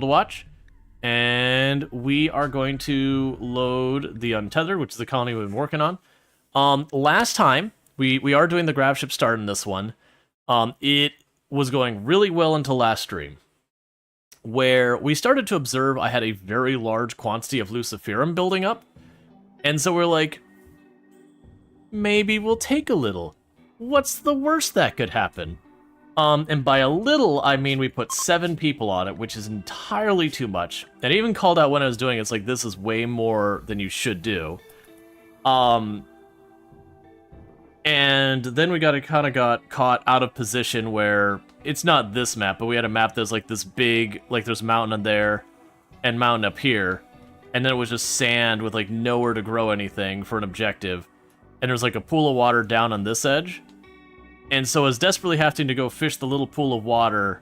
to watch. And we are going to load the Untethered, which is the colony we've been working on. Last time, we are doing the grab ship start in this one. It was going really well until last stream, where we started to observe I had a very large quantity of Luciferum building up. And so we're like, maybe we'll take a little. What's the worst that could happen? And by a little, I mean we put 7 people on it, which is entirely too much. And I even called out when I was doing it, it's like, this is way more than you should do. And then we got caught out of position where it's not this map, but we had a map that's like this big, like there's mountain in there and mountain up here. And then it was just sand with like nowhere to grow anything for an objective. And there's like a pool of water down on this edge. And so I was desperately having to go fish the little pool of water.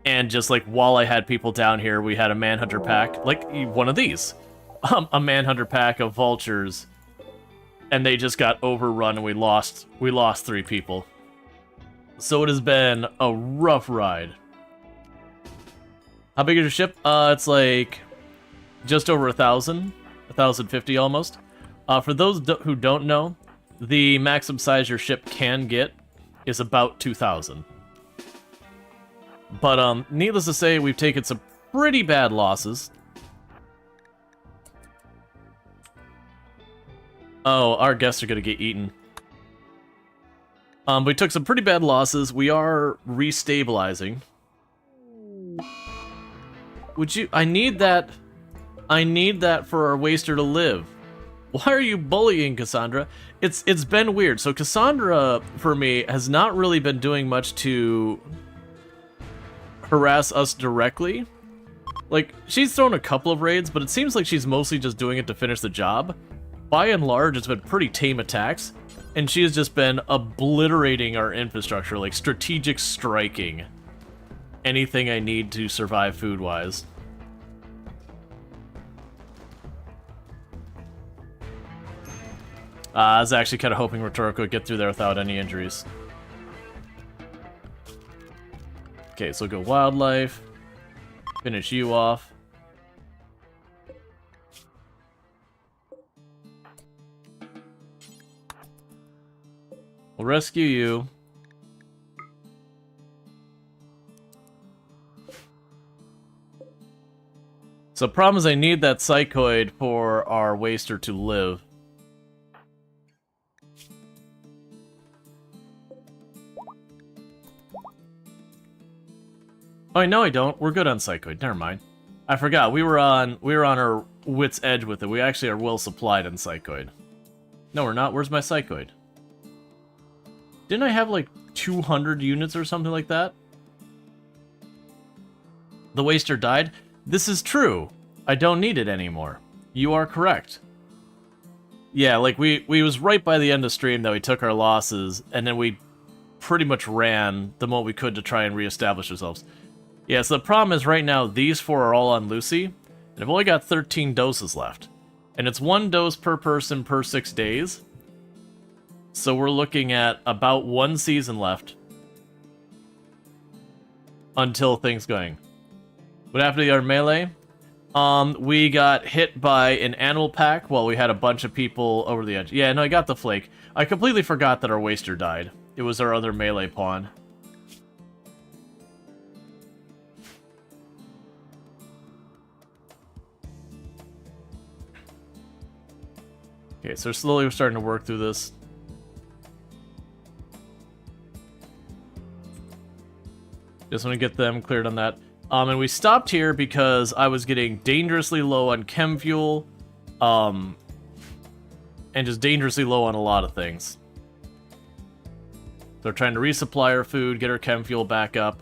And just like while I had people down here, we had a manhunter pack, like one of these. A manhunter pack of vultures. And they just got overrun and we lost 3 people. So it has been a rough ride. How big is your ship? It's like just over 1,000. 1,050 almost. For those who don't know, the maximum size your ship can get is about 2,000. But, needless to say, we've taken some pretty bad losses. Oh, our guests are gonna get eaten. We took some pretty bad losses. We are restabilizing. Would you... I need that for our waster to live. Why are you bullying Cassandra? It's been weird. So Cassandra, for me, has not really been doing much to harass us directly. Like, she's thrown a couple of raids, but it seems like she's mostly just doing it to finish the job. By and large, it's been pretty tame attacks, and she has just been obliterating our infrastructure, like strategic striking anything I need to survive food-wise. I was actually kind of hoping Rhetorica would get through there without any injuries. Okay, so go wildlife. Finish you off. We'll rescue you. So the problem is I need that psychoid for our waster to live. Oh, no, I don't. We're good on Psychoid. Never mind. I forgot. We were on our wit's edge with it. We actually are well supplied on Psychoid. No, we're not. Where's my Psychoid? Didn't I have like 200 units or something like that? The waster died? This is true. I don't need it anymore. You are correct. Yeah, like we was right by the end of stream that we took our losses, and then we pretty much ran the moment we could to try and reestablish ourselves. Yeah, so the problem is right now these 4 are all on Lucy, and I've only got 13 doses left. And it's 1 dose per person per 6 days. So we're looking at about 1 season left until things going. What happened to our melee? We got hit by an animal pack while we had a bunch of people over the edge. Yeah, no, I got the flake. I completely forgot that our waster died. It was our other melee pawn. Okay, so slowly we're starting to work through this. Just want to get them cleared on that. And we stopped here because I was getting dangerously low on chem fuel, and just dangerously low on a lot of things. So we're trying to resupply our food, get our chem fuel back up.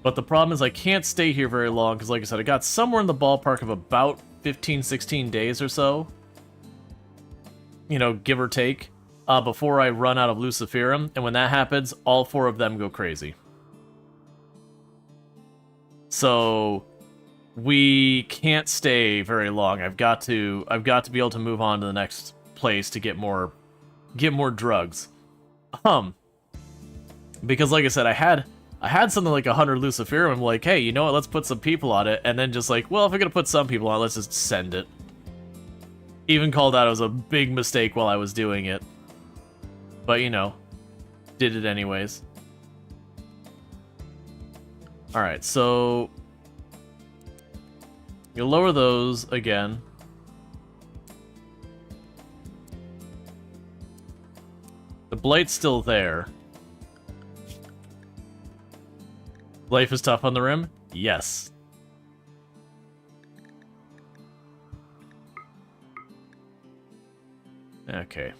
But the problem is I can't stay here very long, because like I said, I got somewhere in the ballpark of about 15, 16 days or so. You know, give or take, before I run out of Luciferum, and when that happens, all 4 of them go crazy. So we can't stay very long. I've got to be able to move on to the next place to get more drugs. Because like I said, I I had something like 100 Luciferum. I'm like, hey, you know what? Let's put some people on it. And then just like, well, if we're going to put some people on it, let's just send it. Even called out it was a big mistake while I was doing it. But, you know, did it anyways. Alright, so... you lower those again. The Blight's still there. Life is tough on the rim? Yes. Okay.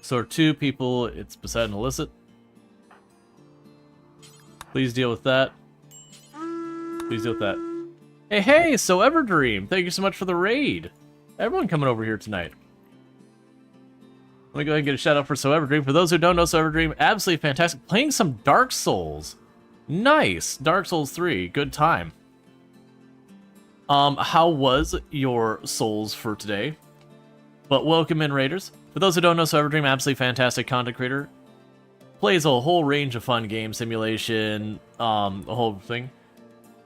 So our 2 people, it's beside an illicit. Please deal with that. Please deal with that. Hey, so Everdream, thank you so much for the raid. Everyone coming over here tonight. Let me go ahead and get a shout out for So Everdream. For those who don't know So Everdream, absolutely fantastic. Playing some Dark Souls. Nice. Dark Souls 3. Good time. How was your Souls for today? But welcome in, Raiders. For those who don't know So Everdream, absolutely fantastic content creator. Plays a whole range of fun games, simulation, the whole thing.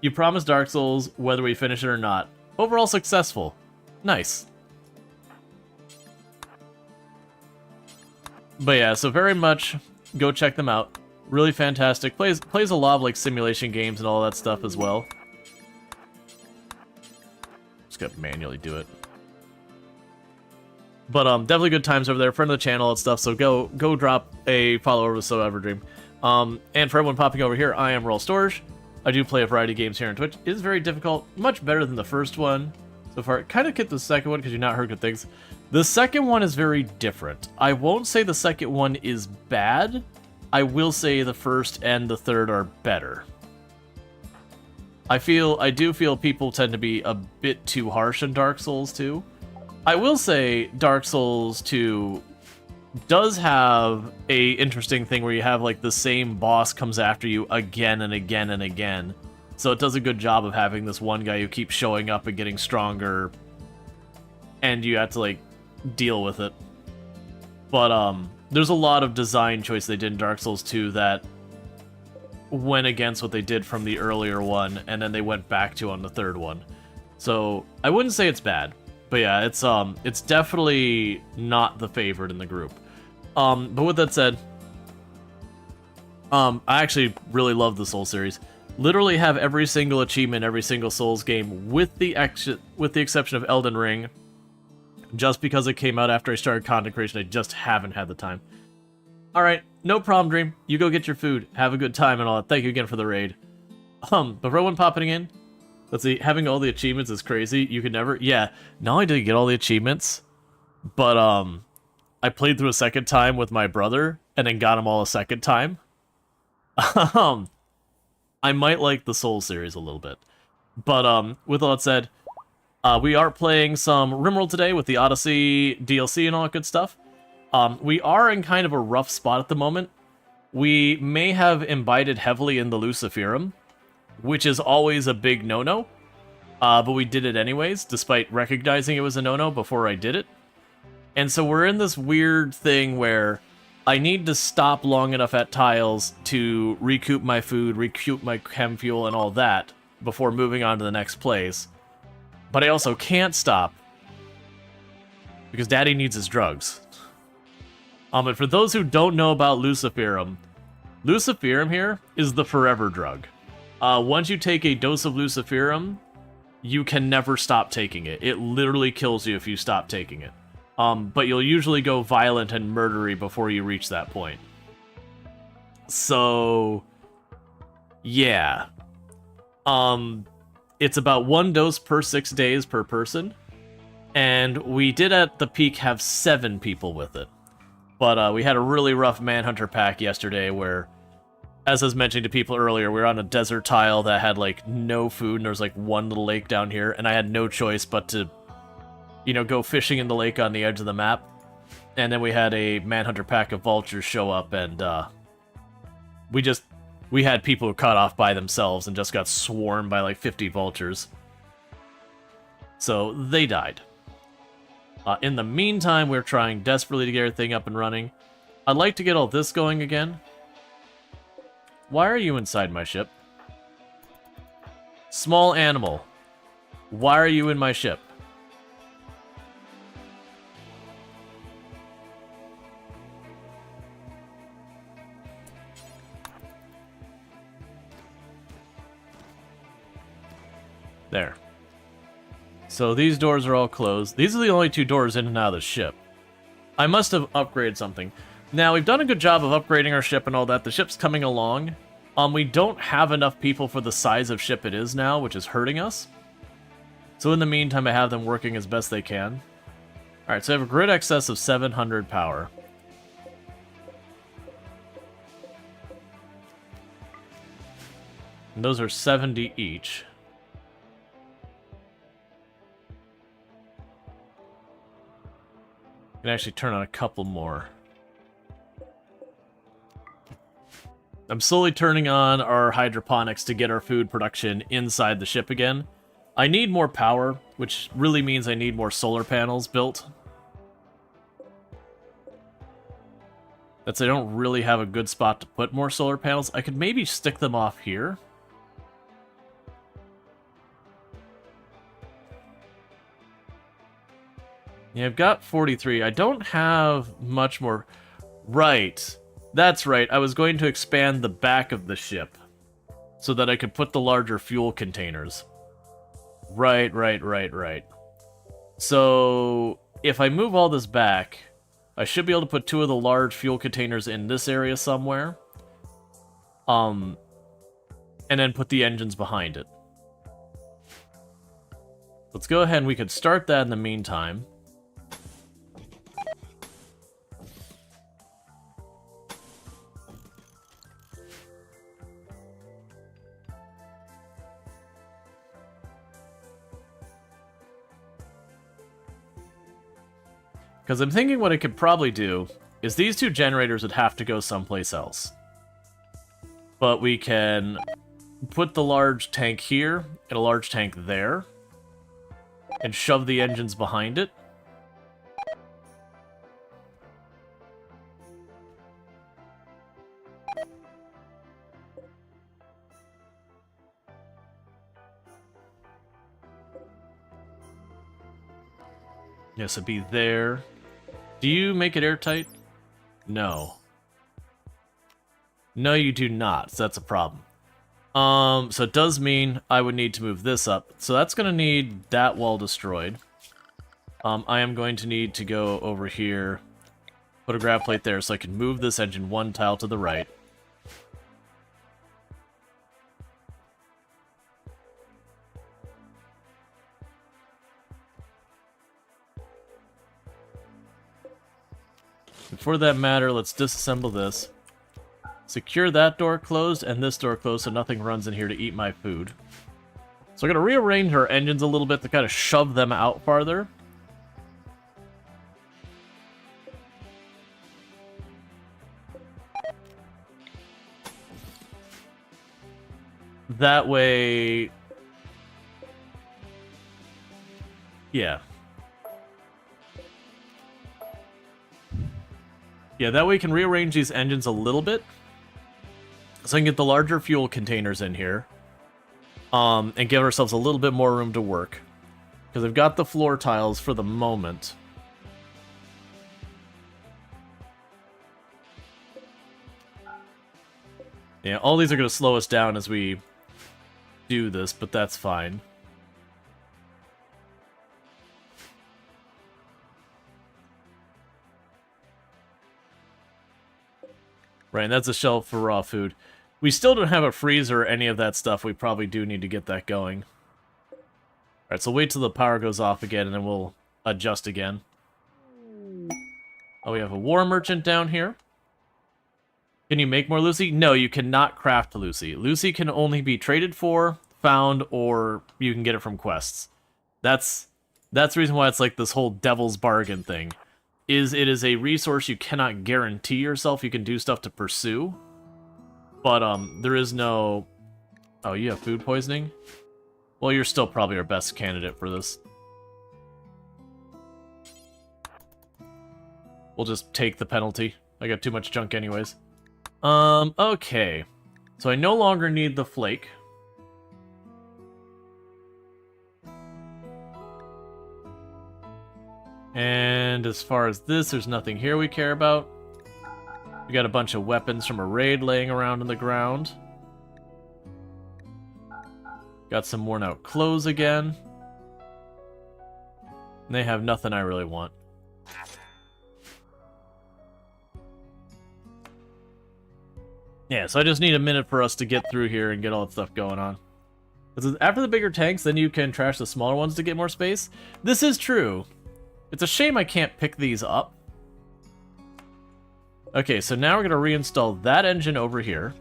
You promised Dark Souls, whether we finish it or not. Overall successful. Nice. But yeah, so very much go check them out. Really fantastic. Plays a lot of like simulation games and all that stuff as well. Just gotta manually do it. But definitely good times over there. Friend of the channel and stuff. So go drop a follow over with So Everdream. And for everyone popping over here, I am Rual Storge. I do play a variety of games here on Twitch. It is very difficult, much better than the first one so far. Kind of get the second one because you've not heard good things. The second one is very different. I won't say the second one is bad. I will say the first and the third are better. I do feel people tend to be a bit too harsh in Dark Souls 2. I will say Dark Souls 2 does have a interesting thing where you have like the same boss comes after you again and again and again. So it does a good job of having this one guy who keeps showing up and getting stronger, and you have to like deal with it. But there's a lot of design choice they did in Dark Souls 2 that went against what they did from the earlier one, and then they went back to on the third one. So I wouldn't say it's bad, but yeah, it's definitely not the favorite in the group. But with that said, I actually really love the Souls series. Literally have every single achievement, every single Souls game, with the exception of Elden Ring. Just because it came out after I started content creation, I just haven't had the time. Alright, no problem, Dream. You go get your food. Have a good time and all that. Thank you again for the raid. But for everyone popping in, let's see, having all the achievements is crazy. You could never... Yeah, not only did I get all the achievements, but I played through a second time with my brother, and then got them all a second time. I might like the Soul series a little bit. But with all that said, we are playing some RimWorld today with the Odyssey DLC and all that good stuff. We are in kind of a rough spot at the moment. We may have imbibed heavily in the Luciferum, which is always a big no-no. But we did it anyways, despite recognizing it was a no-no before I did it. And so we're in this weird thing where I need to stop long enough at tiles to recoup my food, recoup my chem fuel, and all that before moving on to the next place. But I also can't stop because Daddy needs his drugs. And for those who don't know about Luciferum, Luciferum here is the forever drug. Once you take a dose of Luciferum, you can never stop taking it. It literally kills you if you stop taking it. But you'll usually go violent and murdery before you reach that point. So, yeah. It's about 1 dose per 6 days per person. And we did at the peak have 7 people with it. But we had a really rough Manhunter pack yesterday where, as I was mentioning to people earlier, we were on a desert tile that had like no food, and there was like one little lake down here, and I had no choice but to, you know, go fishing in the lake on the edge of the map. And then we had a Manhunter pack of vultures show up, and we had people who caught off by themselves and just got swarmed by like 50 vultures. So they died. In the meantime, we're trying desperately to get everything up and running. I'd like to get all this going again. Why are you inside my ship? Small animal. Why are you in my ship? There. So these doors are all closed. These are the only two doors in and out of the ship. I must have upgraded something. Now, we've done a good job of upgrading our ship and all that. The ship's coming along. We don't have enough people for the size of ship it is now, which is hurting us. So in the meantime, I have them working as best they can. Alright, so I have a grid excess of 700 power. And those are 70 each. I can actually turn on a couple more. I'm slowly turning on our hydroponics to get our food production inside the ship again. I need more power, which really means I need more solar panels built. That's I don't really have a good spot to put more solar panels. I could maybe stick them off here. Yeah, I've got 43. I don't have much more. Right. That's right. I was going to expand the back of the ship so that I could put the larger fuel containers. Right. So if I move all this back, I should be able to put two of the large fuel containers in this area somewhere. And then put the engines behind it. Let's go ahead and we could start that in the meantime. Because I'm thinking what I could probably do is these two generators would have to go someplace else. But we can put the large tank here and a large tank there and shove the engines behind it. Yes, it'd be there. Do you make it airtight? No. No, you do not. So that's a problem. So it does mean I would need to move this up. So that's going to need that wall destroyed. I am going to need to go over here, put a grav plate there so I can move this engine one tile to the right. For that matter, let's disassemble this. Secure that door closed and this door closed so nothing runs in here to eat my food. So I'm going to rearrange our engines a little bit to kind of shove them out farther. That way... Yeah. Yeah, that way we can rearrange these engines a little bit. So I can get the larger fuel containers in here. And give ourselves a little bit more room to work. Because I've got the floor tiles for the moment. Yeah, all these are going to slow us down as we do this, but that's fine. Right, and that's a shelf for raw food. We still don't have a freezer or any of that stuff. We probably do need to get that going. Alright, so wait till the power goes off again, and then we'll adjust again. Oh, we have a war merchant down here. Can you make more Lucy? No, you cannot craft Lucy. Lucy can only be traded for, found, or you can get it from quests. That's the reason why it's like this whole devil's bargain thing. It is a resource you cannot guarantee yourself you can do stuff to pursue. But, there is no... Oh, you have food poisoning? Well, you're still probably our best candidate for this. We'll just take the penalty. I got too much junk anyways. Okay. So I no longer need the flake. And as far as this, there's nothing here we care about. We got a bunch of weapons from a raid laying around on the ground. Got some worn out clothes again. And they have nothing I really want. Yeah, so I just need a minute for us to get through here and get all that stuff going on. After the bigger tanks, then you can trash the smaller ones to get more space. This is true. It's a shame I can't pick these up. Okay, so now we're going to reinstall that engine over here.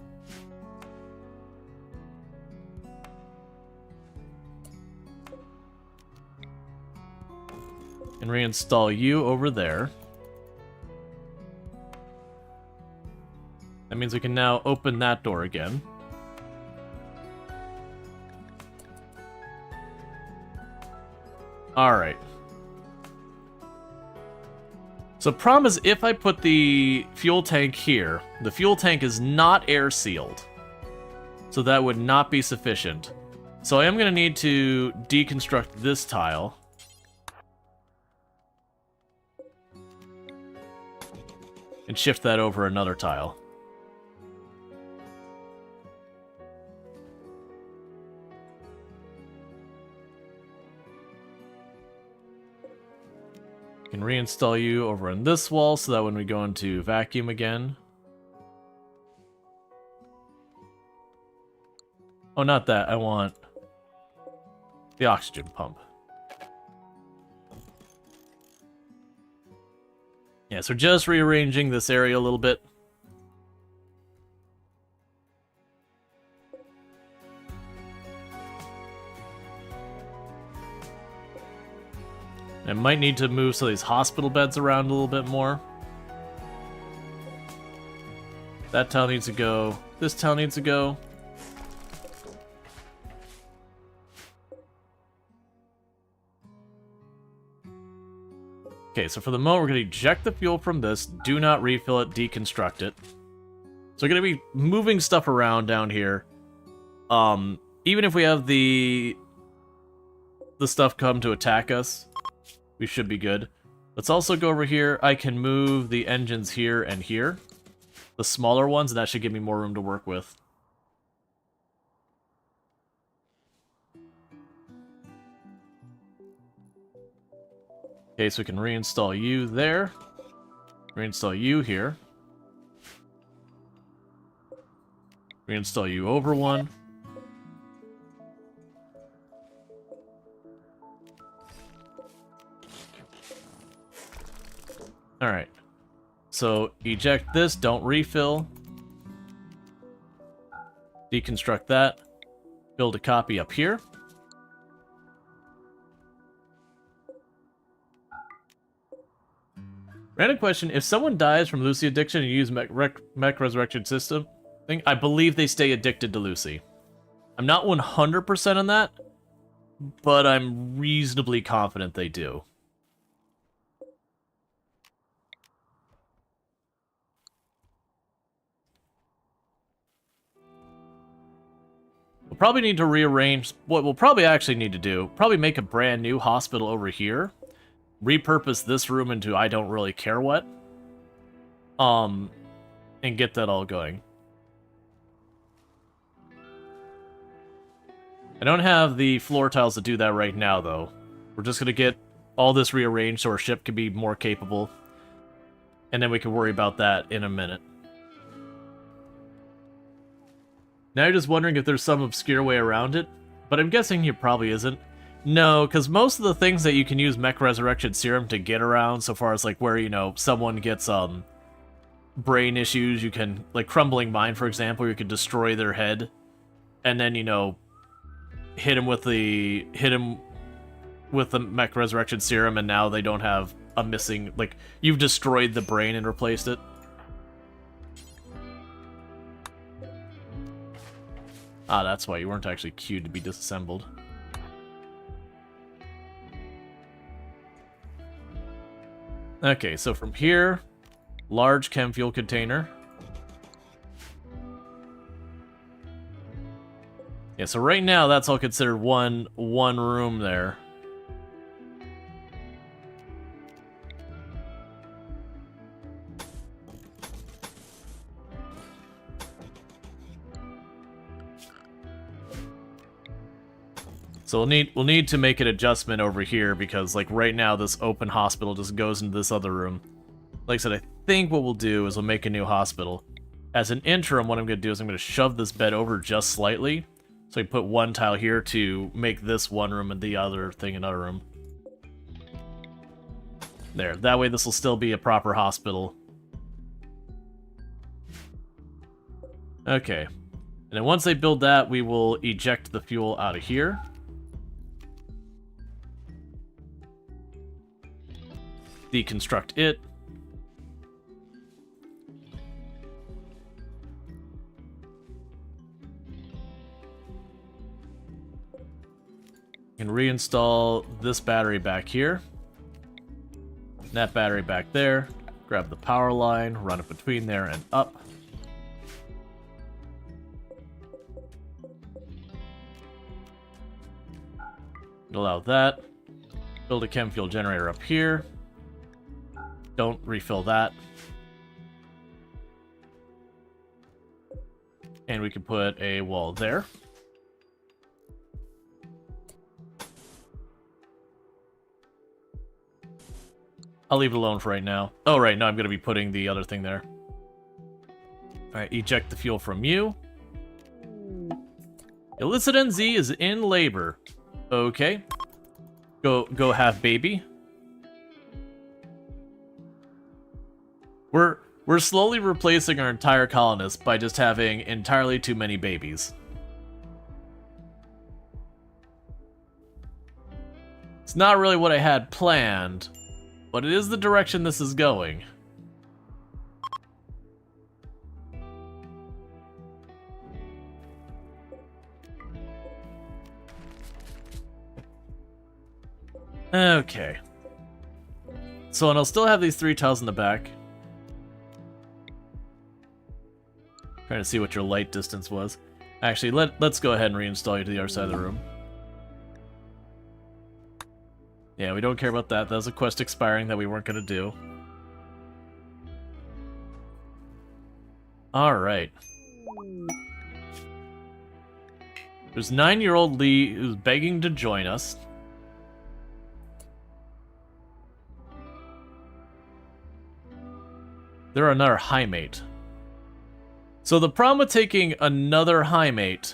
And reinstall you over there. That means we can now open that door again. Alright. So problem is, if I put the fuel tank here, the fuel tank is not air sealed. So that would not be sufficient. So I am going to need to deconstruct this tile. And shift that over another tile. Can reinstall you over on this wall so that when we go into vacuum again. Oh, not that. I want the oxygen pump. Yeah, so just rearranging this area a little bit. I might need to move some of these hospital beds around a little bit more. That tile needs to go. This tile needs to go. Okay, so for the moment, we're going to eject the fuel from this. Do not refill it, deconstruct it. So we're going to be moving stuff around down here. Even if we have the stuff come to attack us, we should be good. Let's also go over here. I can move the engines here and here. The smaller ones, and that should give me more room to work with. Okay, so we can reinstall you there. Reinstall you here. Reinstall you over one. Alright. So, eject this, don't refill. Deconstruct that. Build a copy up here. Random question, if someone dies from Lucy addiction and you use mech resurrection system, I believe they stay addicted to Lucy. I'm not 100% on that, but I'm reasonably confident they do. We'll probably need to rearrange. What we'll probably actually need to do, probably make a brand new hospital over here. Repurpose this room into I don't really care what. And get that all going. I don't have the floor tiles to do that right now, though. We're just going to get all this rearranged so our ship can be more capable. And then we can worry about that in a minute. Now you're just wondering if there's some obscure way around it, but I'm guessing here probably isn't. No, because most of the things that you can use Mech Resurrection Serum to get around, so far as like where, you know, someone gets brain issues, you can, like Crumbling Mind, for example, you could destroy their head, and then, you know, hit him with the Mech Resurrection Serum, and now they don't have a missing, like, you've destroyed the brain and replaced it. Ah, that's why you weren't actually queued to be disassembled. Okay, so from here, large chem fuel container. Yeah, so right now that's all considered one room there. So we'll need to make an adjustment over here because like right now this open hospital just goes into this other room. Like I said, I think what we'll do is we'll make a new hospital. As an interim, what I'm going to do is I'm going to shove this bed over just slightly. So we put one tile here to make this one room and the other thing another room. There, that way this will still be a proper hospital. Okay. And then once they build that, we will eject the fuel out of here. Deconstruct it. And reinstall this battery back here. That battery back there. Grab the power line, run it between there and up. Allow that. Build a chem fuel generator up here. Don't refill that. And we can put a wall there. I'll leave it alone for right now. Oh, right, now I'm going to be putting the other thing there. Alright, eject the fuel from you. Illicit NZ is in labor. Okay. Go have baby. We're slowly replacing our entire colonists by just having entirely too many babies. It's not really what I had planned, but it is the direction this is going. Okay. So, and I'll still have these 3 tiles in the back. Trying to see what your light distance was. Actually, let's go ahead and reinstall you to the other side of the room. Yeah, we don't care about that. That was a quest expiring that we weren't going to do. Alright. There's 9-year-old Lee who's begging to join us. They're another high mate. So the problem with taking another high mate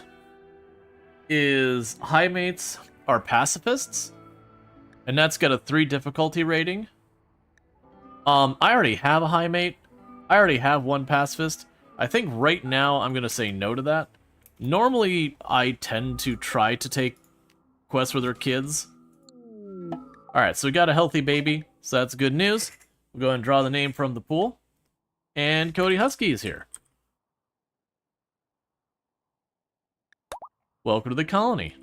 is high mates are pacifists, and that's got a 3 difficulty rating. I already have a high mate. I already have 1 pacifist. I think right now I'm going to say no to that. Normally, I tend to try to take quests with their kids. Alright, so we got a healthy baby, so that's good news. We'll go ahead and draw the name from the pool. And Cody Husky is here. Welcome to the colony.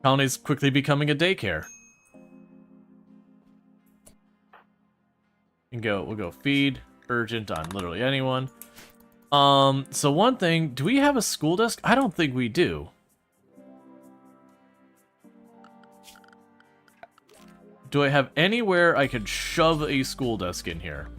Colony's quickly becoming a daycare. And we'll go feed, urgent on literally anyone. So one thing, do we have a school desk? I don't think we do. Do I have anywhere I could shove a school desk in here?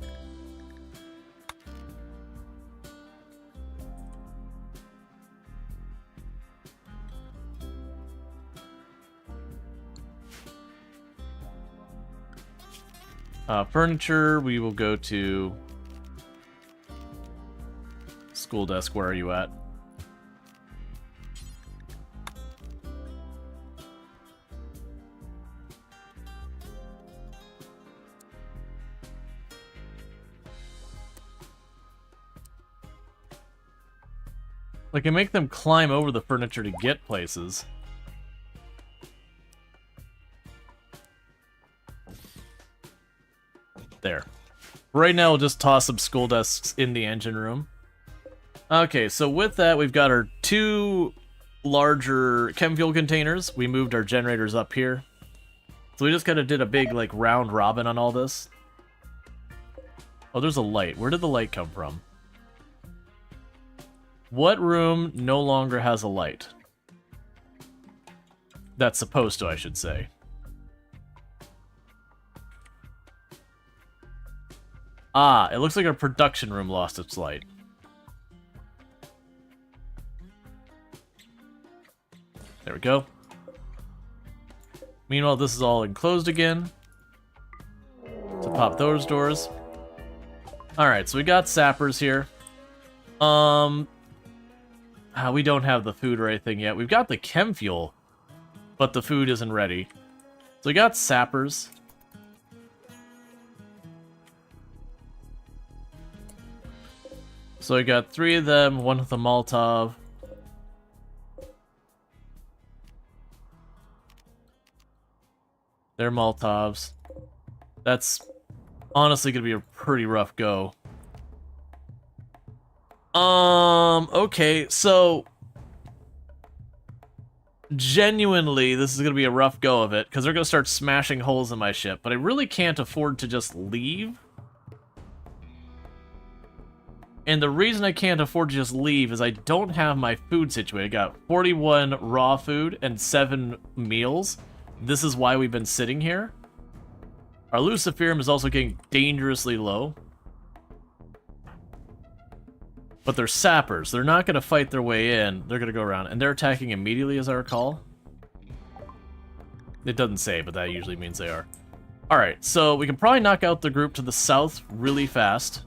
Furniture, we will go to school desk. Where are you at? Like, I make them climb over the furniture to get places. There. Right now, we'll just toss some school desks in the engine room. Okay, so with that, we've got our 2 larger chem fuel containers. We moved our generators up here. So we just kind of did a big, like, round robin on all this. Oh, there's a light. Where did the light come from? What room no longer has a light? That's supposed to, I should say. Ah, it looks like our production room lost its light. There we go. Meanwhile, this is all enclosed again. To pop those doors. Alright, so we got sappers here. We don't have the food or anything yet. We've got the chem fuel, but the food isn't ready. So we got sappers. So we got 3 of them, 1 with a Molotov. They're Molotovs. That's honestly gonna be a pretty rough go. Okay, so genuinely, this is gonna be a rough go of it, because they're gonna start smashing holes in my ship, but I really can't afford to just leave. And the reason I can't afford to just leave is I don't have my food situated. I got 41 raw food and 7 meals. This is why we've been sitting here. Our Luciferium is also getting dangerously low. But they're sappers. They're not going to fight their way in. They're going to go around. And they're attacking immediately, as I recall. It doesn't say, but that usually means they are. Alright, so we can probably knock out the group to the south really fast.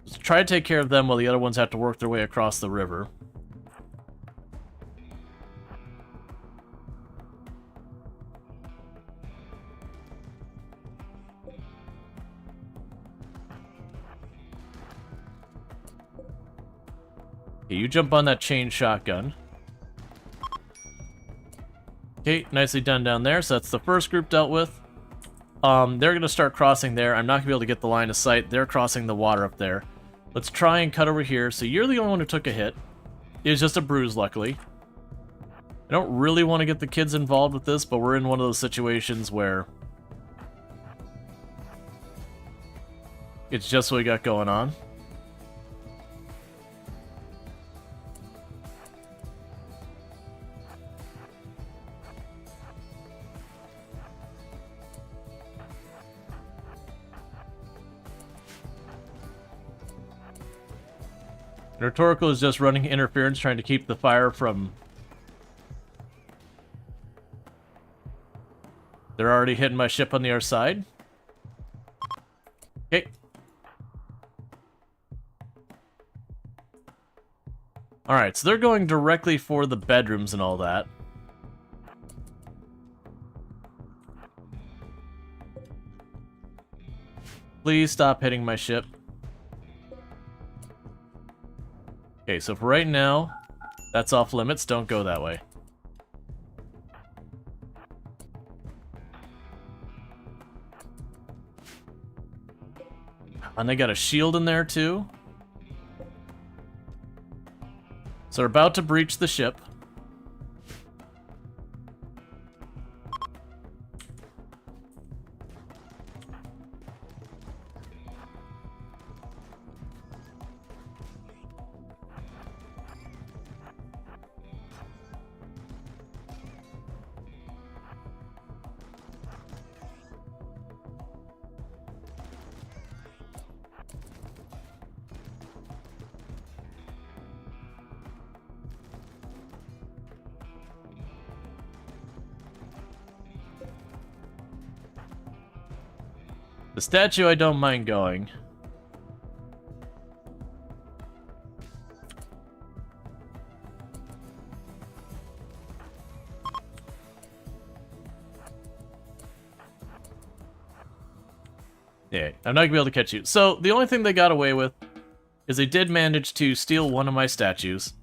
Just try to take care of them while the other ones have to work their way across the river. Okay, you jump on that chain shotgun. Okay, nicely done down there. So that's the first group dealt with. They're going to start crossing there. I'm not going to be able to get the line of sight. They're crossing the water up there. Let's try and cut over here. So you're the only one who took a hit. It was just a bruise, luckily. I don't really want to get the kids involved with this, but we're in one of those situations where it's just what we got going on. Rhetorical is just running interference, trying to keep the fire from... They're already hitting my ship on the other side. Okay. Alright, so they're going directly for the bedrooms and all that. Please stop hitting my ship. Okay, so for right now, that's off limits. Don't go that way. And they got a shield in there too. So they're about to breach the ship. The statue I don't mind going. Yeah, I'm not gonna be able to catch you. So, the only thing they got away with is they did manage to steal one of my statues.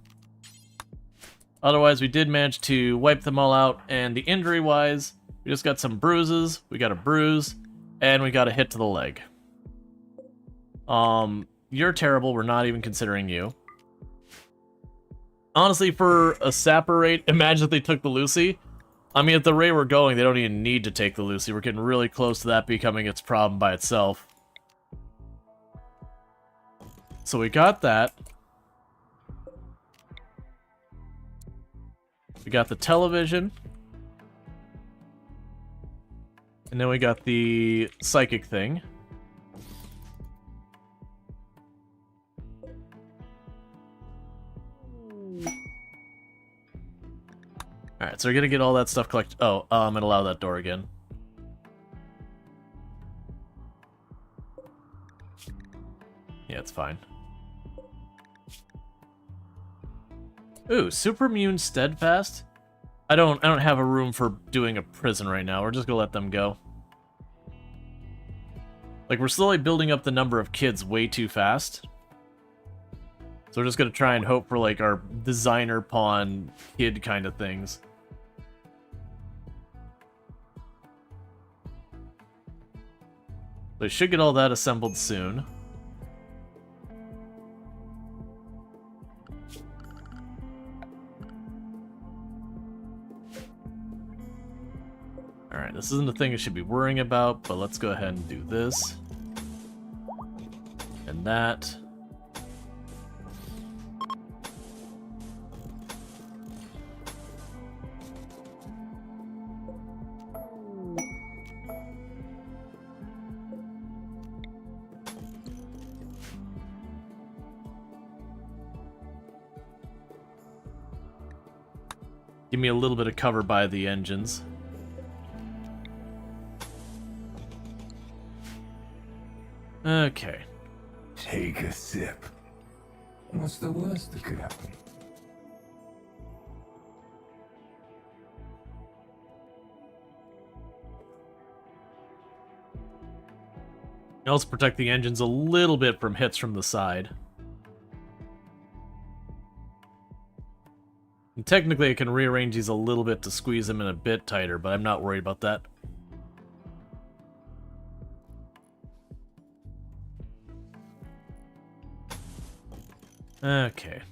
Otherwise, we did manage to wipe them all out, and the injury-wise, we just got some bruises, we got a bruise, and we got a hit to the leg. You're terrible, we're not even considering you. Honestly, for a sapper rate, imagine if they took the Lucy. I mean, at the rate we're going, they don't even need to take the Lucy. We're getting really close to that becoming its problem by itself. So we got that. We got the television. And then we got the psychic thing. Alright, so we're gonna get all that stuff collected. Oh, and allow that door again. Yeah, it's fine. Ooh, super immune steadfast? I don't have a room for doing a prison right now. We're just gonna let them go. Like, we're slowly building up the number of kids way too fast. So we're just gonna try and hope for, like, our designer pawn kid kind of things. They should get all that assembled soon. Alright, this isn't a thing I should be worrying about, but let's go ahead and do this. And that. Give me a little bit of cover by the engines. Okay. Take a sip. What's the worst that could happen? It also protect the engines a little bit from hits from the side. And technically I can rearrange these a little bit to squeeze them in a bit tighter, but I'm not worried about that. Okay.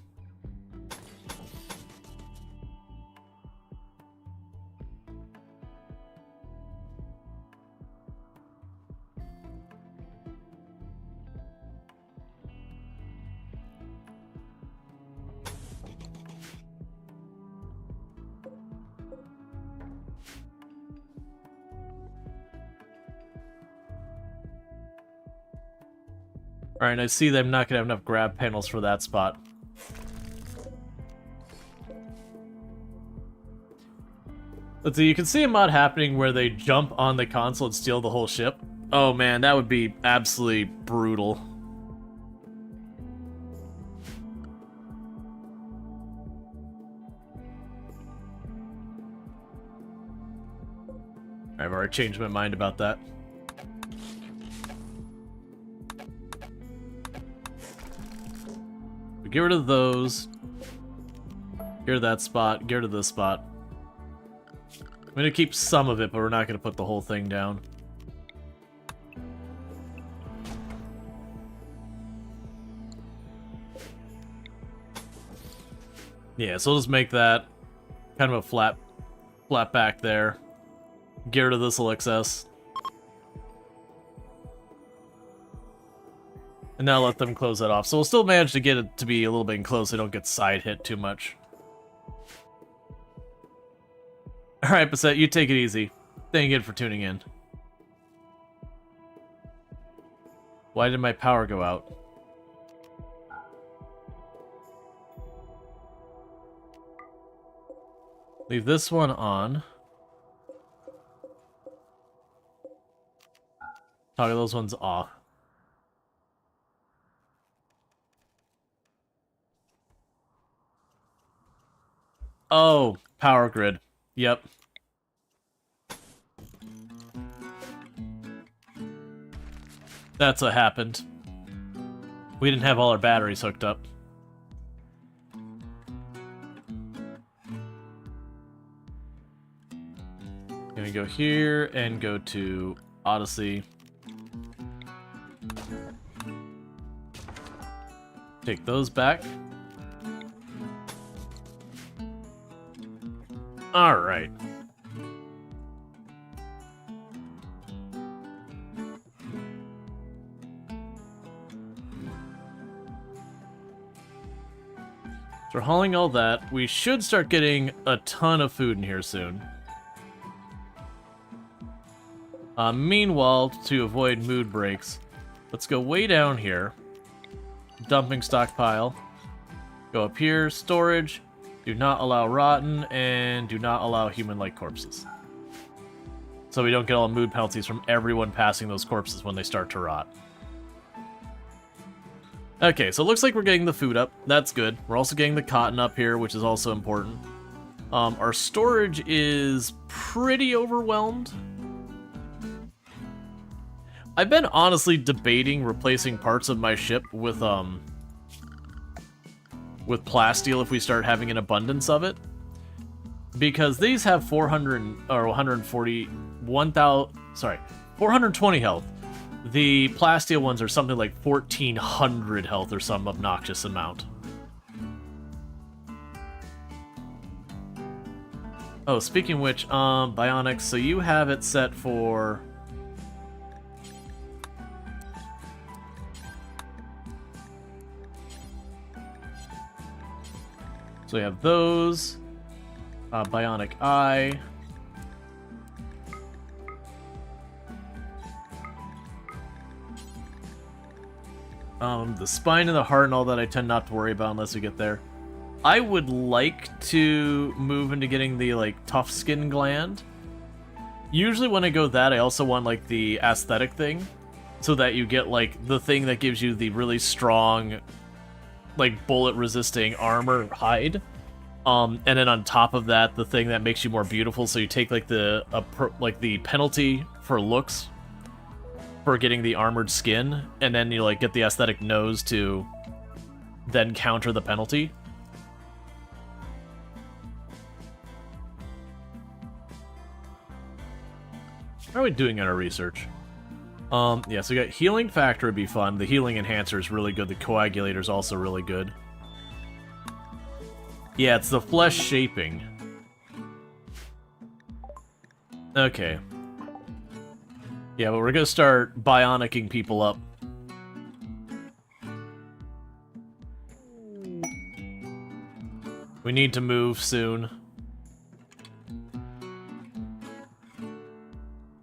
Alright, I see that I'm not going to have enough grab panels for that spot. Let's see, you can see a mod happening where they jump on the console and steal the whole ship. Oh man, that would be absolutely brutal. I've already changed my mind about that. Get rid of those. Get rid of that spot. Get rid of this spot. I'm gonna keep some of it, but we're not gonna put the whole thing down. Yeah, so we'll just make that kind of a flat back there. Get rid of this little excess. And now let them close that off. So we'll still manage to get it to be a little bit enclosed so they don't get side hit too much. Alright, Bassett, you take it easy. Thank you again for tuning in. Why did my power go out? Leave this one on. Toggle those ones off. Oh, power grid. Yep. That's what happened. We didn't have all our batteries hooked up. Gonna go here and go to Odyssey. Take those back. Alright. So we're hauling all that. We should start getting a ton of food in here soon. Meanwhile, to avoid mood breaks, let's go way down here. Dumping stockpile. Go up here, storage. Do not allow rotten, and do not allow human-like corpses. So we don't get all the mood penalties from everyone passing those corpses when they start to rot. Okay, so it looks like we're getting the food up. That's good. We're also getting the cotton up here, which is also important. Our storage is pretty overwhelmed. I've been honestly debating replacing parts of my ship with plasteel if we start having an abundance of it. Because these have 420 health. The plasteel ones are something like 1400 health or some obnoxious amount. Oh, speaking of which, bionics, so you have it set for... So we have those, bionic eye. The spine and the heart and all that I tend not to worry about unless we get there. I would like to move into getting the, like, tough skin gland. Usually when I go that, I also want, like, the aesthetic thing. So that you get, like, the thing that gives you the really strong, like, bullet-resisting armor hide. And then on top of that, the thing that makes you more beautiful. So you take, like, the penalty for looks for getting the armored skin, and then you, like, get the aesthetic nose to then counter the penalty. How are we doing in our research? Yeah, so we got healing factor would be fun. The healing enhancer is really good. The coagulator is also really good. Yeah, it's the flesh shaping. Okay. Yeah, but we're gonna start bionicking people up. We need to move soon.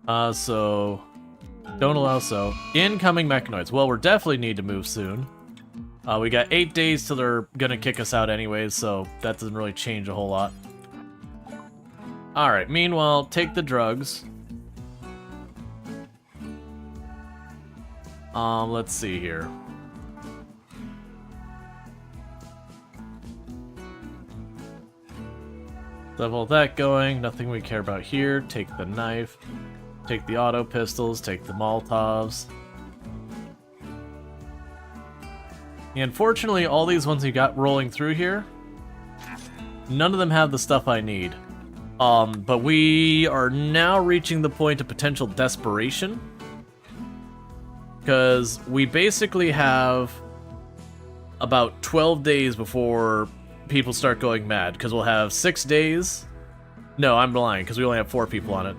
So... Don't allow so. Incoming mechanoids. Well, we're definitely need to move soon. We got 8 days till they're gonna kick us out anyways, so that doesn't really change a whole lot. Alright, meanwhile, take the drugs. Let's see here. Have all that going, nothing we care about here. Take the knife. Take the auto pistols, take the Molotovs. Yeah, unfortunately, all these ones you got rolling through here, none of them have the stuff I need. But we are now reaching the point of potential desperation. Because we basically have about 12 days before people start going mad. Because we'll have 6 days. No, I'm lying, because we only have 4 people on it.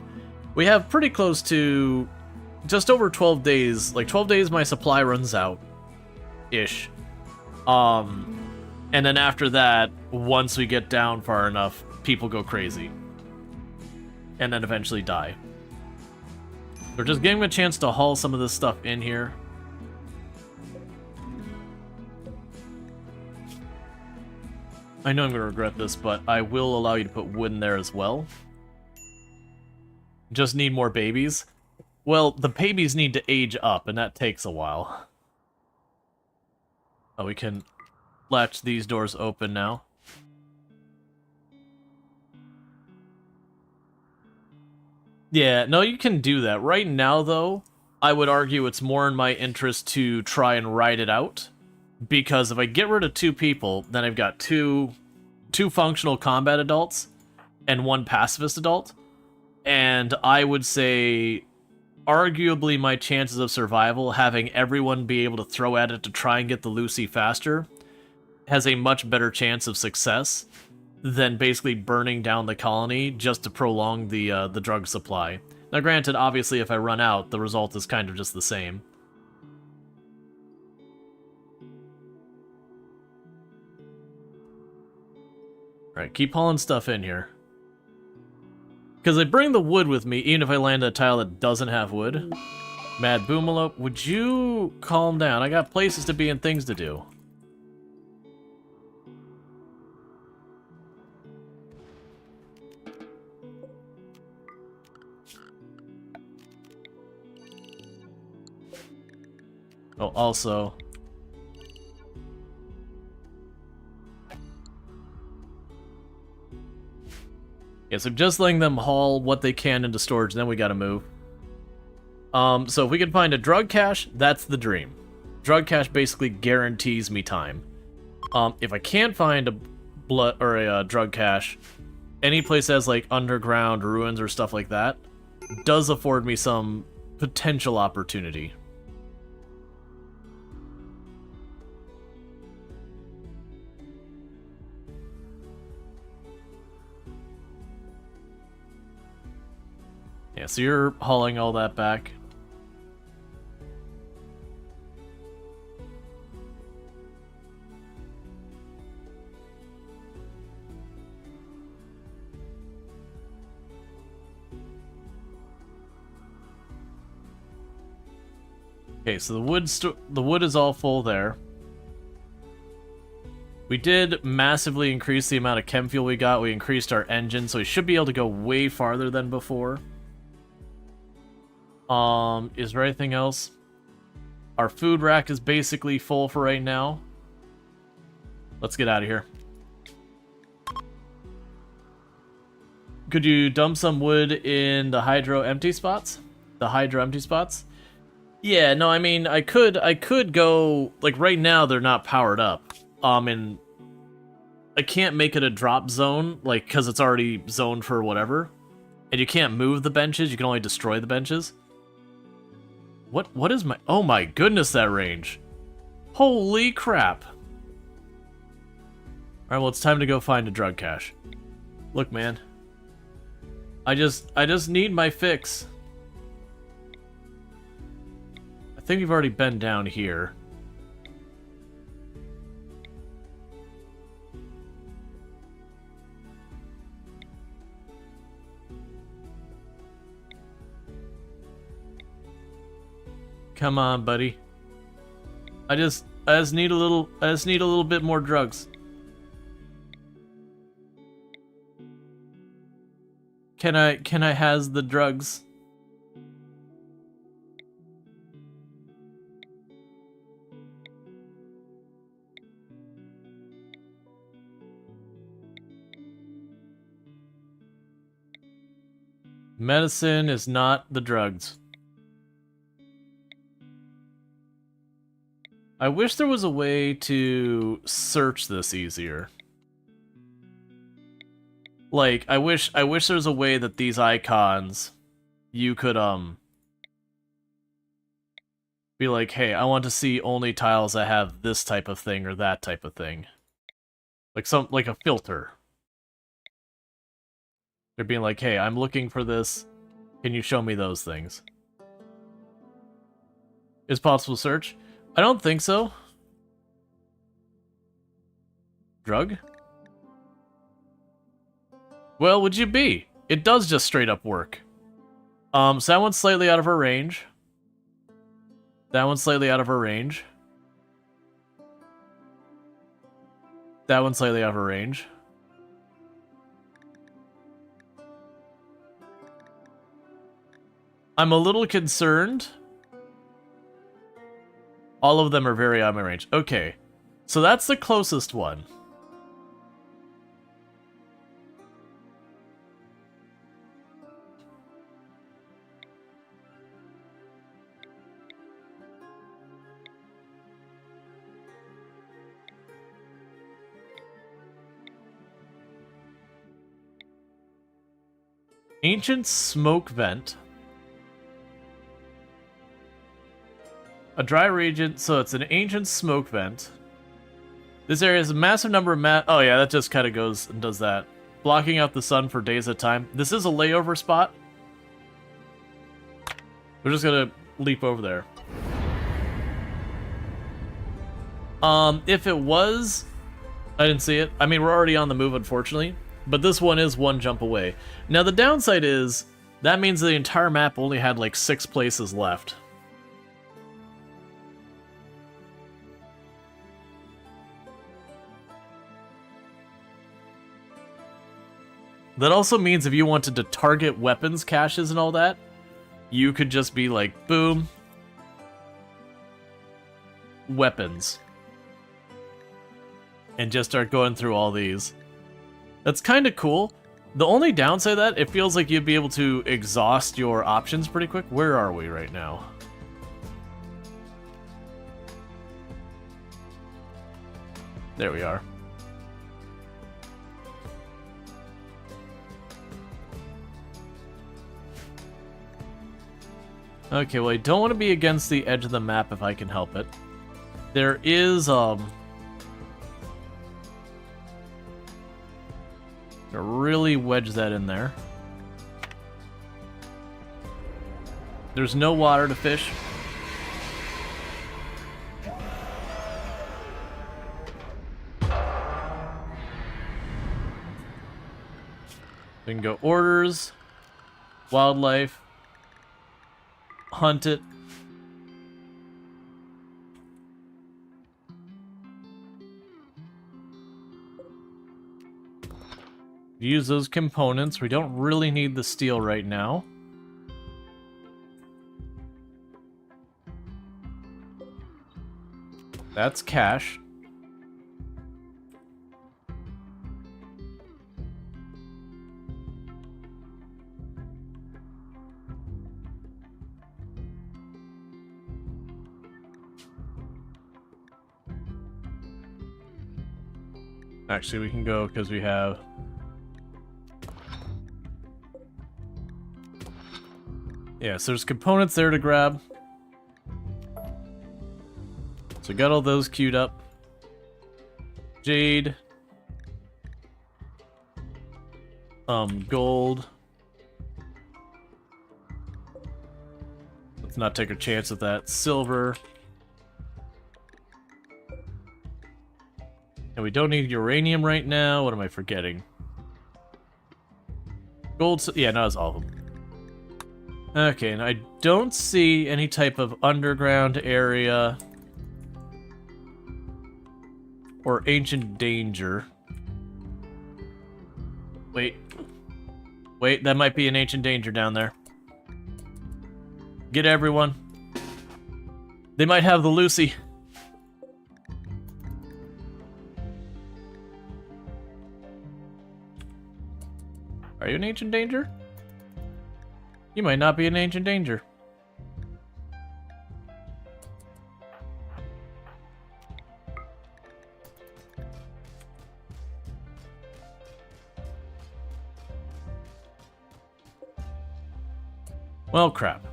We have pretty close to just over 12 days. Like, 12 days my supply runs out. Ish. And then after that, once we get down far enough, people go crazy. And then eventually die. We're just getting a chance to haul some of this stuff in here. I know I'm going to regret this, but I will allow you to put wood in there as well. Just need more babies. Well, the babies need to age up, and that takes a while. Oh, we can latch these doors open now. Yeah, no, you can do that. Right now, though, I would argue it's more in my interest to try and ride it out. Because if I get rid of 2 people, then I've got two functional combat adults and 1 pacifist adult. And I would say, arguably, my chances of survival, having everyone be able to throw at it to try and get the Lucy faster, has a much better chance of success than basically burning down the colony just to prolong the drug supply. Now, granted, obviously, if I run out, the result is kind of just the same. Alright, keep hauling stuff in here. Because I bring the wood with me, even if I land a tile that doesn't have wood. Mad Boomalope, would you calm down? I got places to be and things to do. Oh, also... Yes, I'm just letting them haul what they can into storage, then we gotta move. So if we can find a drug cache, that's the dream. Drug cache basically guarantees me time. If I can't find a blood or a drug cache, any place that has like underground ruins or stuff like that does afford me some potential opportunity. Yeah, so you're hauling all that back. Okay, so the wood is all full there. We did massively increase the amount of chem fuel we got. We increased our engine, so we should be able to go way farther than before. Is there anything else? Our food rack is basically full for right now. Let's get out of here. Could you dump some wood in the hydro empty spots? The hydro empty spots? Yeah, no, I mean, I could go, like, right now they're not powered up. And I can't make it a drop zone, like, because it's already zoned for whatever. And you can't move the benches, you can only destroy the benches. What is my... Oh my goodness, that range. Holy crap. Alright, well, it's time to go find a drug cache. Look, man. I just need my fix. I think we've already been down here. Come on, buddy. I just need a little bit more drugs. Can I has the drugs? Medicine is not the drugs. I wish there was a way to search this easier. Like, I wish there's a way that these icons you could be like, hey, I want to see only tiles that have this type of thing or that type of thing. Like a filter. They're being like, hey, I'm looking for this. Can you show me those things? Is possible search? I don't think so. Drug? Well, would you be? It does just straight up work. So that one's slightly out of our range. That one's slightly out of our range. That one's slightly out of our range. I'm a little concerned. All of them are very out of my range. Okay, so that's the closest one. Ancient smoke vent. A dry region, so it's an ancient smoke vent. This area has a massive number of oh yeah, that just kind of goes and does that. Blocking out the sun for days at a time. This is a layover spot. We're just gonna leap over there. If it was I didn't see it. I mean, we're already on the move, unfortunately. But this one is one jump away. Now, the downside is, that means the entire map only had like 6 places left. That also means if you wanted to target weapons caches and all that, you could just be like, boom, weapons. And just start going through all these. That's kind of cool. The only downside of that, it feels like you'd be able to exhaust your options pretty quick. Where are we right now? There we are. Okay, well, I don't want to be against the edge of the map if I can help it. There is, really wedge that in there. There's no water to fish. We can go orders, wildlife, hunt it. Use those components. We don't really need the steel right now. That's cash. Actually, we can go because we have... Yeah, so there's components there to grab. So got all those queued up. Jade. Gold. Let's not take a chance with that. Silver. And we don't need uranium right now. What am I forgetting? Gold. Yeah, no, that's all of them. Okay, and I don't see any type of underground area or ancient danger. Wait, that might be an ancient danger down there. Get everyone. They might have the Lucy. Are you an ancient danger? You might not be an ancient danger. Well, crap.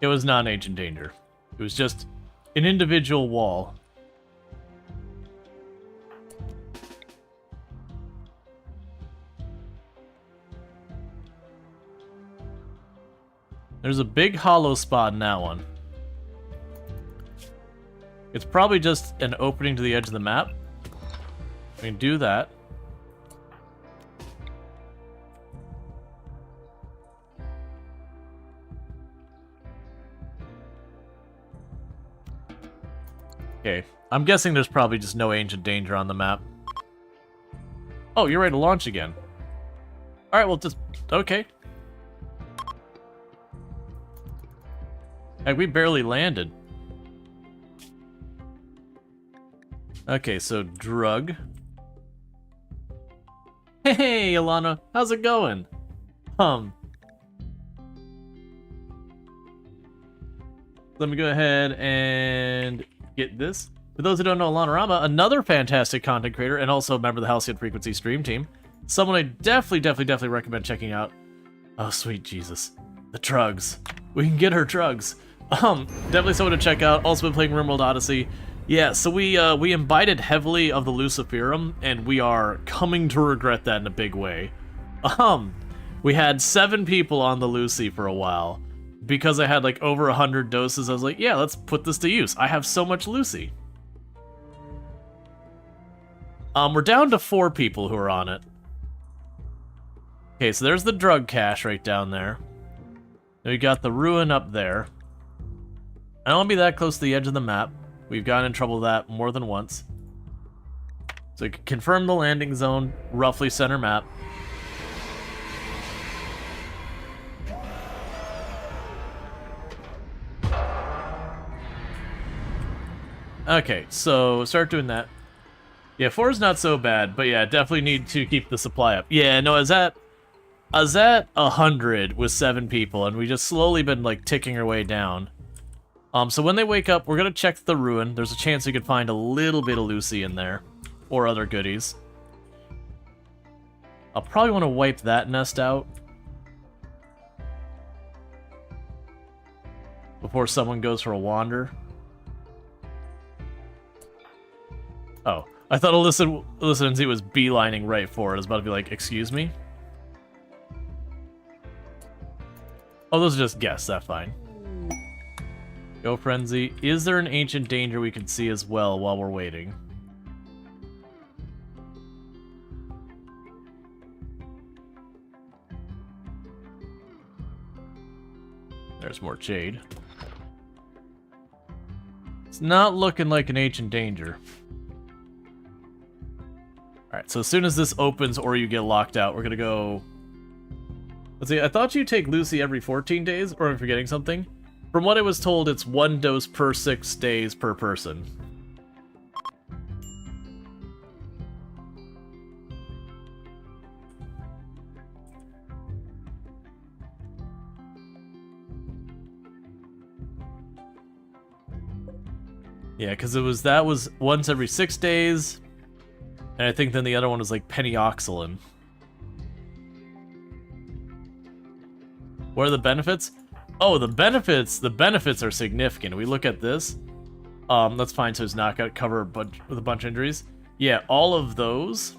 It was not an ancient danger. It was just an individual wall. There's a big hollow spot in that one. It's probably just an opening to the edge of the map. We can do that. Okay, I'm guessing there's probably just no ancient danger on the map. Oh, you're ready to launch again. Alright, well just... okay. Heck, we barely landed. Okay, so drug. Hey, Alana, how's it going? Let me go ahead and get this. For those who don't know, Alana Rama, another fantastic content creator and also a member of the Halcyon Frequency stream team. Someone I definitely recommend checking out. Oh, sweet Jesus. The drugs. We can get her drugs. Definitely someone to check out. Also been playing RimWorld Odyssey. Yeah, so we imbibed heavily of the Luciferum, and we are coming to regret that in a big way. We had 7 people on the Lucy for a while. Because I had like over 100 doses, I was like, yeah, let's put this to use. I have so much Lucy. We're down to 4 people who are on it. Okay, so there's the drug cache right down there. Then we got the ruin up there. I don't want to be that close to the edge of the map. We've gotten in trouble with that more than once. So we can confirm the landing zone, roughly center map. Okay, so start doing that. Yeah, 4 is not so bad, but yeah, definitely need to keep the supply up. Yeah, no, I was at 100 with 7 people, and we just slowly been like ticking our way down. So when they wake up, we're gonna check the ruin. There's a chance we could find a little bit of Lucy in there, or other goodies. I'll probably want to wipe that nest out before someone goes for a wander. Oh, I thought Alyssa and Z was beelining right for it. I was about to be like, excuse me? Oh, those are just guests, that's fine. Go Frenzy. Is there an ancient danger we can see as well while we're waiting? There's more Jade. It's not looking like an ancient danger. Alright, so as soon as this opens or you get locked out, we're gonna go... Let's see, I thought you take Lucy every 14 days, or am I forgetting something? From what I was told, it's 1 dose per 6 days per person. Yeah, because that was once every 6 days, and I think then the other one was like penioxylin. What are the benefits? Oh, the benefits are significant. We look at this. That's fine, so it's not going to cover with a bunch of injuries. Yeah, all of those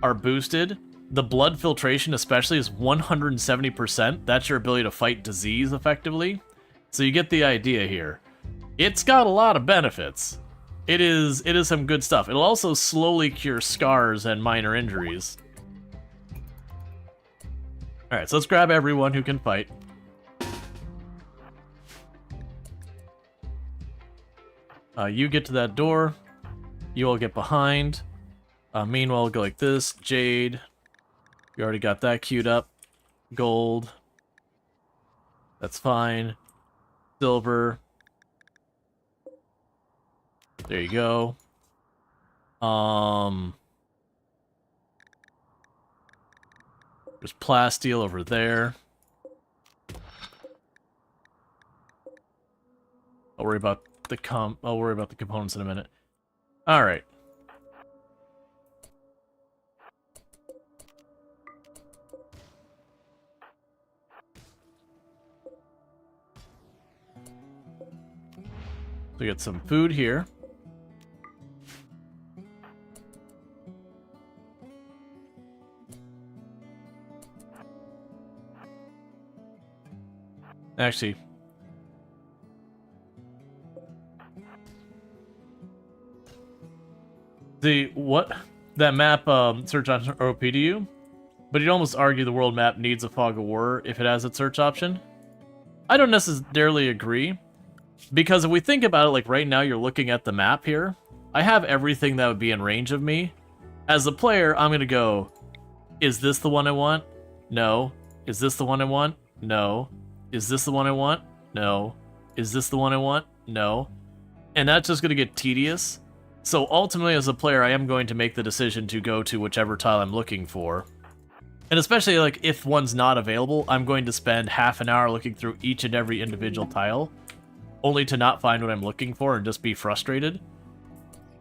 are boosted. The blood filtration especially is 170%. That's your ability to fight disease effectively. So you get the idea here. It's got a lot of benefits. It is some good stuff. It'll also slowly cure scars and minor injuries. Alright, so let's grab everyone who can fight. You get to that door. You all get behind. Meanwhile, we'll go like this. Jade. You already got that queued up. Gold. That's fine. Silver. There you go. There's plasteel over there. I'll worry about the components in a minute. All right. We get some food here. Actually, what that map search option OP to you, but you'd almost argue the world map needs a fog of war if it has its search option. I don't necessarily agree, because if we think about it, like right now you're looking at the map here, I have everything that would be in range of me. As a player, I'm gonna go, is this the one I want? No. Is this the one I want? No. Is this the one I want? No. Is this the one I want? No. And that's just going to get tedious. So ultimately, as a player, I am going to make the decision to go to whichever tile I'm looking for. And especially like if one's not available, I'm going to spend half an hour looking through each and every individual tile, only to not find what I'm looking for and just be frustrated.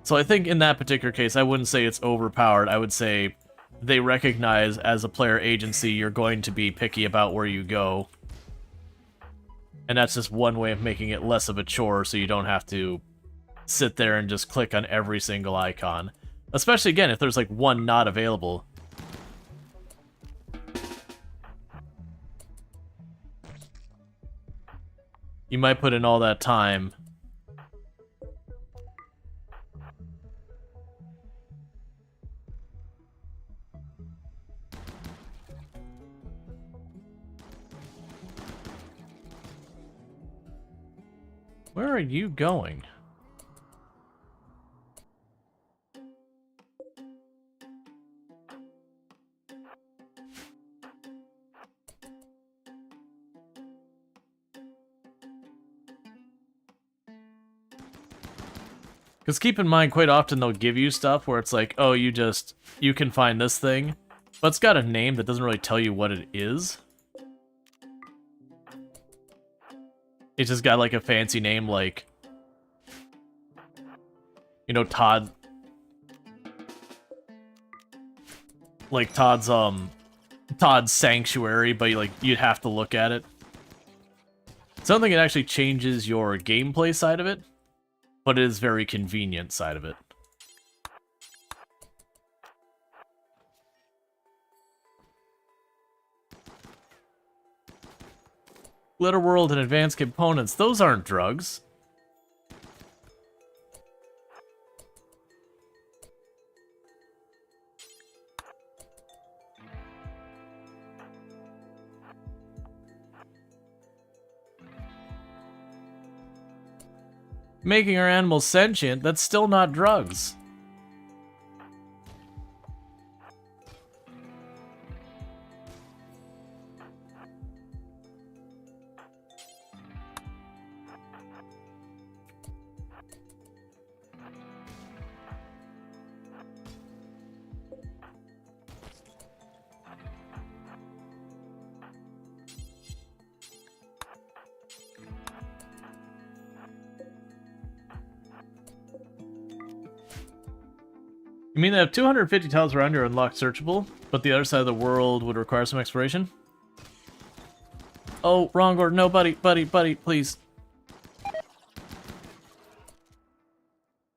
So I think in that particular case, I wouldn't say it's overpowered. I would say they recognize as a player agency, you're going to be picky about where you go. And that's just one way of making it less of a chore so you don't have to sit there and just click on every single icon. Especially, again, if there's like one not available. You might put in all that time. Where are you going? Because keep in mind, quite often they'll give you stuff where it's like, oh, you can find this thing, but it's got a name that doesn't really tell you what it is. It's just got like a fancy name like, you know, Todd. Like Todd's Sanctuary, but you'd have to look at it. So I don't think it actually changes your gameplay side of it, but it is very convenient side of it. Glitter World and Advanced Components, those aren't drugs. Making our animals sentient, that's still not drugs. You mean they have 250 tiles around you are unlocked searchable, but the other side of the world would require some exploration? Oh, wrong order. No, buddy, please.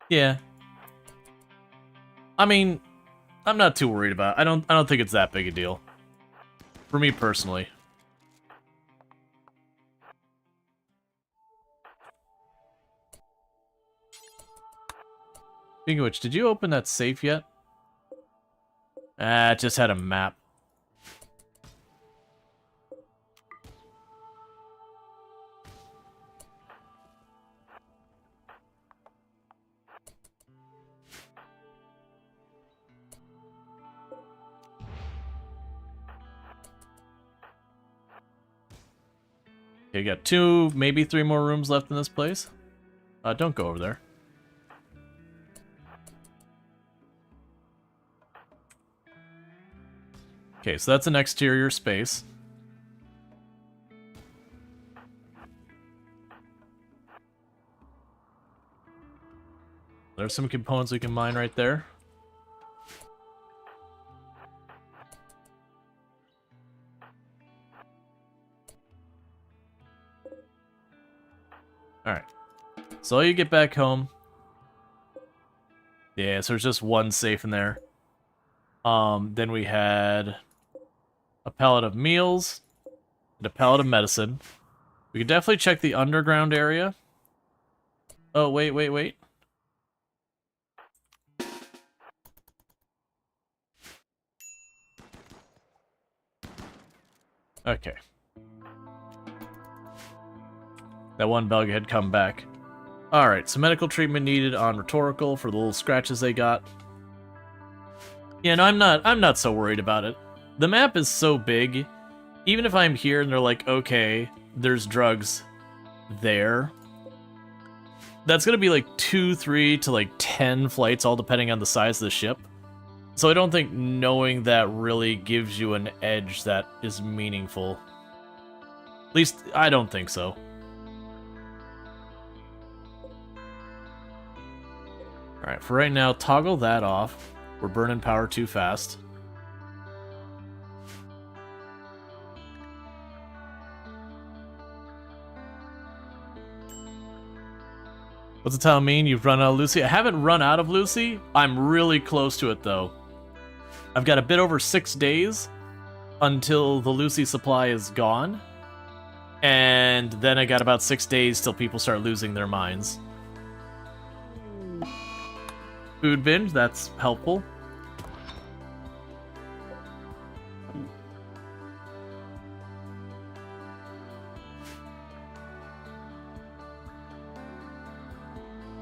Yeah. I mean, I'm not too worried about it. I don't think it's that big a deal. For me personally. Speaking of which, did you open that safe yet? Ah, it just had a map. Okay, you got 2, maybe 3 more rooms left in this place. Don't go over there. Okay, so that's an exterior space. There's some components we can mine right there. Alright. So you get back home. Yeah, so there's just one safe in there. Then we had a pallet of meals and a pallet of medicine. We could definitely check the underground area. Oh, wait. Okay. That one bug had come back. Alright, so medical treatment needed on Rhetorical for the little scratches they got. Yeah, no, I'm not so worried about it. The map is so big, even if I'm here and they're like, okay, there's drugs there, that's gonna be like 2, 3 to like 10 flights, all depending on the size of the ship. So I don't think knowing that really gives you an edge that is meaningful. At least, I don't think so. Alright, for right now, toggle that off. We're burning power too fast. What's the tile mean? You've run out of Lucy? I haven't run out of Lucy. I'm really close to it, though. I've got a bit over 6 days until the Lucy supply is gone. And then I got about 6 days till people start losing their minds. Food binge, that's helpful.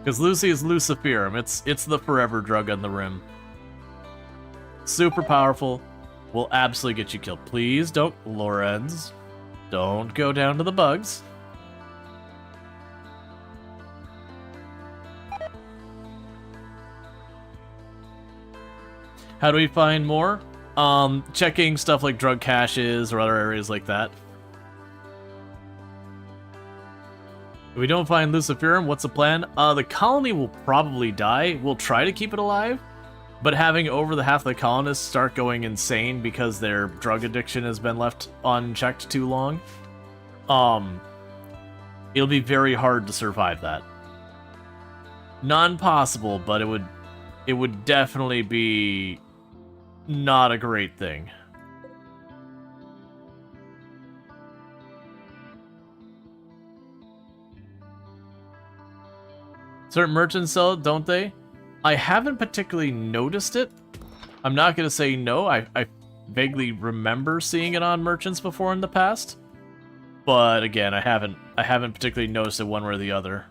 Because Lucy is Luciferum. It's the forever drug on the rim. Super powerful. Will absolutely get you killed. Please don't, Lorenz. Don't go down to the bugs. How do we find more? Checking stuff like drug caches or other areas like that. If we don't find Luciferum, what's the plan? The colony will probably die. We'll try to keep it alive, but having over the half of the colonists start going insane because their drug addiction has been left unchecked too long, it'll be very hard to survive that. Non-possible, but it would definitely be not a great thing. Certain merchants sell it, don't they? I haven't particularly noticed it. I'm not going to say no. I vaguely remember seeing it on merchants before in the past. But again, I haven't particularly noticed it one way or the other.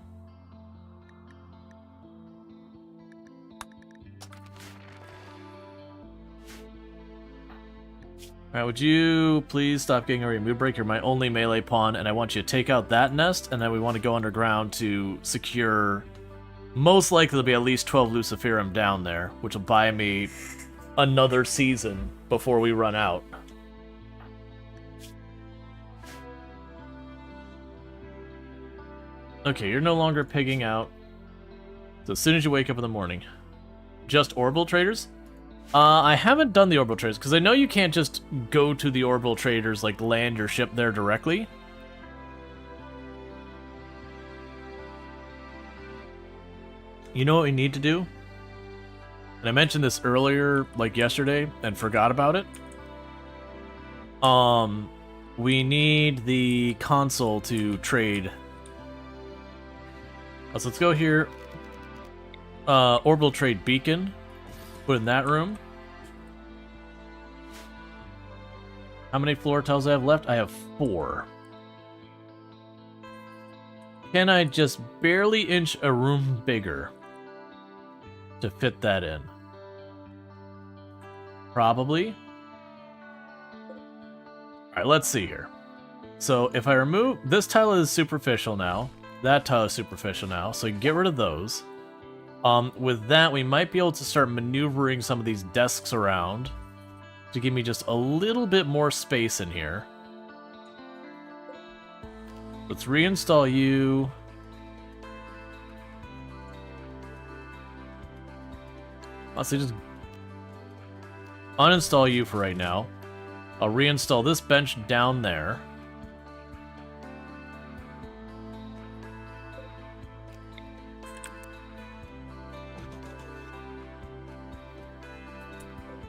Alright, would you please stop getting a mood break? You're my only melee pawn, and I want you to take out that nest, and then we want to go underground to secure... Most likely there'll be at least 12 Luciferum down there, which will buy me another season before we run out. Okay, you're no longer pigging out. So as soon as you wake up in the morning. Just orbital traders? I haven't done the orbital traders, because I know you can't just go to the orbital traders, like land your ship there directly. You know what we need to do? And I mentioned this earlier, like yesterday, and forgot about it. We need the console to trade. So let's go here. Orbital trade beacon. Put in that room. How many floor tiles do I have left? I have 4. Can I just barely inch a room bigger to fit that in? Probably. Alright, let's see here. So if I remove... This tile is superficial now. That tile is superficial now, so I can get rid of those. With that, we might be able to start maneuvering some of these desks around to give me just a little bit more space in here. Let's reinstall you. Honestly, just uninstall you for right now. I'll reinstall this bench down there.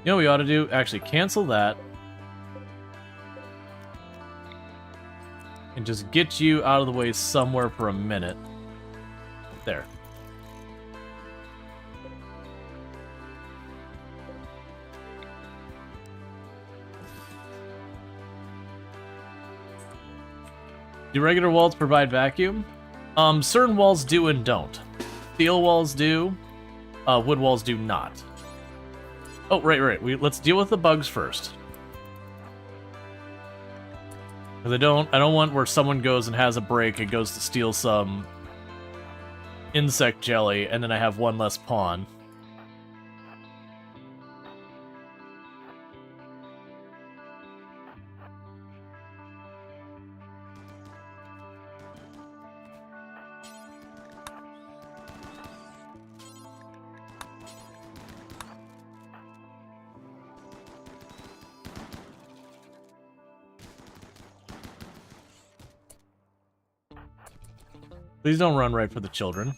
You know what we ought to do? Actually, cancel that. And just get you out of the way somewhere for a minute. There. Do regular walls provide vacuum? Certain walls do and don't. Steel walls do. Wood walls do not. Oh, right. Let's deal with the bugs first. Because I don't want where someone goes and has a break and goes to steal some insect jelly, and then I have one less pawn. Please don't run right for the children.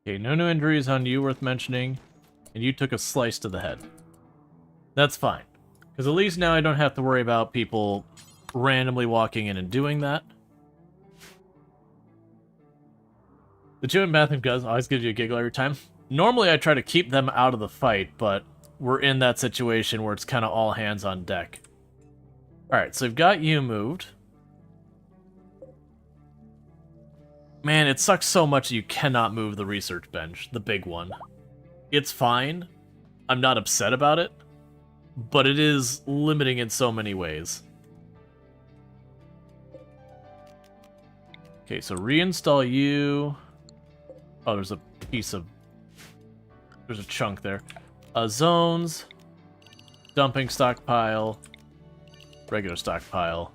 Okay, no new injuries on you worth mentioning, and you took a slice to the head. That's fine, because at least now I don't have to worry about people randomly walking in and doing that. The Jim and Matthew guys always gives you a giggle every time. Normally I try to keep them out of the fight, but we're in that situation where it's kind of all hands on deck. Alright, so we've got you moved. Man, it sucks so much that you cannot move the research bench, the big one. It's fine. I'm not upset about it, but it is limiting in so many ways. Okay, so reinstall you. Oh, there's a piece of... There's a chunk there. Zones. Dumping stockpile. Regular stockpile.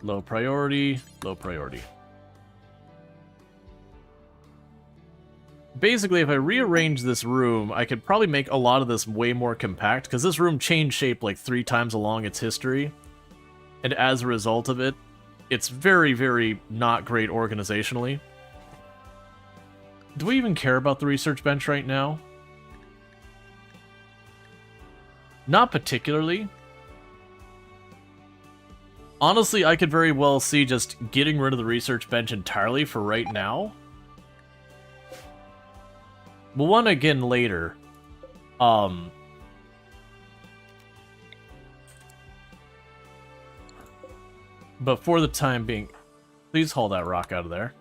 Low priority. Low priority. Basically, if I rearrange this room, I could probably make a lot of this way more compact, because this room changed shape like 3 times along its history. And as a result of it, it's very, very not great organizationally. Do we even care about the research bench right now? Not particularly. Honestly, I could very well see just getting rid of the research bench entirely for right now. We'll want to again later. But for the time being, please haul that rock out of there.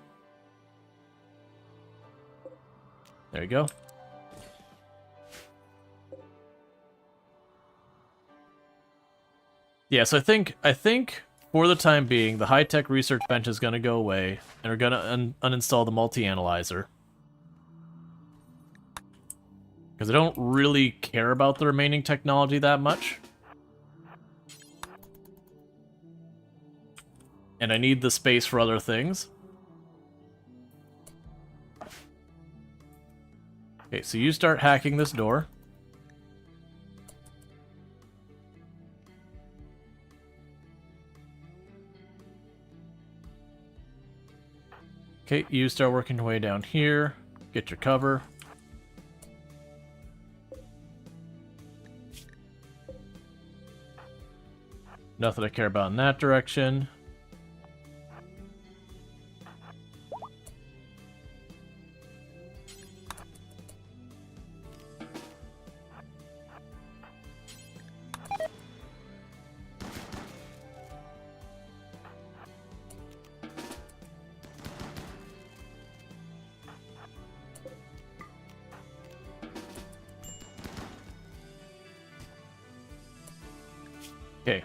There you go. Yeah, so I think for the time being, the high-tech research bench is going to go away, and we're going to uninstall the multi-analyzer. Because I don't really care about the remaining technology that much. And I need the space for other things. Okay, so you start hacking this door. Okay, you start working your way down here. Get your cover. Nothing I care about in that direction. Okay.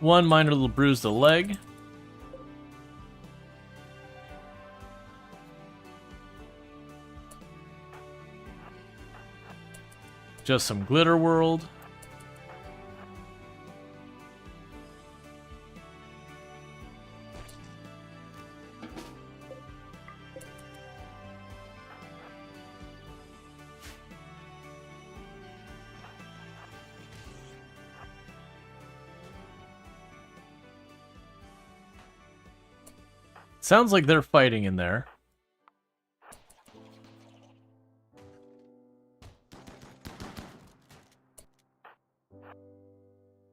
One minor little bruise to the leg. Just some glitter world. Sounds like they're fighting in there.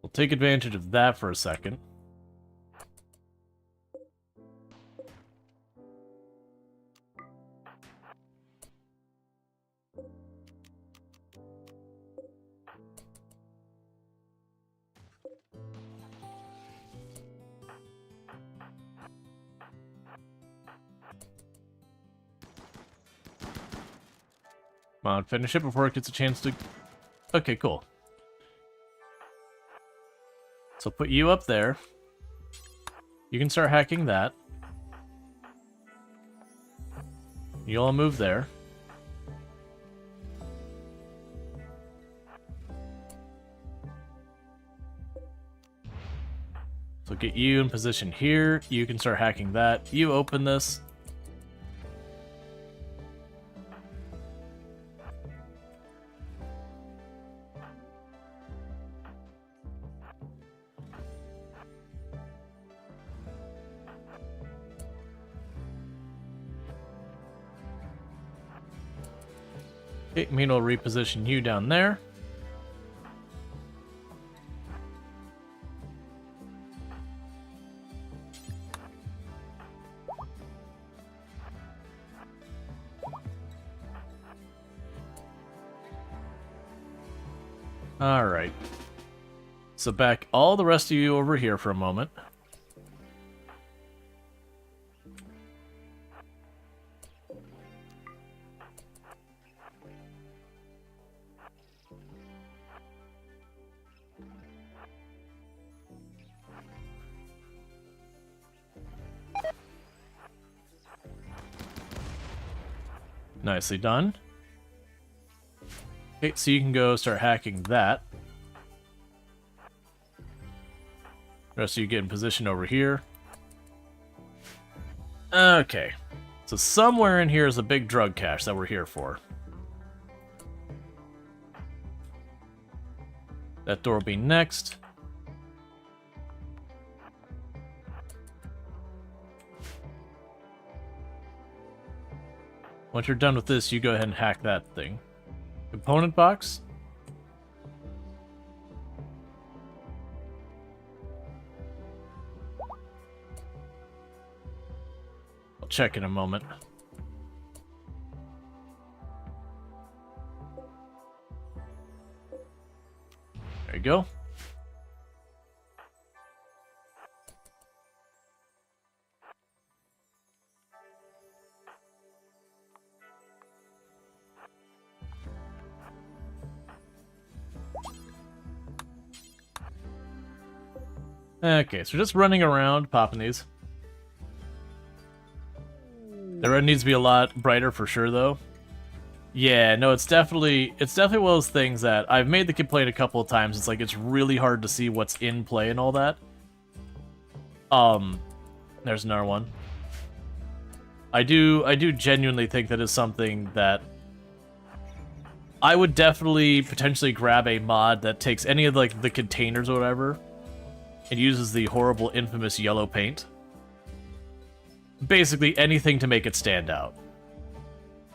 We'll take advantage of that for a second. Come on, finish it before it gets a chance to... Okay, cool. So put you up there. You can start hacking that. You all move there. So get you in position here. You can start hacking that. You open this. Okay, meanwhile, reposition you down there. Alright. So back all the rest of you over here for a moment. Nicely done. Okay, so you can go start hacking that. The rest of you get in position over here. Okay. So somewhere in here is a big drug cache that we're here for. That door will be next. Once you're done with this, you go ahead and hack that thing. Component box. I'll check in a moment. There you go. Okay, so just running around, popping these. The red needs to be a lot brighter for sure, though. Yeah, no, it's definitely one of those things that I've made the complaint a couple of times. It's like it's really hard to see what's in play and all that. There's another one. I do genuinely think that is something that I would definitely potentially grab a mod that takes any of like the containers or whatever and uses the horrible, infamous yellow paint. Basically anything to make it stand out.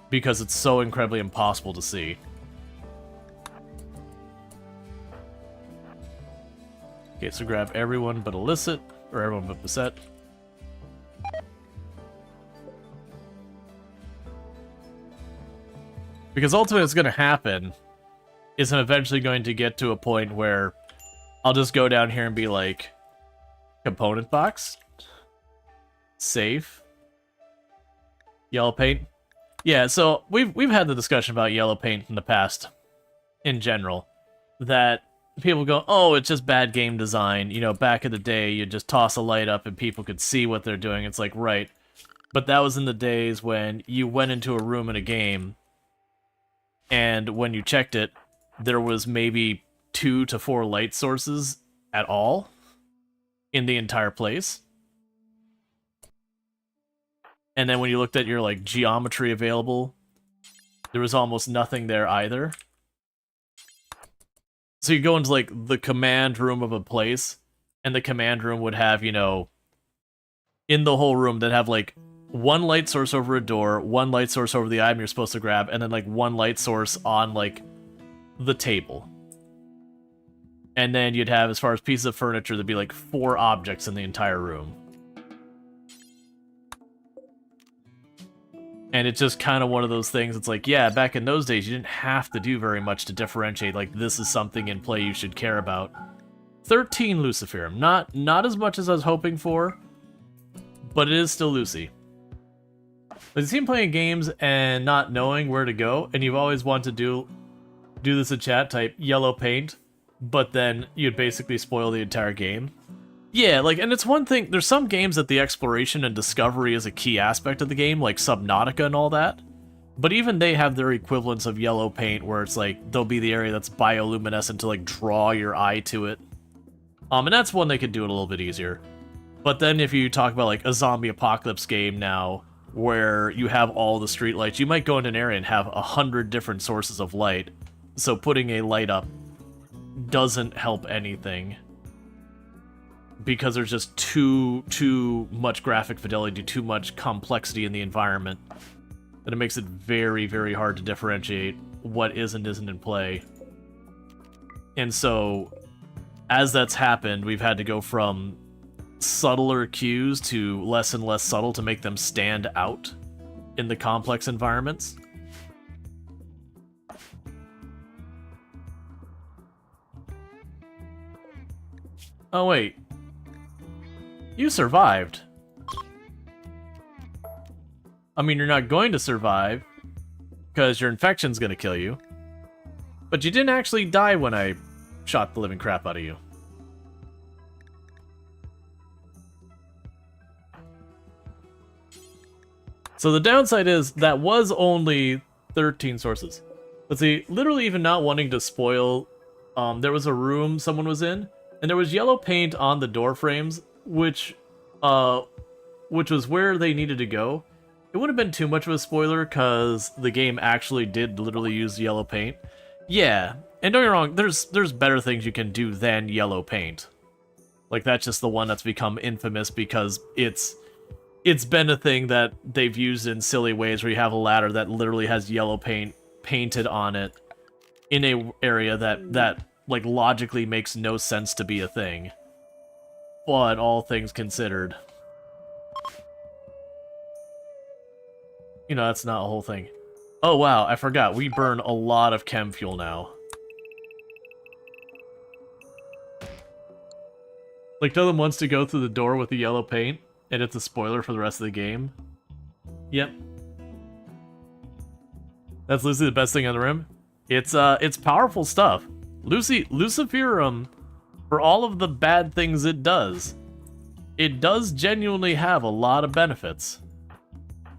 Because it's so incredibly impossible to see. Okay, so grab everyone but Illicit, or everyone but Beset. Because ultimately what's going to happen is I'm eventually going to get to a point where I'll just go down here and be like, component box, safe, yellow paint. Yeah, so we've had the discussion about yellow paint in the past, in general, that people go, oh, it's just bad game design. You know, back in the day, you just toss a light up and people could see what they're doing. It's like, right. But that was in the days when you went into a room in a game, and when you checked it, there was maybe 2 to 4 light sources at all in the entire place. And then when you looked at your like geometry available, there was almost nothing there either. So you go into like the command room of a place, and the command room would have, you know, in the whole room that have like 1 light source over a door, 1 light source over the item you're supposed to grab, and then like 1 light source on like the table. And then you'd have, as far as pieces of furniture, there'd be like 4 objects in the entire room. And it's just kind of one of those things, it's like, yeah, back in those days, you didn't have to do very much to differentiate, like, this is something in play you should care about. 13 Luciferum. Not as much as I was hoping for, but it is still Lucy. But you seem playing games and not knowing where to go, and you've always wanted to do this in chat, type yellow paint, but then you'd basically spoil the entire game. Yeah, like, and it's one thing, there's some games that the exploration and discovery is a key aspect of the game, like Subnautica and all that, but even they have their equivalents of yellow paint, where it's like, there'll be the area that's bioluminescent to like draw your eye to it. And that's one they could do it a little bit easier. But then if you talk about like a zombie apocalypse game now, where you have all the street lights, you might go into an area and have 100 different sources of light, so putting a light up doesn't help anything. Because there's just too much graphic fidelity, too much complexity in the environment, that it makes it very, very hard to differentiate what is and isn't in play. And so, as that's happened, we've had to go from subtler cues to less and less subtle to make them stand out in the complex environments. Oh, wait. You survived. I mean, you're not going to survive, because your infection's gonna kill you. But you didn't actually die when I shot the living crap out of you. So the downside is that was only 13 sources. But see, literally even not wanting to spoil, there was a room someone was in, and there was yellow paint on the door frames, which was where they needed to go. It wouldn't have been too much of a spoiler, because the game actually did literally use yellow paint. Yeah, and don't get me wrong, there's better things you can do than yellow paint. Like, that's just the one that's become infamous because it's been a thing that they've used in silly ways, where you have a ladder that literally has yellow paint painted on it in a area that like logically makes no sense to be a thing. But all things considered, you know, that's not a whole thing. Oh wow, I forgot, we burn a lot of chem fuel now. Like, tell them wants to go through the door with the yellow paint, and it's a spoiler for the rest of the game. Yep. That's Lucy, the best thing on the rim. It's powerful stuff. Luciferum, for all of the bad things it does genuinely have a lot of benefits.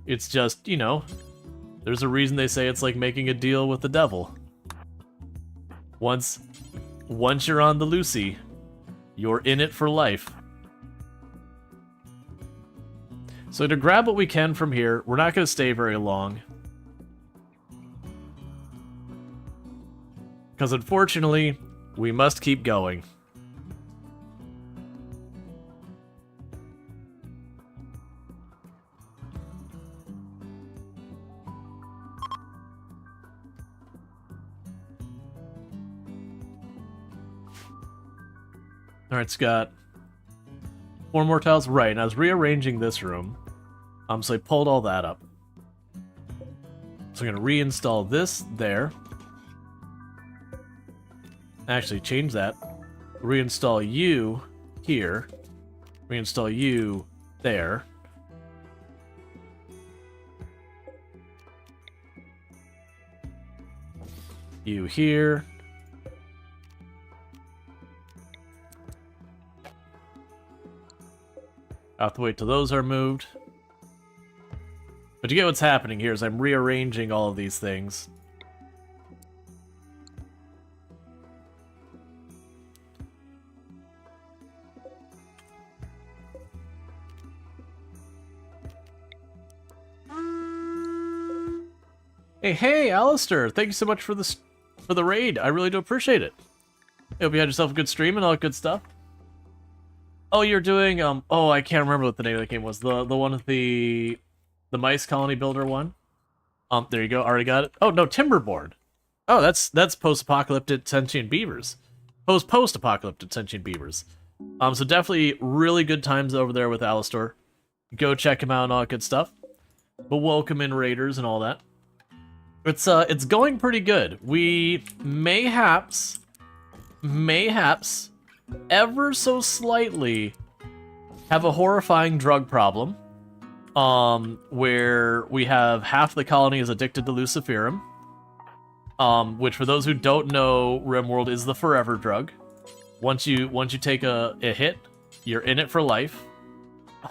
It's just, you know, there's a reason they say it's like making a deal with the devil. Once you're on the Lucy, you're in it for life. So to grab what we can from here, we're not going to stay very long. Because unfortunately, we must keep going. Alright, Scott. 4 more tiles? Right, and I was rearranging this room. So I pulled all that up. So I'm going to reinstall this there. Actually, change that. Reinstall you here. Reinstall you there. You here. I'll have to wait till those are moved. But you get what's happening here is I'm rearranging all of these things. Hey, Alistair! Thank you so much for the raid. I really do appreciate it. I hope you had yourself a good stream and all that good stuff. Oh, you're doing oh, I can't remember what the name of the game was. The one with the mice colony builder one. There you go. Already got it. Oh no, Timberborn. Oh, that's post-apocalyptic sentient beavers. Post-apocalyptic sentient beavers. So definitely really good times over there with Alistair. Go check him out and all that good stuff. But welcome in raiders and all that. It's going pretty good. We mayhaps ever so slightly have a horrifying drug problem, where we have half the colony is addicted to luciferum, which for those who don't know, RimWorld is the forever drug. Once you take a hit, you're in it for life.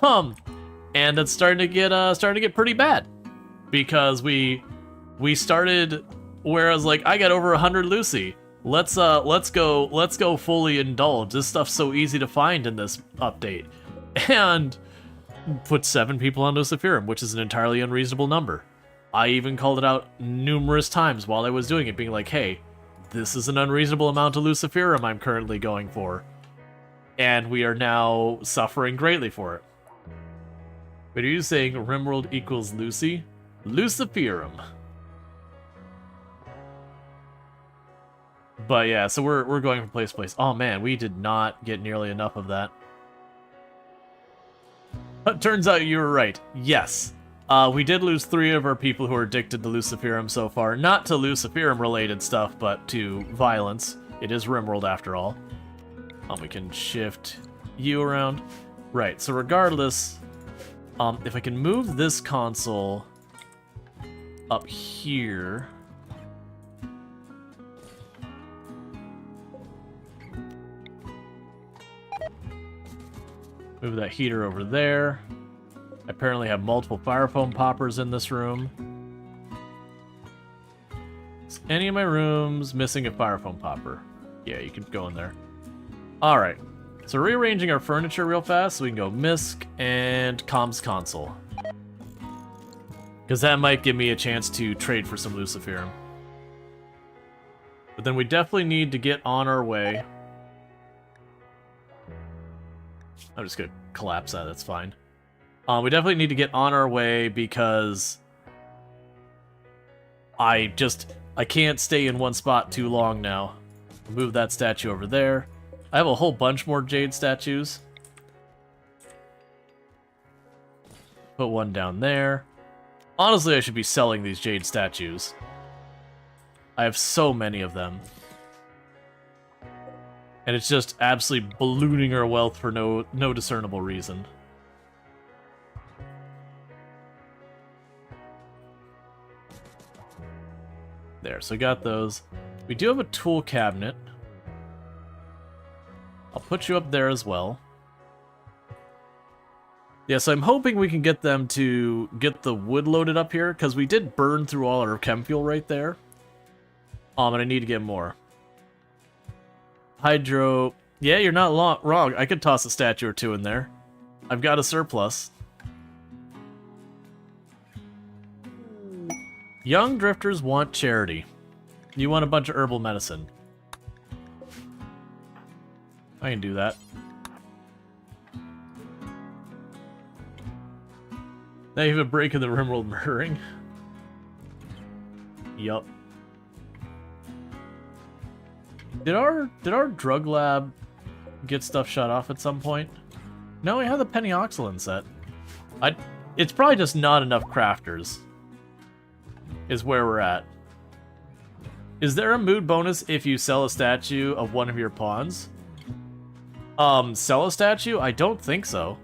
And it's starting to get pretty bad, because we started where I was like, I got over 100 Lucy. Let's go fully indulge. This stuff's so easy to find in this update. And put 7 people on Luciferum, which is an entirely unreasonable number. I even called it out numerous times while I was doing it, being like, hey, this is an unreasonable amount of Luciferum I'm currently going for. And we are now suffering greatly for it. But are you saying RimWorld equals Lucy? Luciferum. But yeah, so we're going from place to place. Oh man, we did not get nearly enough of that. But turns out you were right. Yes. We did lose 3 of our people who are addicted to Luciferum so far. Not to Luciferum related stuff, but to violence. It is RimWorld after all. We can shift you around. Right, so regardless, if I can move this console up here... Move that heater over there. I apparently have multiple fire foam poppers in this room. Is any of my rooms missing a fire foam popper? Yeah, you can go in there. Alright, so rearranging our furniture real fast so we can go MISC and comms console. Because that might give me a chance to trade for some Luciferum. But then we definitely need to get on our way. I'm just gonna collapse that, that's fine. We definitely need to get on our way because I can't stay in one spot too long now. Move that statue over there. I have a whole bunch more jade statues. Put one down there. Honestly, I should be selling these jade statues. I have so many of them. And it's just absolutely ballooning our wealth for no discernible reason. There, so I got those. We do have a tool cabinet. I'll put you up there as well. Yeah, so I'm hoping we can get them to get the wood loaded up here, because we did burn through all our chem fuel right there. And I need to get more. Hydro... Yeah, you're not wrong. I could toss a statue or two in there. I've got a surplus. Young drifters want charity. You want a bunch of herbal medicine. I can do that. Now you have a break in the RimWorld murdering. Yup. Did our drug lab get stuff shut off at some point? No, we have the Penny-Oxalin set. It's probably just not enough crafters. Is where we're at. Is there a mood bonus if you sell a statue of one of your pawns? Sell a statue? I don't think so.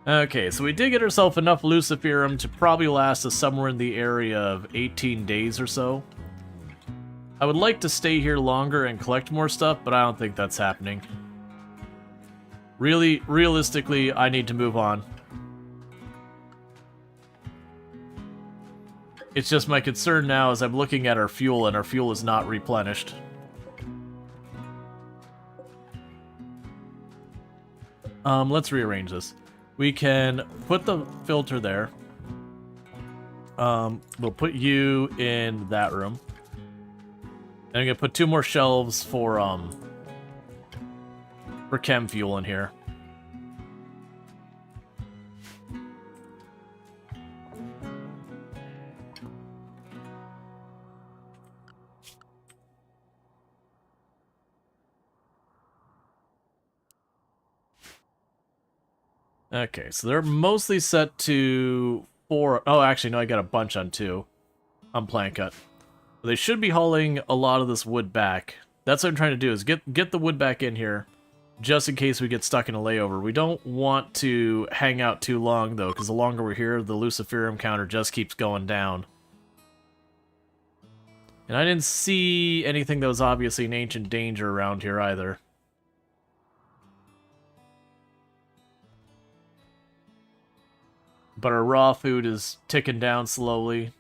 Okay, so we did get ourselves enough Luciferum to probably last us somewhere in the area of 18 days or so. I would like to stay here longer and collect more stuff, but I don't think that's happening. Really, realistically, I need to move on. It's just my concern now is I'm looking at our fuel, and our fuel is not replenished. Let's rearrange this. We can put the filter there. We'll put you in that room. And I'm gonna put 2 more shelves for chem fuel in here. Okay, so they're mostly set to 4... Oh, actually, no, I got a bunch on 2. On plant cut. They should be hauling a lot of this wood back. That's what I'm trying to do, is get the wood back in here, just in case we get stuck in a layover. We don't want to hang out too long, though, because the longer we're here, the Luciferum counter just keeps going down. And I didn't see anything that was obviously an ancient danger around here, either. But our raw food is ticking down slowly.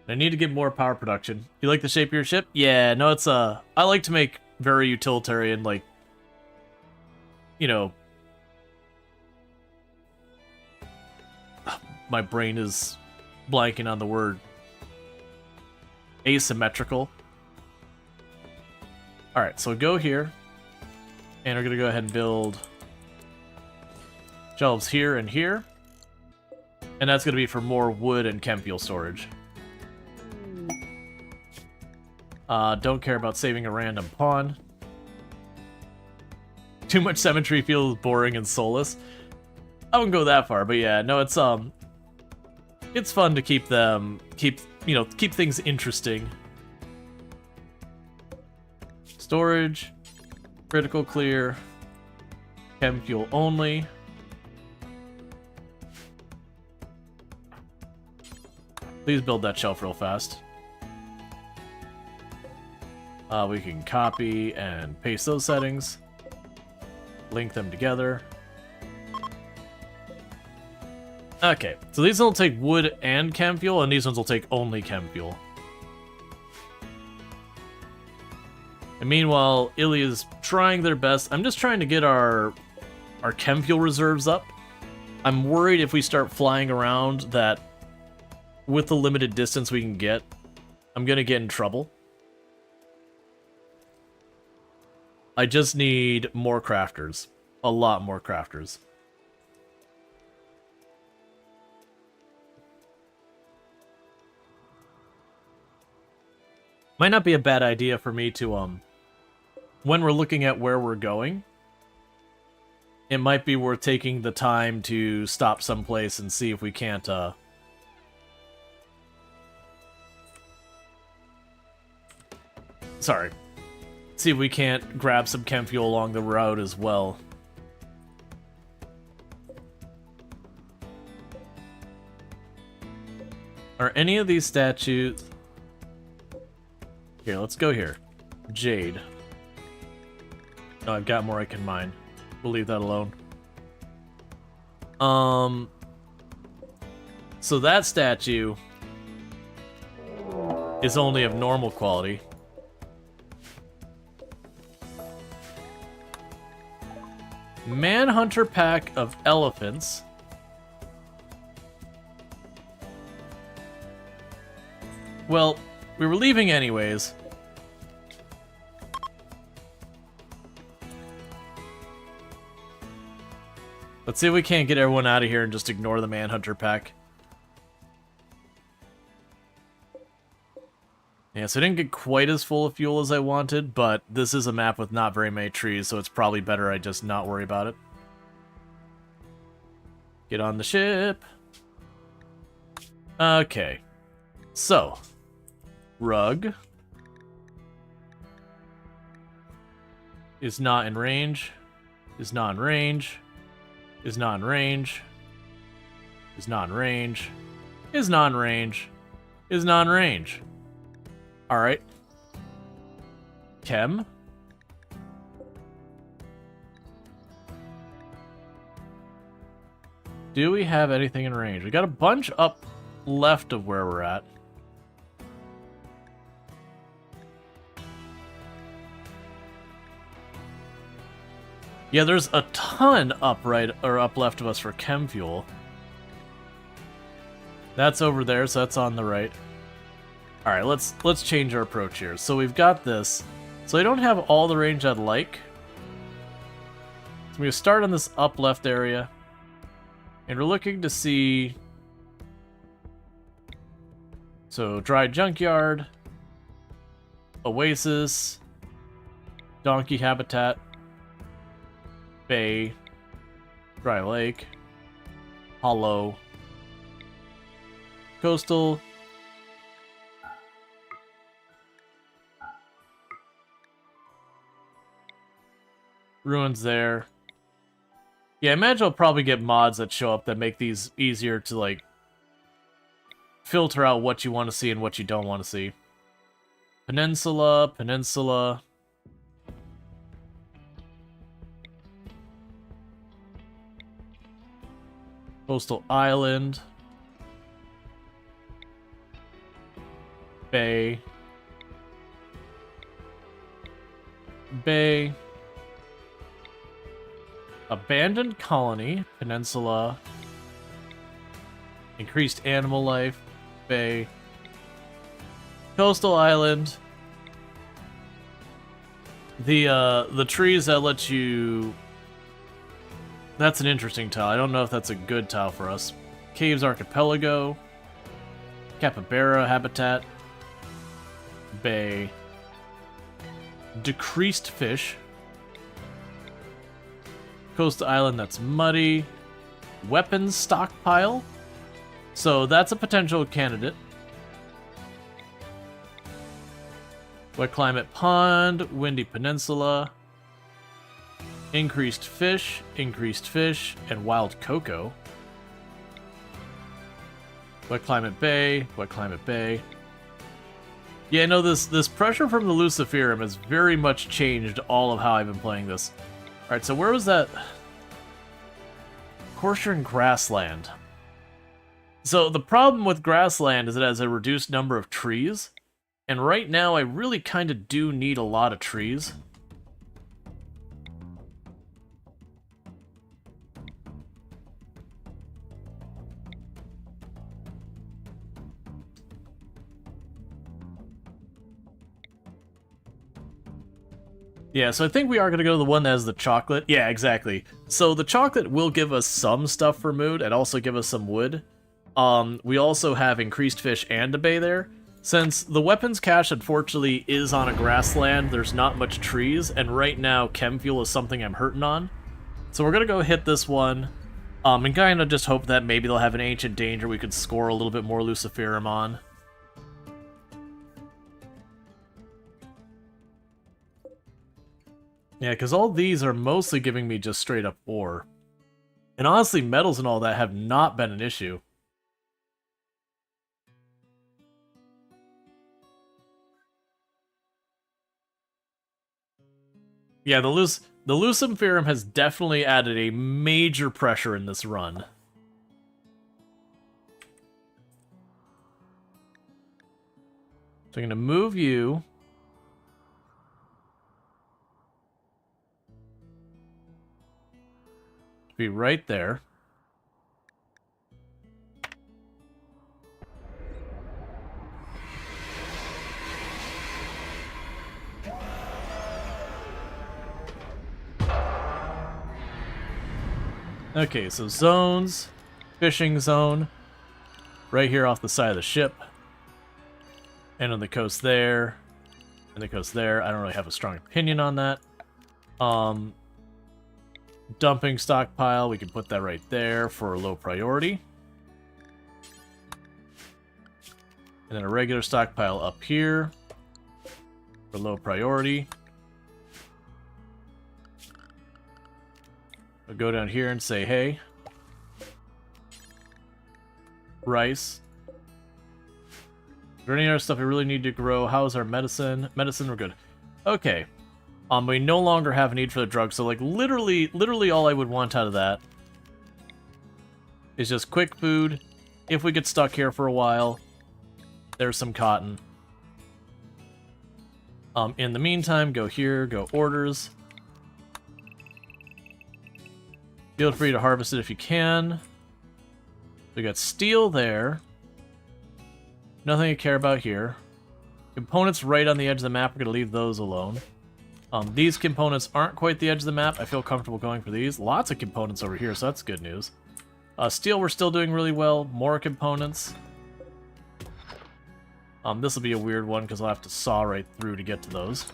I need to get more power production. You like the shape of your ship? Yeah, no, it's I like to make very utilitarian, like, you know... My brain is blanking on the word. Asymmetrical. Alright, so go here. And we're going to go ahead and build shelves here and here. And that's going to be for more wood and chem fuel storage. Don't care about saving a random pawn. Too much symmetry feels boring and soulless. I wouldn't go that far, but yeah, no, it's fun to keep things interesting. Storage, critical clear, chem fuel only. Please build that shelf real fast. We can copy and paste those settings, link them together. Okay, so these will take wood and chem fuel, and these ones will take only chem fuel. And meanwhile, Ilya's trying their best. I'm just trying to get our chem fuel reserves up. I'm worried if we start flying around that with the limited distance we can get, I'm gonna get in trouble. I just need more crafters. A lot more crafters. Might not be a bad idea for me to, when we're looking at where we're going, it might be worth taking the time to stop someplace and see if we can't, sorry. See if we can't grab some chem fuel along the route as well. Are any of these statues... Here, let's go here. Jade. No, I've got more I can mine. We'll leave that alone. So that statue is only of normal quality. Manhunter pack of elephants. Well, we were leaving anyways. Let's see if we can't get everyone out of here and just ignore the Manhunter pack. Yeah, so I didn't get quite as full of fuel as I wanted, but this is a map with not very many trees, so it's probably better I just not worry about it. Get on the ship. Okay. So. Rug. Is not in range. Is not in range. Is not in range. Is not in range. Is not in range. Is not in range. Alright. Chem. Do we have anything in range? We got a bunch up left of where we're at. Yeah, there's a ton up right or up left of us for chem fuel. That's over there, so that's on the right. All right, let's change our approach here. So we've got this. So I don't have all the range I'd like. So I'm gonna start on this up left area, and we're looking to see. So dry junkyard, oasis, donkey habitat. Bay, dry lake, hollow, coastal, ruins there. Yeah, I imagine I'll probably get mods that show up that make these easier to, like, filter out what you want to see and what you don't want to see. Peninsula, peninsula. Coastal island. Bay. Bay. Abandoned colony. Peninsula. Increased animal life. Bay. Coastal island. The trees that let you... That's an interesting tile. I don't know if that's a good tile for us. Caves Archipelago. Capybara Habitat. Bay. Decreased fish. Coast Island that's muddy. weapons stockpile. So that's a potential candidate. Wet climate pond, windy peninsula, increased fish, and wild cocoa. Wet climate bay, wet climate bay. Yeah, no, this pressure from the Luciferium has very much changed all of how I've been playing this. Alright, so where was that? Courser grassland. So the problem with grassland is it has a reduced number of trees. And right now I really kind of do need a lot of trees. Yeah, so I think we are going to go to the one that has the chocolate. Yeah, exactly. So the chocolate will give us some stuff for mood and also give us some wood. We also have increased fish and a bay there. Since the weapons cache, unfortunately, is on a grassland, there's not much trees, and right now chem fuel is something I'm hurting on. So we're going to go hit this one, and kind of just hope that maybe they'll have an Ancient Danger we could score a little bit more Luciferium on. Yeah, because all these are mostly giving me just straight up ore. And honestly, metals and all that have not been an issue. Yeah, the Luciferium has definitely added a major pressure in this run. So I'm going to move you. Be right there. Okay, so zones, fishing zone, right here off the side of the ship, and on the coast there, and the coast there. I don't really have a strong opinion on that. Dumping stockpile, we can put that right there for low priority. And then a regular stockpile up here for low priority. We'll go down here and say, hey. Rice. Is there any other stuff we really need to grow? How's our medicine? Medicine, we're good. Okay. We no longer have a need for the drug, so like literally all I would want out of that is just quick food. If we get stuck here for a while, there's some cotton. In the meantime, go here, go orders. Feel free to harvest it if you can. We got steel there. Nothing to care about here. Components right on the edge of the map, we're going to leave those alone. These components aren't quite the edge of the map. I feel comfortable going for these. Lots of components over here, so that's good news. Steel, we're still doing really well. More components. This will be a weird one because I'll have to saw right through to get to those.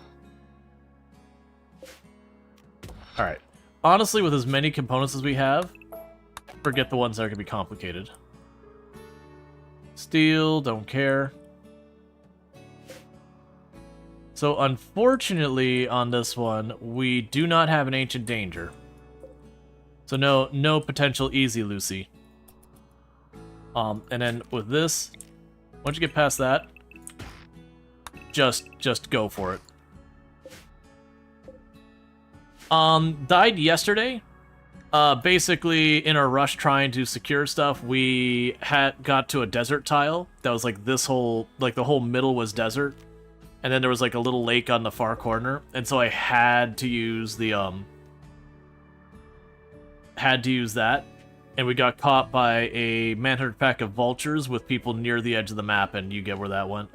Alright. Honestly, with as many components as we have, forget the ones that are going to be complicated. Steel, don't care. So unfortunately on this one, we do not have an Ancient Danger. So no potential easy Lucy. And then with this, once you get past that, just go for it. Died yesterday. Basically in our rush trying to secure stuff, we got to a desert tile that was like this whole, like the whole middle was desert. And then there was like a little lake on the far corner, and so I had to use the that, and we got caught by a manhunter pack of vultures with people near the edge of the map, and you get where that went.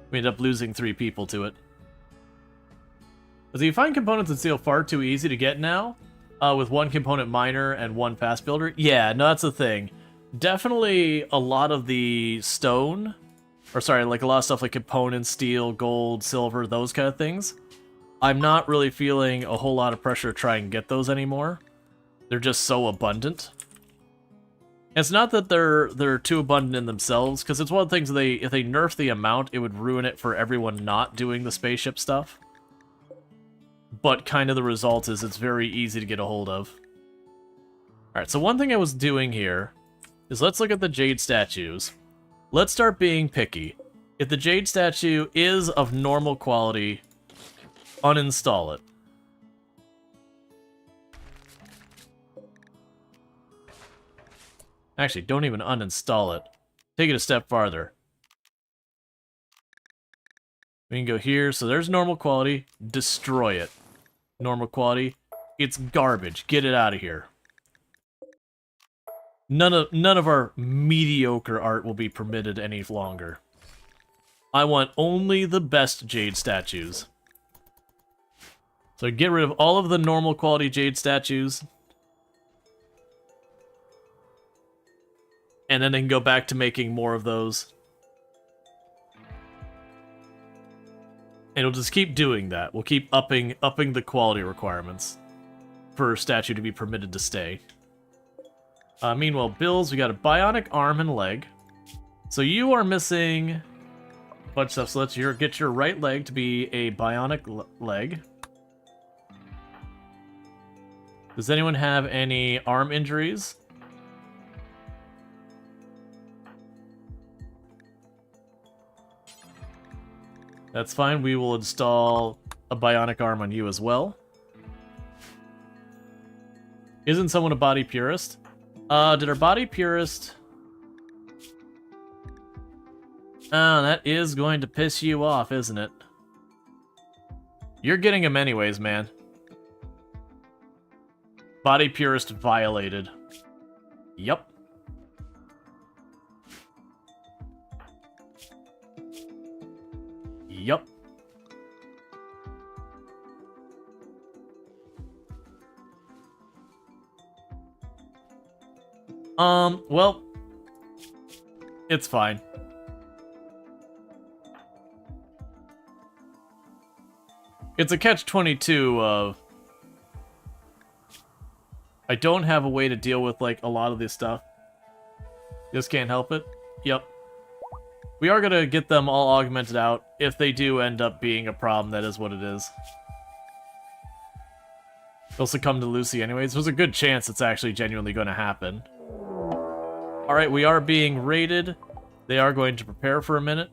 We ended up losing 3 people to it. But you find components in steel far too easy to get now, with 1 component miner and 1 fast builder. Yeah, no, that's the thing. Definitely a lot of the stone. Or sorry, like a lot of stuff like components, steel, gold, silver, those kind of things. I'm not really feeling a whole lot of pressure to try and get those anymore. They're just so abundant. It's not that they're too abundant in themselves, because it's one of the things if they nerf the amount, it would ruin it for everyone not doing the spaceship stuff. But kind of the result is it's very easy to get a hold of. Alright, so one thing I was doing here is let's look at the Jade statues. Let's start being picky. If the Jade statue is of normal quality, uninstall it. Actually, don't even uninstall it. Take it a step farther. We can go here, so there's normal quality, destroy it. Normal quality, it's garbage, get it out of here. None of our mediocre art will be permitted any longer. I want only the best Jade statues. So get rid of all of the normal quality Jade statues. And then go back to making more of those. And we'll just keep doing that. We'll keep upping the quality requirements for a statue to be permitted to stay. Meanwhile, Bills, we got a bionic arm and leg. So you are missing a bunch of stuff. So let's get your right leg to be a bionic leg. Does anyone have any arm injuries? That's fine. We will install a bionic arm on you as well. Isn't someone a body purist? Did our body purist... Oh, that is going to piss you off, isn't it? You're getting him anyways, man. Body purist violated. Yup. Yup. Well, it's fine. It's a catch-22 of... I don't have a way to deal with, like, a lot of this stuff. Just can't help it. Yep. We are gonna get them all augmented out. If they do end up being a problem, that is what it is. They'll succumb to Lucy anyways. There's a good chance it's actually genuinely gonna happen. Alright, we are being raided. They are going to prepare for a minute.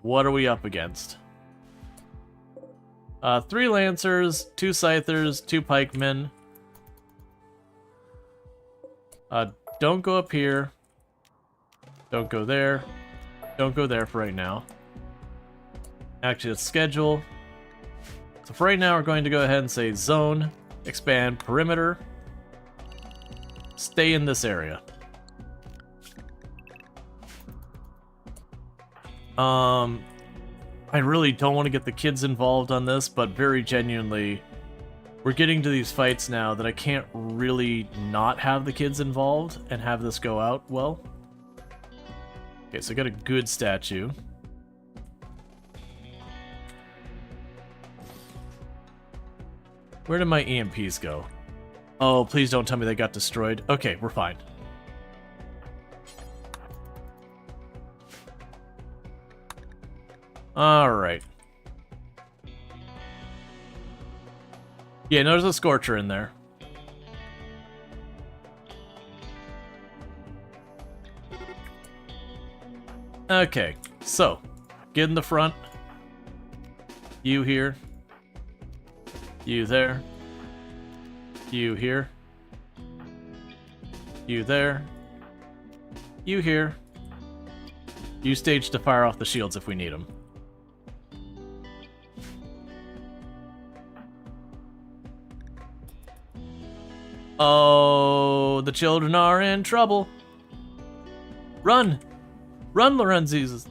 What are we up against? 3 Lancers, 2 Scythers, 2 Pikemen. Don't go up here. Don't go there. Don't go there for right now. Actually, let's schedule. So for right now, we're going to go ahead and say zone, expand perimeter, stay in this area. I really don't want to get the kids involved on this, but very genuinely, we're getting to these fights now that I can't really not have the kids involved and have this go out well. Okay, so I got a good statue. Where did my EMPs go? Oh, please don't tell me they got destroyed. Okay, we're fine. Alright. Yeah, no, there's a Scorcher in there. Okay, so, get in the front. You here. You there. You here. You there. You here. You stage to fire off the shields if we need them. Oh, the children are in trouble. Run! Run, Lorenzis!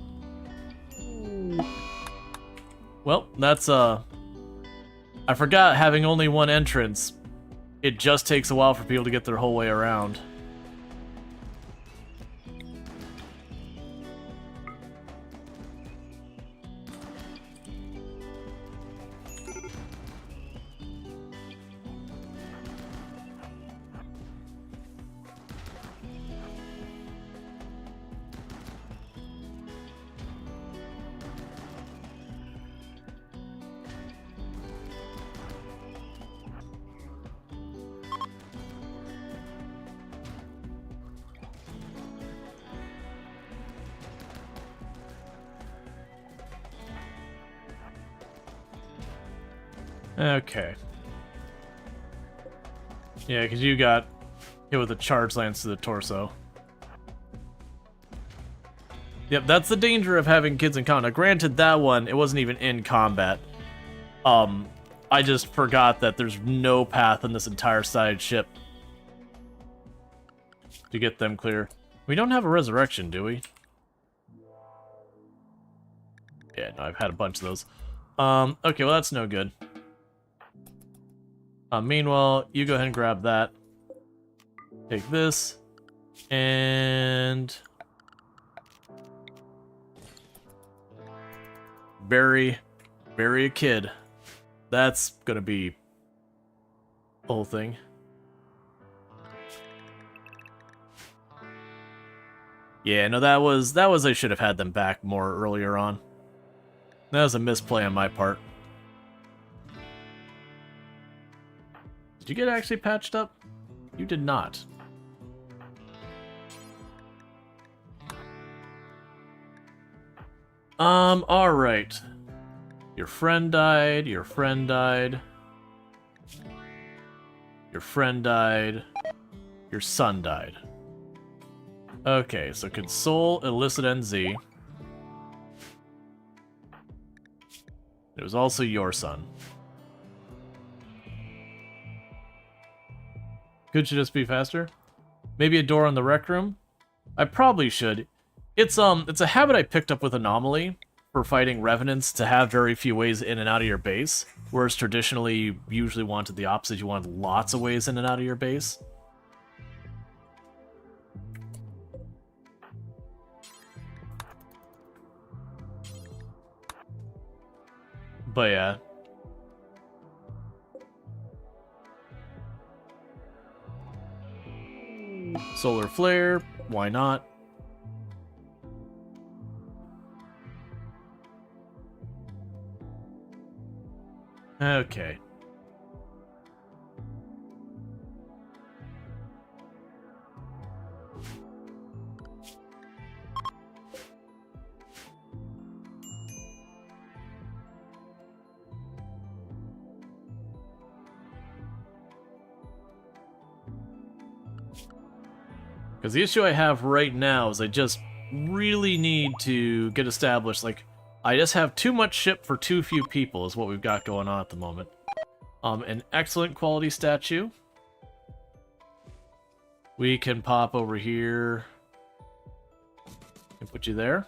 Well, that's, I forgot having only one entrance. It just takes a while for people to get their whole way around. Okay. Yeah, because you got hit with a charge lance to the torso. Yep, that's the danger of having kids in combat. Now, granted, that one, it wasn't even in combat. I just forgot that there's no path in this entire side ship to get them clear. We don't have a resurrection, do we? Yeah, no, I've had a bunch of those. Okay, well, that's no good. Meanwhile, you go ahead and grab that. Take this. And... bury a kid. That's gonna be a whole thing. Yeah, no, that was I should have had them back more earlier on. That was a misplay on my part. Did you get actually patched up? You did not. Alright. Your friend died, your friend died. Your friend died. Your son died. Okay, so console, illicit NZ. It was also your son. Could you just be faster? Maybe a door in the rec room? I probably should. It's a habit I picked up with Anomaly for fighting Revenants to have very few ways in and out of your base, whereas traditionally you usually wanted the opposite, you wanted lots of ways in and out of your base. But yeah. Solar Flare, why not? Okay. Because the issue I have right now is I just really need to get established. Like, I just have too much ship for too few people is what we've got going on at the moment. An excellent quality statue. We can pop over here and put you there.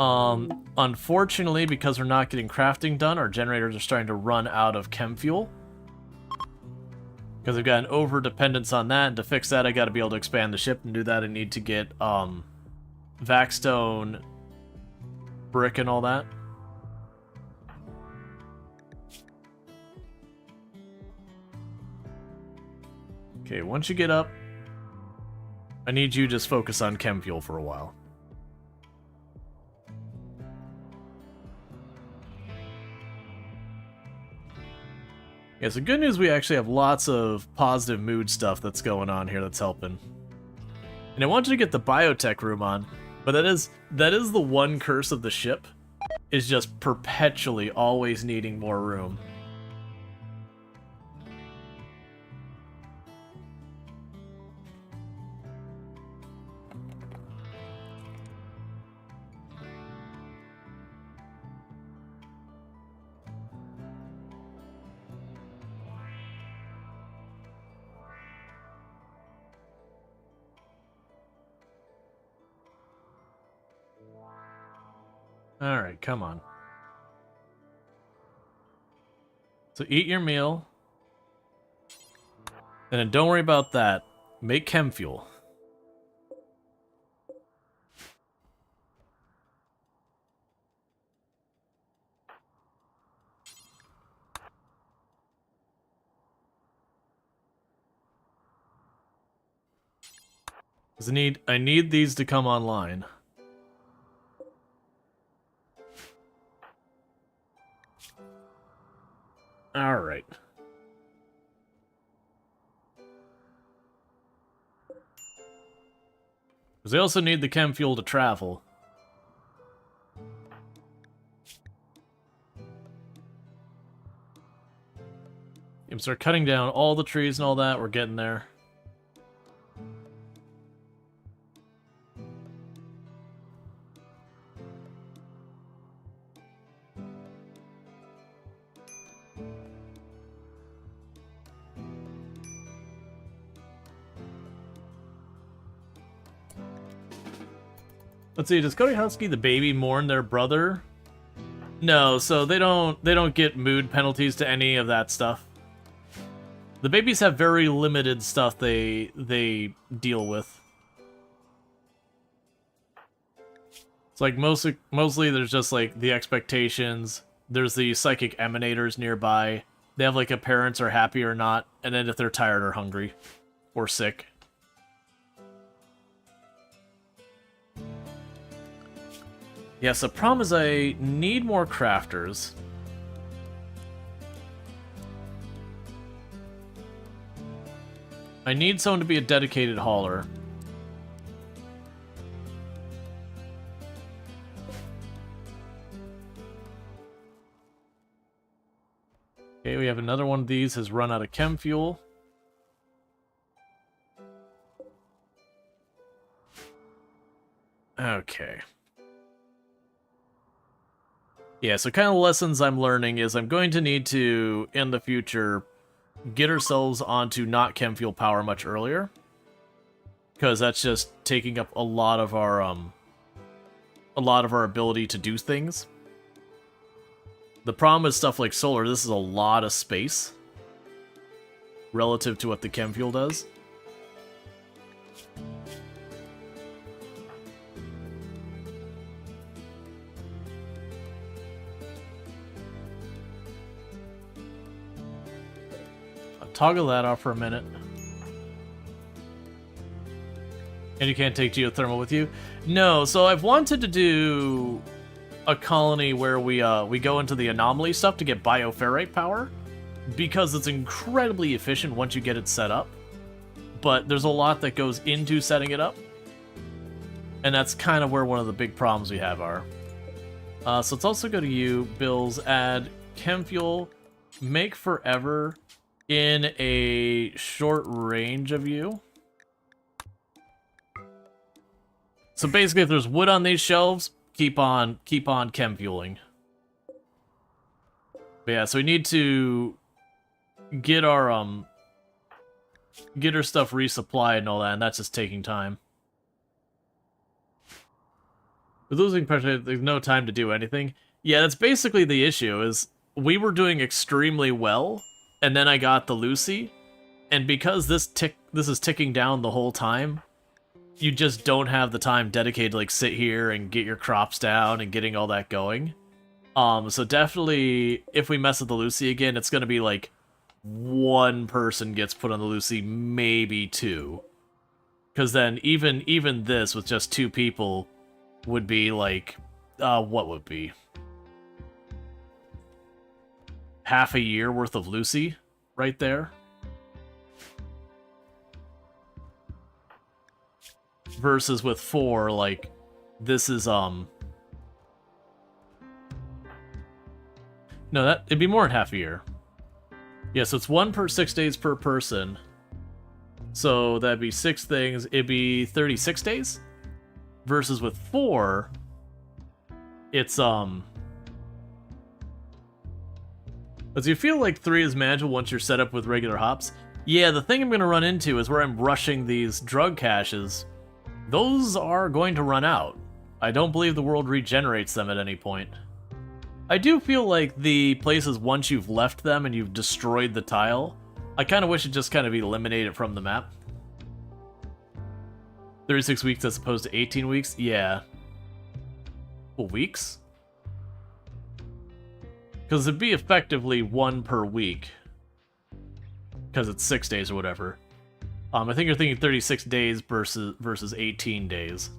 Unfortunately, because we're not getting crafting done, our generators are starting to run out of chem fuel. Because I've got an over-dependence on that, and to fix that I gotta be able to expand the ship, and do that I need to get, Vaxstone, brick and all that. Okay, once you get up, I need you to just focus on chem fuel for a while. Yeah, so good news, we actually have lots of positive mood stuff that's going on here that's helping. And I wanted to get the biotech room on, but that is the one curse of the ship, is just perpetually always needing more room. Alright, come on. So eat your meal. And then don't worry about that. Make chem fuel. Because I need these to come online. Alright. Because they also need the chem fuel to travel. I'm start cutting down all the trees and all that. We're getting there. Let's see, does Cody Husky the baby mourn their brother? No, so they don't get mood penalties to any of that stuff. The babies have very limited stuff they deal with. It's like mostly there's just like the expectations. There's the psychic emanators nearby. They have like a parents are happy or not, and then if they're tired or hungry or sick. Yes, the problem is I need more crafters. I need someone to be a dedicated hauler. Okay, we have another one of these has run out of chem fuel. Okay. Yeah, so kind of lessons I'm learning is I'm going to need to, in the future, get ourselves onto not chem fuel power much earlier. Because that's just taking up a lot of our ability to do things. The problem is stuff like solar, this is a lot of space relative to what the chem fuel does. Toggle that off for a minute. And you can't take geothermal with you? No, so I've wanted to do a colony where we go into the anomaly stuff to get bioferrite power, because it's incredibly efficient once you get it set up. But there's a lot that goes into setting it up. And that's kind of where one of the big problems we have are. So let's also go to you, Bills, add chem fuel, make forever in a short range of you. So basically, if there's wood on these shelves, keep on chem fueling. But yeah, so we need to get our stuff resupplied and all that, and that's just taking time. With losing pressure, there's no time to do anything. Yeah, that's basically the issue. Is we were doing extremely well. And then I got the Lucy, and because this is ticking down the whole time, you just don't have the time dedicated to like sit here and get your crops down and getting all that going. So definitely, if we mess with the Lucy again, it's gonna be like one person gets put on the Lucy, maybe two, because then even this with just two people would be like, what would be? Half a year worth of Lucy right there. Versus with 4, like, this is, no, it'd be more than half a year. Yeah, so it's 1 per 6 days per person. So that'd be 6 things, it'd be 36 days. Versus with 4, it's, But do you feel like 3 is manageable once you're set up with regular hops? Yeah, the thing I'm going to run into is where I'm rushing these drug caches. Those are going to run out. I don't believe the world regenerates them at any point. I do feel like the places, once you've left them and you've destroyed the tile, I kind of wish it just kind of be eliminated from the map. 36 weeks as opposed to 18 weeks? Yeah. Well, weeks? Because it'd be effectively 1 per week. Because it's 6 days or whatever. I think you're thinking 36 days versus 18 days.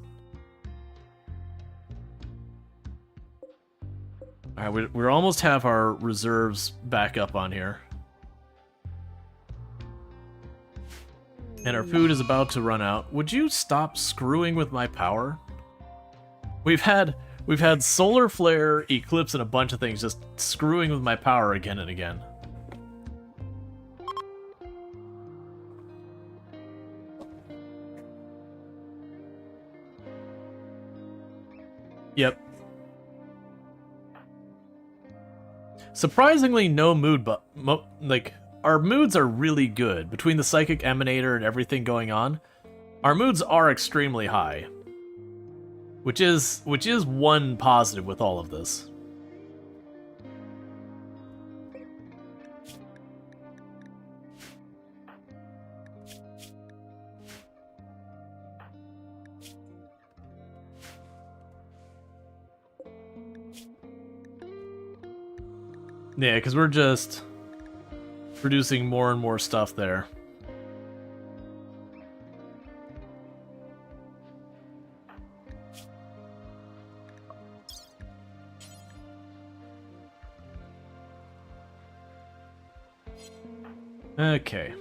Alright, we almost have our reserves back up on here. And our food is about to run out. Would you stop screwing with my power? We've had solar flare, eclipse, and a bunch of things just screwing with my power again and again. Yep. Surprisingly, no mood, but like our moods are really good between the psychic emanator and everything going on. Our moods are extremely high, which is one positive with all of this. Yeah, because we're just producing more and more stuff there. Okay.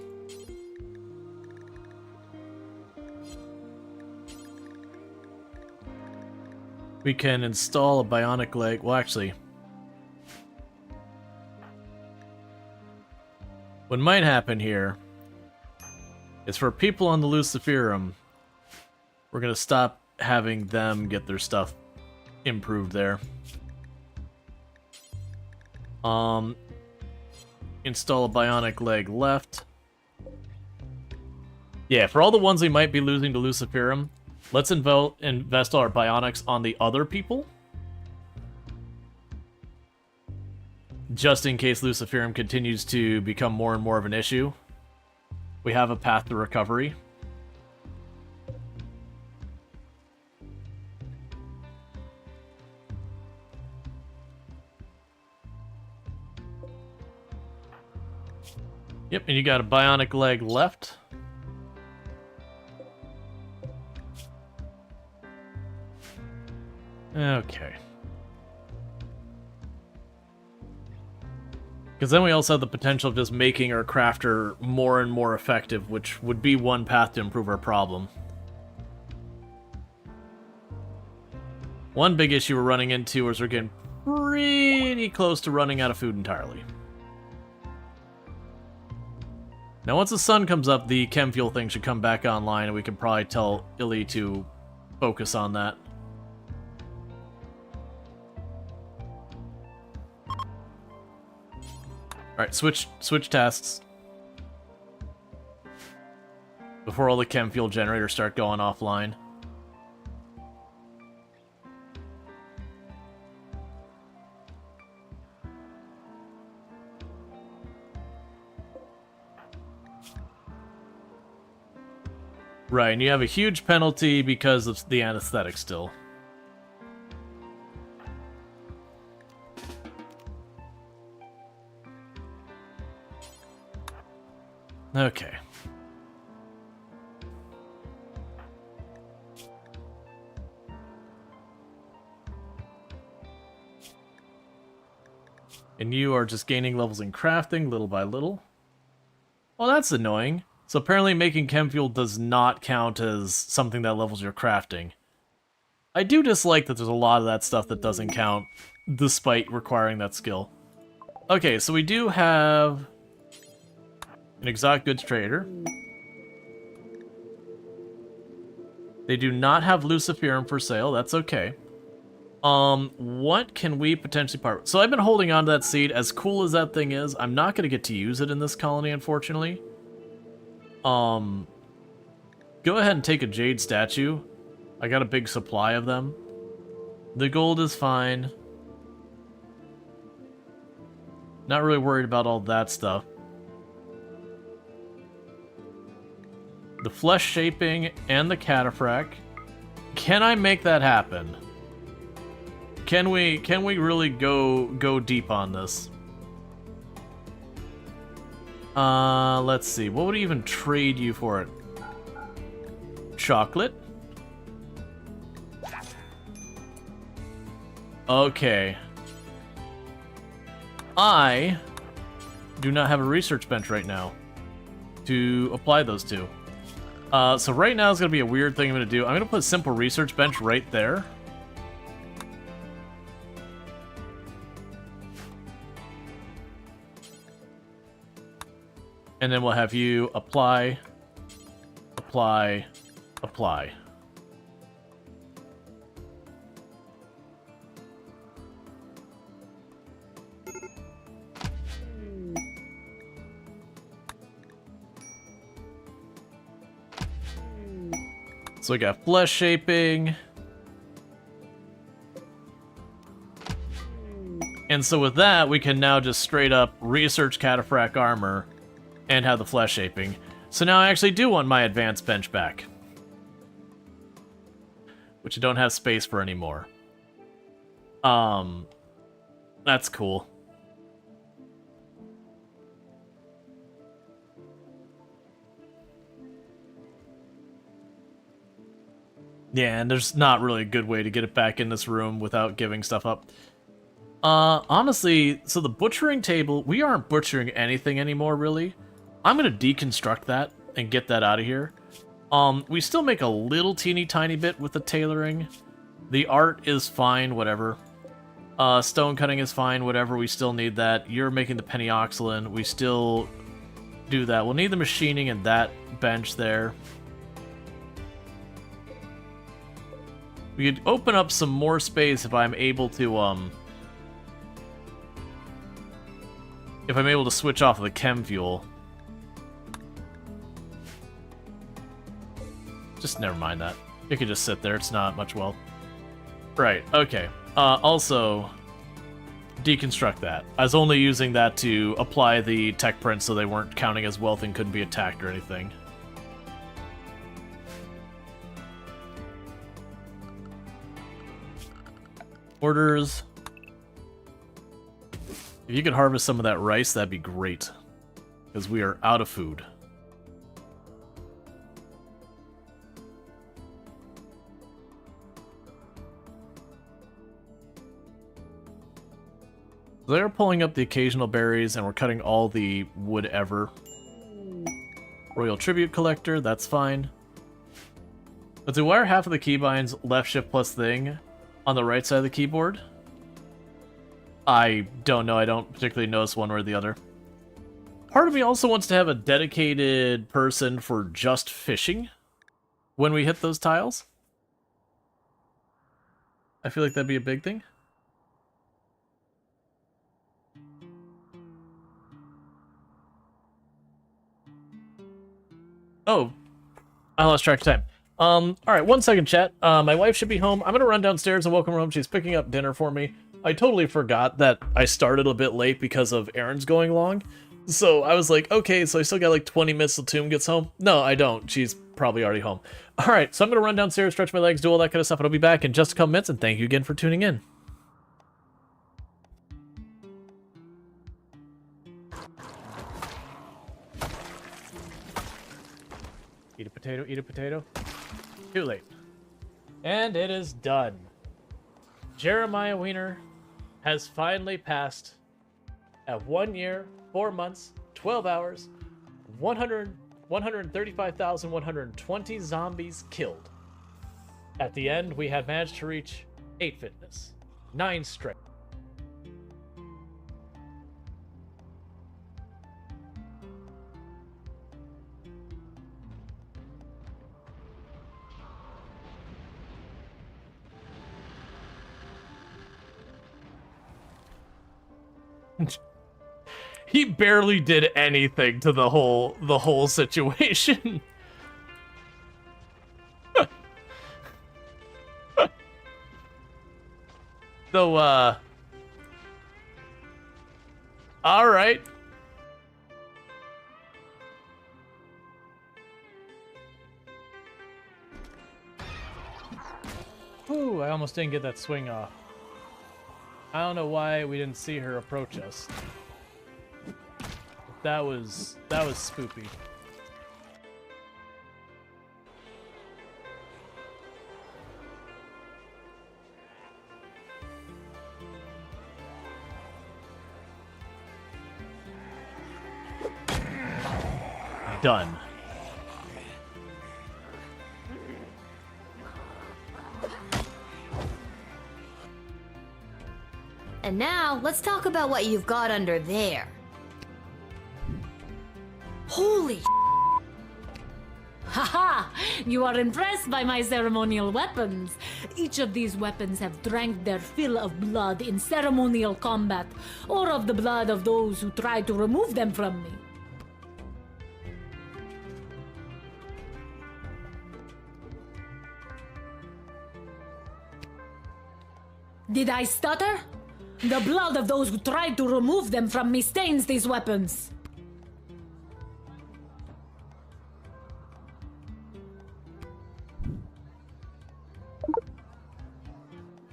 We can install a bionic leg. Well, actually, what might happen here is for people on the Luciferum, we're going to stop having them get their stuff improved there. Install a bionic leg left. Yeah, for all the ones we might be losing to Luciferum, let's invest all our bionics on the other people. Just in case Luciferum continues to become more and more of an issue. We have a path to recovery. Yep, and you got a bionic leg left. Okay. Because then we also have the potential of just making our crafter more and more effective, which would be one path to improve our problem. One big issue we're running into is we're getting pretty close to running out of food entirely. Now once the sun comes up, the chem fuel thing should come back online, and we can probably tell Illy to focus on that. Alright, switch tasks. Before all the chem fuel generators start going offline. Right, and you have a huge penalty because of the anesthetic still. Okay. And you are just gaining levels in crafting little by little. Well, that's annoying. So apparently making chem fuel does not count as something that levels your crafting. I do dislike that there's a lot of that stuff that doesn't count, despite requiring that skill. Okay, so we do have an exotic goods trader. They do not have Luciferum for sale, that's okay. What can we potentially part with? So I've been holding on to that seed. As cool as that thing is, I'm not going to get to use it in this colony, unfortunately. Go ahead and take a jade statue. I got a big supply of them. The gold is fine. Not really worried about all that stuff. The flesh shaping and the cataphract. Can I make that happen? Can we really go deep on this? Let's see. What would I even trade you for it? Chocolate? Okay. I do not have a research bench right now to apply those to. So right now is going to be a weird thing I'm going to do. I'm going to put simple research bench right there. And then we'll have you apply, apply, apply. So we got flesh shaping. And so with that, we can now just straight up research cataphract armor and have the flesh shaping. So now I actually do want my advanced bench back, which I don't have space for anymore. That's cool. Yeah, and there's not really a good way to get it back in this room without giving stuff up. Honestly, so the butchering table, we aren't butchering anything anymore, really. I'm gonna deconstruct that and get that out of here. We still make a little teeny tiny bit with the tailoring. The art is fine, whatever. Stone cutting is fine, whatever, we still need that. You're making the penioxylin, we still do that. We'll need the machining and that bench there. We could open up some more space if I'm able to, if I'm able to switch off of the chem fuel. Just never mind that. It could just sit there, it's not much wealth. Right, okay. Also, deconstruct that. I was only using that to apply the tech prints so they weren't counting as wealth and couldn't be attacked or anything. Orders. If you could harvest some of that rice, that'd be great. Because we are out of food. They're pulling up the occasional berries, and we're cutting all the wood ever. Royal Tribute Collector, that's fine. But do wire half of the keybinds left shift plus thing on the right side of the keyboard? I don't know, I don't particularly notice one or the other. Part of me also wants to have a dedicated person for just fishing when we hit those tiles. I feel like that'd be a big thing. Oh, I lost track of time. Alright, 1 second, chat. My wife should be home. I'm gonna run downstairs and welcome her home. She's picking up dinner for me. I totally forgot that I started a bit late because of errands going long. So I was like, okay, so I still got like 20 minutes till Tomb gets home. No, I don't. She's probably already home. Alright, so I'm gonna run downstairs, stretch my legs, do all that kind of stuff, and I'll be back in just a couple minutes, and thank you again for tuning in. Eat a potato, eat a potato. Too late. And it is done. Jeremiah Wiener has finally passed at 1 year, 4 months, 12 hours, 135,120 zombies killed. At the end, we have managed to reach 8 fitness, 9 strength. He barely did anything to the whole situation. So, all right. Ooh, I almost didn't get that swing off. I don't know why we didn't see her approach us. That was spoopy. Done. And now, let's talk about what you've got under there. Holy Haha! You are impressed by my ceremonial weapons. Each of these weapons have drank their fill of blood in ceremonial combat, or of the blood of those who tried to remove them from me. Did I stutter? The blood of those who tried to remove them from me stains these weapons.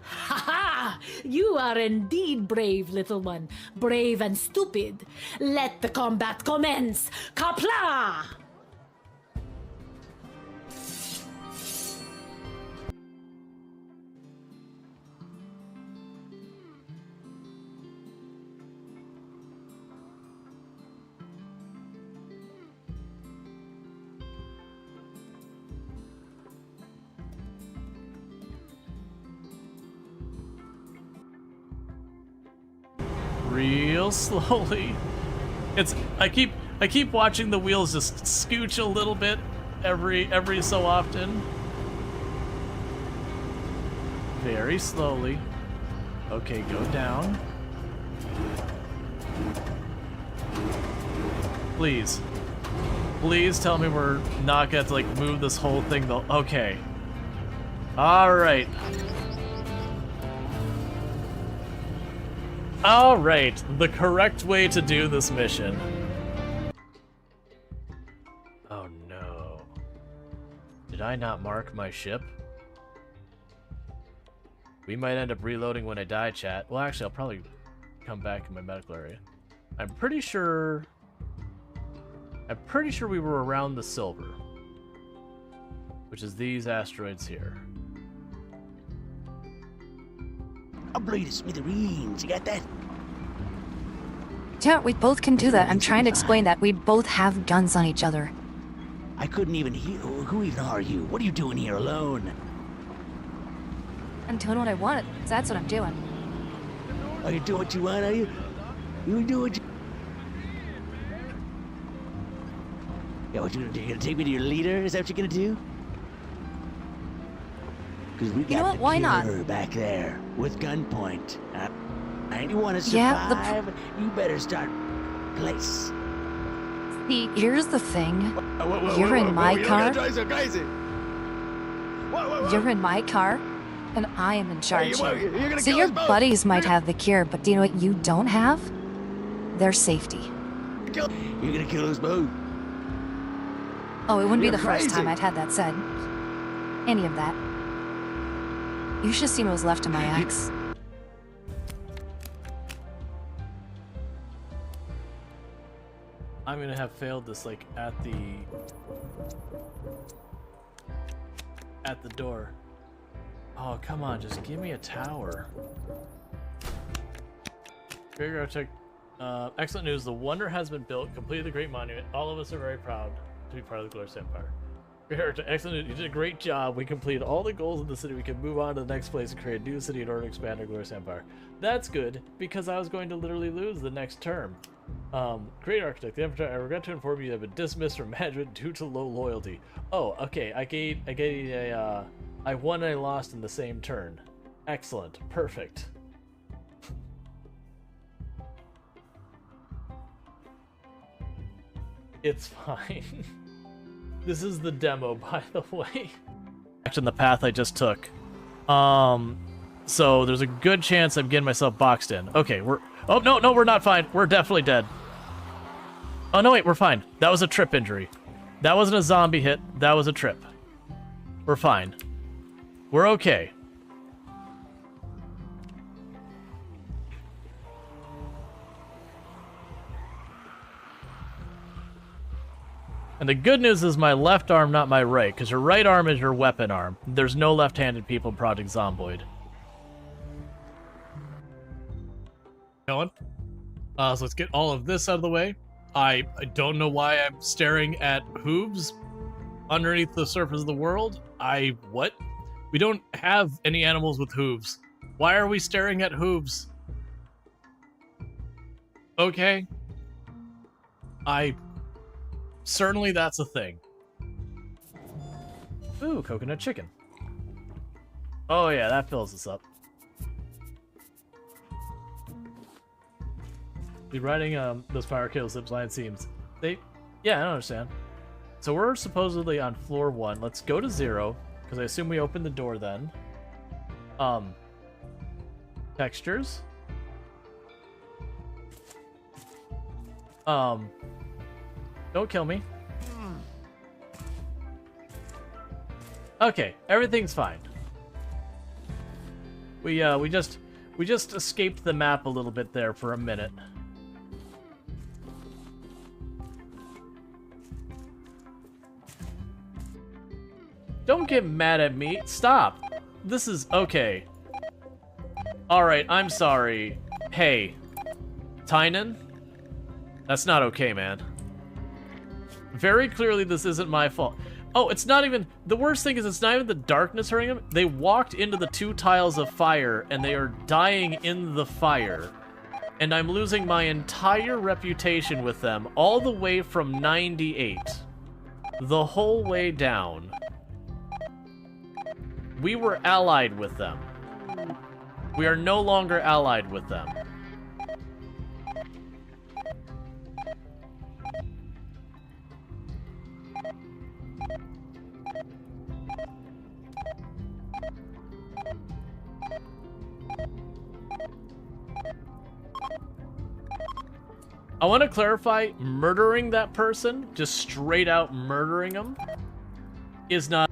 Ha ha! You are indeed brave, little one. Brave and stupid. Let the combat commence. Kapla! Real slowly. I keep watching the wheels just scooch a little bit every so often. Very slowly. Okay, go down. Please. Please tell me we're not gonna have to like move this whole thing though. Okay. Alright. Alright, the correct way to do this mission. Oh no. Did I not mark my ship? We might end up reloading when I die, chat. Well, actually, I'll probably come back in my medical area. I'm pretty sure we were around the silver, which is these asteroids here. I'll blow you to smithereens. You got that? Yeah, we both can do that. I'm trying to explain that we both have guns on each other. I couldn't even hear. Who even are you? What are you doing here alone? I'm doing what I want. That's what I'm doing. Are you doing what you want, are you? You do what you... Yeah, what you gonna do? You gonna take me to your leader? Is that what you're gonna do? Because we got You know what? the Why not? killer back there with gunpoint. And you want to Yeah, survive? You better start place. See, here's the thing. You're in my car. You're in my car, and I am in charge here. So your buddies might have the cure, but do you know what you don't have? Their safety. You're gonna kill us both. Oh, it wouldn't be You're the first time crazy. I'd had that said. Any of that. You should have seen what was left of my ex. I'm gonna have failed this like at the door. Oh, come on, just give me a tower. Great Architect, excellent news. The wonder has been built. Completed the great monument. All of us are very proud to be part of the Glorious Empire. Great Architect, excellent news. You did a great job. We completed all the goals in the city. We can move on to the next place and create a new city in order to expand our Glorious Empire. That's good, because I was going to literally lose the next term. Great Architect, the Emperor, I regret to inform you have been dismissed from management due to low loyalty. Oh, okay. I won and I lost in the same turn. Excellent. Perfect. It's fine. This is the demo, by the way. Action the path I just took. So there's a good chance I'm getting myself boxed in. Okay, oh no, we're not fine. We're definitely dead. Oh no, wait, we're fine. That was a trip injury. That wasn't a zombie hit. That was a trip. We're fine. We're okay. And the good news is my left arm, not my right, because your right arm is your weapon arm. There's no left-handed people in Project Zomboid. Going. So let's get all of this out of the way. I don't know why I'm staring at hooves underneath the surface of the world. What? We don't have any animals with hooves. Why are we staring at hooves? Okay. Certainly that's a thing. Ooh, coconut chicken. Oh yeah, that fills us up. Be riding those fire kill zip line seems. Yeah, I don't understand. So we're supposedly on floor 1. Let's go to 0, because I assume we opened the door then. Textures. Don't kill me. Okay, everything's fine. We just escaped the map a little bit there for a minute. Don't get mad at me. Stop. This is okay. Alright, I'm sorry. Hey. Tynan? That's not okay, man. Very clearly this isn't my fault. Oh, it's not even... The worst thing is it's not even the darkness hurting them. They walked into the 2 tiles of fire, and they are dying in the fire. And I'm losing my entire reputation with them, all the way from 98. The whole way down. We were allied with them. We are no longer allied with them. I want to clarify, murdering that person, just straight out murdering them, is not...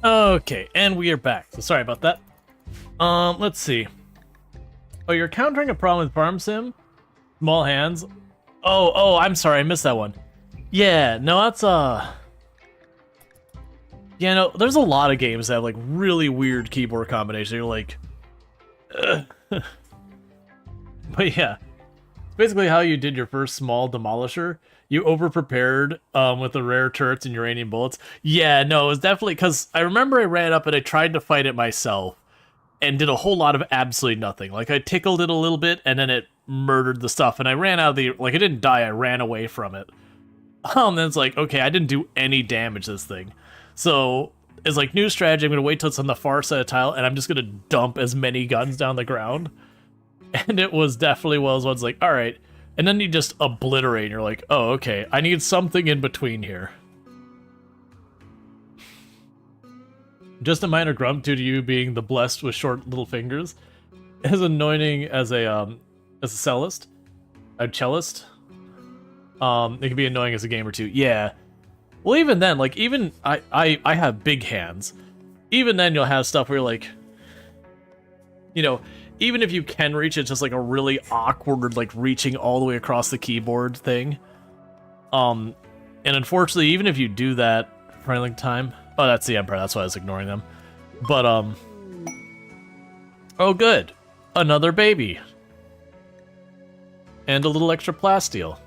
Okay, and we are back. So sorry about that. Let's see. Oh, you're countering a problem with Farm Sim? Small hands? Oh, I'm sorry, I missed that one. Yeah, no, that's, yeah, no, there's a lot of games that have, like, really weird keyboard combinations. You're like... But yeah. Basically how you did your first small demolisher. You over-prepared with the rare turrets and uranium bullets. Yeah, no, it was definitely... Because I remember I ran up and I tried to fight it myself. And did a whole lot of absolutely nothing. Like, I tickled it a little bit, and then it murdered the stuff. And I ran out of the... Like, it didn't die, I ran away from it. Then it's like, okay, I didn't do any damage to this thing. So, it's like, new strategy, I'm going to wait till it's on the far side of the tile, and I'm just going to dump as many guns down the ground. And it was definitely one of those ones like, alright. And then you just obliterate, and you're like, oh, okay, I need something in between here. Just a minor grump due to you being the blessed with short little fingers. As annoying as a cellist. A cellist. It can be annoying as a game or two. Yeah. Well, even then, like, even I have big hands. Even then you'll have stuff where you're like, you know, even if you can reach, it's just like a really awkward, like, reaching all the way across the keyboard thing. And unfortunately, even if you do that for any time... Oh, that's the Emperor, that's why I was ignoring them. But, oh, good. Another baby. And a little extra plasteel.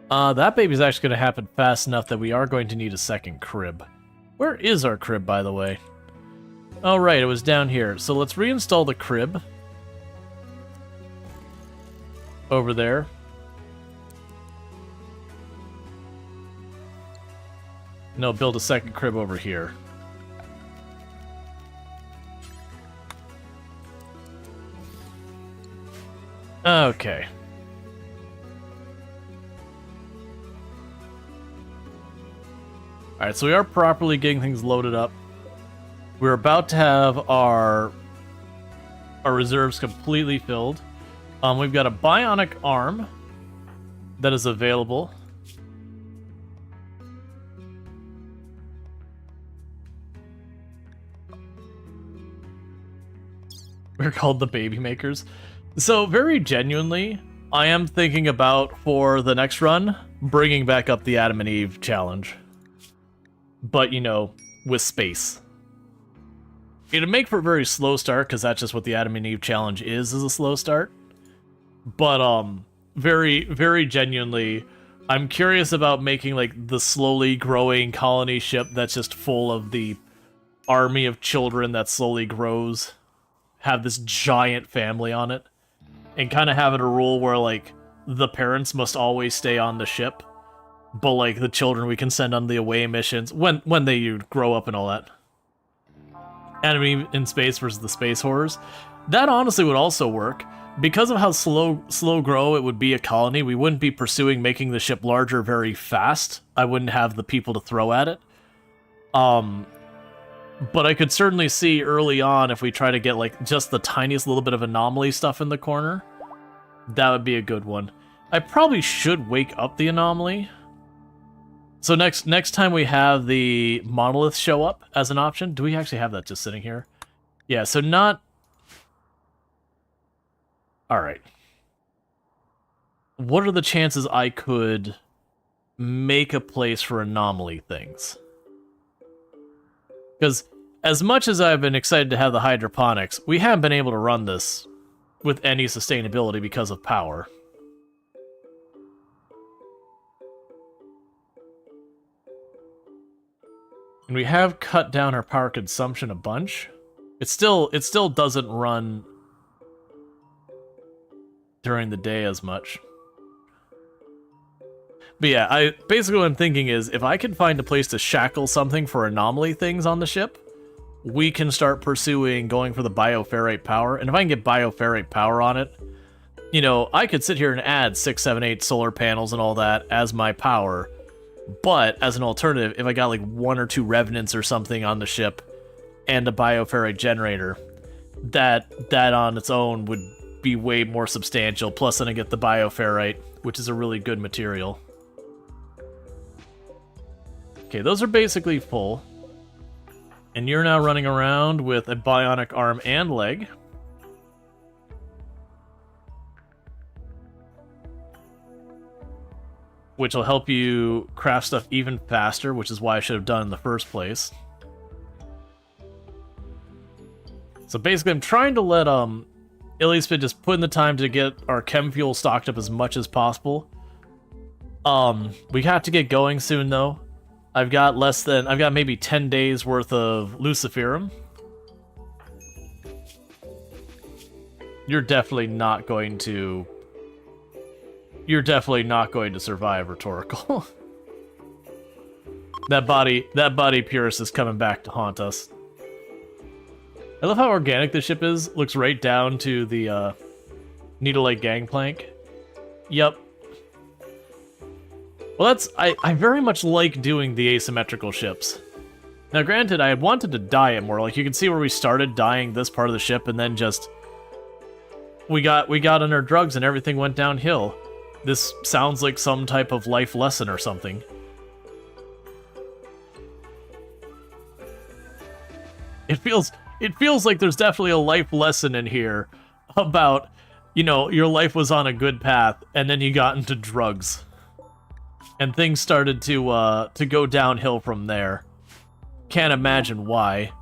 That baby's actually going to happen fast enough that we are going to need a second crib. Where is our crib, by the way? Oh, right, it was down here. So let's reinstall the crib. Over there. No, build a second crib over here. Okay. Alright, so we are properly getting things loaded up. We're about to have our reserves completely filled. We've got a bionic arm that is available. We're called the Baby Makers. So, very genuinely, I am thinking about, for the next run, bringing back up the Adam and Eve challenge. But, you know, with space. It'd make for a very slow start, because that's just what the Adam and Eve challenge is a slow start. But, very, very genuinely, I'm curious about making, like, the slowly growing colony ship that's just full of the army of children that slowly grows. Have this giant family on it, and kind of have it a rule where, like, the parents must always stay on the ship, but, like, the children we can send on the away missions when they grow up and all that. Enemy in space versus the space horrors. That honestly would also work. Because of how slow grow it would be a colony, we wouldn't be pursuing making the ship larger very fast. I wouldn't have the people to throw at it. But I could certainly see early on if we try to get like just the tiniest little bit of anomaly stuff in the corner, that would be a good one. I probably should wake up the anomaly. So next time we have the monolith show up as an option, do we actually have that just sitting here? Yeah, so not... Alright. What are the chances I could make a place for anomaly things? Because as much as I've been excited to have the hydroponics, we haven't been able to run this with any sustainability because of power. And we have cut down our power consumption a bunch. It still doesn't run during the day as much. But yeah, basically what I'm thinking is if I can find a place to shackle something for anomaly things on the ship, we can start pursuing going for the bioferrite power. And if I can get bioferrite power on it, you know, I could sit here and add 6, 7, 8 solar panels and all that as my power. But as an alternative, if I got like 1 or 2 revenants or something on the ship and a bioferrite generator, that on its own would be way more substantial. Plus then I get the bioferrite, which is a really good material. Okay, those are basically full. And you're now running around with a bionic arm and leg. Which will help you craft stuff even faster, which is why I should have done in the first place. So basically I'm trying to let at least been just putting the time to get our chem fuel stocked up as much as possible. We have to get going soon though. I've got maybe 10 days worth of luciferum. You're definitely not going to survive, Rhetorical. that body purist is coming back to haunt us. I love how organic this ship is. Looks right down to the Needle Lake gangplank. Yep. Well, I very much like doing the asymmetrical ships. Now, granted, I had wanted to dye it more. Like, you can see where we started dyeing this part of the ship, and then just... We got on our drugs and everything went downhill. This sounds like some type of life lesson or something. It feels like there's definitely a life lesson in here about, you know, your life was on a good path, and then you got into drugs. And things started to go downhill from there. Can't imagine why.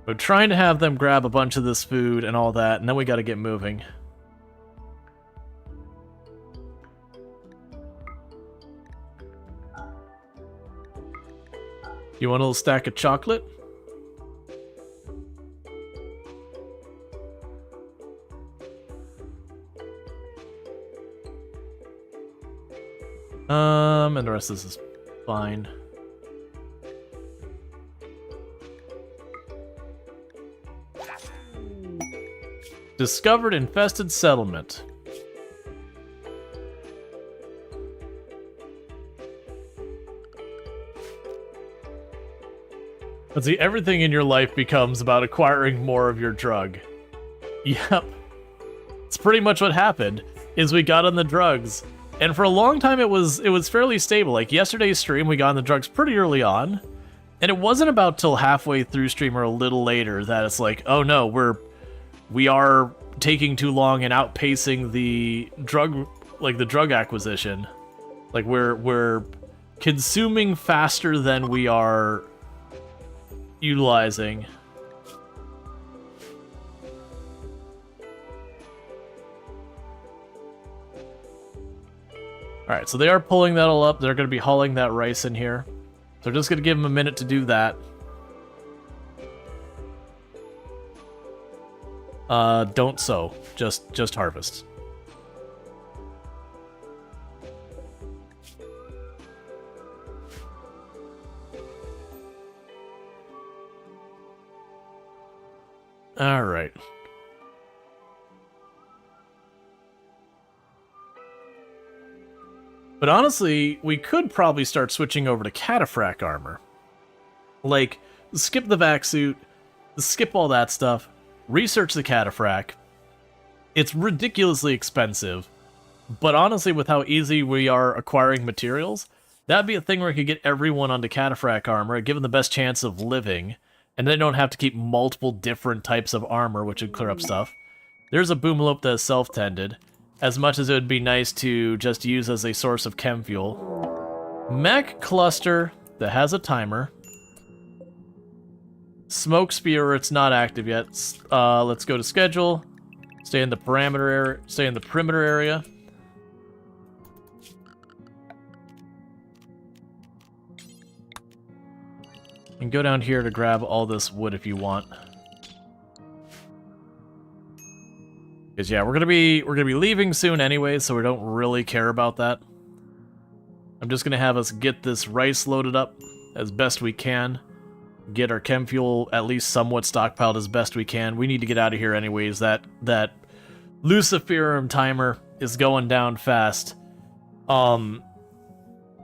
But trying to have them grab a bunch of this food and all that, and then we gotta get moving. You want a little stack of chocolate? And the rest of this is fine. Discovered infested settlement. Let's see, everything in your life becomes about acquiring more of your drug. Yep. It's pretty much what happened, is we got on the drugs. And for a long time it was fairly stable. Like yesterday's stream, we got on the drugs pretty early on. And it wasn't about till halfway through stream or a little later that it's like, oh no, we are taking too long and outpacing the drug acquisition. Like we're consuming faster than we are utilizing. Alright, so they are pulling that all up. They're going to be hauling that rice in here. So we're just going to give them a minute to do that. Don't sow. Just harvest. Alright. But honestly, we could probably start switching over to cataphract armor. Like, skip the vac suit, skip all that stuff, research the cataphract. It's ridiculously expensive, but honestly, with how easy we are acquiring materials, that'd be a thing where I could get everyone onto cataphract armor, give them the best chance of living, and they don't have to keep multiple different types of armor, which would clear up stuff. There's a boomlope that is self-tended, as much as it would be nice to just use as a source of chem fuel. Mech cluster that has a timer. Smoke spear, it's not active yet. Let's go to schedule. Stay in the perimeter area. And go down here to grab all this wood if you want. Because yeah, we're gonna be leaving soon anyway, so we don't really care about that. I'm just gonna have us get this rice loaded up as best we can. Get our chem fuel at least somewhat stockpiled as best we can. We need to get out of here anyways. That Luciferum timer is going down fast. And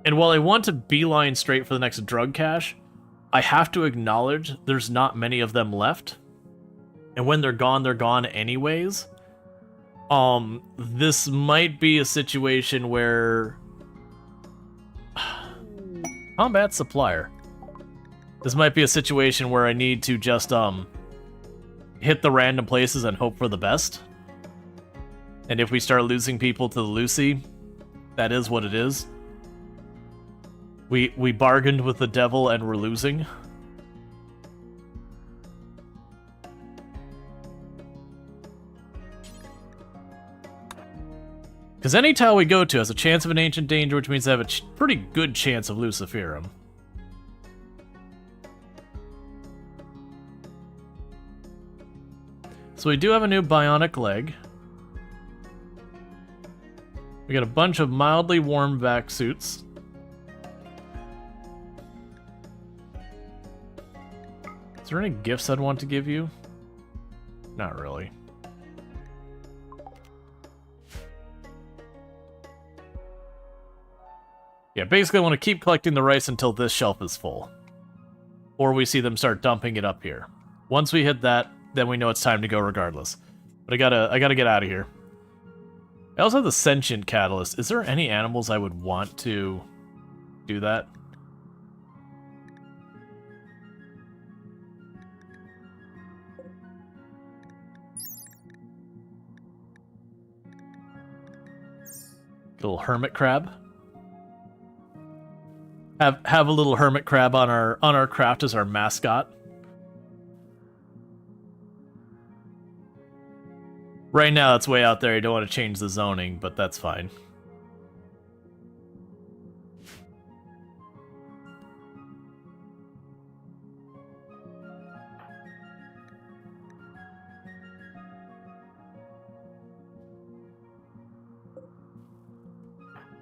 while I want to beeline straight for the next drug cache, I have to acknowledge there's not many of them left. And when they're gone anyways. This might be a situation where... Combat supplier. This might be a situation where I need to just, hit the random places and hope for the best. And if we start losing people to the Lucy, that is what it is. We bargained with the devil and we're losing. Because any tower we go to has a chance of an ancient danger, which means they have a pretty good chance of Luciferum. So we do have a new bionic leg. We got a bunch of mildly warm vac suits. Is there any gifts I'd want to give you? Not really. Yeah, basically I want to keep collecting the rice until this shelf is full. Or we see them start dumping it up here. Once we hit that, then we know it's time to go regardless. But I gotta get out of here. I also have the sentient catalyst. Is there any animals I would want to do that? Little hermit crab. Have a little hermit crab on our craft as our mascot. Right now, it's way out there. You don't want to change the zoning, but that's fine.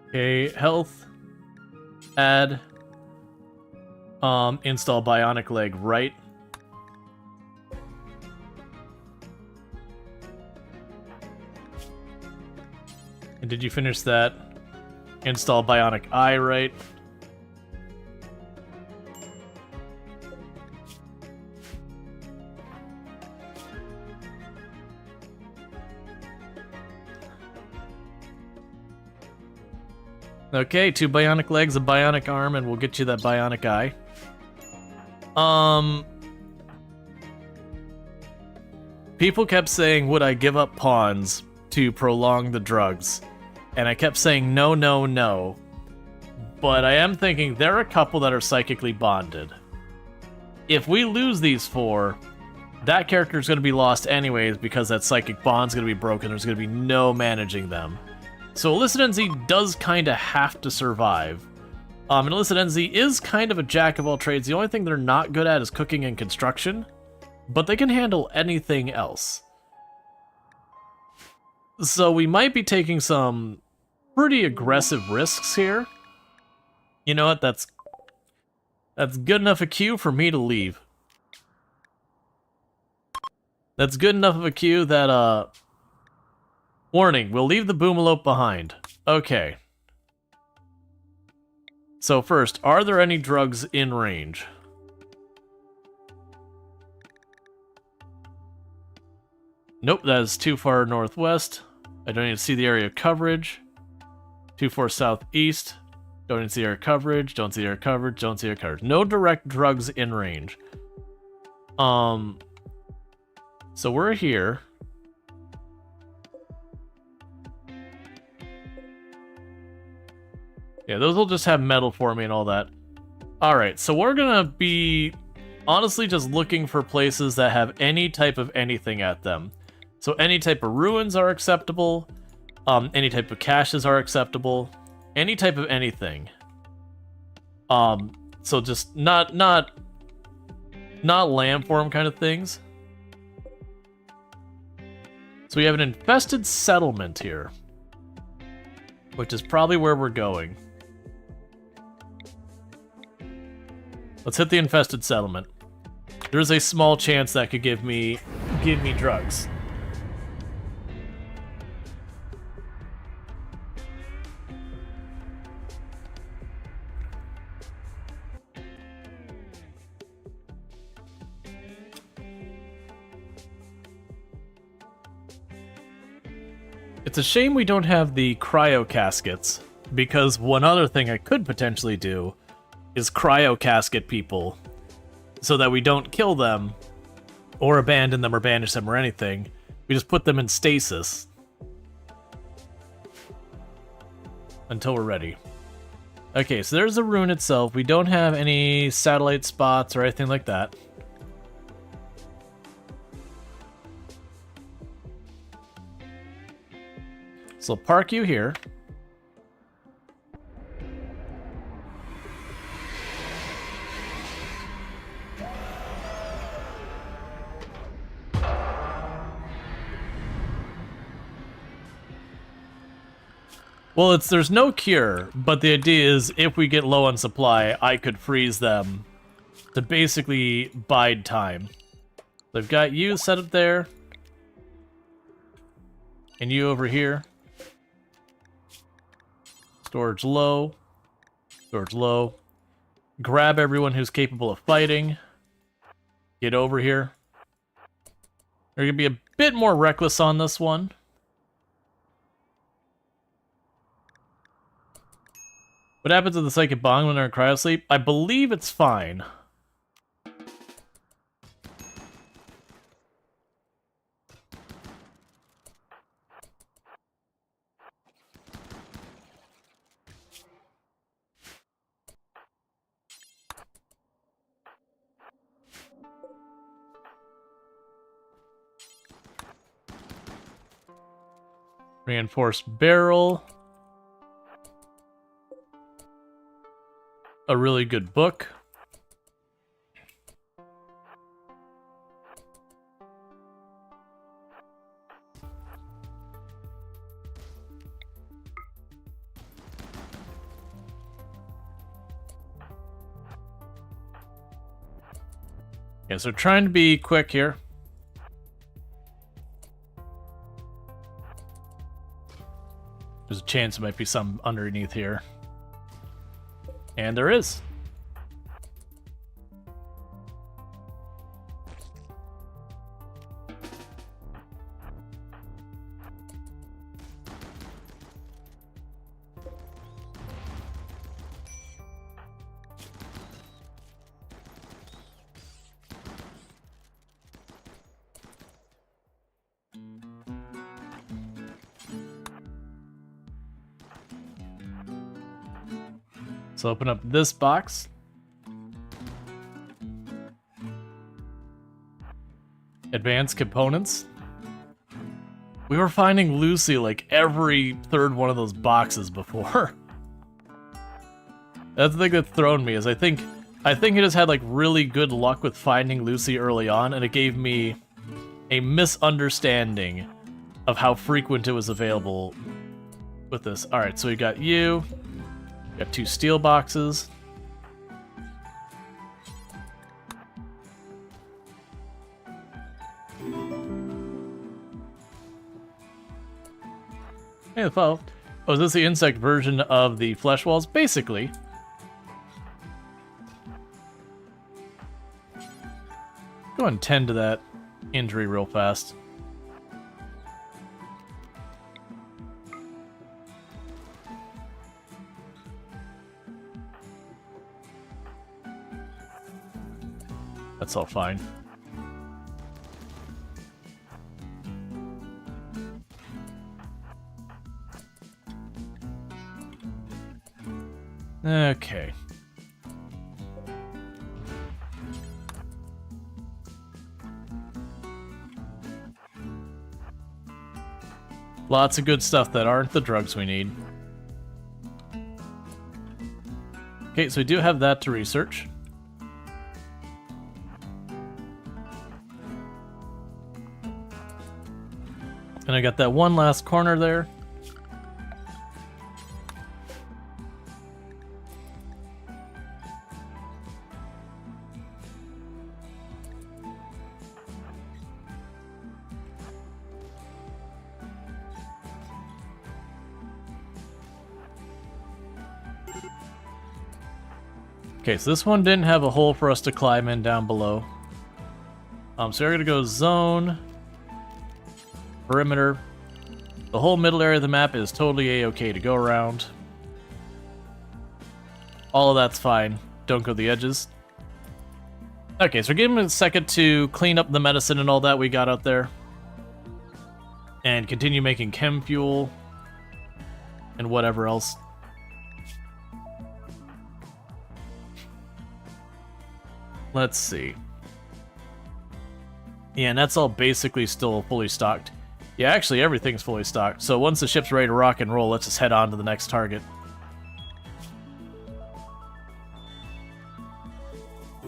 Okay, health. Add. Install bionic leg right. And did you finish that? Install bionic eye right. Okay, 2 bionic legs, a bionic arm, and we'll get you that bionic eye. People kept saying, would I give up pawns to prolong the drugs? And I kept saying, no, no, no. But I am thinking there are a couple that are psychically bonded. If we lose these 4, that character is going to be lost anyways because that psychic bond's going to be broken. There's going to be no managing them. So Illicit NZ does kind of have to survive. And Illicit NZ is kind of a jack of all trades. The only thing they're not good at is cooking and construction, but they can handle anything else. So we might be taking some pretty aggressive risks here. You know what? That's good enough a cue for me to leave. That's good enough of a cue that, warning, we'll leave the boomalope behind. Okay. So first, are there any drugs in range? Nope, that is too far northwest. I don't need to see the area of coverage. Too far southeast. Don't need to see area coverage. Don't see area coverage. Don't see area coverage. No direct drugs in range. So we're here. Yeah, those will just have metal for me and all that. Alright, so we're gonna be honestly just looking for places that have any type of anything at them. So any type of ruins are acceptable. Any type of caches are acceptable. Any type of anything. So just not landform kind of things. So we have an infested settlement here, which is probably where we're going. Let's hit the infested settlement. There's a small chance that could give me drugs. It's a shame we don't have the cryo caskets, because one other thing I could potentially do is cryo casket people so that we don't kill them or abandon them or banish them or anything. We just put them in stasis until we're ready. Okay, so there's the rune itself. We don't have any satellite spots or anything like that. So I'll park you here. Well, there's no cure, but the idea is if we get low on supply, I could freeze them to basically bide time. So I've got you set up there, and you over here. Storage low. Storage low. Grab everyone who's capable of fighting. Get over here. We're going to be a bit more reckless on this one. What happens to the psychic bond when they're in cryosleep? I believe it's fine. Reinforced barrel. A really good book. Yeah, so trying to be quick here. There's a chance there might be some underneath here. And there is. So open up this box. Advanced components. We were finding Lucy like every third one of those boxes before. That's the thing that's thrown me is I think I just had like really good luck with finding Lucy early on, and it gave me a misunderstanding of how frequent it was available with this. Alright, so we got you. We got 2 steel boxes. Hey, the follow. Oh, is this the insect version of the flesh walls? Basically. go and tend to that injury real fast. That's all fine. Okay. Lots of good stuff that aren't the drugs we need. Okay, so we do have that to research. And I got that one last corner there. Okay, so this one didn't have a hole for us to climb in down below. So we're gonna go zone, perimeter. The whole middle area of the map is totally a-okay to go around. All of that's fine. Don't go the edges. Okay, so give him a second to clean up the medicine and all that we got out there. And continue making chem fuel. And whatever else. Let's see. Yeah, and that's all basically still fully stocked. Yeah, actually everything's fully stocked. So once the ship's ready to rock and roll, let's just head on to the next target.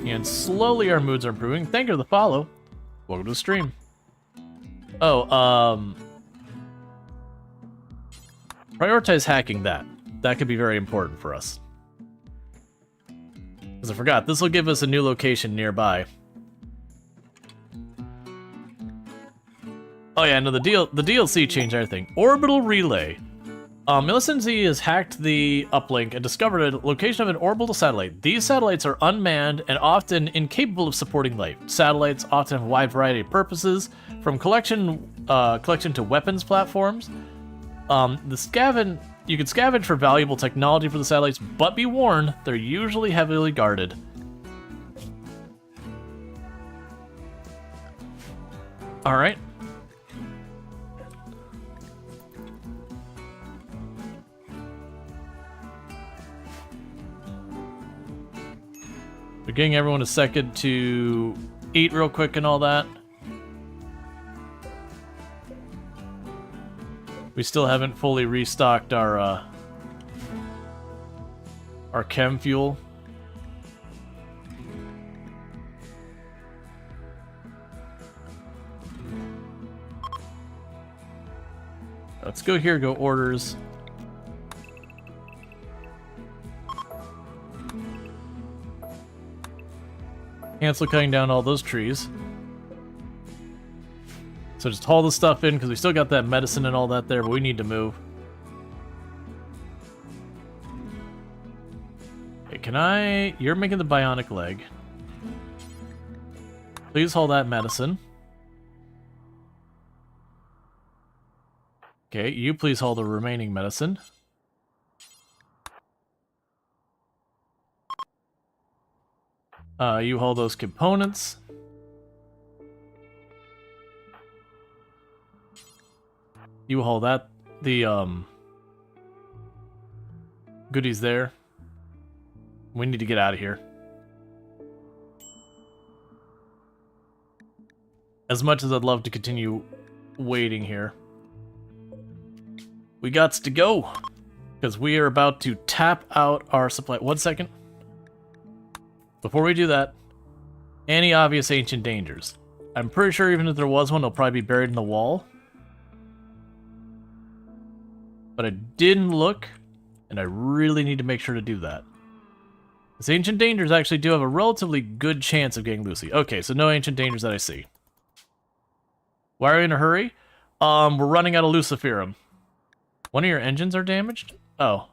And slowly our moods are improving. Thank you for the follow. Welcome to the stream. Oh, prioritize hacking that. That could be very important for us. Because I forgot, this will give us a new location nearby. Oh yeah, no, the DLC changed everything. Orbital relay. Militancy has hacked the uplink and discovered a location of an orbital satellite. These satellites are unmanned and often incapable of supporting life. Satellites often have a wide variety of purposes, from collection to weapons platforms. You can scavenge for valuable technology for the satellites, but be warned, they're usually heavily guarded. Alright. We're giving everyone a second to eat real quick and all that. We still haven't fully restocked our chem fuel. Let's go here, go orders. Cancel cutting down all those trees. So just haul the stuff in, because we still got that medicine and all that there, but we need to move. Okay, can I... You're making the bionic leg. Please haul that medicine. Okay, you please haul the remaining medicine. You haul those components. You haul that, the, goodies there. We need to get out of here. As much as I'd love to continue waiting here, we gots to go, because we are about to tap out our supply. 1 second. Before we do that, any obvious ancient dangers. I'm pretty sure even if there was one, it'll probably be buried in the wall. But I didn't look, and I really need to make sure to do that. These ancient dangers actually do have a relatively good chance of getting Lucy. Okay, so no ancient dangers that I see. Why are we in a hurry? We're running out of Luciferum. One of your engines are damaged? Oh.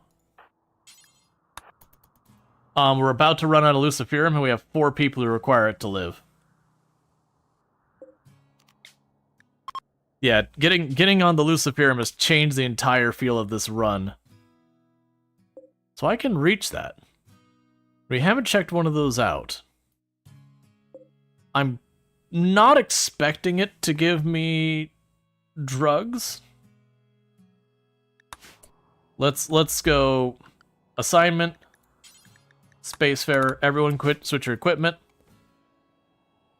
We're about to run out of Luciferum, and we have 4 people who require it to live. Yeah, getting on the Luciferum has changed the entire feel of this run. So I can reach that. We haven't checked one of those out. I'm not expecting it to give me drugs. Let's go assignment, Spacefarer, everyone switch your equipment.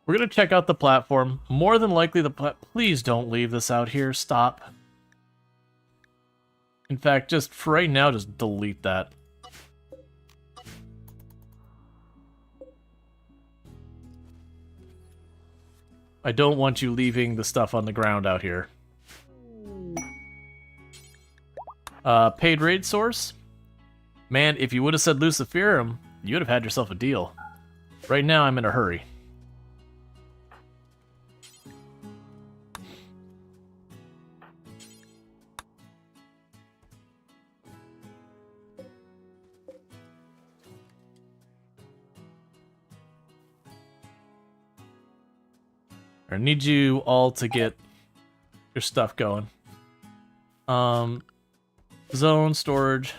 We're gonna check out the platform. More than likely please don't leave this out here, stop. In fact, just for right now, just delete that. I don't want you leaving the stuff on the ground out here. Paid raid source? Man, if you would have said Luciferum, you would have had yourself a deal. Right now, I'm in a hurry. I need you all to get your stuff going. Zone, storage.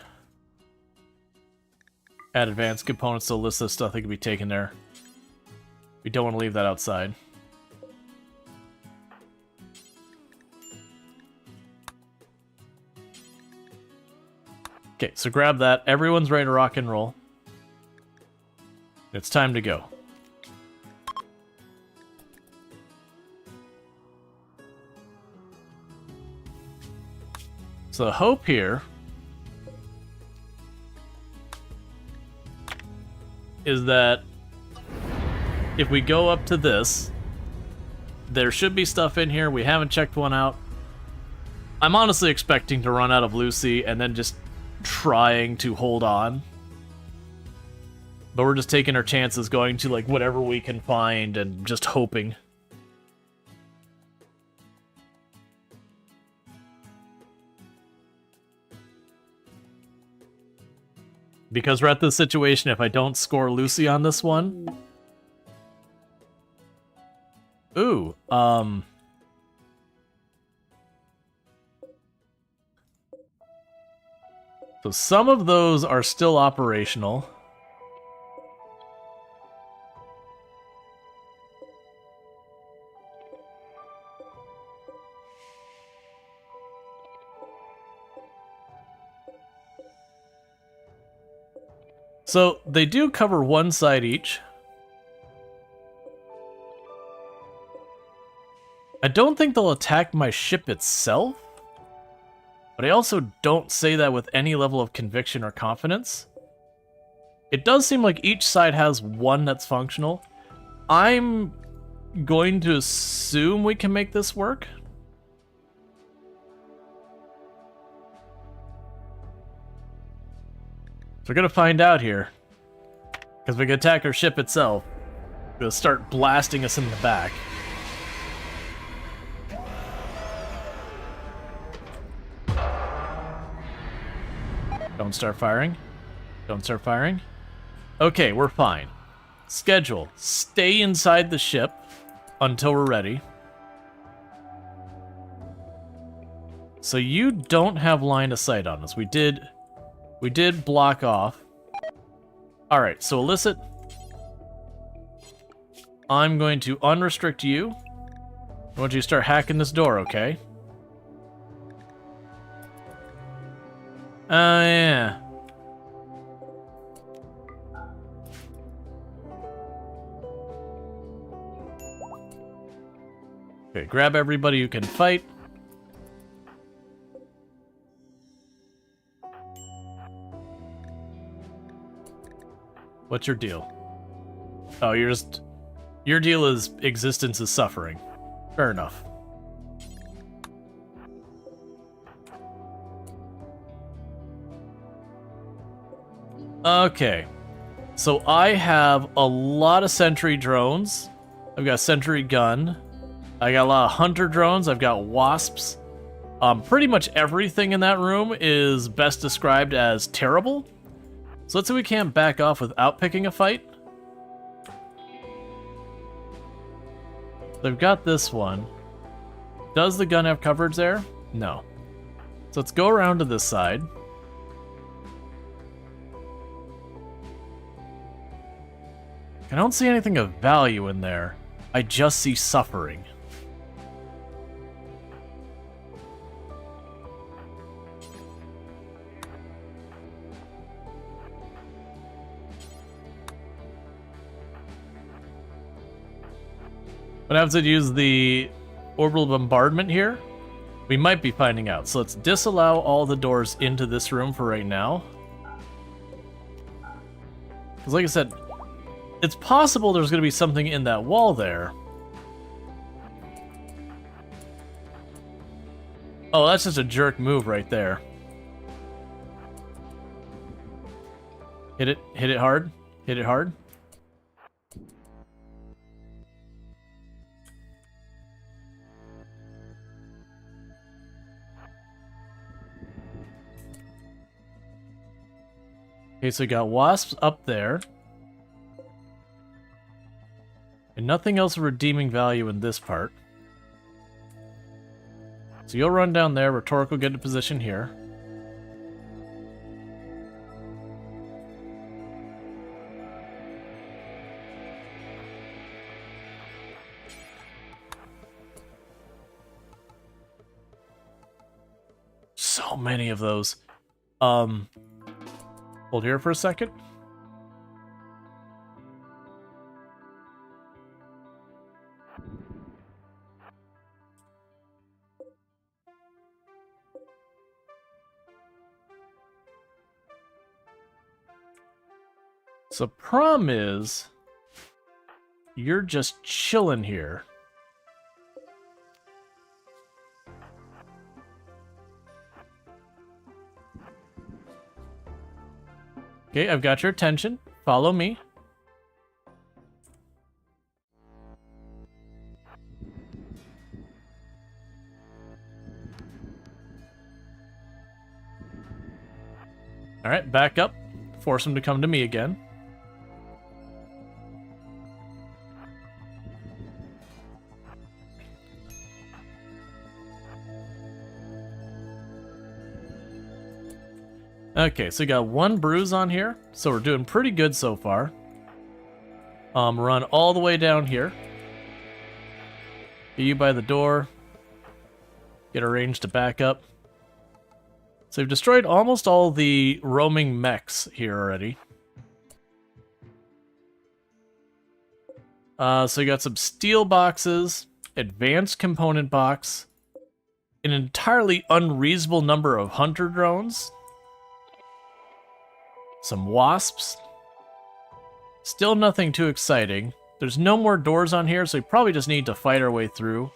Add advanced components to a list of stuff that can be taken there. We don't want to leave that outside. Okay, so grab that. Everyone's ready to rock and roll. It's time to go. So the hope here is that if we go up to this, there should be stuff in here. We haven't checked one out. I'm honestly expecting to run out of Lucy and then just trying to hold on. But we're just taking our chances going to like whatever we can find and just hoping. Because we're at this situation, if I don't score Lucy on this one... Ooh, So some of those are still operational. So they do cover one side each. I don't think they'll attack my ship itself, but I also don't say that with any level of conviction or confidence. It does seem like each side has one that's functional. I'm going to assume we can make this work. So we're gonna find out here. Because we can attack our ship itself. It'll start blasting us in the back. Don't start firing. Don't start firing. Okay, we're fine. Schedule. Stay inside the ship until we're ready. So you don't have line of sight on us. We did block off. Alright, so Illicit. I'm going to unrestrict you. I want you to start hacking this door, okay? Yeah. Okay, grab everybody who can fight. What's your deal? Oh, your deal is existence is suffering. Fair enough. Okay. So I have a lot of sentry drones. I've got a sentry gun. I got a lot of hunter drones. I've got wasps. Pretty much everything in that room is best described as terrible. So let's say we can't back off without picking a fight. They've got this one. Does the gun have coverage there? No. So let's go around to this side. I don't see anything of value in there. I just see suffering. What happens if you use the orbital bombardment here? We might be finding out. So let's disallow all the doors into this room for right now. Because like I said, it's possible there's going to be something in that wall there. Oh, that's just a jerk move right there. Hit it hard, hit it hard. Okay, so we got wasps up there. And nothing else of redeeming value in this part. So you'll run down there, Rhetoric will get into position here. So many of those. Hold here for a second. So problem is, you're just chilling here. Okay, I've got your attention. Follow me. All right, back up. Force him to come to me again. Okay, so we got one bruise on here, so we're doing pretty good so far. Run all the way down here. Get you by the door. Get a range to back up. So we've destroyed almost all the roaming mechs here already. So you got some steel boxes, advanced component box, an entirely unreasonable number of hunter drones, some wasps. Still nothing too exciting. There's no more doors on here, so we probably just need to fight our way through.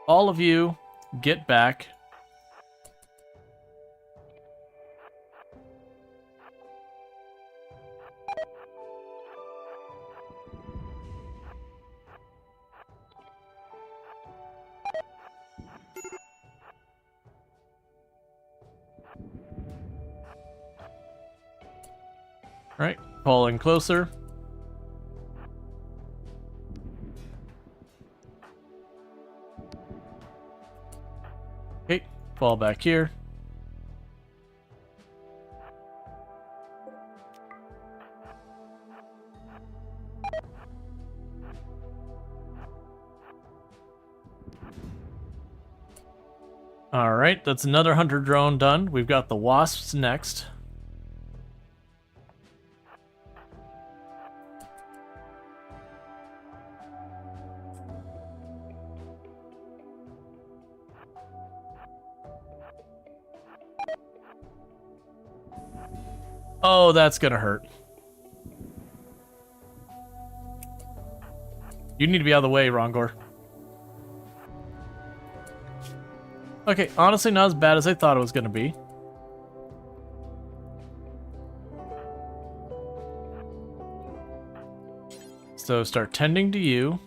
All of you, get back. Alright, fall in closer. Okay, fall back here. Alright, that's another hunter drone done. We've got the wasps next. Oh, that's gonna hurt. You need to be out of the way, Rongor. Okay, honestly, not as bad as I thought it was gonna be. So start tending to you.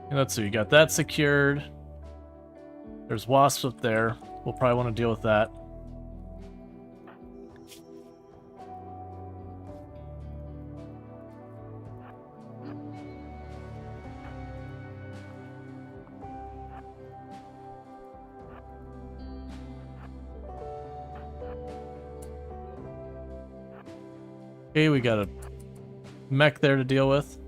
And let's see, we got that secured. There's wasps up there. We'll probably want to deal with that. Okay, we got a mech there to deal with.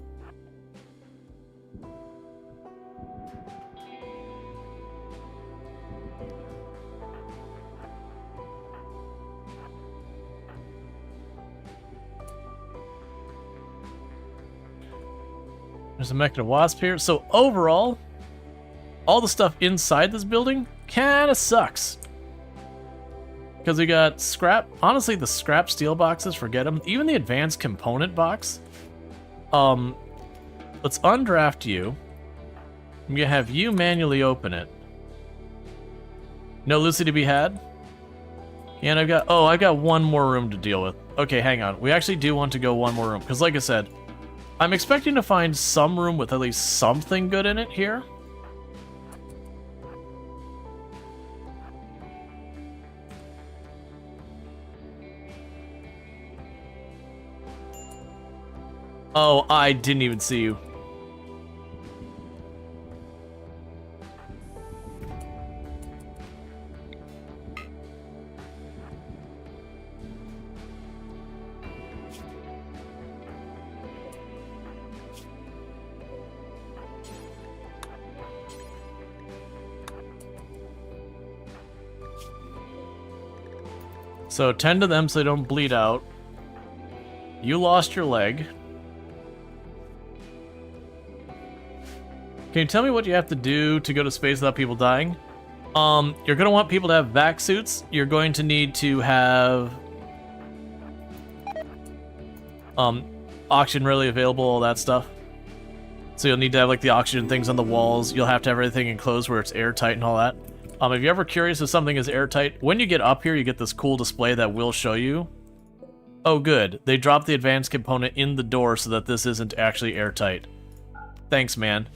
There's a mech and a wasp here. So overall, all the stuff inside this building kind of sucks. Because we got scrap. Honestly, the scrap steel boxes, forget them. Even the advanced component box. Let's undraft you. I'm gonna have you manually open it. No Lucy to be had. And I've got one more room to deal with. Okay, hang on. We actually do want to go one more room. Because like I said, I'm expecting to find some room with at least something good in it here. Oh, I didn't even see you. So tend to them so they don't bleed out. You lost your leg. Can you tell me what you have to do to go to space without people dying? You're going to want people to have vac suits. You're going to need to have oxygen really available, all that stuff. So you'll need to have like the oxygen things on the walls. You'll have to have everything enclosed where it's airtight and all that. If you're ever curious if something is airtight, when you get up here, you get this cool display that will show you. Oh, good. They dropped the advanced component in the door so that this isn't actually airtight. Thanks, man.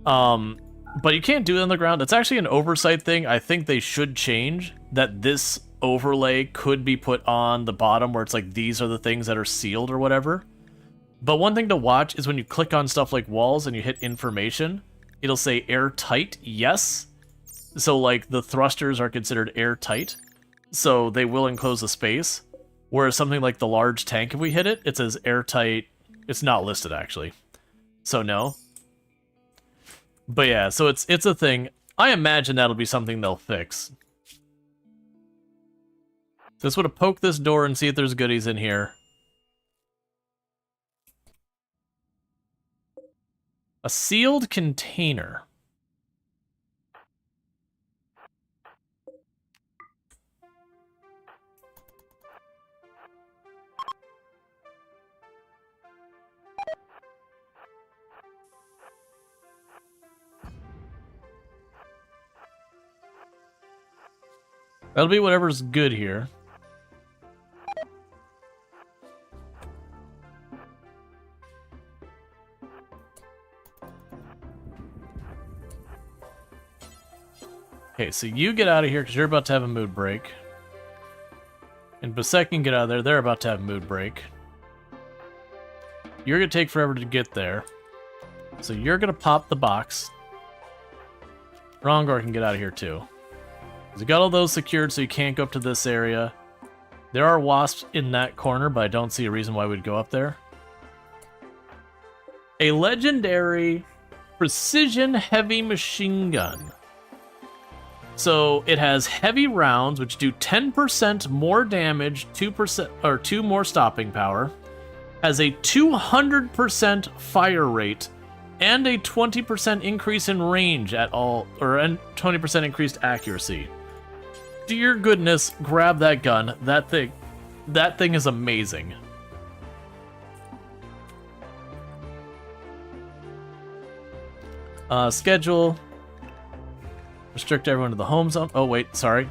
But you can't do it on the ground. It's actually an oversight thing. I think they should change that this overlay could be put on the bottom where it's like these are the things that are sealed or whatever. But one thing to watch is when you click on stuff like walls and you hit information, it'll say airtight, yes. So like the thrusters are considered airtight, so they will enclose the space. Whereas something like the large tank, if we hit it, it says airtight. It's not listed actually, so no. But yeah, so it's a thing. I imagine that'll be something they'll fix. So just want to poke this door and see if there's goodies in here. A sealed container. That'll be whatever's good here. Okay, so you get out of here because you're about to have a mood break. And Basek can get out of there. They're about to have a mood break. You're going to take forever to get there. So you're going to pop the box. Rongor can get out of here too. We got all those secured so you can't go up to this area. There are wasps in that corner, but I don't see a reason why we'd go up there. A legendary precision heavy machine gun. So it has heavy rounds, which do 10% more damage, 2% or 2 more stopping power, has a 200% fire rate, and a 20% increase in range at all, or a 20% increased accuracy. Dear goodness, grab that gun. That thing is amazing. Schedule. Restrict everyone to the home zone. Oh, wait, sorry.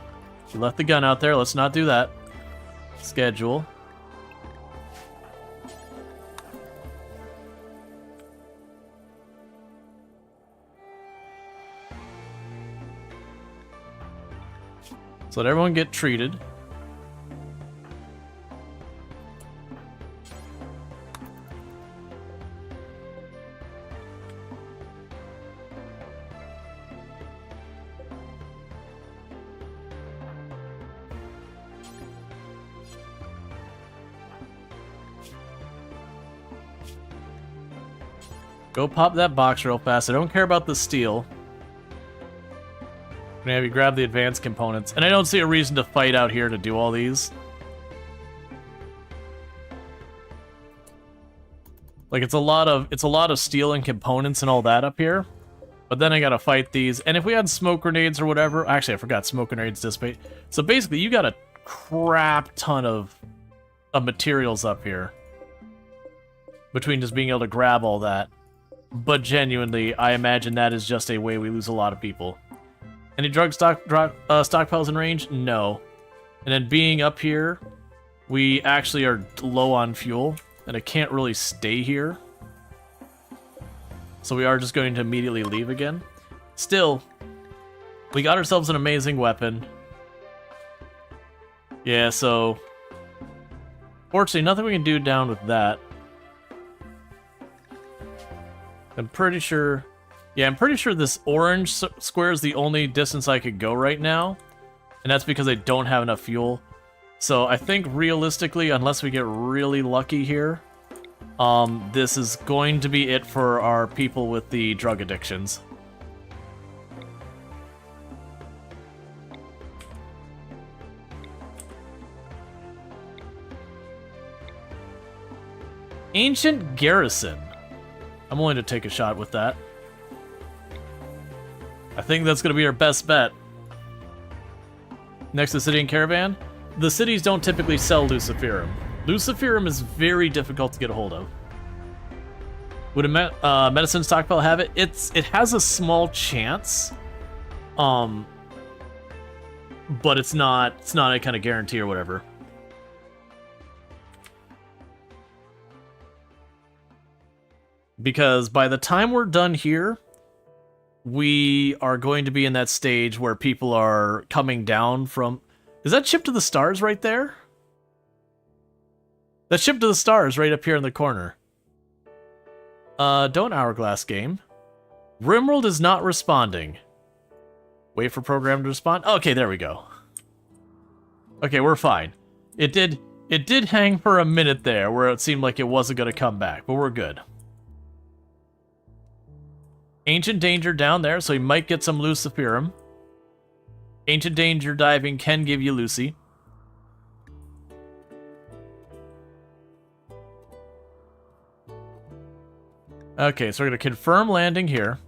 You left the gun out there. Let's not do that. Schedule. So let everyone get treated. Go pop that box real fast. I don't care about the steel. I'm gonna have you grab the advanced components. And I don't see a reason to fight out here to do all these. Like, it's a lot of steel and components and all that up here. But then I gotta fight these. And if we had smoke grenades or whatever... Actually, I forgot smoke grenades dissipate. So basically, you got a crap ton of materials up here. Between just being able to grab all that. But genuinely, I imagine that is just a way we lose a lot of people. Any drug stockpiles in range? No. And then being up here, we actually are low on fuel. And I can't really stay here. So we are just going to immediately leave again. Still, we got ourselves an amazing weapon. Yeah, so... Fortunately, nothing we can do down with that. I'm pretty sure... Yeah, I'm pretty sure this orange square is the only distance I could go right now. And that's because I don't have enough fuel. So I think realistically, unless we get really lucky here, this is going to be it for our people with the drug addictions. Ancient Garrison. I'm willing to take a shot with that. I think that's going to be our best bet. Next to City and Caravan. The cities don't typically sell Luciferum. Luciferum is very difficult to get a hold of. Would a medicine stockpile have it? It has a small chance. But it's not a kind of guarantee or whatever. Because by the time we're done here, we are going to be in that stage where people are coming down from... Is that Ship to the Stars right there? That Ship to the Stars right up here in the corner. Don't hourglass game. RimWorld is not responding. Wait for program to respond. Okay, there we go. Okay, we're fine. It did hang for a minute there where it seemed like it wasn't going to come back, but we're good. Ancient Danger down there, so we might get some Luciferum. Ancient Danger diving can give you Lucy. Okay, so we're going to confirm landing here.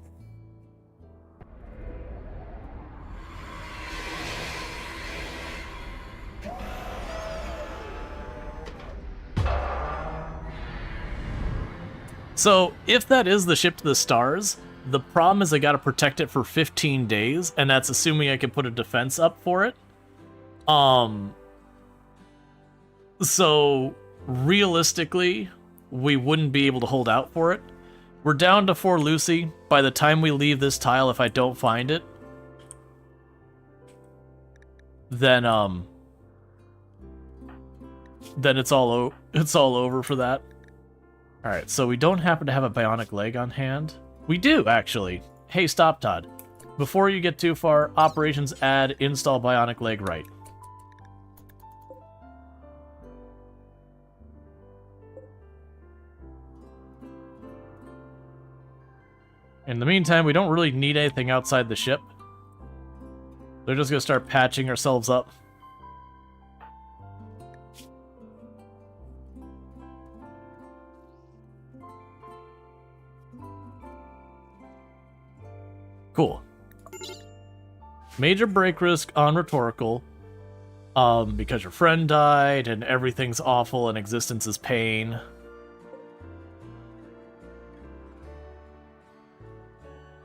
So, if that is the Ship to the Stars, the problem is I gotta protect it for 15 days, and that's assuming I can put a defense up for it. So, realistically, we wouldn't be able to hold out for it. We're down to 4 Lucy. By the time we leave this tile, if I don't find it, then it's all over for that. Alright, so we don't happen to have a bionic leg on hand. We do, actually. Hey, stop, Todd. Before you get too far, operations add install bionic leg right. In the meantime, we don't really need anything outside the ship. They're just going to start patching ourselves up. Cool. Major break risk on rhetorical. Because your friend died and everything's awful and existence is pain.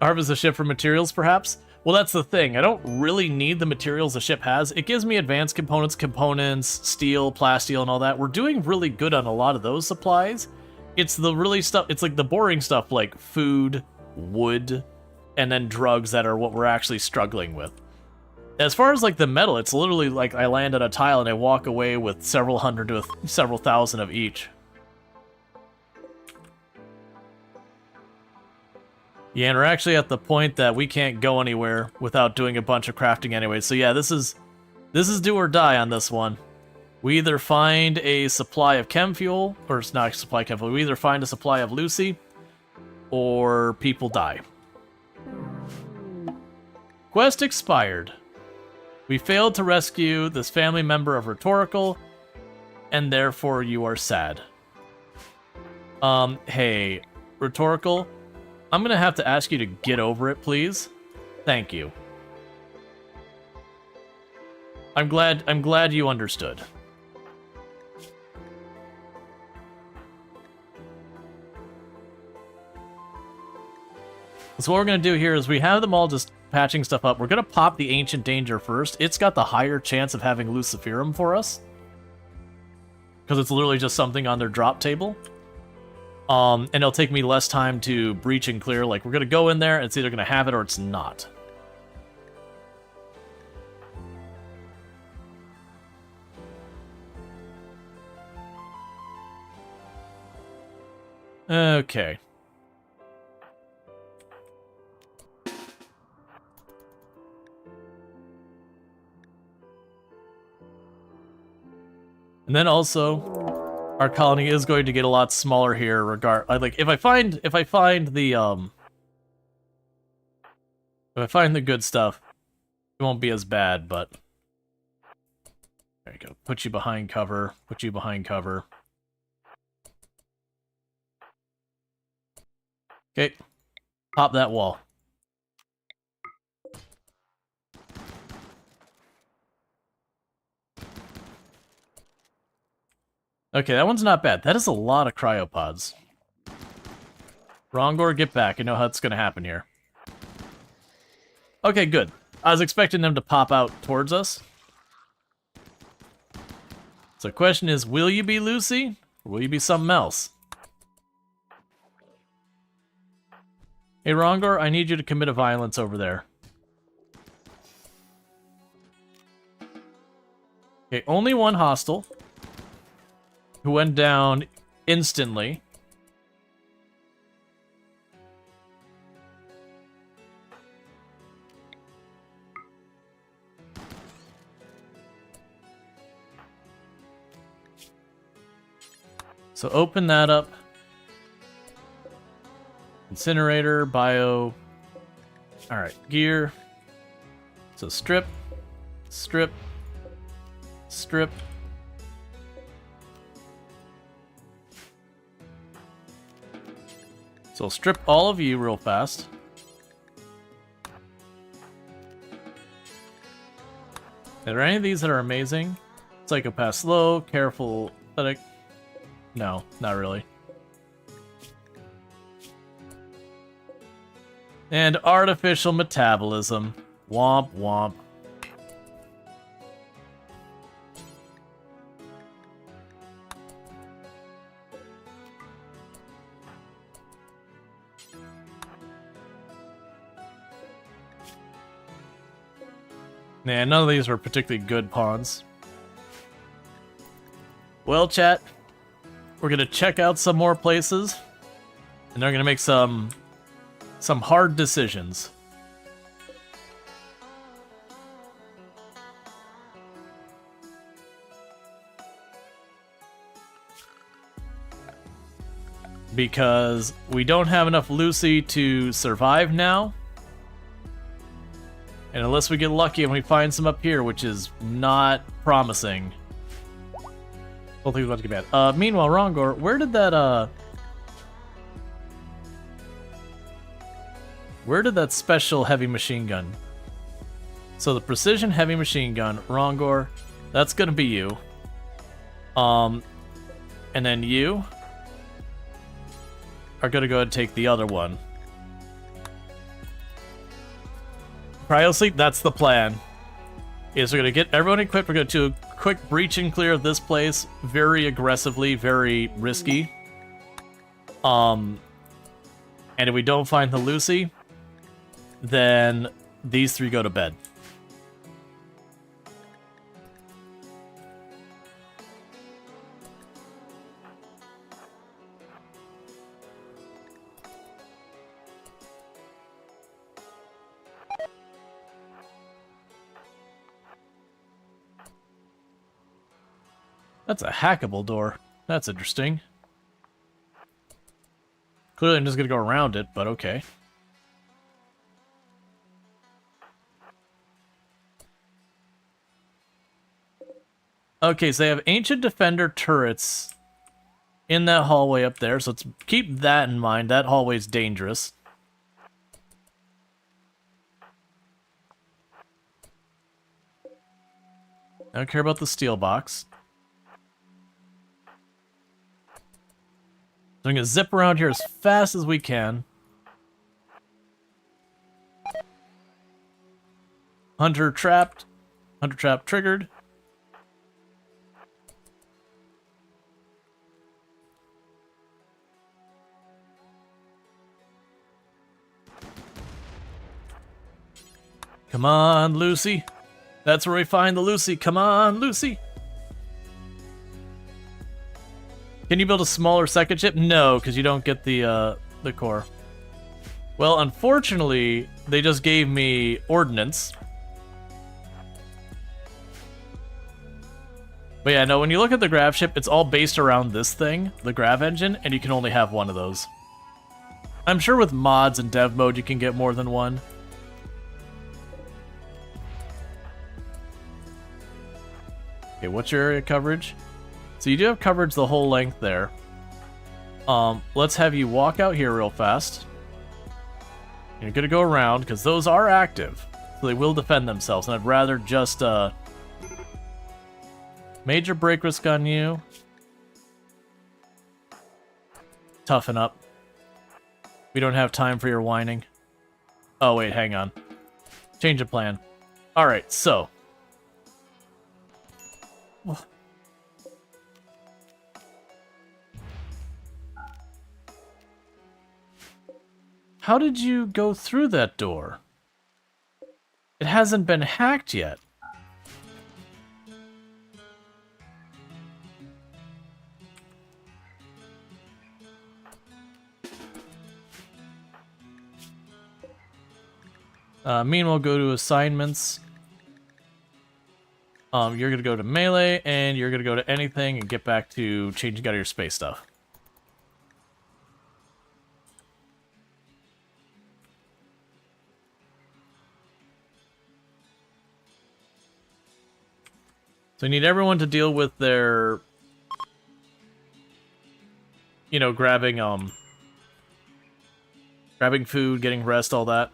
Harvest the ship for materials, perhaps? Well, that's the thing. I don't really need the materials the ship has. It gives me advanced components, steel, plasteel, and all that. We're doing really good on a lot of those supplies. It's the really stuff, it's like the boring stuff like food, wood, and then drugs that are what we're actually struggling with. As far as like the metal, it's literally like I land on a tile and I walk away with several hundred to several thousand of each. Yeah, and we're actually at the point that we can't go anywhere without doing a bunch of crafting anyway. So yeah, this is do or die on this one. We either find a supply of chem fuel, or it's not a supply of chem fuel, we either find a supply of Lucy, or people die. Quest expired. We failed to rescue this family member of Rhetorical, and therefore you are sad. Hey, Rhetorical, I'm gonna have to ask you to get over it, please. Thank you. I'm glad you understood. So what we're going to do here is we have them all just patching stuff up. We're going to pop the Ancient Danger first. It's got the higher chance of having Luciferum for us, because it's literally just something on their drop table. And it'll take me less time to breach and clear. Like, we're going to go in there, and it's either going to have it or it's not. Okay. And then also, our colony is going to get a lot smaller here. Like if I find the good stuff, it won't be as bad. But there you go. Put you behind cover. Put you behind cover. Okay, pop that wall. Okay, that one's not bad. That is a lot of cryopods. Rongor, get back. I know how it's going to happen here. Okay, good. I was expecting them to pop out towards us. So the question is, will you be Lucy? Or will you be something else? Hey, Rongor, I need you to commit a violence over there. Okay, only one hostile. Who went down instantly. So open that up. Incinerator, bio. Alright, gear. So strip, strip, strip. So I'll strip all of you real fast. Are there any of these that are amazing? Psychopath slow, careful, aesthetic. No, not really. And artificial metabolism. Womp womp. Man, none of these were particularly good pawns. Well, chat, we're gonna check out some more places, and they're gonna make some hard decisions. Because we don't have enough Lucy to survive now. And unless we get lucky and we find some up here, which is not promising. Don't think it's about to get bad. Meanwhile, Rongor, where did that special heavy machine gun? So the precision heavy machine gun, Rongor, that's gonna be you. And then you are gonna go ahead and take the other one. Cryosleep, that's the plan. Is we're gonna get everyone equipped, we're gonna do a quick breach and clear of this place, very aggressively, very risky. And if we don't find the Lucy, then these three go to bed. That's a hackable door. That's interesting. Clearly I'm just gonna go around it, but okay. Okay, so they have Ancient Defender turrets in that hallway up there, so let's keep that in mind. That hallway's dangerous. I don't care about the steel box. So I'm gonna zip around here as fast as we can. Hunter trapped. Hunter trap triggered. Come on, Lucy. That's where we find the Lucy. Come on, Lucy. Can you build a smaller second ship? No, because you don't get the core. Well, unfortunately, they just gave me ordnance. But yeah, no, when you look at the grav ship, it's all based around this thing, the grav engine, and you can only have one of those. I'm sure with mods and dev mode you can get more than one. Okay, what's your area coverage? So you do have coverage the whole length there. Let's have you walk out here real fast. You're gonna go around, because those are active. So they will defend themselves, and I'd rather just, major break risk on you. Toughen up. We don't have time for your whining. Oh, wait, hang on. Change of plan. Alright, so. How did you go through that door? It hasn't been hacked yet. Meanwhile, go to assignments. You're gonna go to melee, and you're gonna go to anything and get back to changing out of your space stuff. So you need everyone to deal with their, you know, grabbing food, getting rest, all that.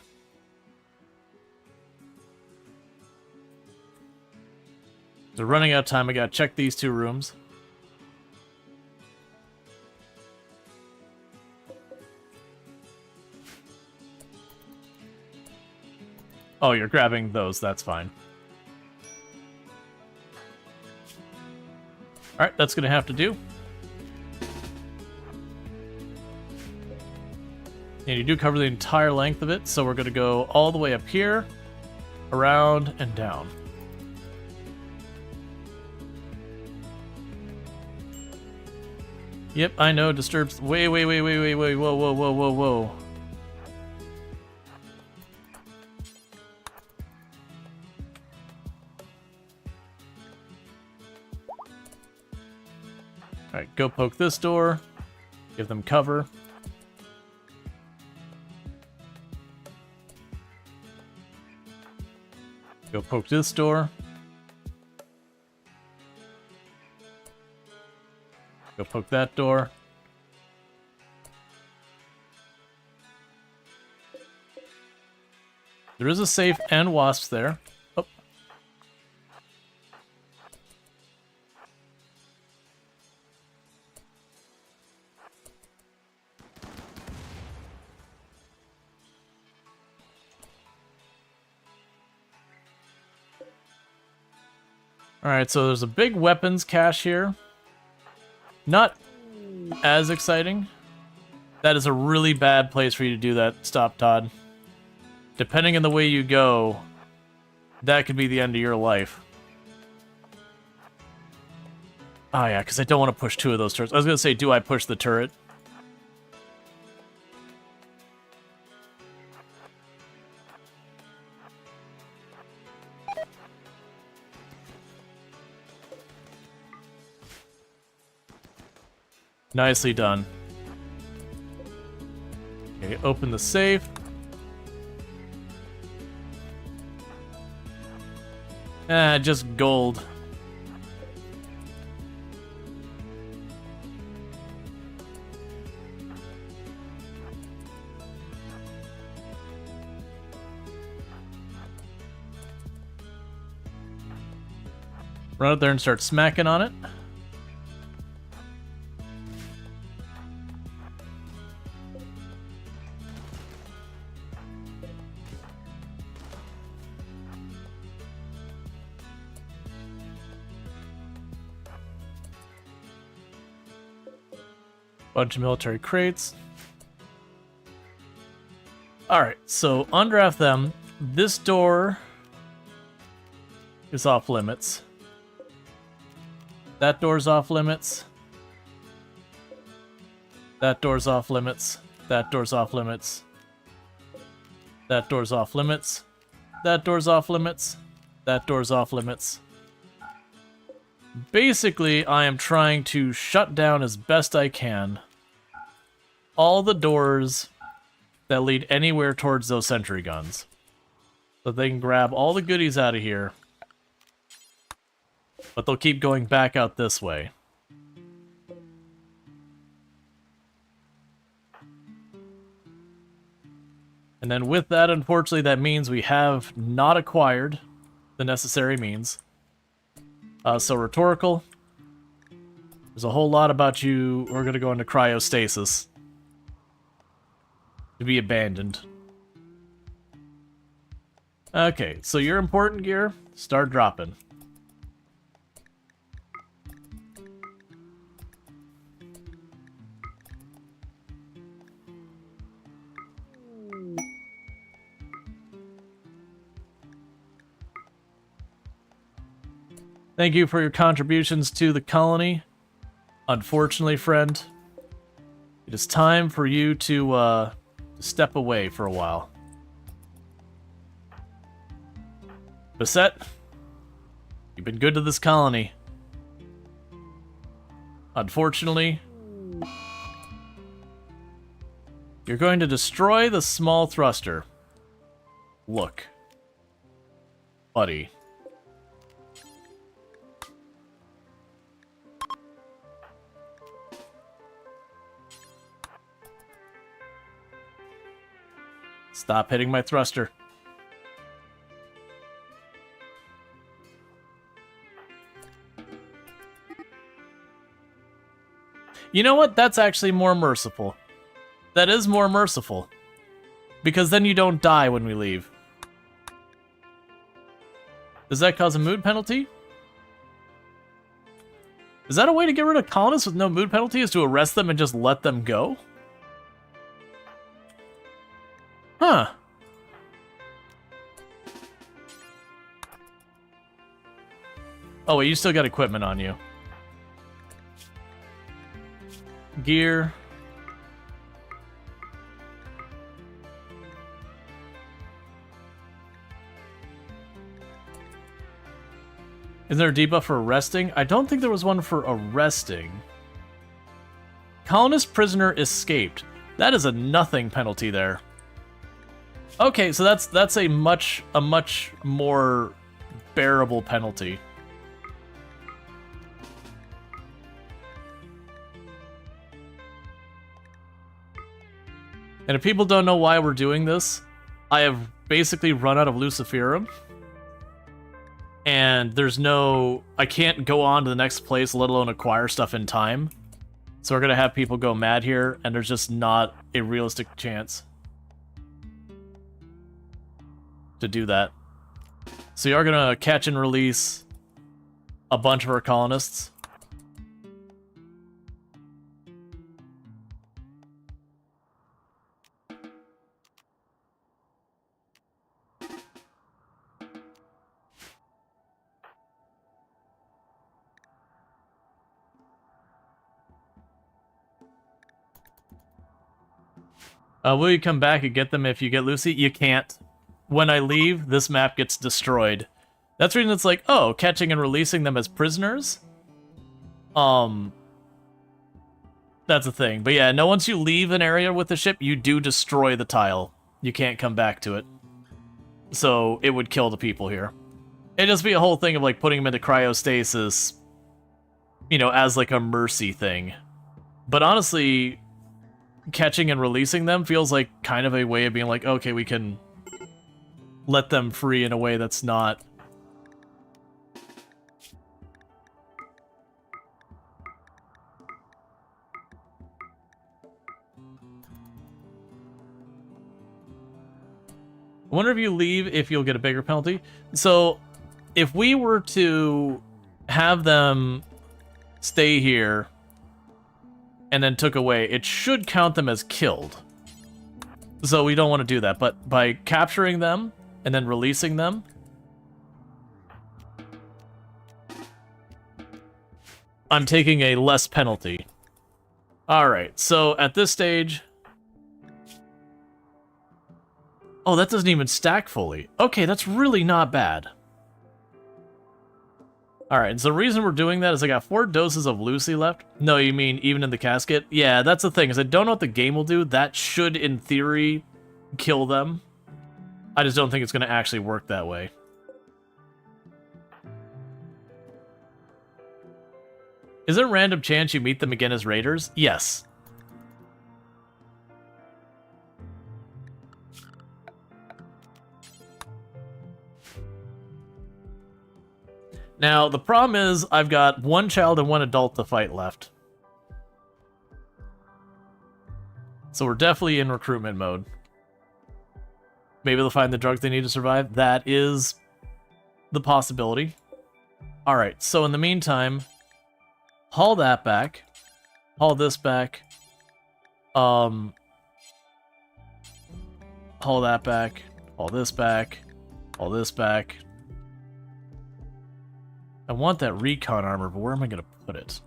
So running out of time, I gotta check these two rooms. Oh, you're grabbing those, that's fine. Alright, that's gonna have to do. And you do cover the entire length of it, so we're gonna go all the way up here, around, and down. Yep, I know, disturbs. Wait, whoa. Alright, go poke this door. Give them cover. Go poke this door. Go poke that door. There is a safe and wasps there. Oh. Alright, so there's a big weapons cache here. Not as exciting. That is a really bad place for you to do that, Stop Todd. Depending on the way you go, that could be the end of your life. Oh yeah, because I don't want to push two of those turrets. I was going to say, do I push the turret? Nicely done. Okay, open the safe. Just gold. Run out there and start smacking on it. Bunch of military crates. Alright, so undraft them. This door is off limits. That door's off limits. That door's off limits. That door's off limits. That door's off limits. That door's off limits. That door's off limits. Basically, I am trying to shut down as best I can all the doors that lead anywhere towards those sentry guns, so they can grab all the goodies out of here, but they'll keep going back out this way. And then with that, unfortunately, that means we have not acquired the necessary means. So rhetorical. There's a whole lot about you. We're going to go into cryostasis. To be abandoned. Okay, so your important gear, start dropping. Thank you for your contributions to the colony. Unfortunately, friend, it is time for you to step away for a while. Beset, you've been good to this colony. Unfortunately, you're going to destroy the small thruster. Look, buddy. Stop hitting my thruster. You know what? That's actually more merciful. That is more merciful. Because then you don't die when we leave. Does that cause a mood penalty? Is that a way to get rid of colonists with no mood penalty, is to arrest them and just let them go? Huh. Oh wait, you still got equipment on you. Gear. Is there a debuff for arresting? I don't think there was one for arresting. Colonist prisoner escaped. That is a nothing penalty there. Okay, so that's a much more bearable penalty. And if people don't know why we're doing this, I have basically run out of Luciferum. And there's no... I can't go on to the next place, let alone acquire stuff in time. So we're gonna have people go mad here, and there's just not a realistic chance to do that. So you are gonna catch and release a bunch of our colonists. Will you come back and get them if you get Lucy? You can't. When I leave, this map gets destroyed. That's the reason it's like, oh, catching and releasing them as prisoners? That's the thing. But yeah, no, once you leave an area with the ship, you do destroy the tile. You can't come back to it. So it would kill the people here. It'd just be a whole thing of like putting them into cryostasis, you know, as like a mercy thing. But honestly, catching and releasing them feels like kind of a way of being like, okay, we can let them free in a way that's not... I wonder if you leave if you'll get a bigger penalty. So, if we were to have them stay here and then took away, it should count them as killed. So we don't want to do that, but by capturing them and then releasing them, I'm taking a less penalty. Alright, so at this stage... Oh, that doesn't even stack fully. Okay, that's really not bad. Alright, so the reason we're doing that is I got 4 doses of Lucy left. No, you mean even in the casket? Yeah, that's the thing, is I don't know what the game will do. That should, in theory, kill them. I just don't think it's going to actually work that way. Is there a random chance you meet them again as raiders? Yes. Now, the problem is I've got 1 child and 1 adult to fight left. So we're definitely in recruitment mode. Maybe they'll find the drugs they need to survive. That is the possibility. Alright, so in the meantime, haul that back. Haul this back. Haul that back. Haul this back. Haul this back. I want that recon armor, but where am I going to put it?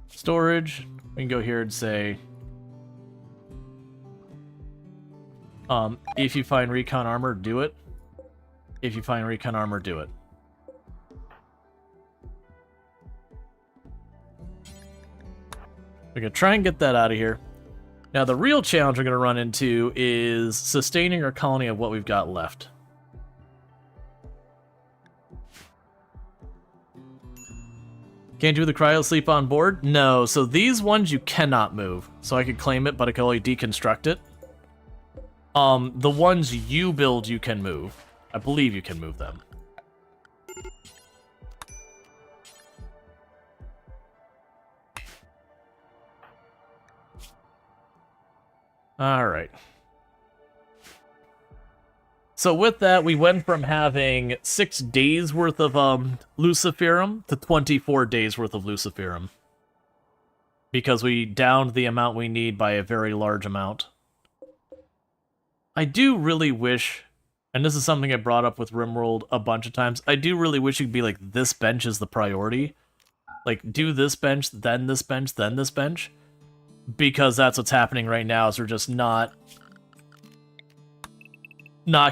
Storage. We can go here and say... if you find recon armor, do it. If you find recon armor, do it. We're going to try and get that out of here. Now, the real challenge we're going to run into is sustaining our colony of what we've got left. Can't do the cryo sleep on board? No, so these ones you cannot move. So I could claim it, but I can only deconstruct it. The ones you build, you can move. I believe you can move them. Alright. So with that, we went from having 6 days worth of Luciferum to 24 days worth of Luciferum. Because we downed the amount we need by a very large amount. I do really wish, and this is something I brought up with RimWorld a bunch of times, I do really wish it could be like, this bench is the priority. Like, do this bench, then this bench, then this bench. Because that's what's happening right now, is we're just not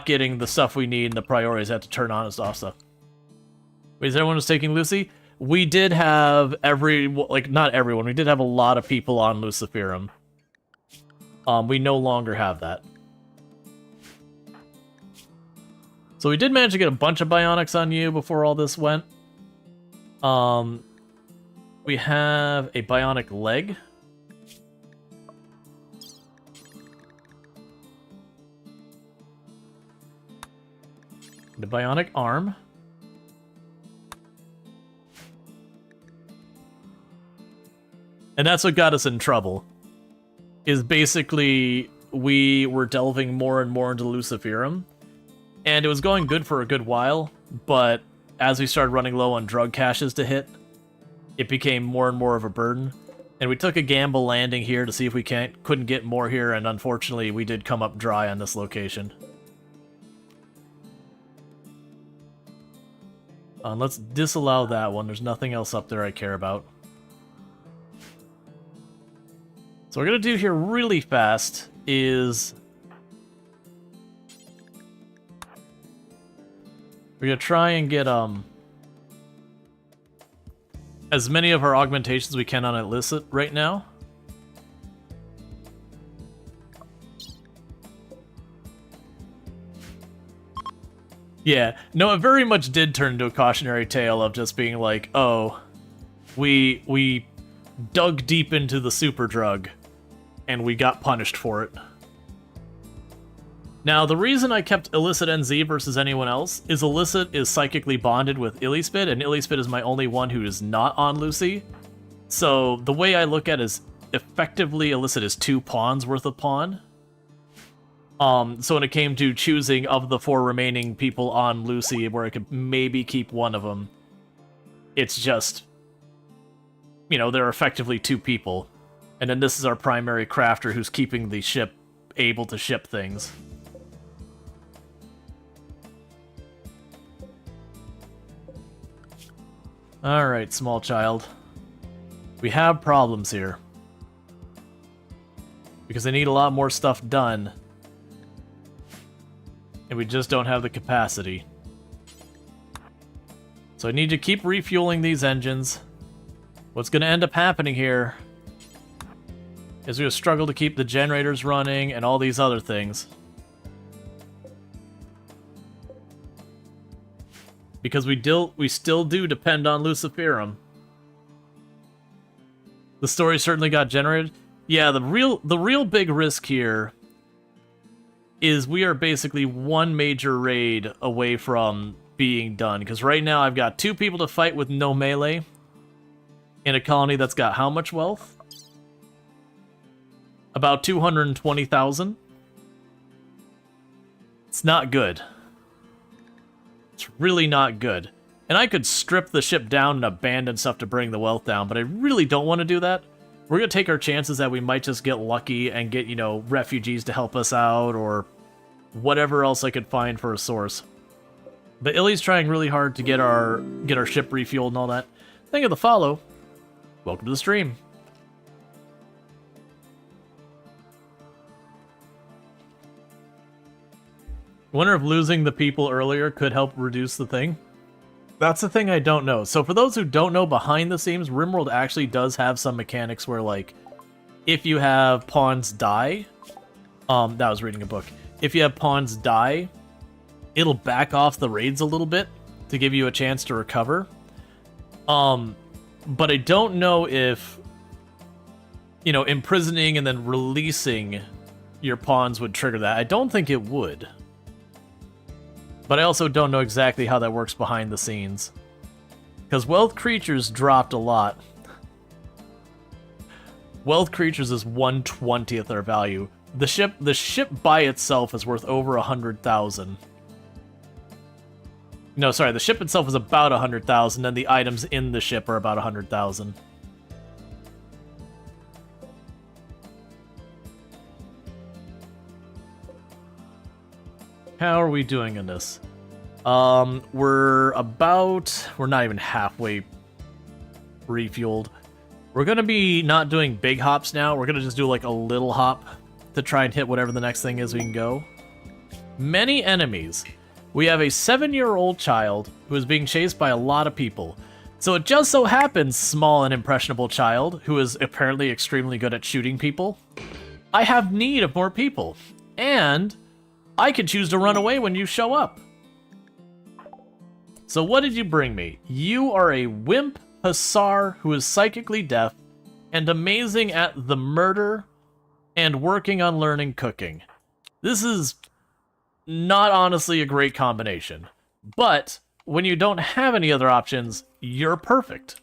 getting the stuff we need and the priorities. I have to turn on and off stuff. Wait, is everyone was taking Lucy? We did have not everyone, we did have a lot of people on Luciferum. We no longer have that. So we did manage to get a bunch of bionics on you before all this went. We have a bionic leg. The bionic arm. And that's what got us in trouble. Is basically, we were delving more and more into Luciferum. And it was going good for a good while, but as we started running low on drug caches to hit, it became more and more of a burden. And we took a gamble landing here to see if we couldn't get more here, and unfortunately we did come up dry on this location. Let's disallow that one. There's nothing else up there I care about. So what we're going to do here really fast is... we're going to try and get, as many of our augmentations we can on illicit right now. Yeah, no, it very much did turn into a cautionary tale of just being like, oh, we dug deep into the super drug, and we got punished for it. Now, the reason I kept illicit NZ versus anyone else is illicit is psychically bonded with Illispid, and Illispid is my only one who is not on Lucy. So the way I look at it is effectively illicit is 2 pawns worth of pawn. So when it came to choosing of the 4 remaining people on Lucy, where I could maybe keep one of them, it's just, you know, they're effectively 2 people. And then this is our primary crafter who's keeping the ship able to ship things. Alright, small child. We have problems here. Because they need a lot more stuff done. And we just don't have the capacity. So I need to keep refueling these engines. What's going to end up happening here is we'll struggle to keep the generators running and all these other things. Because we still do depend on Luciferum. The story certainly got generated. Yeah, the real big risk here is we are basically one major raid away from being done. Because right now I've got 2 people to fight with no melee in a colony that's got how much wealth? About 220,000. It's not good. It's really not good. And I could strip the ship down and abandon stuff to bring the wealth down, but I really don't want to do that. We're going to take our chances that we might just get lucky and get, you know, refugees to help us out or whatever else I could find for a source. But Illy's trying really hard to get our ship refueled and all that. Thank you for the follow. Welcome to the stream. I wonder if losing the people earlier could help reduce the thing. That's the thing I don't know. So for those who don't know, behind the scenes, RimWorld actually does have some mechanics where, like, if you have pawns die, that was reading a book. If you have pawns die, it'll back off the raids a little bit to give you a chance to recover. But I don't know if, you know, imprisoning and then releasing your pawns would trigger that. I don't think it would. But I also don't know exactly how that works behind the scenes. Because wealth creatures dropped a lot. Wealth creatures is 1/20th their value. The ship by itself is worth over 100,000. No, sorry, the ship itself is about 100,000, and the items in the ship are about 100,000. How are we doing in this? We're not even halfway refueled. We're gonna be not doing big hops now. We're gonna just do like a little hop to try and hit whatever the next thing is we can go. Many enemies. We have a 7-year-old child who is being chased by a lot of people. So it just so happens, small and impressionable child, who is apparently extremely good at shooting people, I have need of more people. And I can choose to run away when you show up. So what did you bring me? You are a wimp hussar who is psychically deaf and amazing at the murder and working on learning cooking. This is not honestly a great combination, but when you don't have any other options, you're perfect.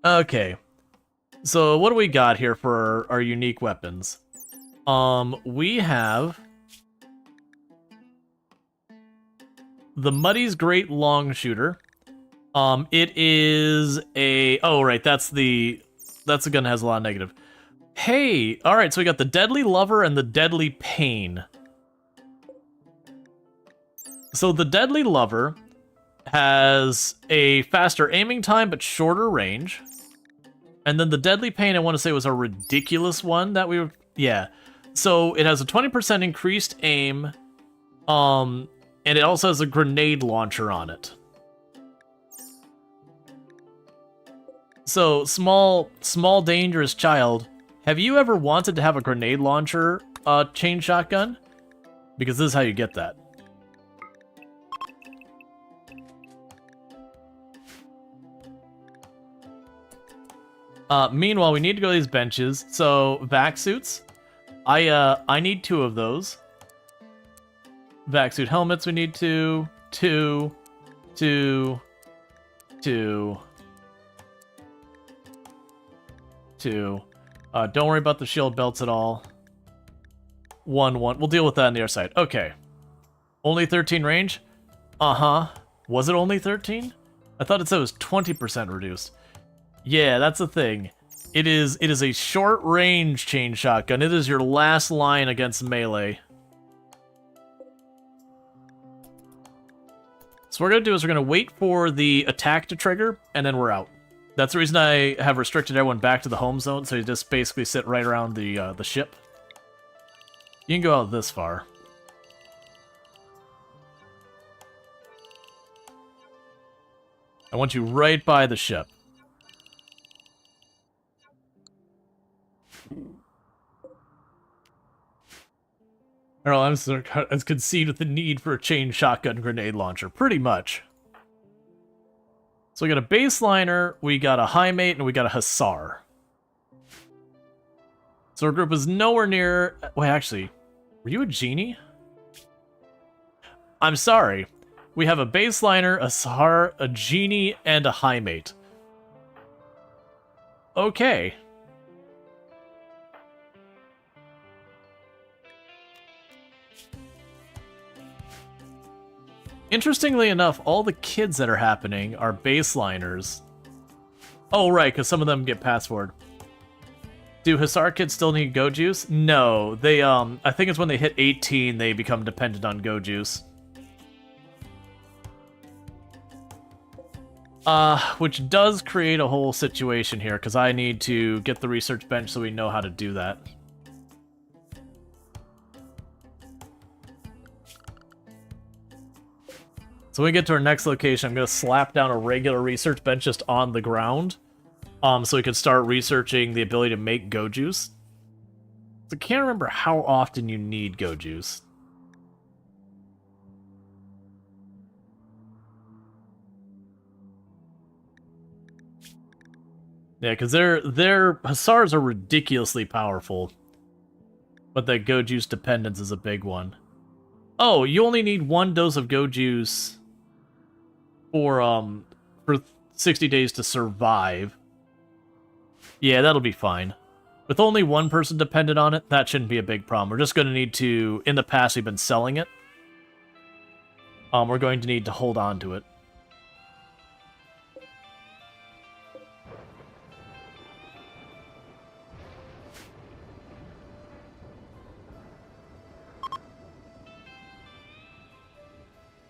Okay, so what do we got here for our unique weapons? We have the Muddy's Great Long Shooter. It is a... Oh, right, that's the gun that has a lot of negative. Hey, alright, so we got the Deadly Lover and the Deadly Pain. So the Deadly Lover has a faster aiming time, but shorter range. And then the Deadly Pain, I want to say, was a ridiculous one that we were... Yeah. So it has a 20% increased aim, and it also has a grenade launcher on it. So, small dangerous child, have you ever wanted to have a grenade launcher chain shotgun? Because this is how you get that. Meanwhile, we need to go to these benches. So, vac suits. I need 2 of those. Vac suit helmets, we need 2. 2. 2. 2. 2. Don't worry about the shield belts at all. 1, 1. We'll deal with that on the other side. Okay. Only 13 range? Uh-huh. Was it only 13? I thought it said it was 20% reduced. Yeah, that's the thing. It is a short range chain shotgun. It is your last line against melee. So what we're gonna do is we're gonna wait for the attack to trigger, and then we're out. That's the reason I have restricted everyone back to the home zone, so you just basically sit right around the ship. You can go out this far. I want you right by the ship. Earl, I'm as concede with the need for a chain shotgun grenade launcher, pretty much. So we got a baseliner, we got a high mate, and we got a hussar. So our group is nowhere near... Wait, actually, were you a genie? I'm sorry. We have a baseliner, a hussar, a genie, and a high mate. Okay. Interestingly enough, all the kids that are happening are baseliners. Oh, right, because some of them get pass forward. Do Hussar kids still need Go Juice? No, they, I think it's when they hit 18 they become dependent on Go Juice. Which does create a whole situation here, because I need to get the research bench so we know how to do that. So when we get to our next location, I'm going to slap down a regular research bench just on the ground, so we can start researching the ability to make Go Juice. So I can't remember how often you need Go Juice. Yeah, because their Hussars are ridiculously powerful, but that Go Juice dependence is a big one. Oh, you only need 1 dose of Go Juice for 60 days to survive. Yeah, that'll be fine. With only 1 person dependent on it, that shouldn't be a big problem. We're just going to need to... In the past, we've been selling it. We're going to need to hold on to it.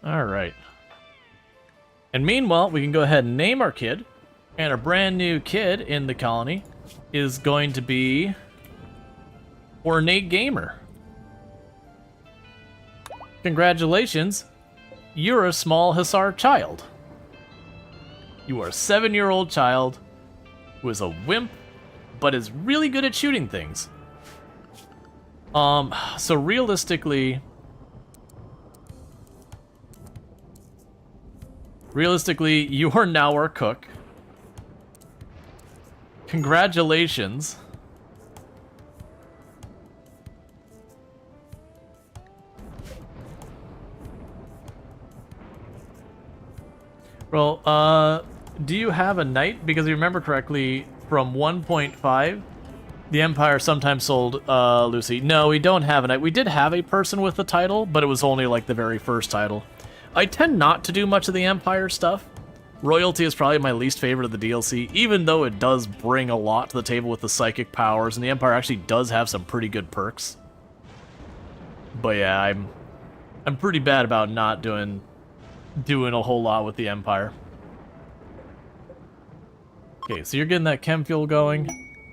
Alright. And meanwhile, we can go ahead and name our kid. And our brand new kid in the colony is going to be Ornate Gamer. Congratulations, you're a small Hussar child. You are a 7-year-old child who is a wimp, but is really good at shooting things. So realistically, you are now our cook. Congratulations. Well, do you have a knight? Because if you remember correctly, from 1.5, the Empire sometimes sold, Lucy. No, we don't have a knight. We did have a person with the title, but it was only like the very first title. I tend not to do much of the Empire stuff. Royalty is probably my least favorite of the DLC, even though it does bring a lot to the table with the psychic powers, and the Empire actually does have some pretty good perks. But yeah, I'm pretty bad about not doing a whole lot with the Empire. Okay, so you're getting that chem fuel going.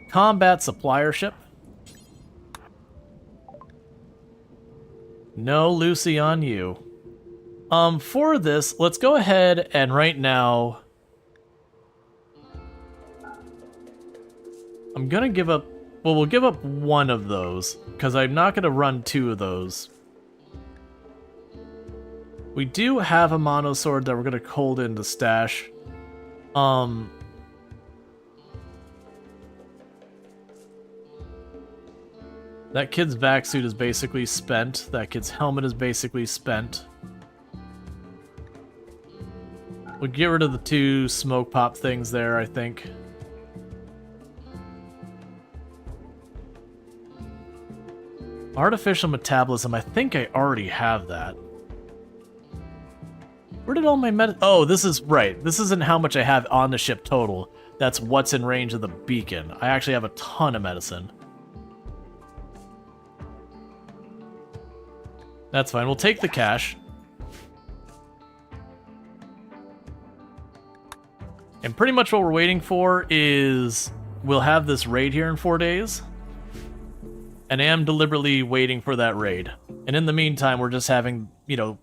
Combat supplier ship. No Lucy on you. For this, let's go ahead and right now I'm gonna give up... Well, we'll give up one of those, because I'm not gonna run two of those. We do have a mono sword that we're gonna hold in the stash. That kid's vac suit is basically spent. That kid's helmet is basically spent. We'll get rid of the two smoke pop things there, I think. Artificial metabolism, I think I already have that. Where did all my Oh, this is right. This isn't how much I have on the ship total. That's what's in range of the beacon. I actually have a ton of medicine. That's fine. We'll take the cash. And pretty much what we're waiting for is we'll have this raid here in 4 days. And I am deliberately waiting for that raid. And in the meantime, we're just having, you know,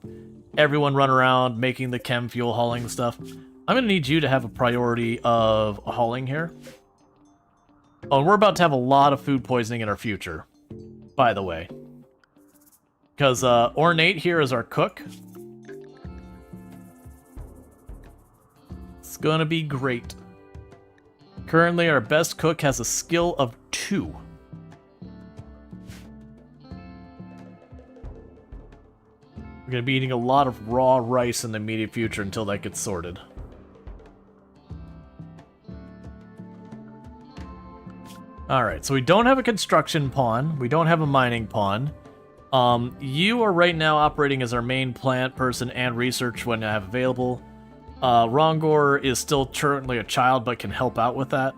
everyone run around making the chem fuel hauling stuff. I'm going to need you to have a priority of hauling here. Oh, and we're about to have a lot of food poisoning in our future, by the way. Because Ornate here is our cook. It's going to be great. Currently, our best cook has a skill of 2. We're going to be eating a lot of raw rice in the immediate future until that gets sorted. Alright, so we don't have a construction pawn. We don't have a mining pawn. You are right now operating as our main plant person and research when I have available. Rongor is still currently a child but can help out with that.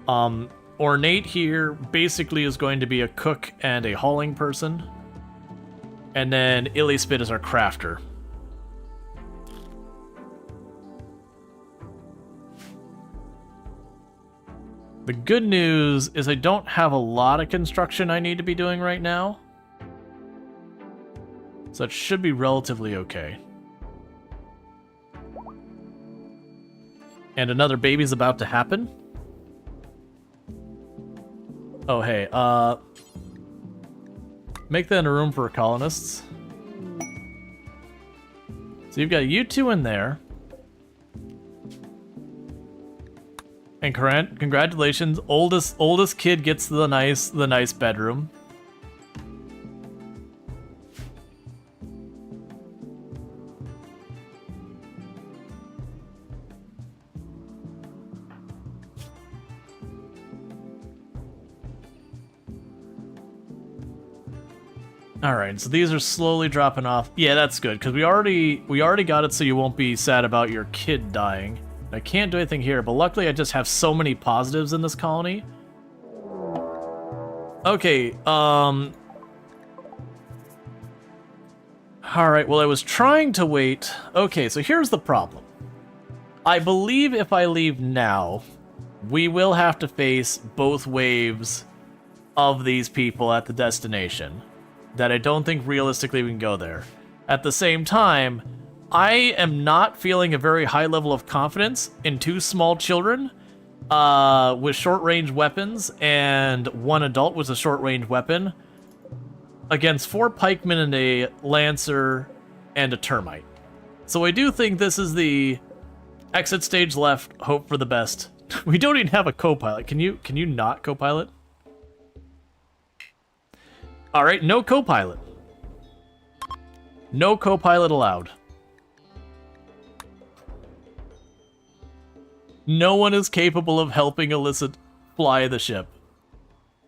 Ornate here basically is going to be a cook and a hauling person. And then Illyspit is our crafter. The good news is I don't have a lot of construction I need to be doing right now. So it should be relatively okay. And another baby's about to happen. Oh, hey, make that in a room for colonists. So you've got you two in there. And congratulations, oldest kid gets the nice bedroom. Alright, so these are slowly dropping off. Yeah, that's good, because we already got it so you won't be sad about your kid dying. I can't do anything here, but luckily I just have so many positives in this colony. Okay, alright, well I was trying to wait. Okay, so here's the problem. I believe if I leave now, we will have to face both waves of these people at the destination. That I don't think realistically we can go there. At the same time, I am not feeling a very high level of confidence in 2 small children with short-range weapons and 1 adult with a short-range weapon against 4 pikemen and a lancer and a termite. So I do think this is the exit stage left, hope for the best. We don't even have a co-pilot. Can you not co-pilot? Alright, no co-pilot. No co-pilot allowed. No one is capable of helping Illicit fly the ship.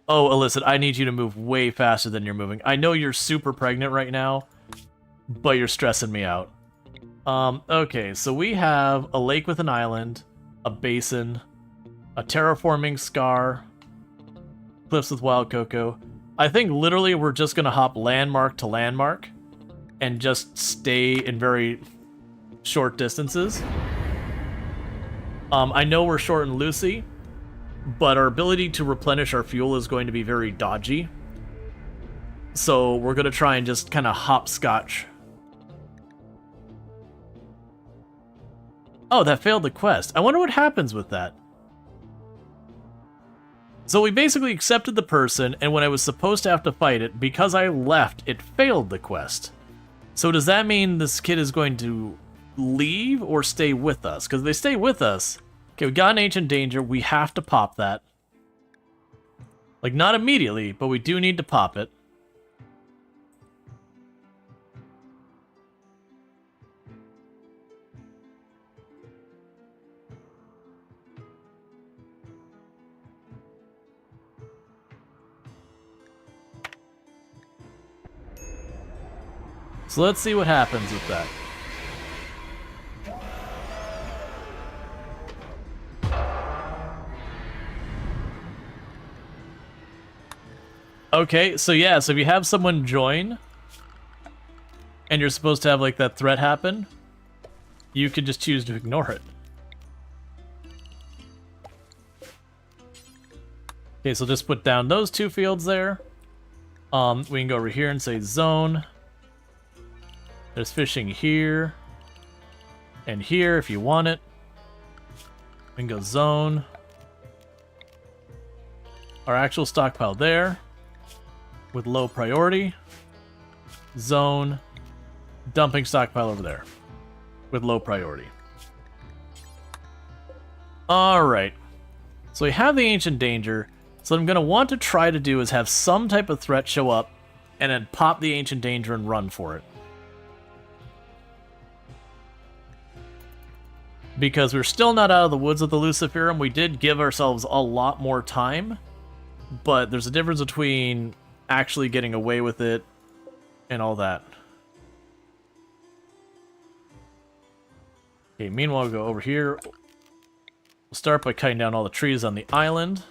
Oh, Illicit, I need you to move way faster than you're moving. I know you're super pregnant right now, but you're stressing me out. Okay, so we have a lake with an island, a basin, a terraforming scar, cliffs with wild cocoa. I think literally we're just going to hop landmark to landmark and just stay in very short distances. I know we're short in Lucy, but our ability to replenish our fuel is going to be very dodgy. So we're going to try and just kind of hopscotch. Oh, that failed the quest. I wonder what happens with that. So we basically accepted the person, and when I was supposed to have to fight it, because I left, it failed the quest. So does that mean this kid is going to leave or stay with us? Because if they stay with us... Okay, we got an ancient danger. We have to pop that. Like, not immediately, but we do need to pop it. So let's see what happens with that. Okay, so yeah, so if you have someone join, and you're supposed to have, like, that threat happen, you can just choose to ignore it. Okay, so just put down those 2 fields there. We can go over here and say zone. There's fishing here, and here if you want it. We can go zone. Our actual stockpile there. With low priority. Zone. Dumping stockpile over there. With low priority. Alright. So we have the ancient danger. So what I'm going to want to try to do is have some type of threat show up. And then pop the ancient danger and run for it. Because we're still not out of the woods with the Luciferum. We did give ourselves a lot more time. But there's a difference between... actually getting away with it and all that. Okay, meanwhile, we'll go over here. We'll start by cutting down all the trees on the island.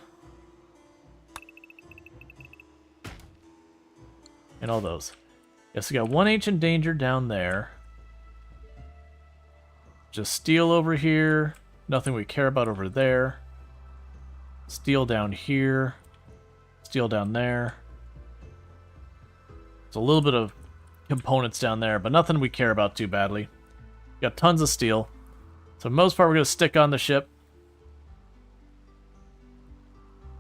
And all those. Yes, we got one ancient danger down there. Just steel over here. Nothing we care about over there. Steel down here. Steel down there. There's a little bit of components down there, but nothing we care about too badly. Got tons of steel. So for the most part, we're going to stick on the ship.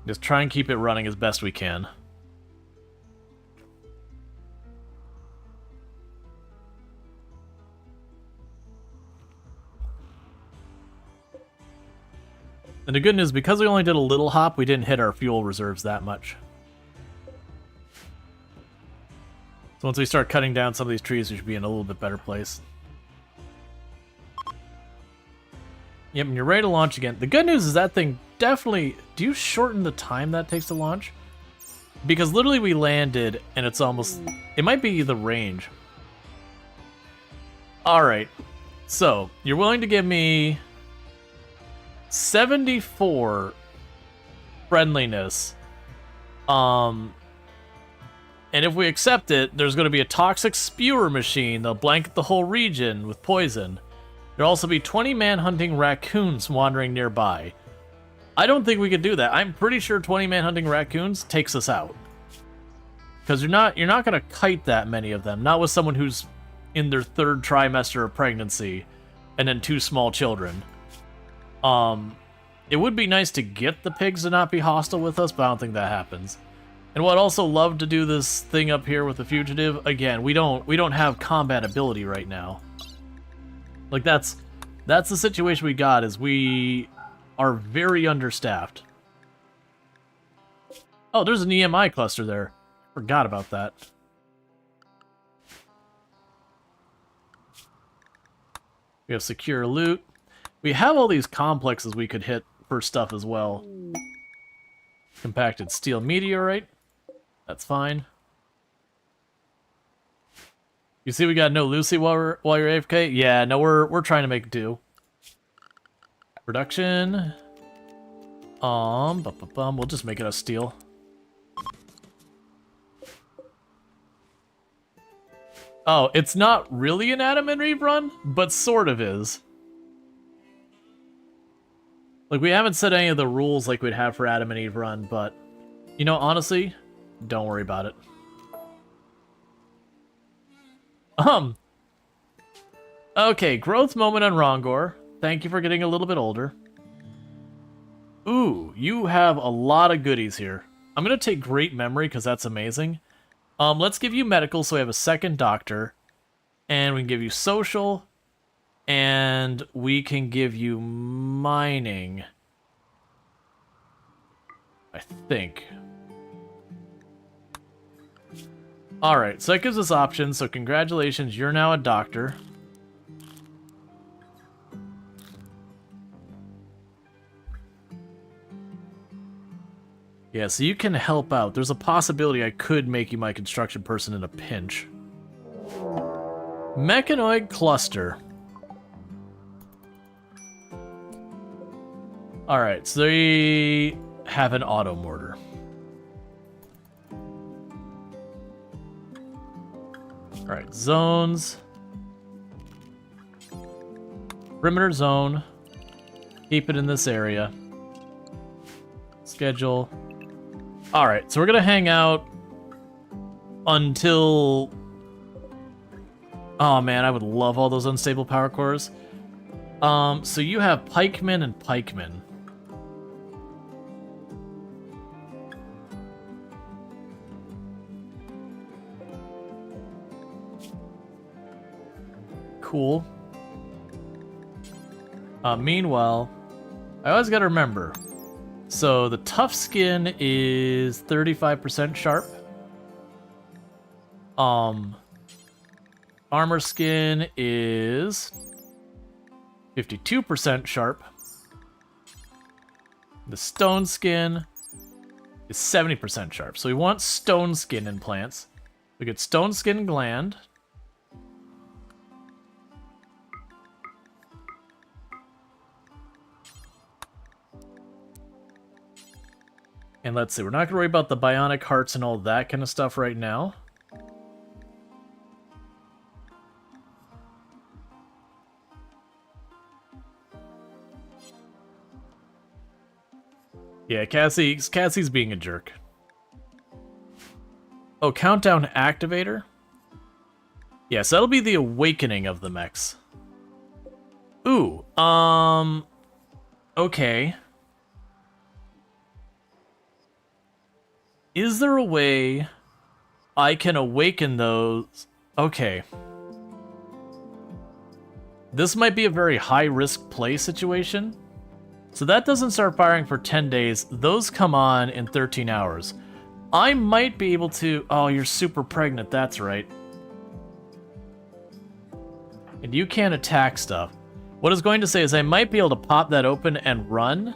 Just try and keep it running as best we can. And the good news, because we only did a little hop, we didn't hit our fuel reserves that much. So once we start cutting down some of these trees, we should be in a little bit better place. Yep, and you're ready to launch again. The good news is that thing definitely... Do you shorten the time that takes to launch? Because literally we landed, and it's almost... It might be the range. Alright. So, you're willing to give me... 74 friendliness. And if we accept it, there's going to be a toxic spewer machine that'll blanket the whole region with poison. There'll also be 20 man-hunting raccoons wandering nearby. I don't think we could do that. I'm pretty sure 20 man-hunting raccoons takes us out. Because you're not going to kite that many of them. Not with someone who's in their 3rd trimester of pregnancy and then 2 small children. It would be nice to get the pigs to not be hostile with us, but I don't think that happens. And what I'd also love to do this thing up here with the fugitive, again, we don't have combat ability right now. Like that's the situation we got, is we are very understaffed. Oh, there's an EMI cluster there. Forgot about that. We have secure loot. We have all these complexes we could hit for stuff as well. Compacted steel meteorite. That's fine. You see we got no Lucy while you're AFK? Yeah, no, we're trying to make do. Production. We'll just make it a steel. Oh, it's not really an Adam and Eve run, but sort of is. Like, we haven't set any of the rules like we'd have for Adam and Eve run, but, you know, honestly, don't worry about it. Okay, growth moment on Rongor. Thank you for getting a little bit older. Ooh, you have a lot of goodies here. I'm going to take great memory because that's amazing. Let's give you medical so we have a second doctor. And we can give you social. And we can give you mining. I think. Alright, so that gives us options. So congratulations, you're now a doctor. Yeah, so you can help out. There's a possibility I could make you my construction person in a pinch. Mechanoid cluster. Alright, so they have an auto mortar. Alright, zones. Perimeter zone. Keep it in this area. Schedule. Alright, so we're gonna hang out until... Oh man, I would love all those unstable power cores. So you have pikemen and pikemen. Cool. Meanwhile, I always gotta remember. So the tough skin is 35% sharp. Armor skin is 52% sharp. The stone skin is 70% sharp. So we want stone skin in plants. We get stone skin gland. And let's see, we're not going to worry about the bionic hearts and all that kind of stuff right now. Yeah, Cassie's being a jerk. Oh, countdown activator? Yeah, so that'll be the awakening of the mechs. Ooh, okay. Is there a way I can awaken those? Okay. This might be a very high-risk play situation. So that doesn't start firing for 10 days. Those come on in 13 hours. I might be able to... Oh, you're super pregnant, that's right. And you can't attack stuff. What I was going to say is I might be able to pop that open and run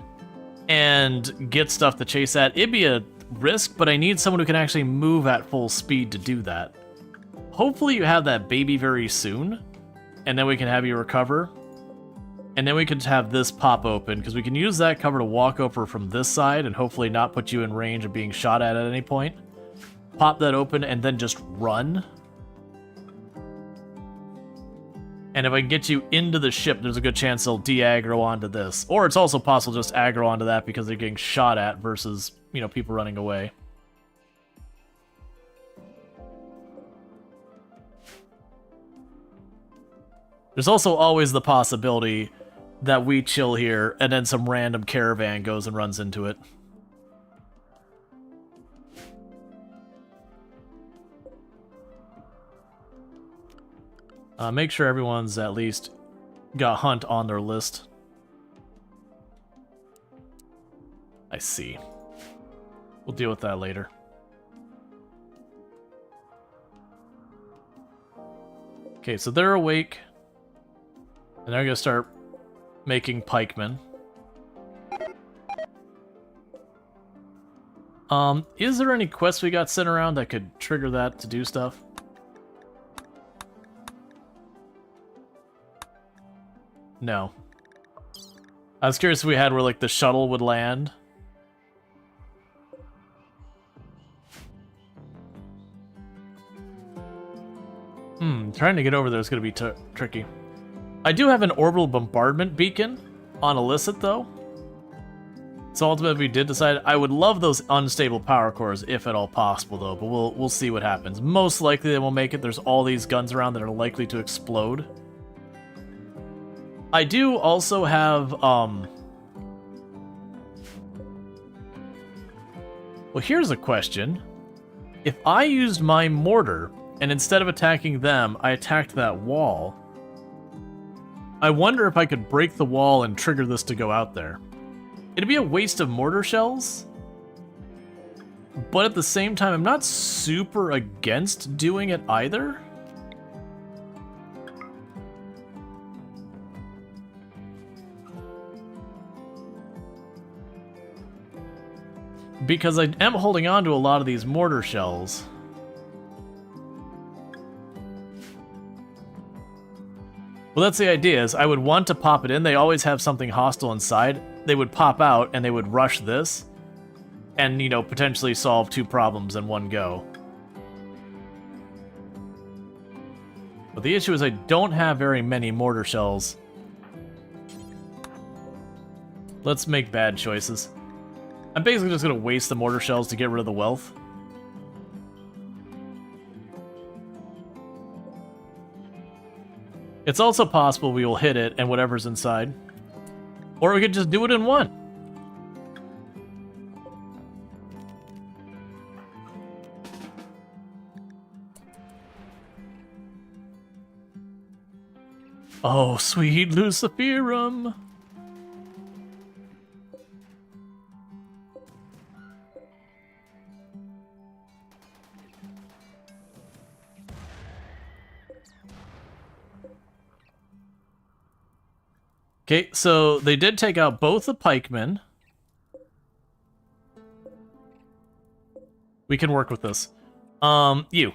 and get stuff to chase at. It'd be a risk, but I need someone who can actually move at full speed to do that. Hopefully you have that baby very soon, and then we can have you recover. And then we could have this pop open, because we can use that cover to walk over from this side and hopefully not put you in range of being shot at any point. Pop that open and then just run. And if I can get you into the ship, there's a good chance they'll de-aggro onto this. Or it's also possible just aggro onto that because they're getting shot at versus, you know, people running away. There's also always the possibility that we chill here and then some random caravan goes and runs into it. Make sure everyone's at least got Hunt on their list. I see. We'll deal with that later. Okay, so they're awake. And they're going to start making pikemen. Is there any quests we got sent around that could trigger that to do stuff? No. I was curious if we had where, like, the shuttle would land. Trying to get over there is going to be tricky. I do have an orbital bombardment beacon on illicit, though. So ultimately, we did decide I would love those unstable power cores if at all possible, though. But we'll see what happens. Most likely they will make it. There's all these guns around that are likely to explode. I do also have Well, here's a question. If I used my mortar, and instead of attacking them, I attacked that wall, I wonder if I could break the wall and trigger this to go out there. It'd be a waste of mortar shells, but at the same time, I'm not super against doing it either. Because I am holding on to a lot of these mortar shells. Well, that's the idea, is I would want to pop it in. They always have something hostile inside. They would pop out, and they would rush this. And, you know, potentially solve 2 problems in one go. But the issue is I don't have very many mortar shells. Let's make bad choices. I'm basically just going to waste the mortar shells to get rid of the wealth. It's also possible we will hit it and whatever's inside. Or we could just do it in one. Oh, sweet Luciferum. Okay, so they did take out both the pikemen. We can work with this. You.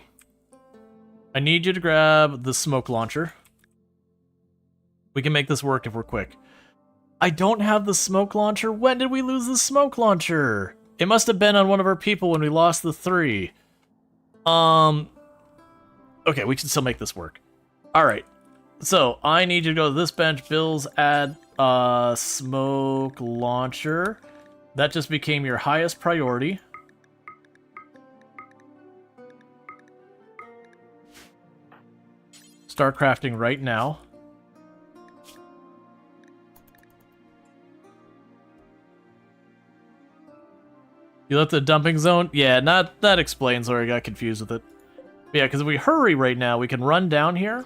I need you to grab the smoke launcher. We can make this work if we're quick. I don't have the smoke launcher. When did we lose the smoke launcher? It must have been on one of our people when we lost the 3. Okay, we can still make this work. Alright. So, I need you to go to this bench. Bills, add smoke launcher. That just became your highest priority. Start crafting right now. You left the dumping zone? Yeah, that explains where I got confused with it. Yeah, because if we hurry right now, we can run down here.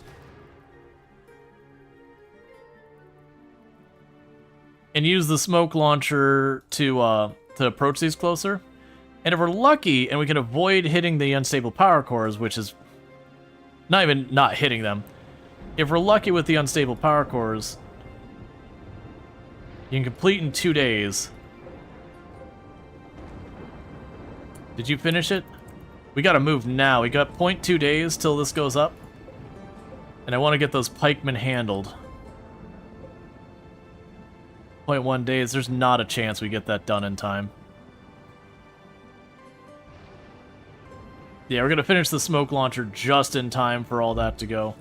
And use the smoke launcher to approach these closer. And if we're lucky, and we can avoid hitting the unstable power cores, which is not even not hitting them. If we're lucky with the unstable power cores, you can complete in 2 days. Did you finish it? We gotta move now. We got 0.2 days till this goes up. And I want to get those pikemen handled. 0.1 days. There's not a chance we get that done in time. Yeah, we're gonna finish the smoke launcher just in time for all that to go.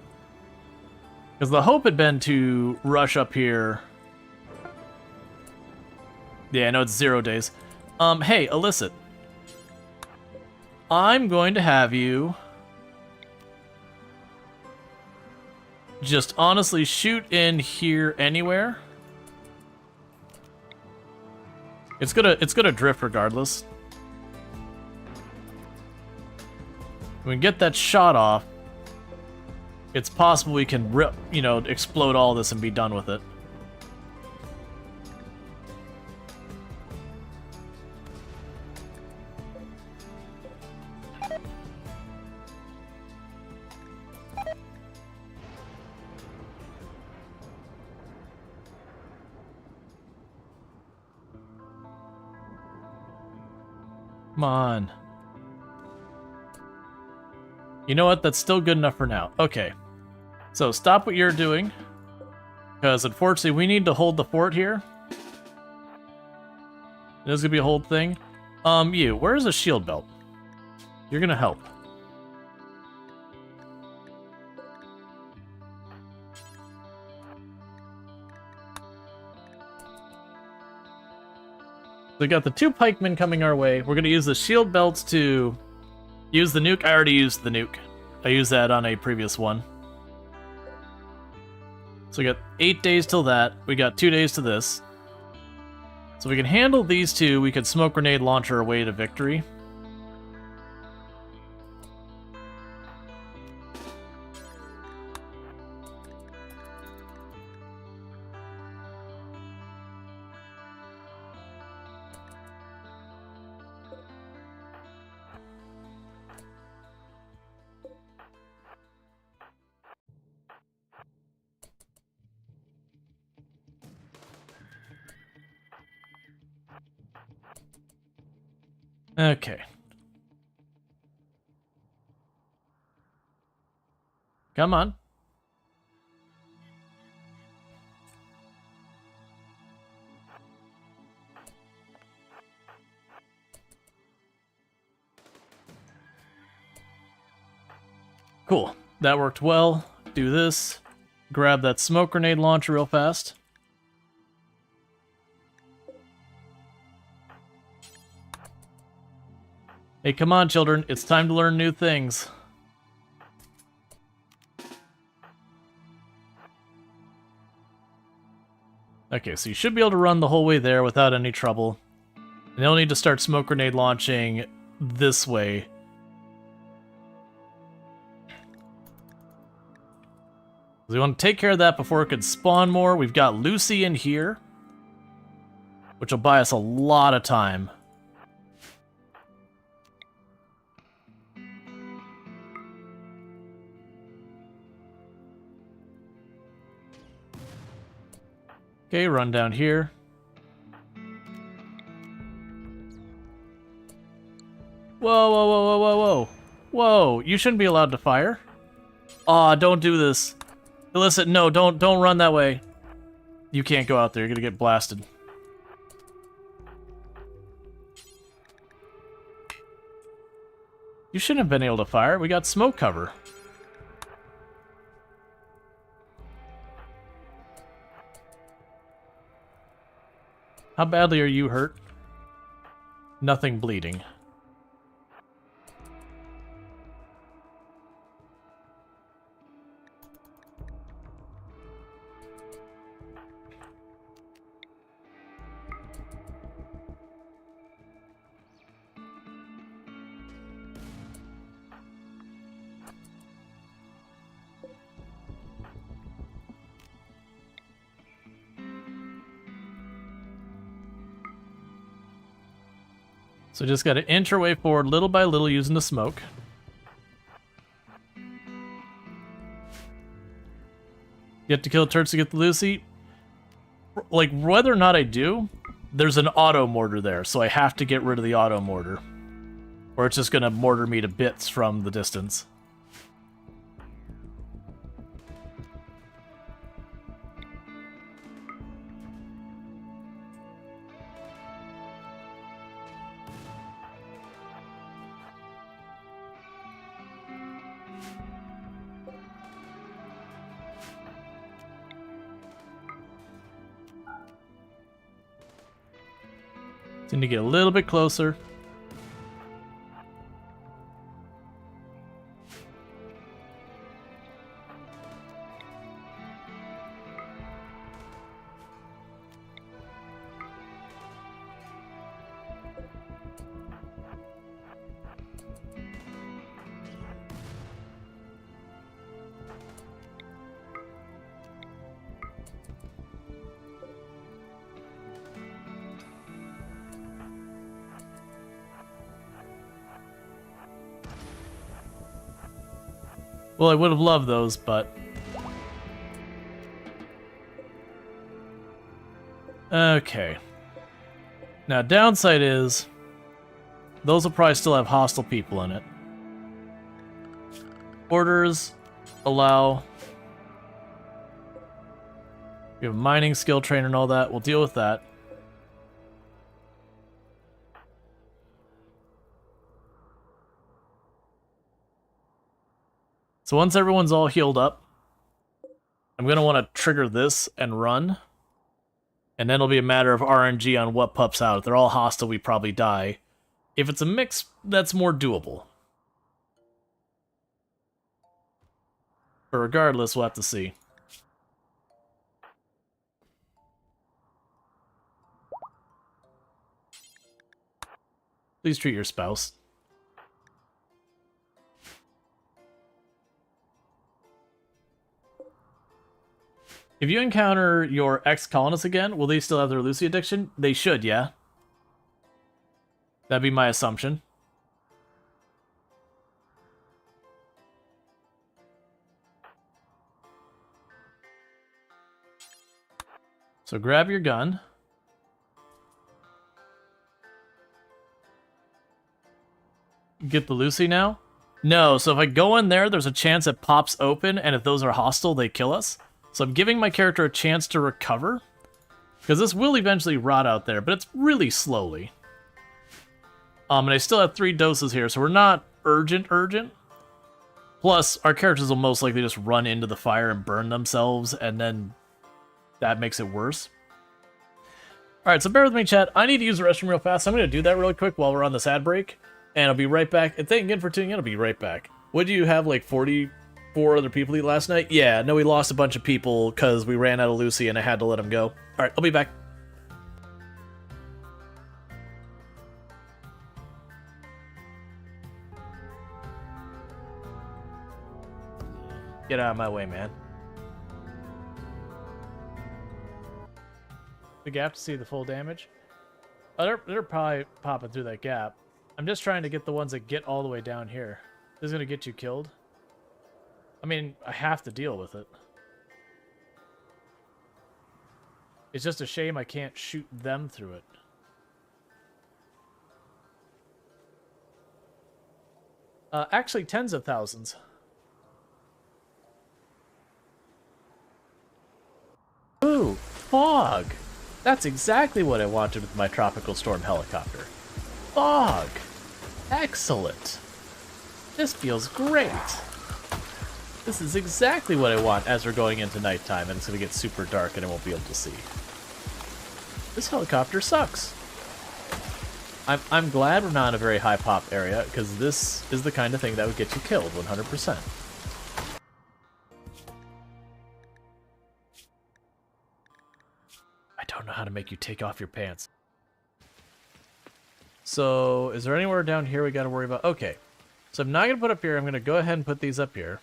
Because the hope had been to rush up here. Yeah, I know it's 0 days. Hey, Illicit. I'm going to have you just honestly shoot in here anywhere. It's gonna drift regardless. When we get that shot off, it's possible we can rip, you know, explode all this and be done with it. Come on. You know what? That's still good enough for now. Okay. So stop what you're doing. Because unfortunately we need to hold the fort here. This is going to be a whole thing. You, where's the shield belt? You're going to help. We got the 2 pikemen coming our way. We're going to use the shield belts to use the nuke. I already used the nuke. I used that on a previous one. So we got 8 days till that. We got 2 days to this. So we can handle these two. We could smoke grenade launcher our way to victory. Okay. Come on. Cool. That worked well. Do this. Grab that smoke grenade launcher real fast. Hey, come on, children. It's time to learn new things. Okay, so you should be able to run the whole way there without any trouble. And you'll need to start smoke grenade launching this way. We want to take care of that before it could spawn more. We've got Lucy in here, which will buy us a lot of time. Okay, run down here. Whoa, whoa, whoa, whoa, whoa, whoa. Whoa, you shouldn't be allowed to fire. Aw, don't do this. Listen, no, don't run that way. You can't go out there, you're gonna get blasted. You shouldn't have been able to fire. We got smoke cover. How badly are you hurt? Nothing bleeding. So just got to inch our way forward little by little using the smoke. You have to kill turrets to get the Lucy. Like, whether or not I do, there's an auto mortar there, so I have to get rid of the auto mortar. Or it's just going to mortar me to bits from the distance. Need to get a little bit closer. Well, I would have loved those, but... Okay. Now, downside is... those will probably still have hostile people in it. Orders allow... we have a mining skill trainer and all that. We'll deal with that. So once everyone's all healed up, I'm going to want to trigger this and run. And then it'll be a matter of RNG on what pups out. If they're all hostile, we probably die. If it's a mix, that's more doable. But regardless, we'll have to see. Please treat your spouse. If you encounter your ex-colonists again, will they still have their Lucy addiction? They should, yeah. That'd be my assumption. So grab your gun. Get the Lucy now? No, so if I go in there, there's a chance it pops open, and if those are hostile, they kill us. So I'm giving my character a chance to recover, because this will eventually rot out there, but it's really slowly. And I still have 3 doses here, so we're not urgent. Plus, our characters will most likely just run into the fire and burn themselves, and then that makes it worse. Alright, so bear with me, chat. I need to use the restroom real fast, so I'm going to do that really quick while we're on this ad break. And I'll be right back. And thank you again for tuning in. I'll be right back. What do you have, like 44 other people eat last night? Yeah, no, we lost a bunch of people because we ran out of Lucy and I had to let them go. Alright, I'll be back. Get out of my way, man. The gap to see the full damage? Oh, they're probably popping through that gap. I'm just trying to get the ones that get all the way down here. This is going to get you killed. I mean, I have to deal with it. It's just a shame I can't shoot them through it. Actually, tens of thousands. Ooh, fog! That's exactly what I wanted with my tropical storm helicopter. Fog! Excellent! This feels great! This is exactly what I want as we're going into nighttime and it's going to get super dark and I won't be able to see. This helicopter sucks. I'm glad we're not in a very high pop area because this is the kind of thing that would get you killed 100%. I don't know how to make you take off your pants. So, is there anywhere down here we got to worry about? Okay. So I'm not going to put up here. I'm going to go ahead and put these up here.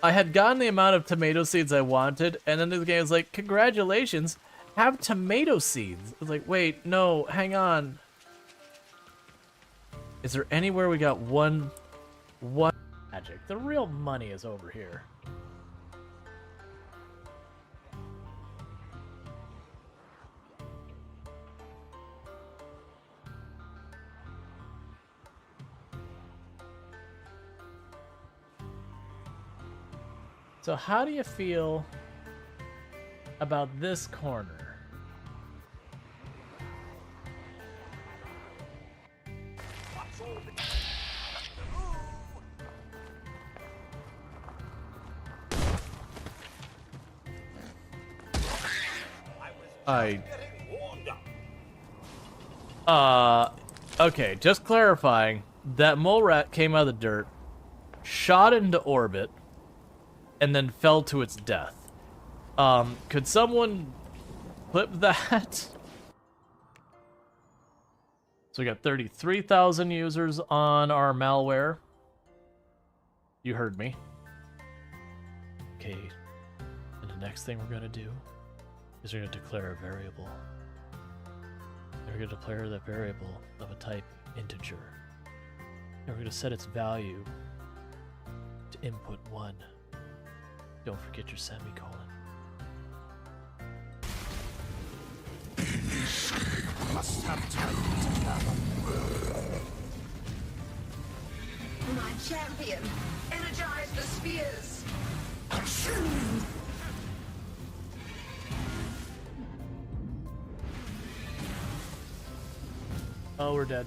I had gotten the amount of tomato seeds I wanted, and then the game was like, congratulations, have tomato seeds. I was like, wait, no, hang on. Is there anywhere we got one magic? The real money is over here. So how do you feel about this corner? Okay, just clarifying, that mole rat came out of the dirt, shot into orbit, and then fell to its death. Could someone clip that? So we got 33,000 users on our malware. You heard me. Okay, and the next thing we're gonna do is we're gonna declare a variable. And we're gonna declare that variable of a type integer. And we're gonna set its value to input 1. Don't forget your semicolon. Must have time together. My champion, energize the spheres. Oh, we're dead.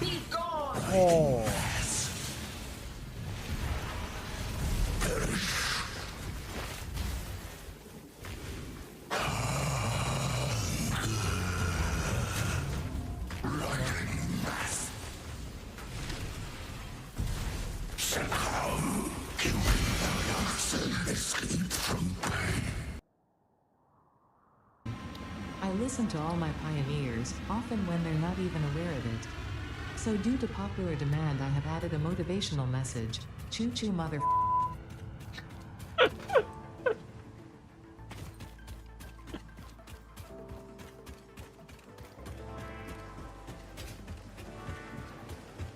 Be gone. Oh. listen to all my pioneers, often when they're not even aware of it. So due to popular demand, I have added a motivational message. Choo choo mother.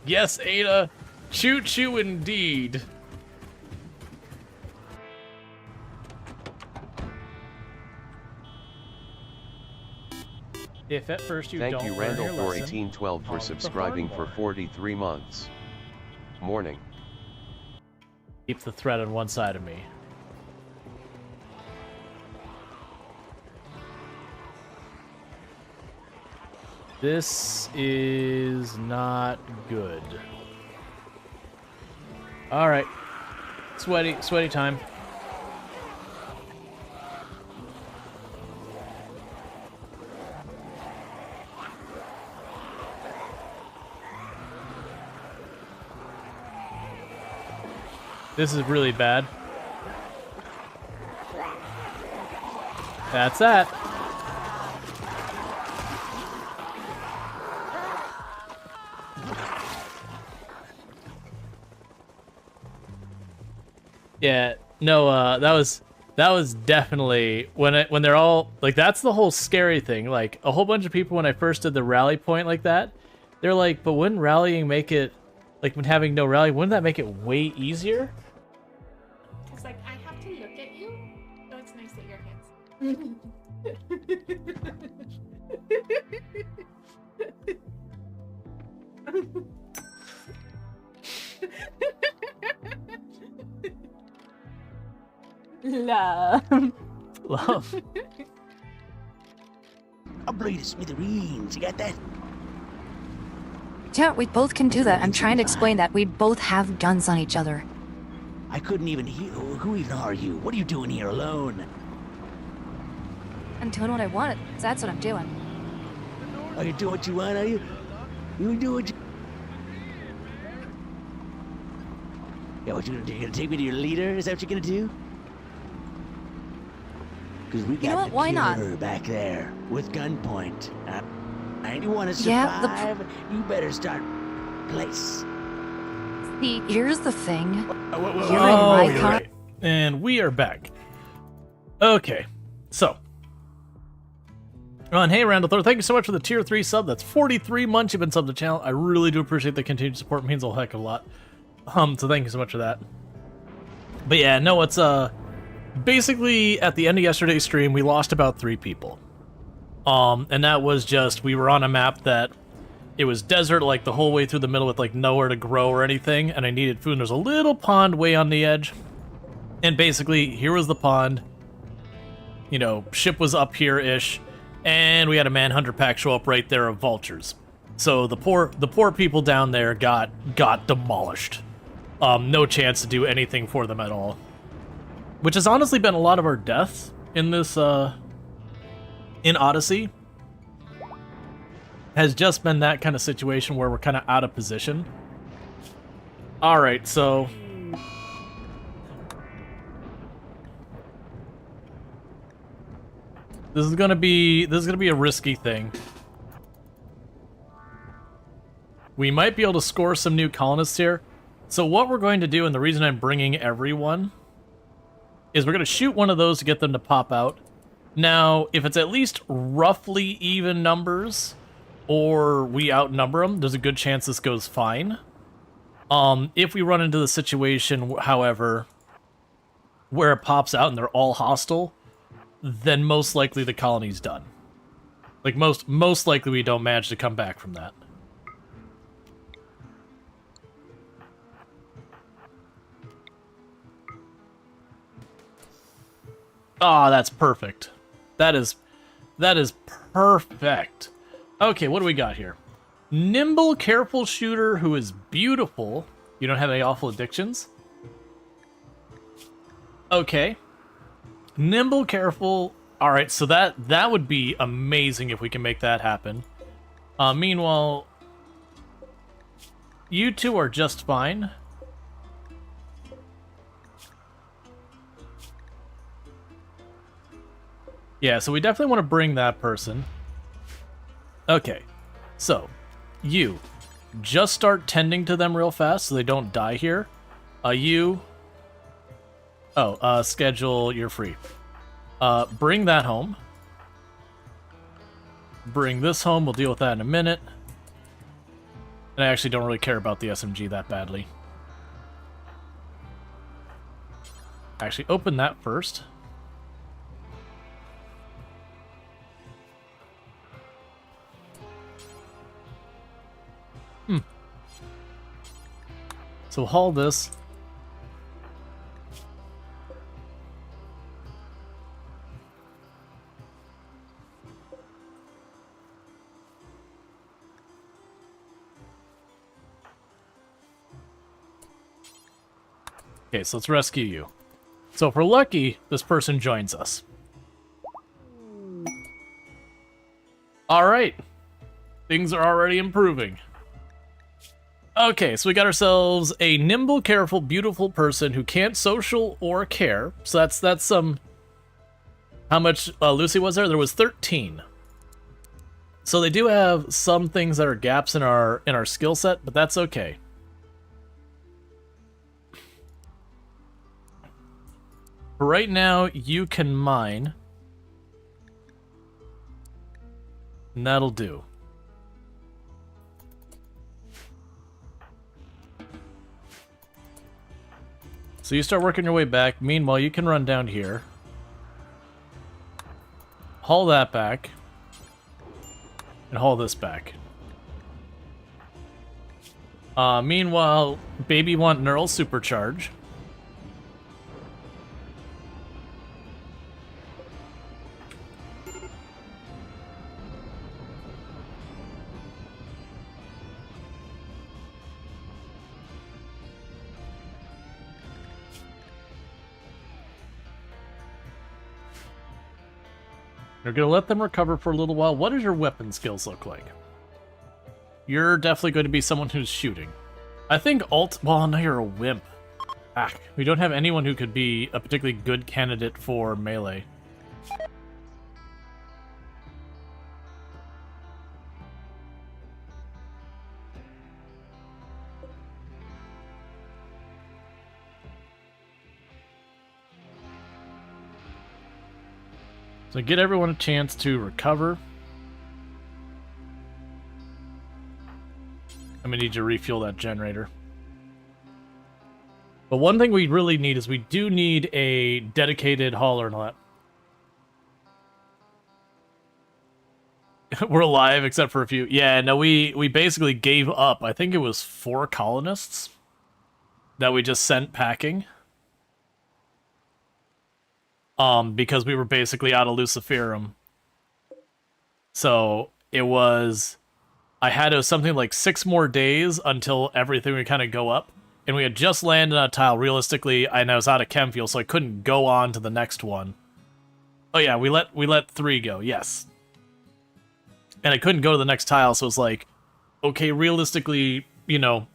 Yes, Ada. Choo choo indeed. If at first you Thank don't you learn Randall your for lesson, 1812 for call it the subscribing for hard 43 months. Morning. keep the thread on one side of me. This is not good. All right, sweaty time. This is really bad. That's that. Yeah, no, that was definitely when they're all like, that's the whole scary thing. Like, a whole bunch of people when I first did the rally point like that, they're like, but wouldn't rallying make it, like, when having no rally, wouldn't that make it way easier? It's like, I have to look at you. Oh, it's nice that your Love. Love. I'll blow you to smithereens. You got that? Yeah, we both can do that. I'm trying to explain that we both have guns on each other. I couldn't even hear. Who even are you? What are you doing here alone? I'm doing what I wanted. That's what I'm doing. Are you doing what you want? Are you? You do what you... Yeah, what you gonna do? You gonna take me to your leader? Is that what you're gonna do? Because we got You know what? the Why not? killer back there with gunpoint. And you want to Yeah, survive? You better start place. See, here's the thing. Whoa, You're in my you're car. right. And we are back. Okay, so. Hey, Randall Thor, thank you so much for the tier 3 sub. That's 43 months you've been subbed to the channel. I really do appreciate the continued support. It means a heck of a lot. So thank you so much for that. But yeah, no, it's basically at the end of yesterday's stream, we lost about 3 people. And that was just, we were on a map that it was desert like the whole way through the middle with like nowhere to grow or anything, and I needed food, and there's a little pond way on the edge. And basically, here was the pond. You know, ship was up here-ish, and we had a manhunter pack show up right there of vultures. So the poor people down there got demolished. No chance to do anything for them at all. Which has honestly been a lot of our deaths in this, in Odyssey. Has just been that kind of situation where we're kind of out of position. Alright, so... This is gonna be a risky thing. We might be able to score some new colonists here. So what we're going to do, and the reason I'm bringing everyone, is we're going to shoot one of those to get them to pop out. Now, if it's at least roughly even numbers, or we outnumber them, there's a good chance this goes fine. If we run into the situation, however, where it pops out and they're all hostile, then most likely the colony's done. Like, most likely we don't manage to come back from that. Ah, that's perfect. That is perfect. Okay, what do we got here? Nimble, careful shooter who is beautiful. You don't have any awful addictions? Okay. Nimble, careful. Alright, so that would be amazing if we can make that happen. Meanwhile, you two are just fine. Yeah, so we definitely want to bring that person. Okay, so you just start tending to them real fast so they don't die here. Schedule, you're free. Bring that home. Bring this home, we'll deal with that in a minute. And I actually don't really care about the SMG that badly. Actually, open that first. So haul this. Okay, so let's rescue you. So if we're lucky, this person joins us. Alright. Things are already improving. Okay, so we got ourselves a nimble, careful, beautiful person who can't social or care. So that's some... How much Lucy was there? There was 13. So they do have some things that are gaps in our skill set, but that's okay. For right now, you can mine. And that'll do. So you start working your way back. Meanwhile, you can run down here. Haul that back. And haul this back. Meanwhile, baby want neural supercharge. You're going to let them recover for a little while. What does your weapon skills look like? You're definitely going to be someone who's shooting. I think well, now you're a wimp. We don't have anyone who could be a particularly good candidate for melee. So get everyone a chance to recover. I'm gonna need you to refuel that generator. But one thing we really need is we do need a dedicated hauler and all that. We're alive except for a few. Yeah, no, we basically gave up. I think it was 4 colonists that we just sent packing. Because we were basically out of Luciferum. So it was... I had something like 6 more days until everything would kind of go up. And we had just landed on a tile, realistically, and I was out of chem fuel, so I couldn't go on to the next one. Oh yeah, we let 3 go, yes. And I couldn't go to the next tile, so it's like, okay, realistically, you know,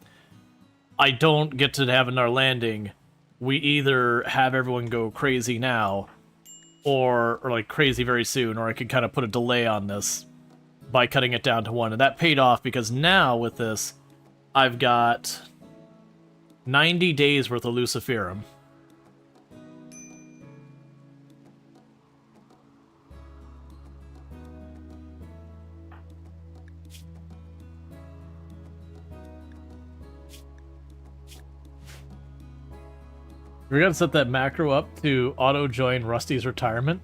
I don't get to have another landing. We either have everyone go crazy now, or like crazy very soon, or I could kind of put a delay on this by cutting it down to 1. And that paid off, because now with this, I've got 90 days worth of Luciferum. We're gonna set that macro up to auto-join Rusty's retirement.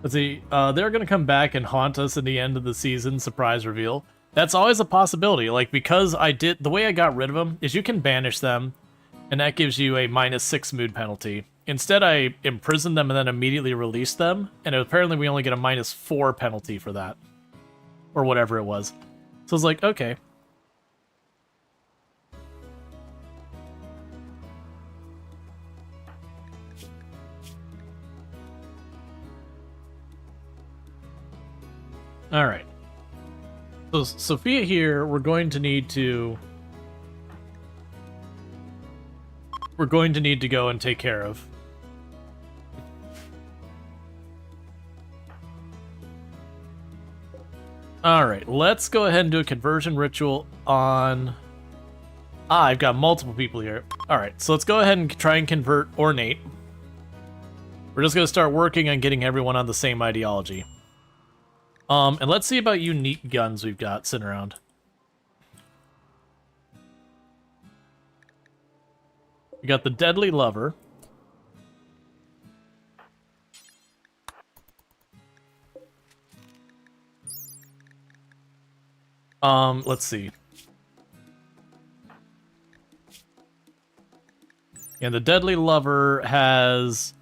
Let's see, they're gonna come back and haunt us in the end of the season, surprise reveal. That's always a possibility, like, because the way I got rid of them is you can banish them, and that gives you a -6 mood penalty. Instead, I imprisoned them and then immediately released them, and apparently we only get a -4 penalty for that. Or whatever it was. So it's like, okay. Alright. So Sophia here, we're going to need to go and take care of. Alright, let's go ahead and do a conversion ritual on... I've got multiple people here. Alright, so let's go ahead and try and convert Ornate. We're just going to start working on getting everyone on the same ideology. And let's see about unique guns we've got sitting around. We got the Deadly Lover. Let's see. Yeah, the Deadly Lover has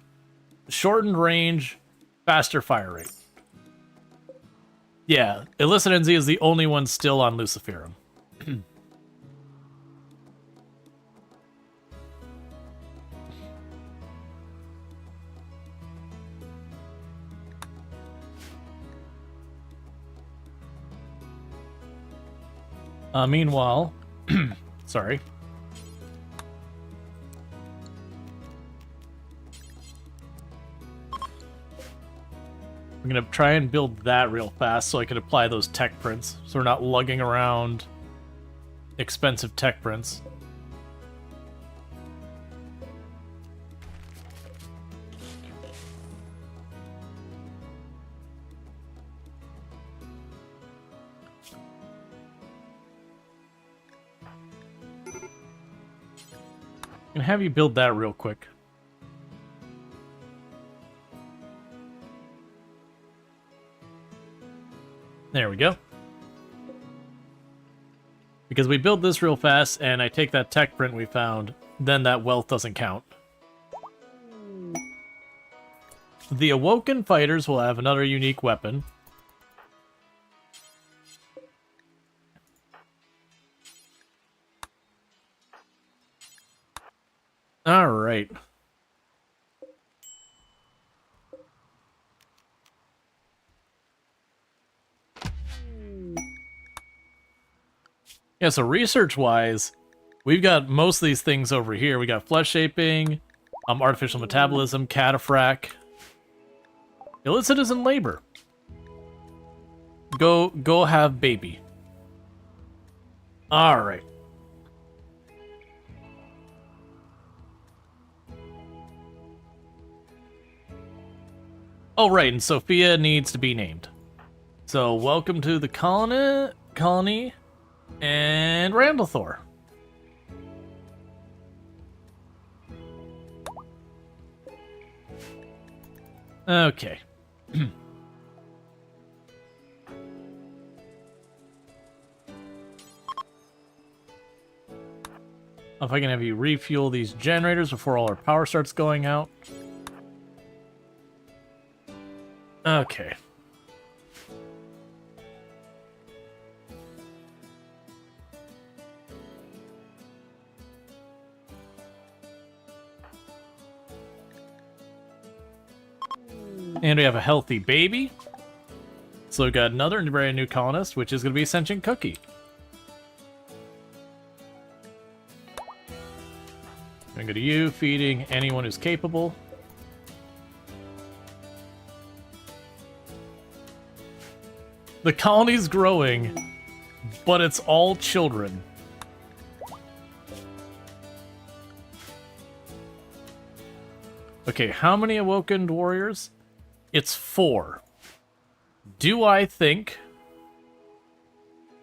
shortened range, faster fire rate. Yeah, Illicit NZ is the only one still on Luciferum. Meanwhile, sorry. I'm gonna try and build that real fast so I can apply those tech prints, so we're not lugging around expensive tech prints. I'm gonna have you build that real quick. There we go. Because we build this real fast, and I take that tech print we found, then that wealth doesn't count. The Awoken Fighters will have another unique weapon. Alright. Yeah, so research-wise, we've got most of these things over here. We got flesh shaping, artificial metabolism, cataphract. Illicit is in labor. Go have baby. Alright. Oh, right, and Sophia needs to be named. So, welcome to the colony, and Randall Thor. Okay. If I can have you refuel these generators before all our power starts going out. Okay. And we have a healthy baby. So we've got another brand new colonist, which is going to be Sentient Cookie. I'm going to go to you, feeding anyone who's capable. The colony's growing, but it's all children. Okay, how many Awoken Warriors? It's 4. Do I think,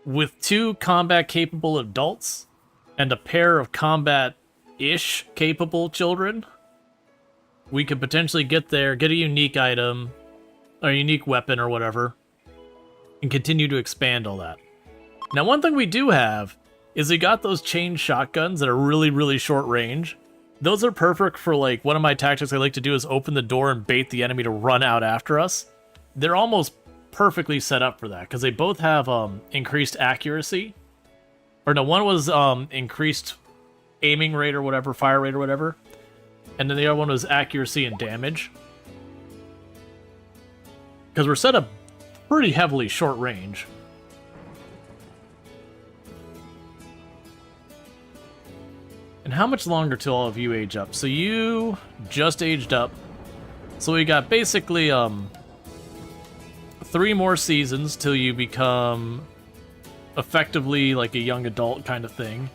with 2 combat-capable adults and a pair of combat-ish capable children, we could potentially get there, get a unique item, or a unique weapon or whatever, and continue to expand all that. Now, one thing we do have is we got those chain shotguns that are really, really short range. Those are perfect for, like, one of my tactics I like to do is open the door and bait the enemy to run out after us. They're almost perfectly set up for that, because they both have increased accuracy. Or no, one was increased aiming rate or whatever, fire rate or whatever. And then the other one was accuracy and damage. Because we're set up pretty heavily short range. And how much longer till all of you age up? So you 3 more seasons till you become effectively like a young adult kind of thing.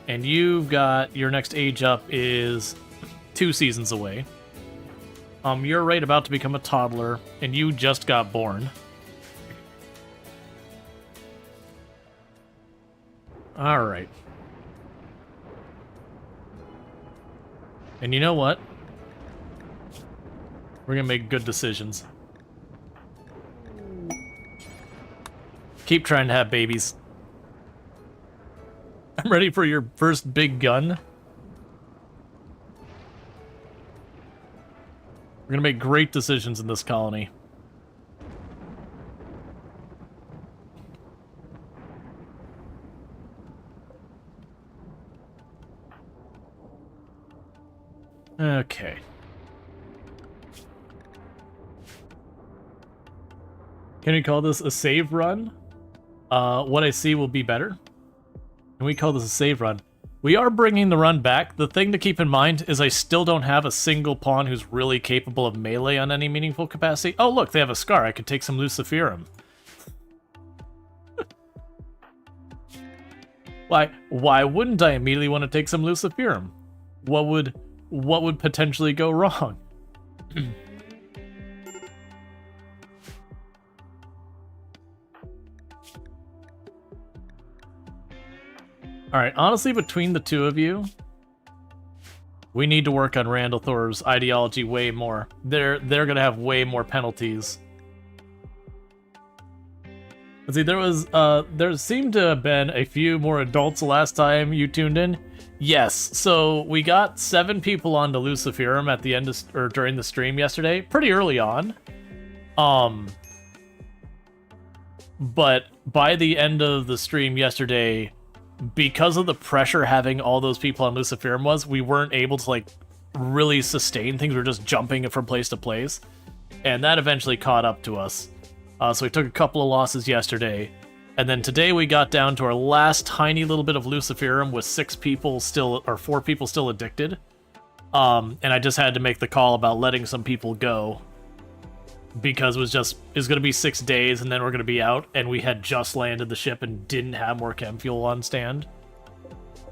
And you've got your next age up is 2 seasons away. You're right about to become a toddler, and you just got born. All right. And you know what? We're gonna make good decisions. Keep trying to have babies. I'm ready for your first big gun. We're gonna make great decisions in this colony. Okay. Can we call this a save run? What I see will be better. Can we call this a save run? We are bringing the run back. The thing to keep in mind is I still don't have a single pawn who's really capable of melee on any meaningful capacity. Oh, look, they have a scar. I could take some Luciferum. Why wouldn't I immediately want to take some Luciferum? What would potentially go wrong? Alright, honestly, between the two of you, we need to work on Randall Thor's ideology way more. They're gonna have way more penalties. Let's see, there seemed to have been a few more adults the last time you tuned in. Yes, so we got 7 people onto Luciferum at the end of, or during the stream yesterday, pretty early on. But by the end of the stream yesterday, because of the pressure having all those people on Luciferum we weren't able to like really sustain things. We were just jumping from place to place, and that eventually caught up to us. So we took a couple of losses yesterday, and then today we got down to our last tiny little bit of Luciferum with 6 people still, or 4 people still addicted. And I just had to make the call about letting some people go, because it was going to be 6 days and then we're going to be out, and we had just landed the ship and didn't have more chem fuel on stand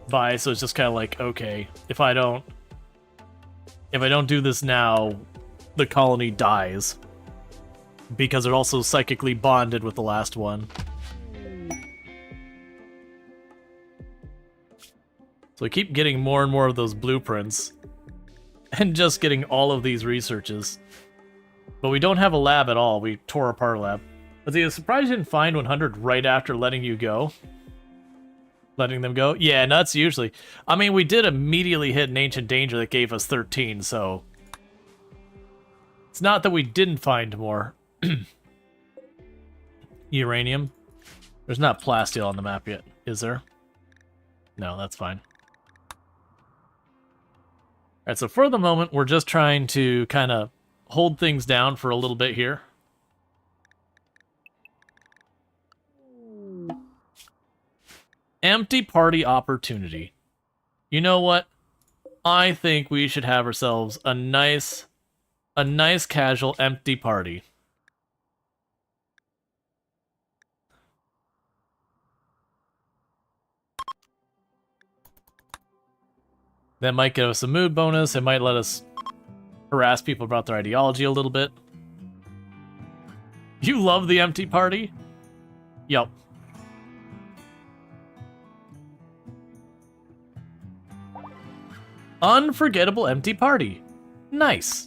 by, so it's just kind of like, okay, if I don't do this now, the colony dies, because it also psychically bonded with the last one. So we keep getting more and more of those blueprints and just getting all of these researches. But we don't have a lab at all. We tore apart a lab. But see, I'm surprised you didn't find 100 right after letting you go. Letting them go? Yeah, nuts usually. I mean, we did immediately hit an ancient danger that gave us 13, so... It's not that we didn't find more. Uranium? There's not plasteel on the map yet, is there? No, that's fine. Alright, so for the moment, we're just trying to kind of hold things down for a little bit here. Empty party opportunity. You know what? I think we should have ourselves a nice casual empty party. That might give us a mood bonus. It might let us harass people about their ideology a little bit. You love the empty party? Yep. Unforgettable empty party. Nice.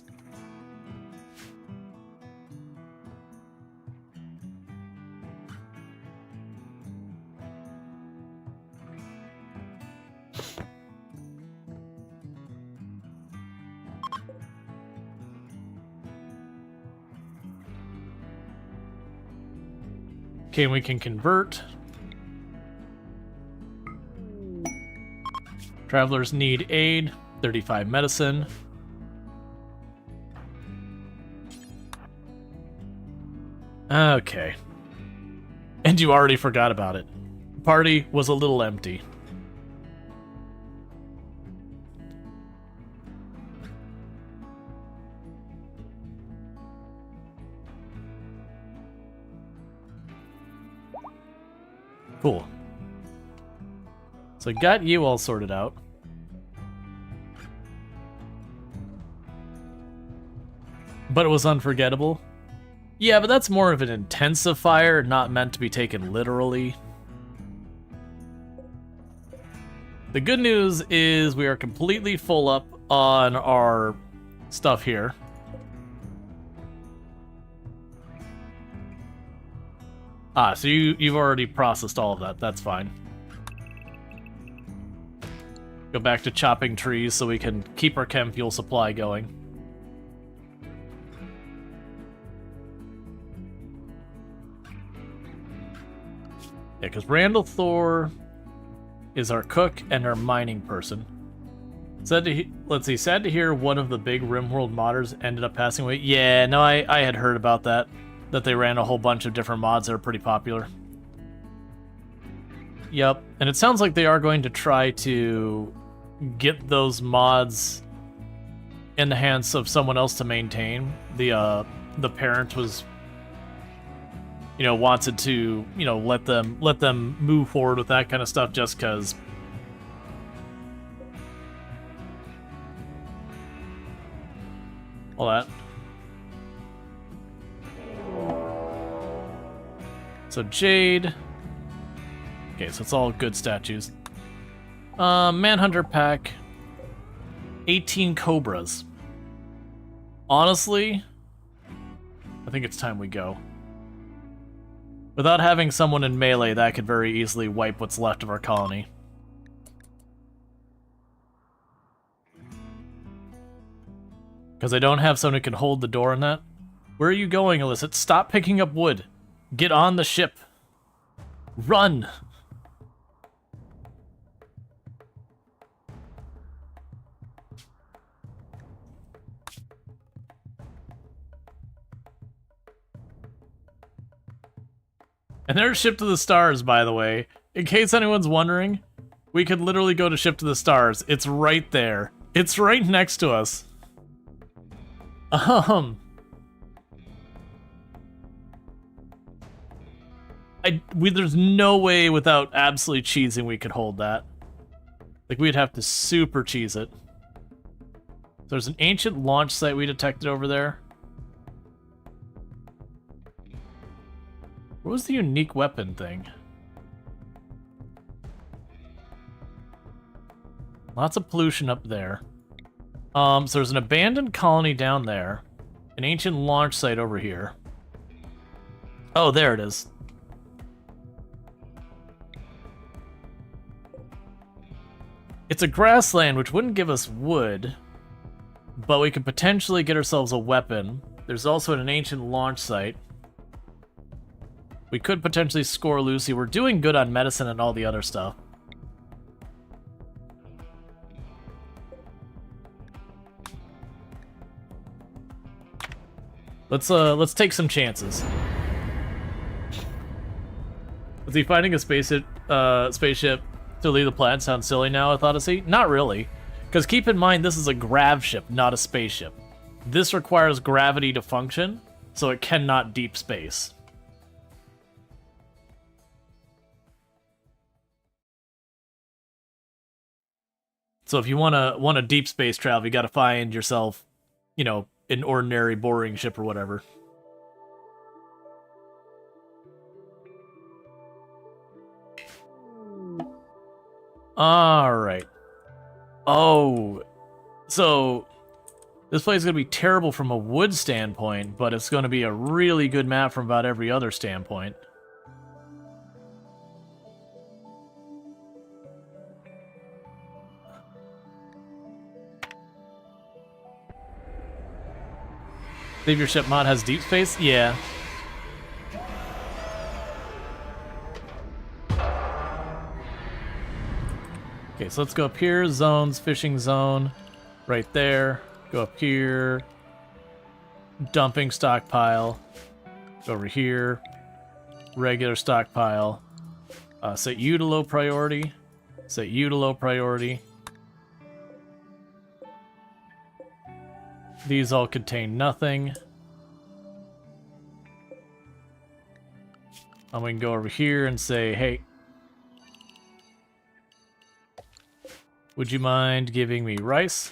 Okay, we can convert. Travelers need aid. 35 medicine. Okay. And you already forgot about it. Party was a little empty. Cool. So I got you all sorted out. But it was unforgettable. Yeah, but that's more of an intensifier, not meant to be taken literally. The good news is we are completely full up on our stuff here. Ah, so you've already processed all of that. That's fine. Go back to chopping trees so we can keep our chem fuel supply going. Yeah, because Randall Thor is our cook and our mining person. Let's see, sad to hear one of the big RimWorld modders ended up passing away. Yeah, no, I had heard about that. That they ran a whole bunch of different mods that are pretty popular. Yep, and it sounds like they are going to try to get those mods in the hands of someone else to maintain. The parent was, you know, wanted to, you know, let them move forward with that kind of stuff just because. All that. So Jade. Okay, so it's all good statues. Manhunter pack. 18 Cobras. Honestly, I think it's time we go. Without having someone in melee, that could very easily wipe what's left of our colony. Because I don't have someone who can hold the door in that. Where are you going, Illicit? Stop picking up wood. Get on the ship. Run! And there's Ship to the Stars, by the way. In case anyone's wondering, we could literally go to Ship to the Stars. It's right there. It's right next to us. There's no way without absolutely cheesing we could hold that. Like, we'd have to super cheese it. There's an ancient launch site we detected over there. What was the unique weapon thing? Lots of pollution up there. So there's an abandoned colony down there. An ancient launch site over here. Oh, there it is. It's a grassland, which wouldn't give us wood, but we could potentially get ourselves a weapon. There's also an ancient launch site. We could potentially score Lucy. We're doing good on medicine and all the other stuff. Let's take some chances. Is he finding a spaceship to leave the planet sounds silly now with Odyssey? Not really. Because keep in mind, this is a grav ship, not a spaceship. This requires gravity to function, so it cannot deep space. So if you want to deep space travel, you got to find yourself, you know, an ordinary boring ship or whatever. All right. Oh, so this place is going to be terrible from a wood standpoint, but it's going to be a really good map from about every other standpoint. Save Your Ship mod has deep space? Yeah. Okay, so let's go up here. Zones, fishing zone. Right there. Go up here. Dumping stockpile. Go over here. Regular stockpile. Set you to low priority. Set you to low priority. These all contain nothing. And we can go over here and say, hey, Would you mind giving me rice?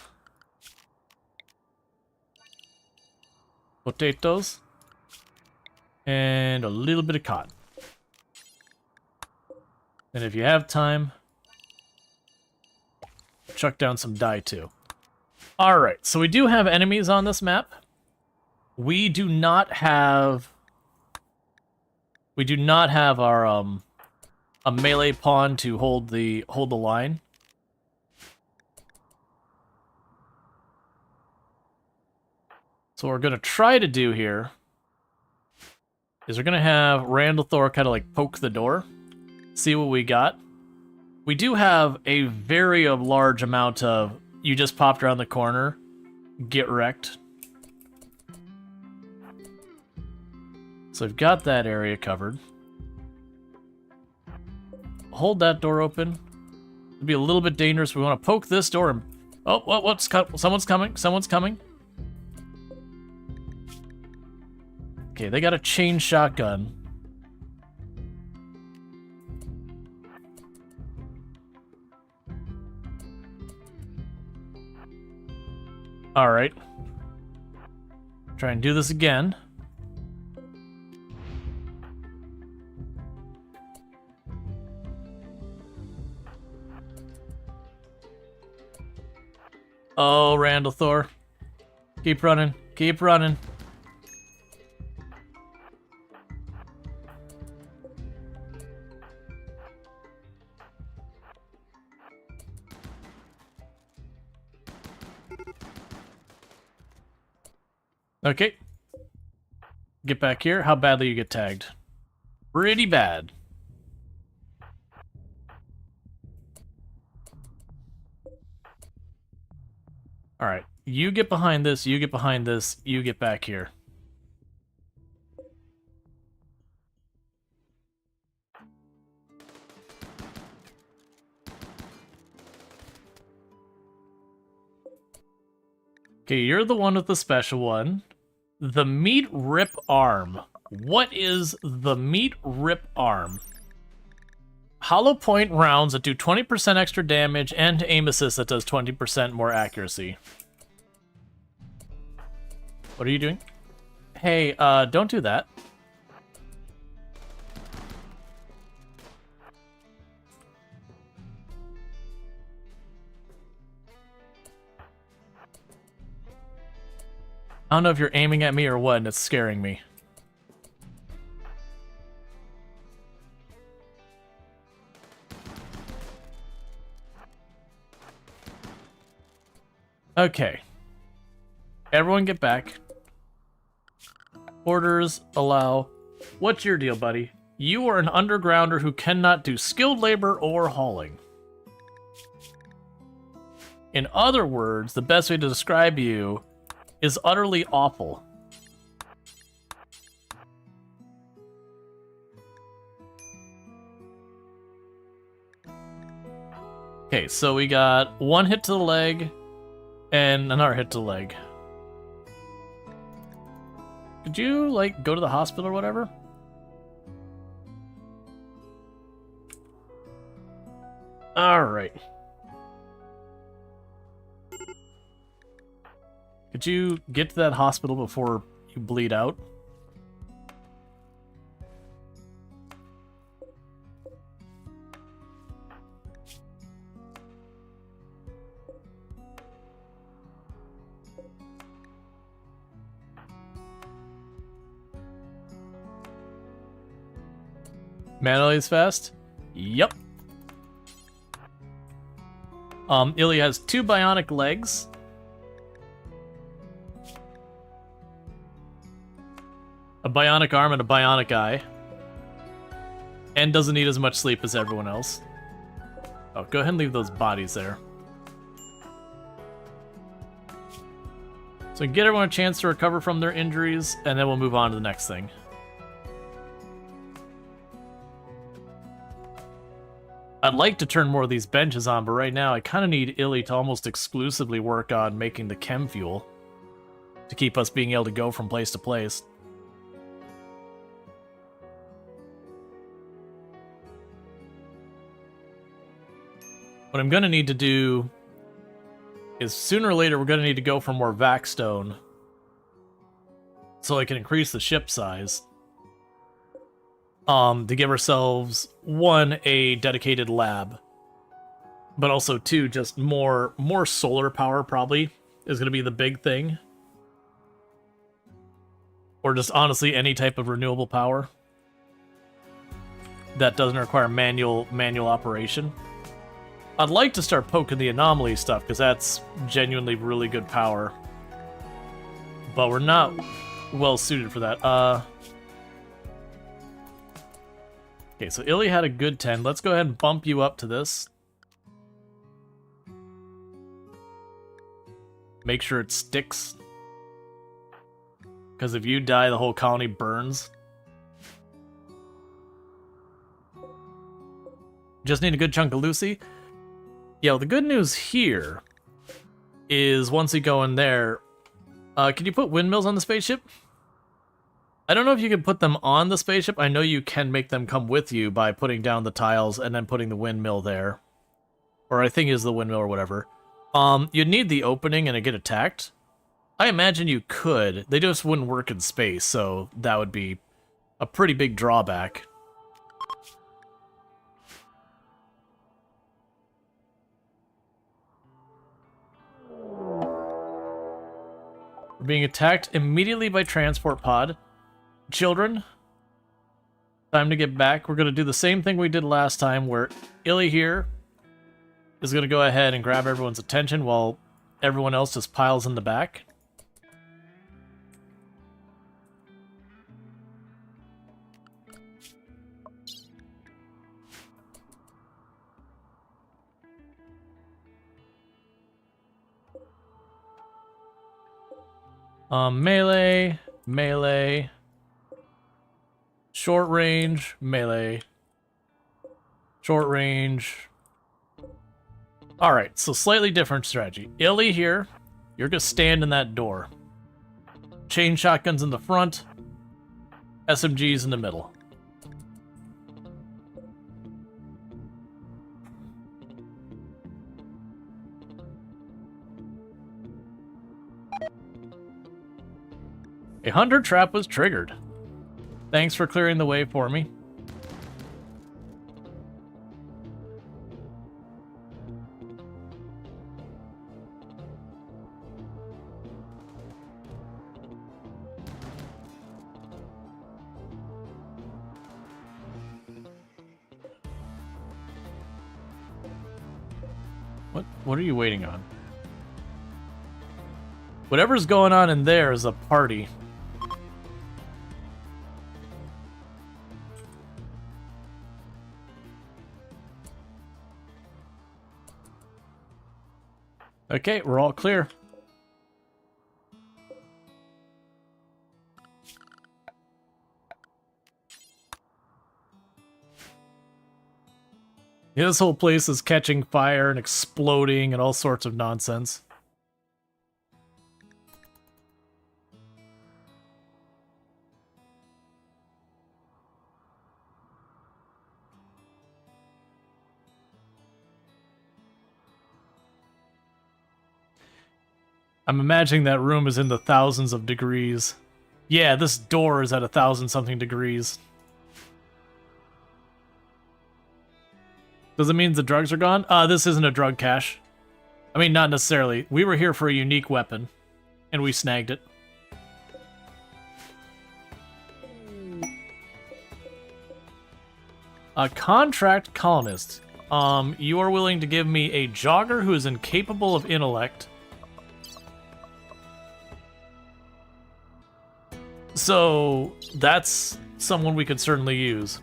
Potatoes? And a little bit of cotton. And if you have time, chuck down some dye too. Alright, so we do have enemies on this map. We do not have our a melee pawn to hold the line. So what we're gonna try to do here is we're gonna have Randall Thor kind of like poke the door, see what we got. We do have a very large amount of you just popped around the corner, get wrecked. So we've got that area covered. Hold that door open. It'd be a little bit dangerous. We want to poke this door and... Oh, someone's coming. Someone's coming. Okay, they got a chain shotgun. Alright. Try and do this again. Oh, Randall Thor. Keep running. Keep running. Okay. Get back here. How badly you get tagged? Pretty bad. Alright. You get behind this, you get behind this, you get back here. Okay, you're the one with the special one. The meat rip arm. What is the meat rip arm? Hollow point rounds that do 20% extra damage and aim assist that does 20% more accuracy. What are you doing? Hey, don't do that. I don't know if you're aiming at me or what, and it's scaring me. Okay. Everyone get back. Orders allow. What's your deal, buddy? You are an undergrounder who cannot do skilled labor or hauling. In other words, the best way to describe you is utterly awful. Okay, so we got one hit to the leg and another hit to the leg. Could you, like, go to the hospital or whatever? Alright. Could you get to that hospital before you bleed out? Manoly's fast? Yep. Illy has 2 bionic legs. A bionic arm and a bionic eye. And doesn't need as much sleep as everyone else. Oh, go ahead and leave those bodies there. So get everyone a chance to recover from their injuries, and then we'll move on to the next thing. I'd like to turn more of these benches on, but right now I kind of need Illy to almost exclusively work on making the chem fuel to keep us being able to go from place to place. What I'm going to need to do is sooner or later we're going to need to go for more vac stone so I can increase the ship size. To give ourselves, one, a dedicated lab, but also two, just more solar power probably is going to be the big thing. Or just honestly any type of renewable power that doesn't require manual operation. I'd like to start poking the anomaly stuff because that's genuinely really good power, but we're not well suited for that. Okay, so Illy had a good 10. Let's go ahead and bump you up to this. Make sure it sticks. Because if you die, the whole colony burns. Just need a good chunk of Lucy. Yeah, well, the good news here is once you go in there, can you put windmills on the spaceship? I don't know if you can put them on the spaceship. I know you can make them come with you by putting down the tiles and then putting the windmill there. Or I think it is the windmill or whatever. You'd need the opening and it get attacked. I imagine you could. They just wouldn't work in space, so that would be a pretty big drawback. We're being attacked immediately by transport pod. Children, time to get back. We're going to do the same thing we did last time, where Illy here is going to go ahead and grab everyone's attention while everyone else just piles in the back. Melee, melee, short range, melee, short range. Alright, so slightly different strategy. Illy here, you're gonna stand in that door. Chain shotguns in the front, SMGs in the middle. A hunter trap was triggered. Thanks for clearing the way for me. What are you waiting on? Whatever's going on in there is a party. Okay, we're all clear. Yeah, this whole place is catching fire and exploding and all sorts of nonsense. I'm imagining that room is in the thousands of degrees. Yeah, this door is at 1,000-something degrees. Does it mean the drugs are gone? This isn't a drug cache. I mean, not necessarily. We were here for a unique weapon, and we snagged it. A contract colonist. You are willing to give me a jogger who is incapable of intellect. So, that's someone we could certainly use.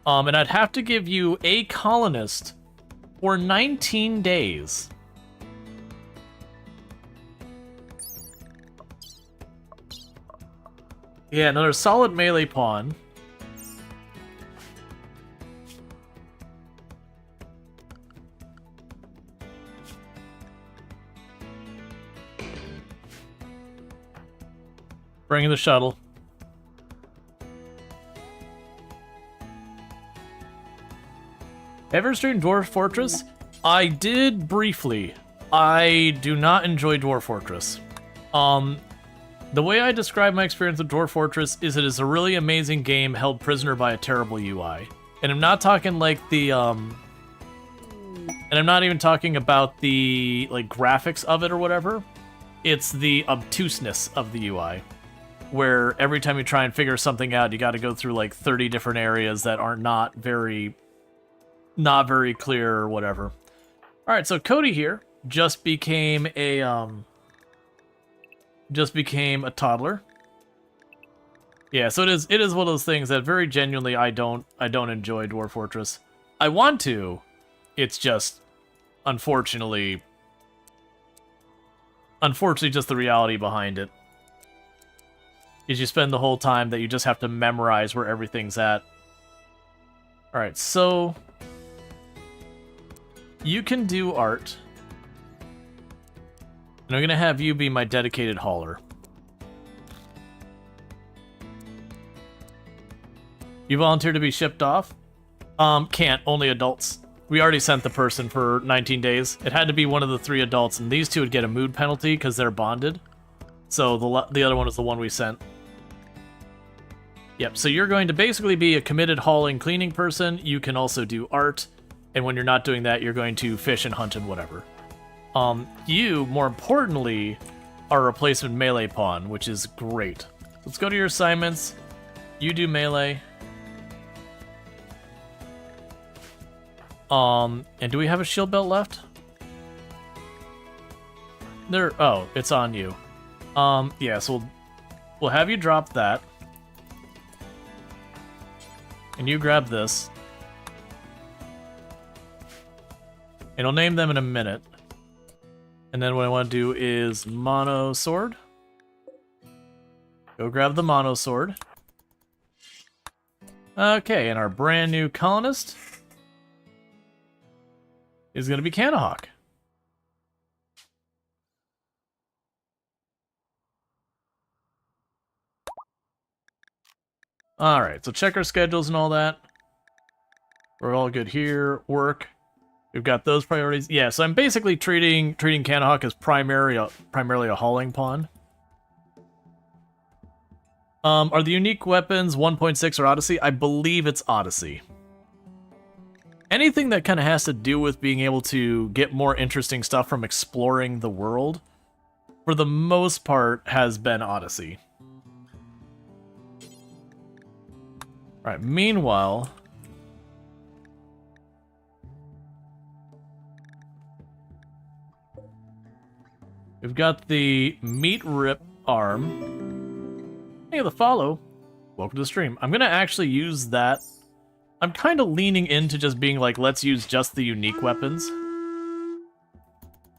And I'd have to give you a colonist for 19 days. Yeah, another solid melee pawn. Bringing the shuttle. Everstream Dwarf Fortress? I did briefly. I do not enjoy Dwarf Fortress. The way I describe my experience with Dwarf Fortress is it is a really amazing game held prisoner by a terrible UI. And I'm not talking like the, and I'm not even talking about the, like, graphics of it or whatever. It's the obtuseness of the UI. Where every time you try and figure something out, you gotta go through, like, 30 different areas that are not very clear or whatever. Alright, so Cody here just became a toddler. Yeah, so it is one of those things that very genuinely I don't enjoy Dwarf Fortress. I want to. It's just unfortunately just the reality behind it. Is you spend the whole time that you just have to memorize where everything's at. Alright, so you can do art. And I'm gonna have you be my dedicated hauler. You volunteer to be shipped off? Can't, only adults. We already sent the person for 19 days. It had to be one of the 3 adults, and these 2 would get a mood penalty because they're bonded. So the other one is the one we sent. Yep, so you're going to basically be a committed hauling, cleaning person. You can also do art, and when you're not doing that, you're going to fish and hunt and whatever. You, more importantly, are a replacement melee pawn, which is great. Let's go to your assignments. You do melee. And do we have a shield belt left? Oh, it's on you. Yeah, so we'll have you drop that. And you grab this. And I'll name them in a minute. And then what I want to do is mono sword. Go grab the mono sword. Okay, and our brand new colonist is going to be Canahawk. Alright, so check our schedules and all that. We're all good here. Work. We've got those priorities. Yeah, so I'm basically treating Canahawk as primarily a hauling pawn. Are the unique weapons 1.6 or Odyssey? I believe it's Odyssey. Anything that kind of has to do with being able to get more interesting stuff from exploring the world, for the most part, has been Odyssey. Alright, meanwhile, we've got the meat rip arm. Hey, the follow. Welcome to the stream. I'm going to actually use that. I'm kind of leaning into just being like, let's use just the unique weapons.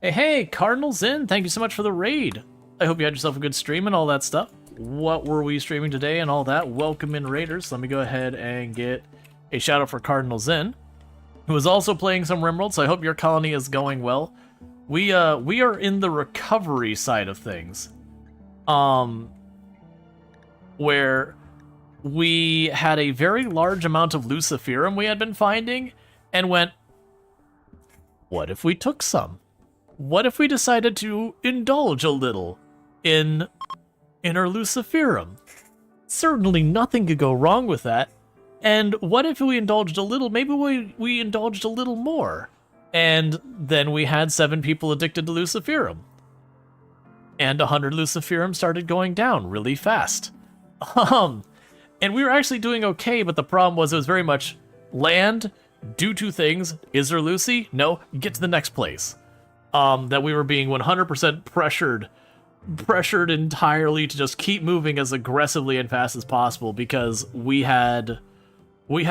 Hey, Cardinal's in. Thank you so much for the raid. I hope you had yourself a good stream and all that stuff. What were we streaming today and all that? Welcome in, Raiders. Let me go ahead and get a shout out for Cardinal's in, who is also playing some RimWorld, so I hope your colony is going well. We are in the recovery side of things. Where we had a very large amount of Luciferum we had been finding, and went, what if we took some? What if we decided to indulge a little in our Luciferum? Certainly nothing could go wrong with that. And what if we indulged a little? Maybe we indulged a little more. And then we had 7 people addicted to Luciferum. And 100 Luciferum started going down really fast. And we were actually doing okay, but the problem was it was very much land, do 2 things. Is there Lucy? No, get to the next place. That we were being 100% pressured entirely to just keep moving as aggressively and fast as possible because we had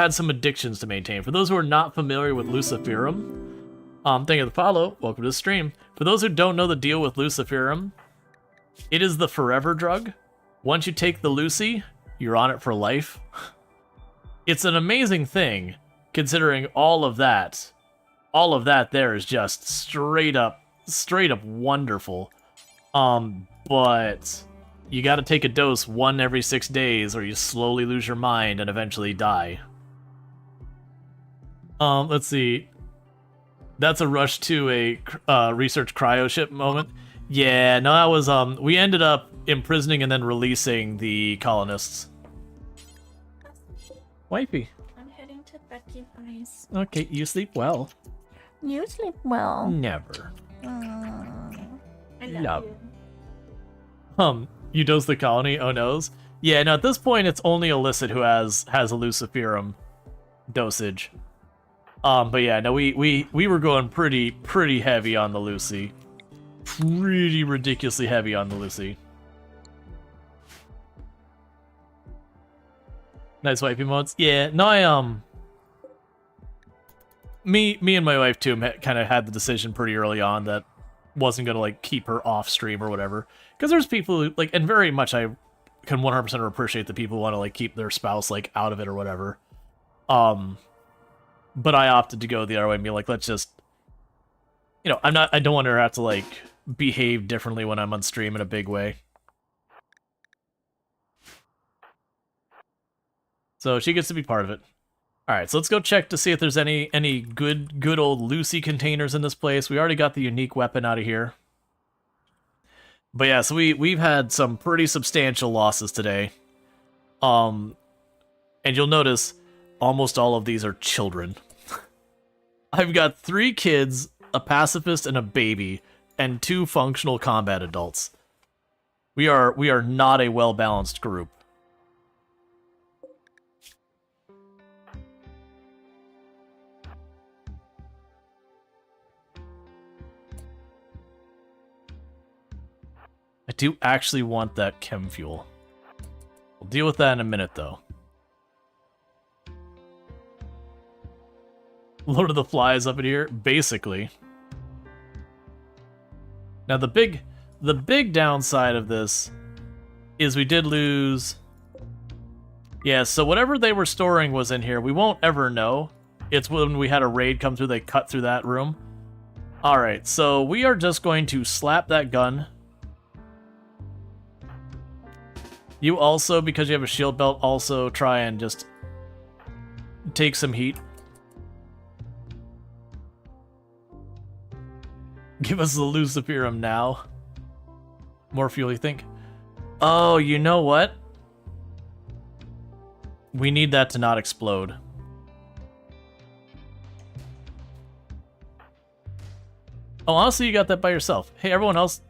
some addictions to maintain. For those who are not familiar with Luciferum, thank you for the follow. Welcome to the stream. For those who don't know the deal with Luciferum, it is the forever drug. Once you take the Lucy, you're on it for life. It's an amazing thing, considering all of that. All of that there is just straight up wonderful. But you gotta take a dose 1 every 6 days or you slowly lose your mind and eventually die. Let's see. That's a rush to a research cryo ship moment. Yeah, no, that was we ended up imprisoning and then releasing the colonists. Wifey. I'm heading to bed, you guys. Okay, you sleep well. You sleep well. Never. I love Love. you. You dose the colony? Oh noes. Yeah, no, at this point it's only Illicit who has a Luciferum dosage. But yeah, no, we were going pretty heavy on the Lucy. Pretty ridiculously heavy on the Lucy. Nice wifey modes. Yeah, no, me and my wife too kind of had the decision pretty early on that wasn't gonna like keep her off stream or whatever. Because there's people who like, and very much I can 100% appreciate the people who want to like keep their spouse like out of it or whatever. But I opted to go the other way and be like, let's just, you know, I don't want her to have to like behave differently when I'm on stream in a big way. So she gets to be part of it. All right, so let's go check to see if there's any good old Lucy containers in this place. We already got the unique weapon out of here. But yeah, so we've had some pretty substantial losses today. And you'll notice almost all of these are children. I've got 3 kids, a pacifist, and a baby, and 2 functional combat adults. We are not a well-balanced group. I do actually want that chem fuel. We'll deal with that in a minute, though. Lord of the Flies up in here, basically. Now the big downside of this is we did lose. Yeah, so whatever they were storing was in here. We won't ever know. It's when we had a raid come through, they cut through that room. All right, so we are just going to slap that gun. You also, because you have a shield belt, also try and just take some heat. Give us the Luciferum now. More fuel, you think? Oh, you know what? We need that to not explode. Oh, honestly, you got that by yourself. Hey, everyone else,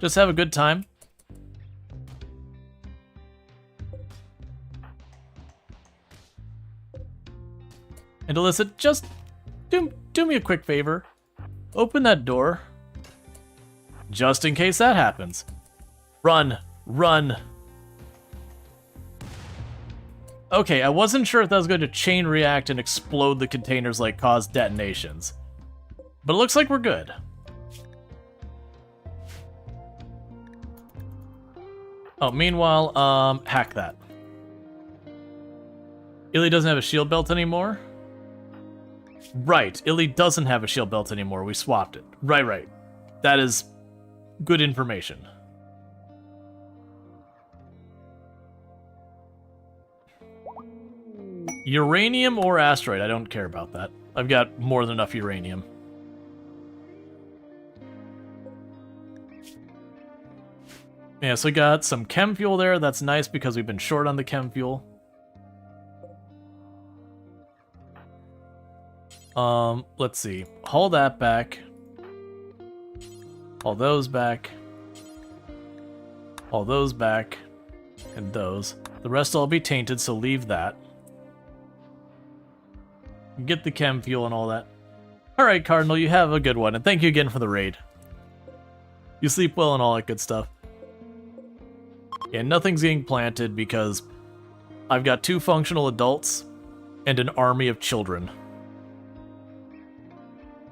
just have a good time. And Alyssa, just do me a quick favor. Open that door. Just in case that happens. Run. Run. Okay, I wasn't sure if that was going to chain react and explode the containers like cause detonations. But it looks like we're good. Oh, meanwhile, hack that. Illy doesn't have a shield belt anymore? Right, Illy doesn't have a shield belt anymore. We swapped it. Right. That is good information. Uranium or asteroid? I don't care about that. I've got more than enough uranium. Yeah, so we got some chem fuel there. That's nice because we've been short on the chem fuel. Let's see. Haul that back. Haul those back. Haul those back. And those. The rest will all be tainted, so leave that. Get the chem fuel and all that. Alright, Cardinal, you have a good one, and thank you again for the raid. You sleep well and all that good stuff. Yeah, nothing's getting planted because I've got 2 functional adults and an army of children.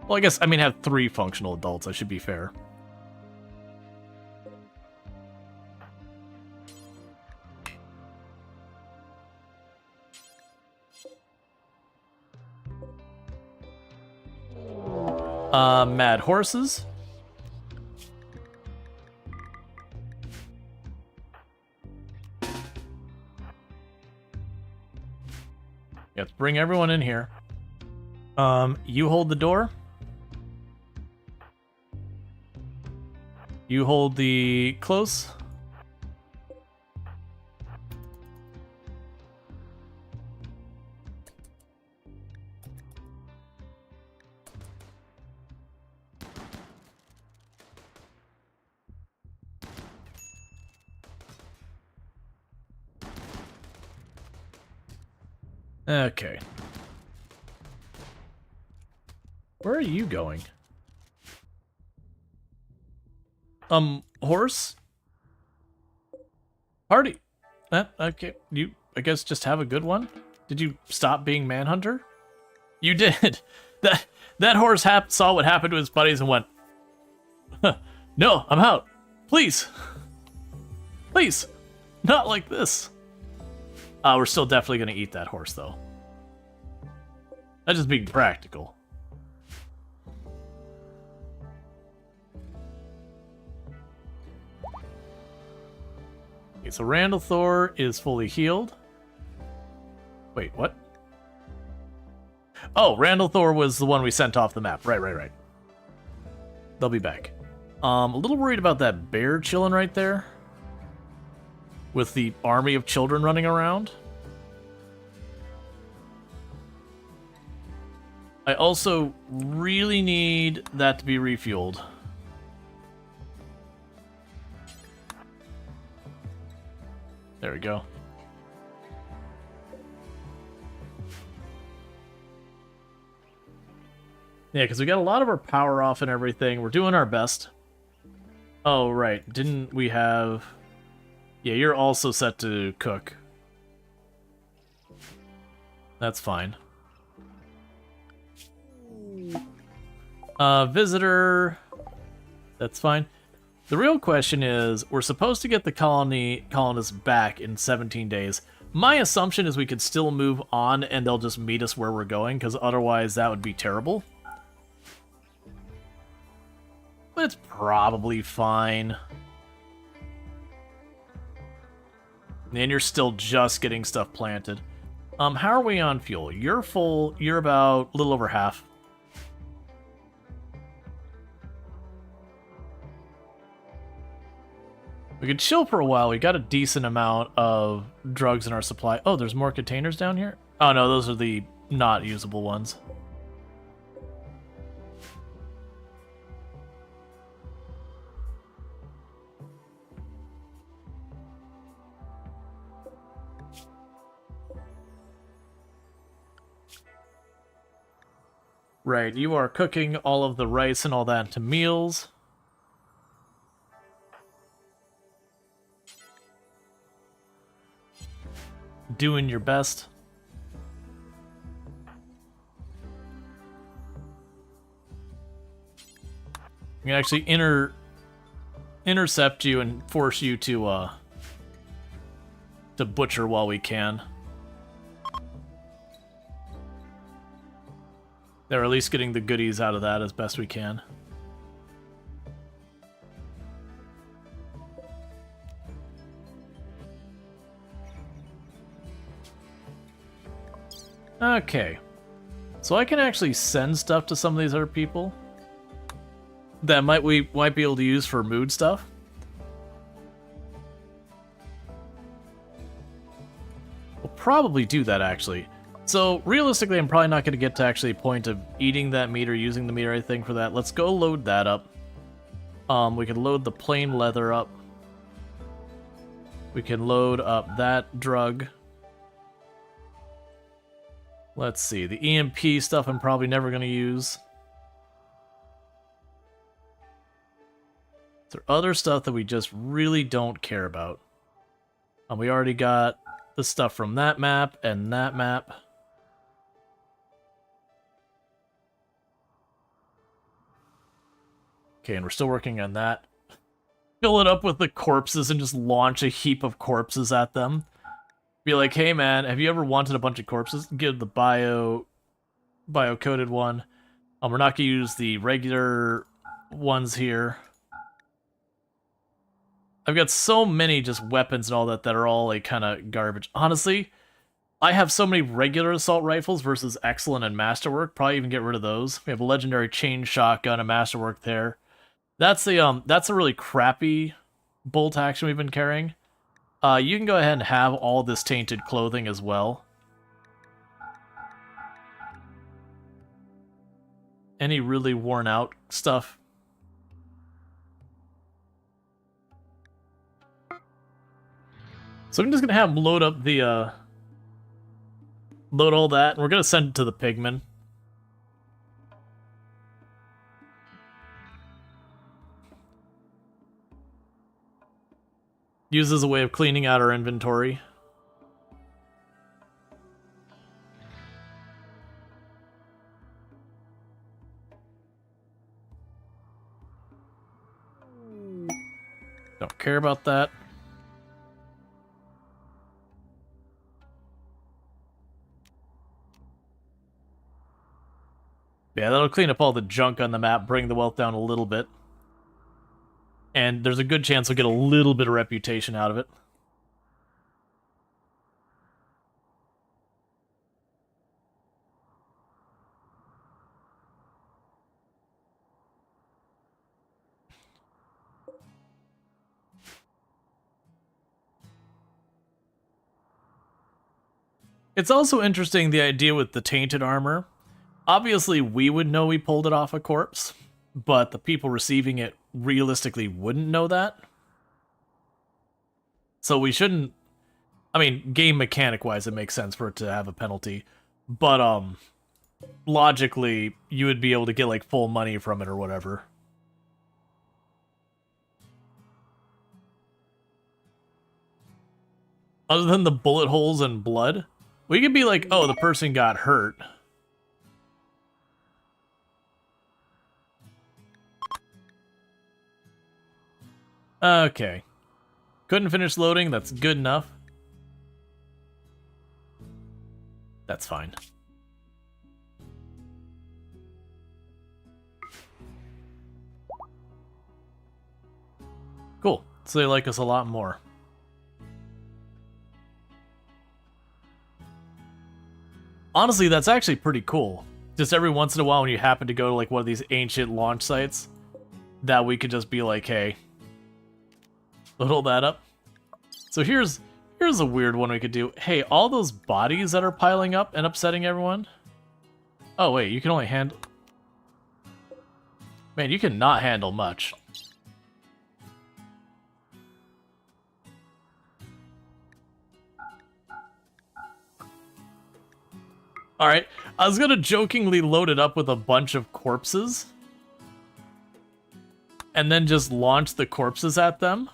Well, I guess, I have 3 functional adults, I should be fair. Mad horses. Let's bring everyone in here. You hold the door. You hold the close. Okay. Where are you going? Horse? Party. Okay. You, I guess, just have a good one? Did you stop being Manhunter? You did. That horse saw what happened to his buddies and went, huh, no, I'm out. Please. Please. Not like this. We're still definitely going to eat that horse, though. That's just being practical. Okay, so Randall Thor is fully healed. Wait, what? Oh, Randall Thor was the one we sent off the map. Right. They'll be back. A little worried about that bear chilling right there. With the army of children running around. I also really need that to be refueled. There we go. Yeah, because we got a lot of our power off and everything. We're doing our best. Oh, right. Didn't we have... Yeah, you're also set to cook. That's fine. Visitor. That's fine. The real question is, we're supposed to get the colonists back in 17 days. My assumption is we could still move on and they'll just meet us where we're going, because otherwise that would be terrible. But it's probably fine. And you're still just getting stuff planted. How are we on fuel? You're full. You're about a little over half. We could chill for a while. We got a decent amount of drugs in our supply. Oh, there's more containers down here? Oh no, those are the not usable ones. Right, you are cooking all of the rice and all that into meals. Doing your best. We can actually intercept you and force you to butcher while we can. They're at least getting the goodies out of that as best we can. Okay. So I can actually send stuff to some of these other people that we might be able to use for mood stuff. We'll probably do that, actually. So, realistically, I'm probably not going to get to actually a point of eating that meat or using the meat or anything for that. Let's go load that up. We can load the plain leather up. We can load up that drug. Let's see, the EMP stuff I'm probably never going to use. Is there other stuff that we just really don't care about? We already got the stuff from that map and that map. Okay, and we're still working on that. Fill it up with the corpses and just launch a heap of corpses at them. Be like, hey man, have you ever wanted a bunch of corpses? Give the bio-coded one. We're not gonna use the regular ones here. I've got so many just weapons and all that that are all like kind of garbage. Honestly, I have so many regular assault rifles versus excellent and masterwork. Probably even get rid of those. We have a legendary chain shotgun, a masterwork there. That's a really crappy bolt action we've been carrying. You can go ahead and have all this tainted clothing as well. Any really worn out stuff. So I'm just gonna have him load up the load all that, and we're gonna send it to the pigmen. Use as a way of cleaning out our inventory. Don't care about that. Yeah, that'll clean up all the junk on the map, bring the wealth down a little bit. And there's a good chance we'll get a little bit of reputation out of it. It's also interesting, the idea with the tainted armor. Obviously, we would know we pulled it off a corpse, but the people receiving it realistically wouldn't know that. So we shouldn't... I mean, game mechanic-wise, it makes sense for it to have a penalty. But, logically, you would be able to get, like, full money from it or whatever. Other than the bullet holes and blood, we could be like, oh, the person got hurt. Okay. Couldn't finish loading, that's good enough. That's fine. Cool. So they like us a lot more. Honestly, that's actually pretty cool. Just every once in a while when you happen to go to like one of these ancient launch sites, that we could just be like, hey, load all that up. So here's a weird one we could do. Hey, all those bodies that are piling up and upsetting everyone. Oh wait, you can only handle... Man, you cannot handle much. Alright, I was gonna jokingly load it up with a bunch of corpses. And then just launch the corpses at them.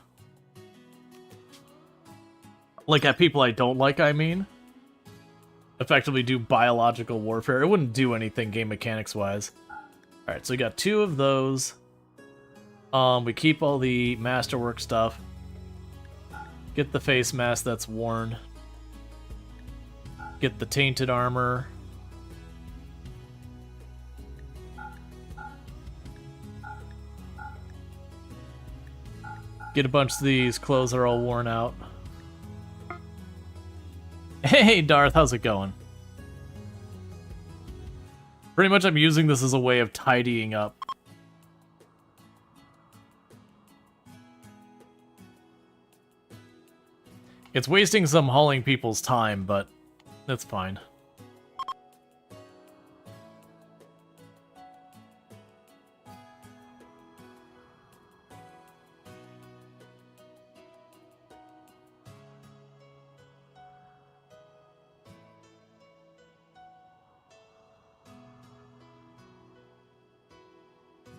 Like at people I don't like, I mean. Effectively do biological warfare. It wouldn't do anything game mechanics wise. Alright, so we got 2 of those. We keep all the masterwork stuff. Get the face mask that's worn. Get the tainted armor. Get a bunch of these clothes that are all worn out. Hey Darth, how's it going? Pretty much I'm using this as a way of tidying up. It's wasting some hauling people's time, but that's fine.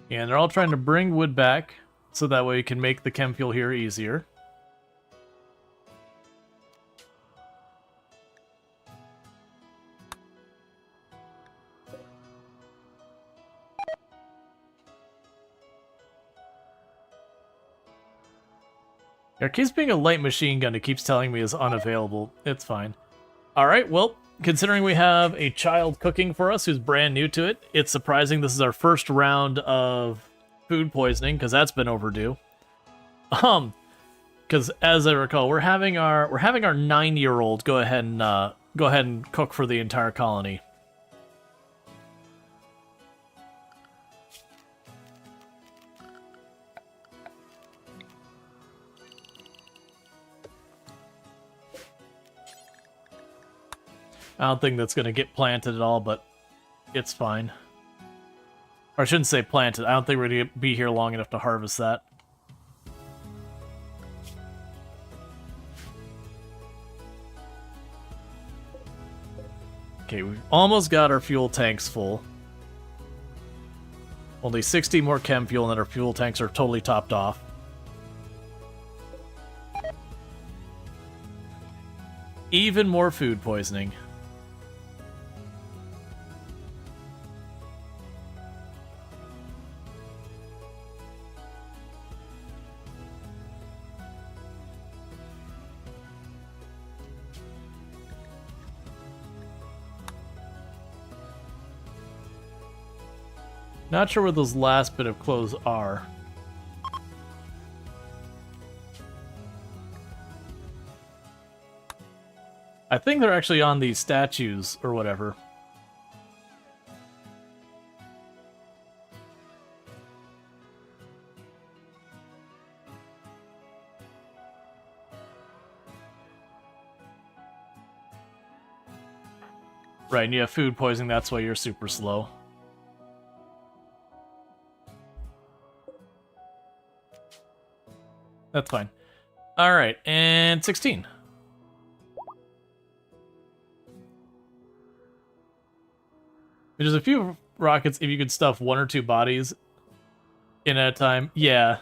Yeah, and they're all trying to bring wood back, so that way we can make the chem fuel here easier. There keeps being a light machine gun it keeps telling me is unavailable. It's fine. Alright, well, considering we have a child cooking for us who's brand new to it, it's surprising this is our first round of food poisoning, because that's been overdue. Because as I recall, we're having our 9-year-old go ahead and cook for the entire colony. I don't think that's going to get planted at all, but it's fine. Or I shouldn't say planted. I don't think we're going to be here long enough to harvest that. Okay, we've almost got our fuel tanks full. Only 60 more chem fuel and then our fuel tanks are totally topped off. Even more food poisoning. Not sure where those last bit of clothes are. I think they're actually on these statues or whatever. Right, and you have food poisoning, that's why you're super slow. That's fine. Alright, and 16. There's a few rockets if you could stuff 1 or 2 bodies in at a time. Yeah.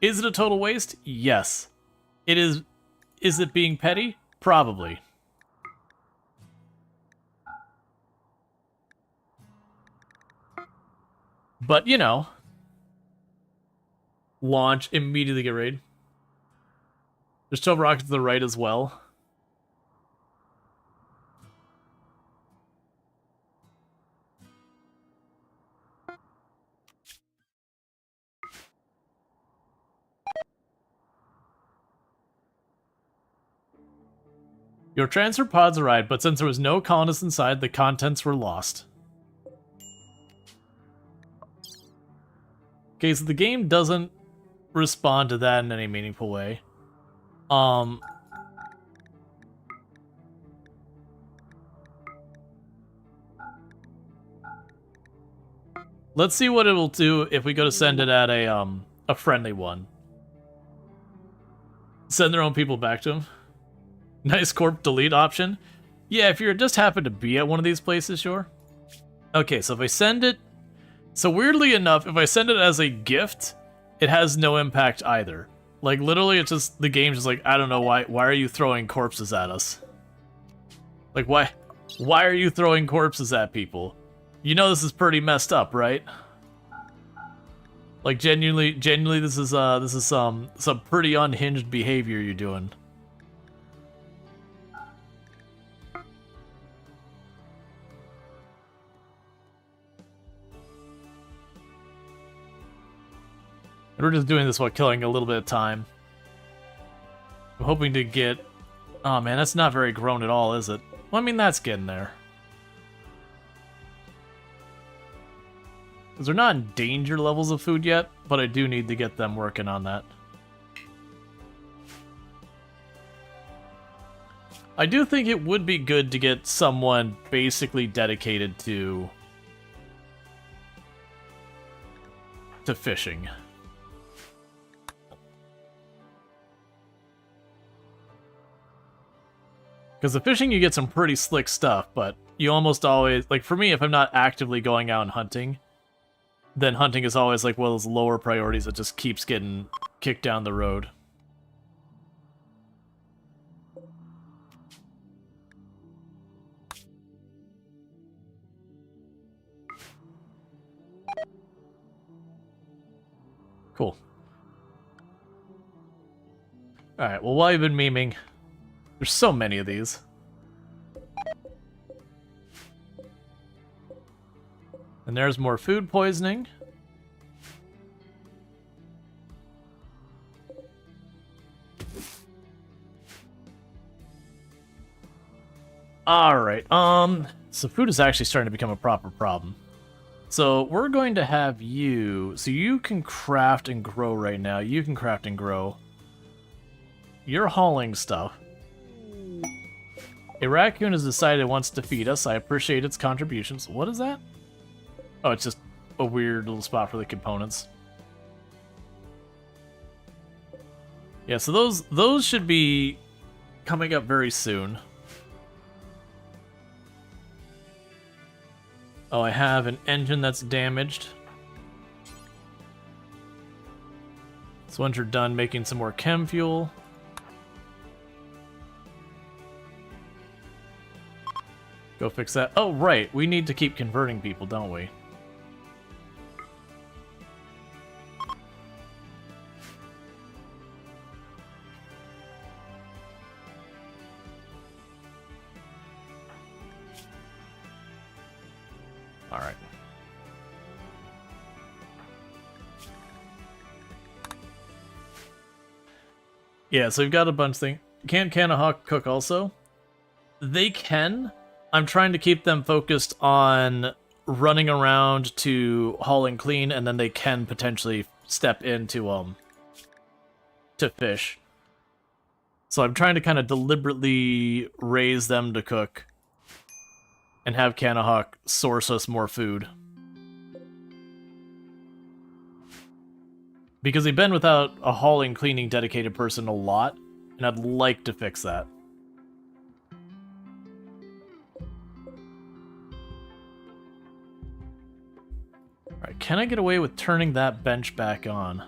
Is it a total waste? Yes. It is. Is it being petty? Probably. But, you know. Launch, immediately get raid. There's 12 rockets to the right as well. Your transfer pods arrived, but since there was no colonists inside, the contents were lost. Okay, so the game doesn't respond to that in any meaningful way. Let's see what it will do if we go to send it at a friendly one. Send their own people back to them. Nice corp delete option. Yeah, if you just happen to be at one of these places, sure. Okay, so if I send it... So weirdly enough, if I send it as a gift, it has no impact either. Like, literally, it's just... The game's just like, I don't know, why are you throwing corpses at us? Like, why are you throwing corpses at people? You know this is pretty messed up, right? Like, genuinely, this is some pretty unhinged behavior you're doing. We're just doing this while killing a little bit of time. I'm hoping to get... Oh man, that's not very grown at all, is it? Well, I mean, that's getting there. Because they're not in danger levels of food yet, but I do need to get them working on that. I do think it would be good to get someone basically dedicated to fishing. Because the fishing, you get some pretty slick stuff, but you almost always... Like, for me, if I'm not actively going out and hunting, then hunting is always, like, one of those lower priorities that just keeps getting kicked down the road. Cool. Alright, well, while you've been memeing... There's so many of these. And there's more food poisoning. Alright, so food is actually starting to become a proper problem. So we're going to have you... So you can craft and grow right now. You can craft and grow. You're hauling stuff. A raccoon has decided it wants to feed us. I appreciate its contributions. What is that? Oh, it's just a weird little spot for the components. Yeah, so those should be coming up very soon. Oh, I have an engine that's damaged. So once you're done making some more chem fuel. Go fix that. Oh, right. We need to keep converting people, don't we? All right. Yeah, so we've got a bunch of things. Can Kanahawk cook also? They can. I'm trying to keep them focused on running around to haul and clean, and then they can potentially step into to fish. So I'm trying to kind of deliberately raise them to cook and have Kanahawk source us more food. Because they've been without a hauling cleaning dedicated person a lot, and I'd like to fix that. Alright, can I get away with turning that bench back on?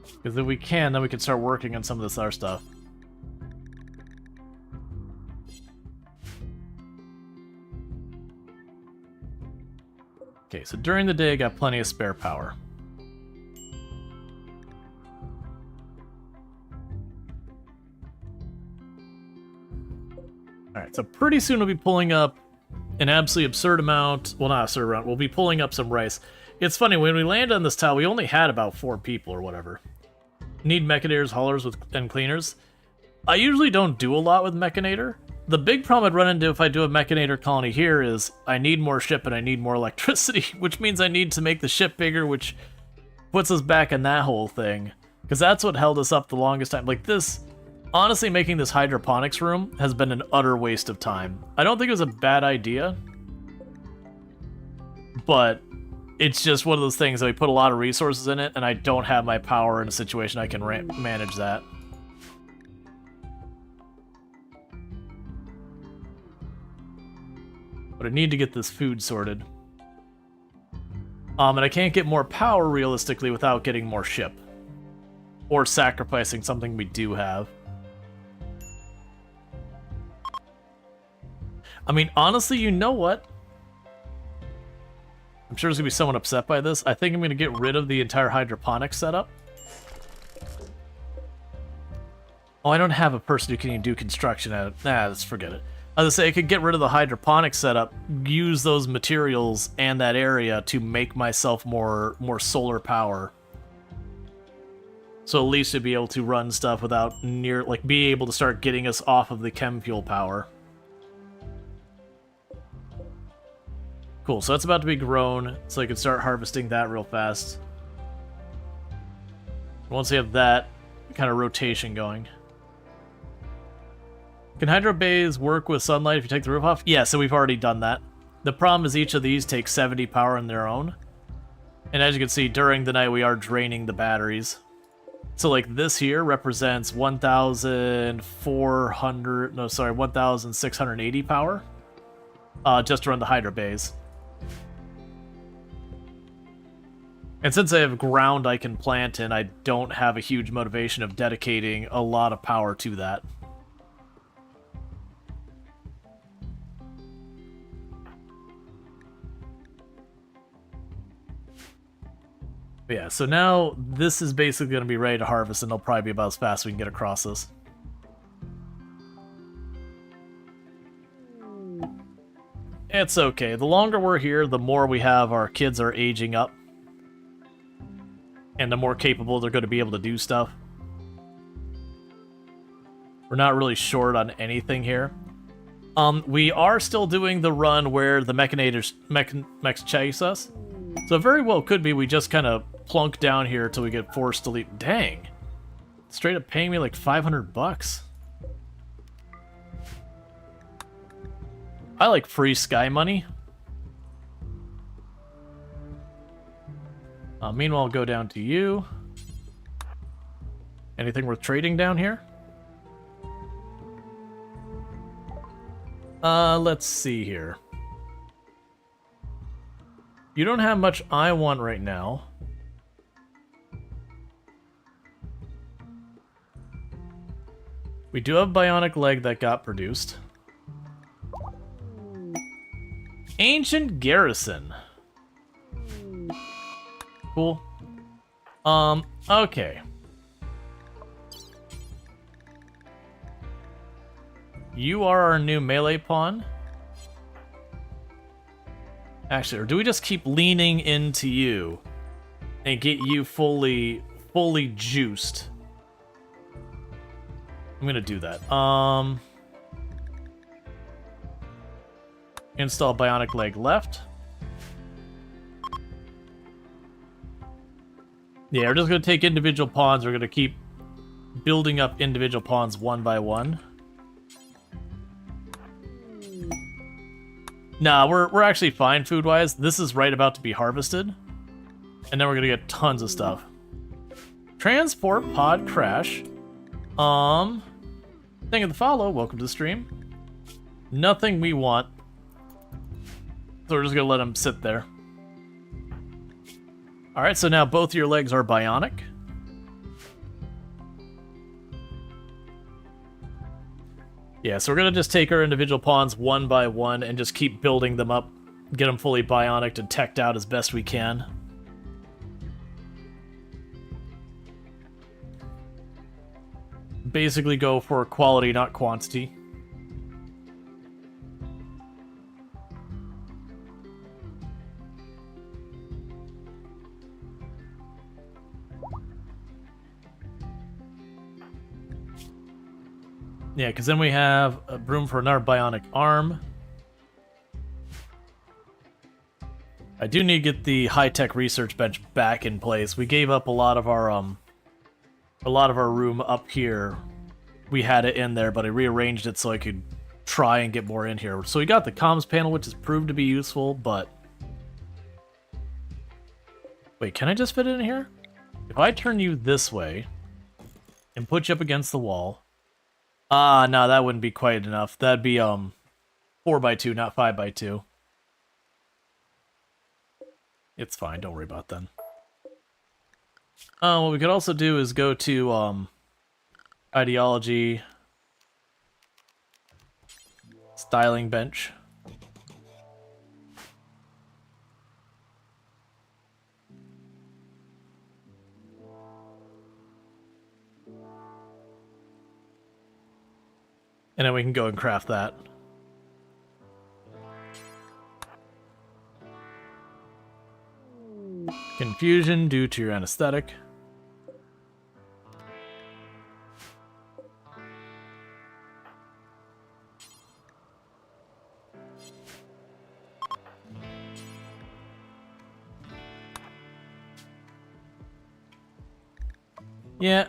Because if we can, then we can start working on some of this other stuff. Okay, so during the day, I got plenty of spare power. Alright, so pretty soon we'll be pulling up an absolutely absurd amount. Well, not absurd amount. We'll be pulling up some rice. It's funny, when we landed on this tile, we only had about 4 people or whatever. Need mechanators, haulers, and cleaners. I usually don't do a lot with mechanator. The big problem I'd run into if I do a mechanator colony here is I need more ship and I need more electricity, which means I need to make the ship bigger, which puts us back in that whole thing. Because that's what held us up the longest time. Like this, honestly, making this hydroponics room has been an utter waste of time. I don't think it was a bad idea, but it's just one of those things that we put a lot of resources in it, and I don't have my power in a situation I can manage that. But I need to get this food sorted. And I can't get more power realistically without getting more ship. Or sacrificing something we do have. I mean, honestly, you know what? I'm sure there's going to be someone upset by this. I think I'm going to get rid of the entire hydroponics setup. Oh, I don't have a person who can do construction at it. Nah, let's forget it. I was gonna say, I could get rid of the hydroponic setup, use those materials and that area to make myself more solar power. So at least to be able to run stuff without be able to start getting us off of the chem fuel power. Cool, so that's about to be grown, so I can start harvesting that real fast. Once we have that kind of rotation going. Can hydro bays work with sunlight if you take the roof off? Yeah, so we've already done that. The problem is each of these takes 70 power on their own. And as you can see, during the night we are draining the batteries. So like this here represents 1,680 power. Just to run the hydro bays. And since I have ground I can plant in, I don't have a huge motivation of dedicating a lot of power to that. But yeah, so now this is basically going to be ready to harvest, and it'll probably be about as fast as we can get across this. It's okay. The longer we're here, the more we have our kids are aging up. And the more capable they're going to be able to do stuff. We're not really short on anything here. We are still doing the run where the mechs chase us. So it very well could be we just kind of plunk down here until we get forced to leave. Dang. Straight up paying me like 500 bucks. I like free sky money. Meanwhile, I'll go down to you. Anything worth trading down here? Let's see here. You don't have much I want right now. We do have bionic leg that got produced. Ancient garrison. Cool. Okay. You are our new melee pawn. Actually, or do we just keep leaning into you and get you fully juiced? I'm gonna do that. Install bionic leg left. Yeah, we're just gonna take individual pawns. We're gonna keep building up individual pawns one by one. Nah, we're actually fine food-wise. This is right about to be harvested. And then we're gonna get tons of stuff. Transport pod crash. Thing of the follow, welcome to the stream. Nothing we want. So we're just gonna let him sit there. Alright, so now both your legs are bionic. Yeah, so we're gonna just take our individual pawns one by one and just keep building them up, get them fully bionic and teched out as best we can. Basically go for quality, not quantity. Yeah, because then we have room for another bionic arm. I do need to get the high-tech research bench back in place. We gave up a lot of our room up here. We had it in there, but I rearranged it so I could try and get more in here. So we got the comms panel, which has proved to be useful, but... Wait, can I just fit it in here? If I turn you this way and put you up against the wall... Ah, no, that wouldn't be quite enough. That'd be 4x2, not 5x2. It's fine, don't worry about that. What we could also do is go to ideology, styling bench. And then we can go and craft that. Confusion due to your anesthetic. Yeah.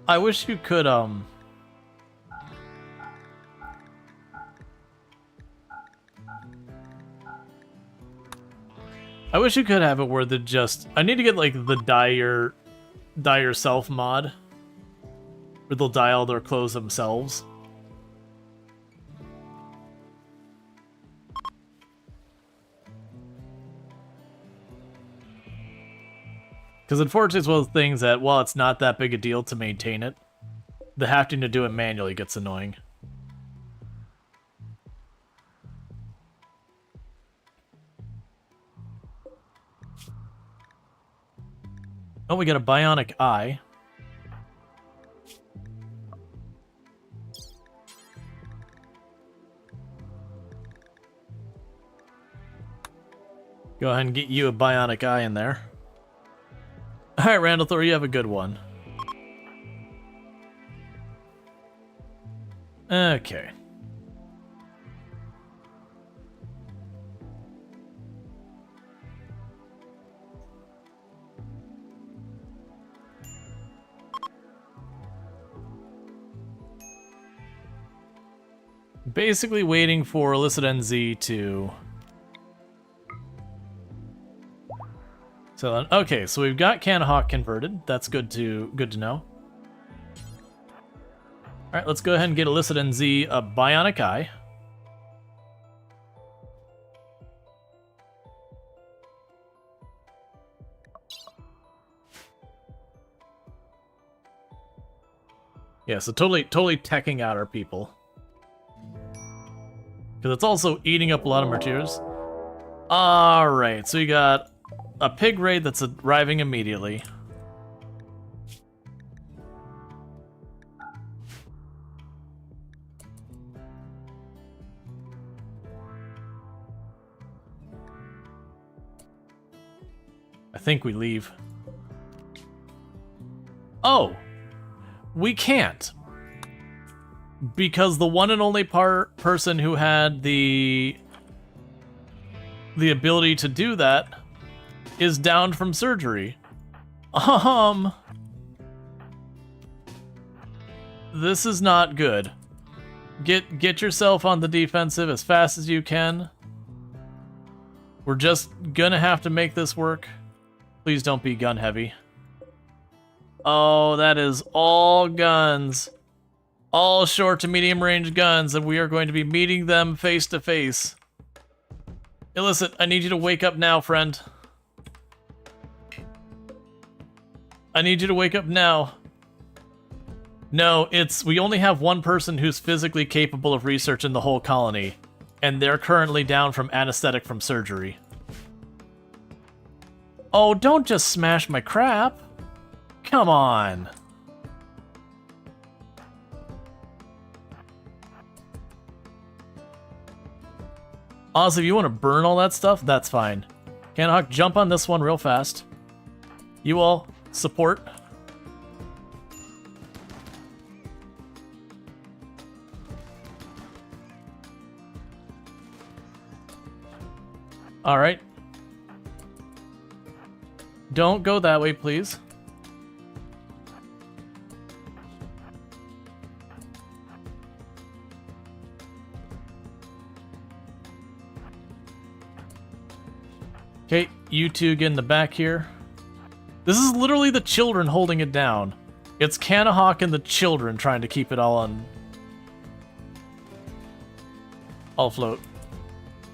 I wish you could, I wish you could have it where the just... I need to get, like, the dye yourself mod. Where they'll dye all their clothes themselves. Because unfortunately it's one of those things that, while it's not that big a deal to maintain it, the having to do it manually gets annoying. Oh, we got a bionic eye. Go ahead and get you a bionic eye in there. Alright, Randall Thor, you have a good one. Okay. Basically waiting for illicit NZ to... So, okay, so we've got Canahawk converted. That's good to know. Alright, let's go ahead and get illicit NZ a bionic eye. Yeah, so totally teching out our people. Because it's also eating up a lot of materials. Alright, so you got a pig raid that's arriving immediately. I think we leave. Oh! We can't. Because the one and only person who had the ability to do that is down from surgery. This is not good. Get yourself on the defensive as fast as you can. We're just gonna have to make this work. Please don't be gun heavy. Oh, that is all guns. All short to medium range guns, and we are going to be meeting them face to face. Illicit, I need you to wake up now, friend. I need you to wake up now. No, we only have one person who's physically capable of research in the whole colony, and they're currently down from anesthetic from surgery. Oh, don't just smash my crap. Come on. Honestly, if you want to burn all that stuff, that's fine. Canahawk, jump on this one real fast. You all, support. Alright. Don't go that way, please. Okay, you two get in the back here. This is literally the children holding it down. It's Canahawk and the children trying to keep it all on... all float.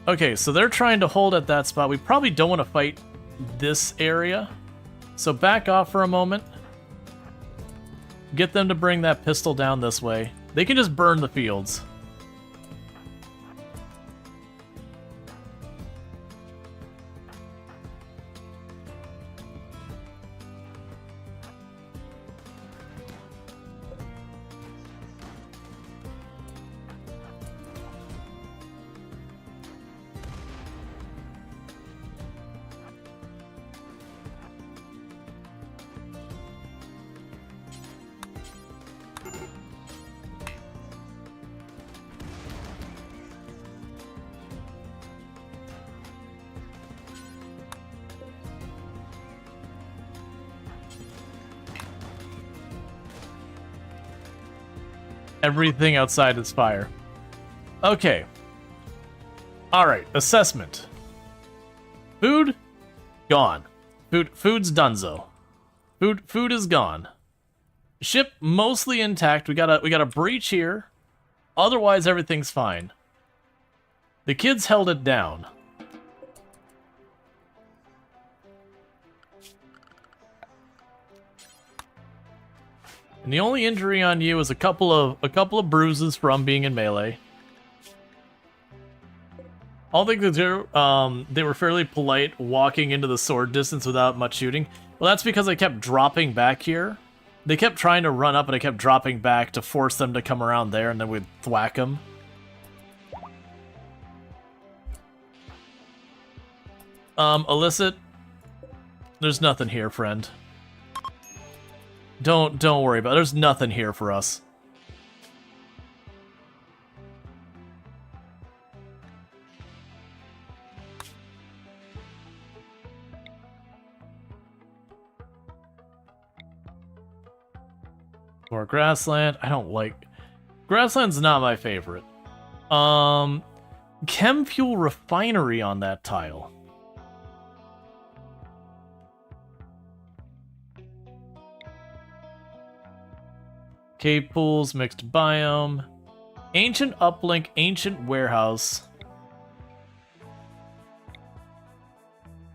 Okay, so they're trying to hold at that spot. We probably don't want to fight this area. So back off for a moment. Get them to bring that pistol down this way. They can just burn the fields. Everything outside is fire. Okay. Alright, assessment. Food? Gone. Food's donezo. Food is gone. Ship mostly intact. We got a breach here. Otherwise everything's fine. The kids held it down. And the only injury on you is a couple of bruises from being in melee. I'll think that they were fairly polite walking into the sword distance without much shooting. Well, that's because I kept dropping back here. They kept trying to run up and I kept dropping back to force them to come around there and then we'd thwack them. Illicit, there's nothing here, friend. Don't worry about it. There's nothing here for us. More grassland. I don't like... Grassland's not my favorite. Chem fuel refinery on that tile. Cave pools, mixed biome. Ancient uplink, ancient warehouse.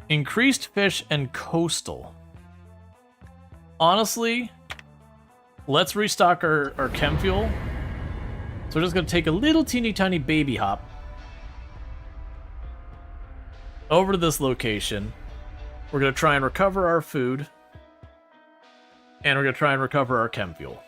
Increased fish and coastal. Honestly, let's restock our chem fuel. So we're just gonna take a little teeny tiny baby hop over to this location. We're gonna try and recover our food. And we're gonna try and recover our chem fuel.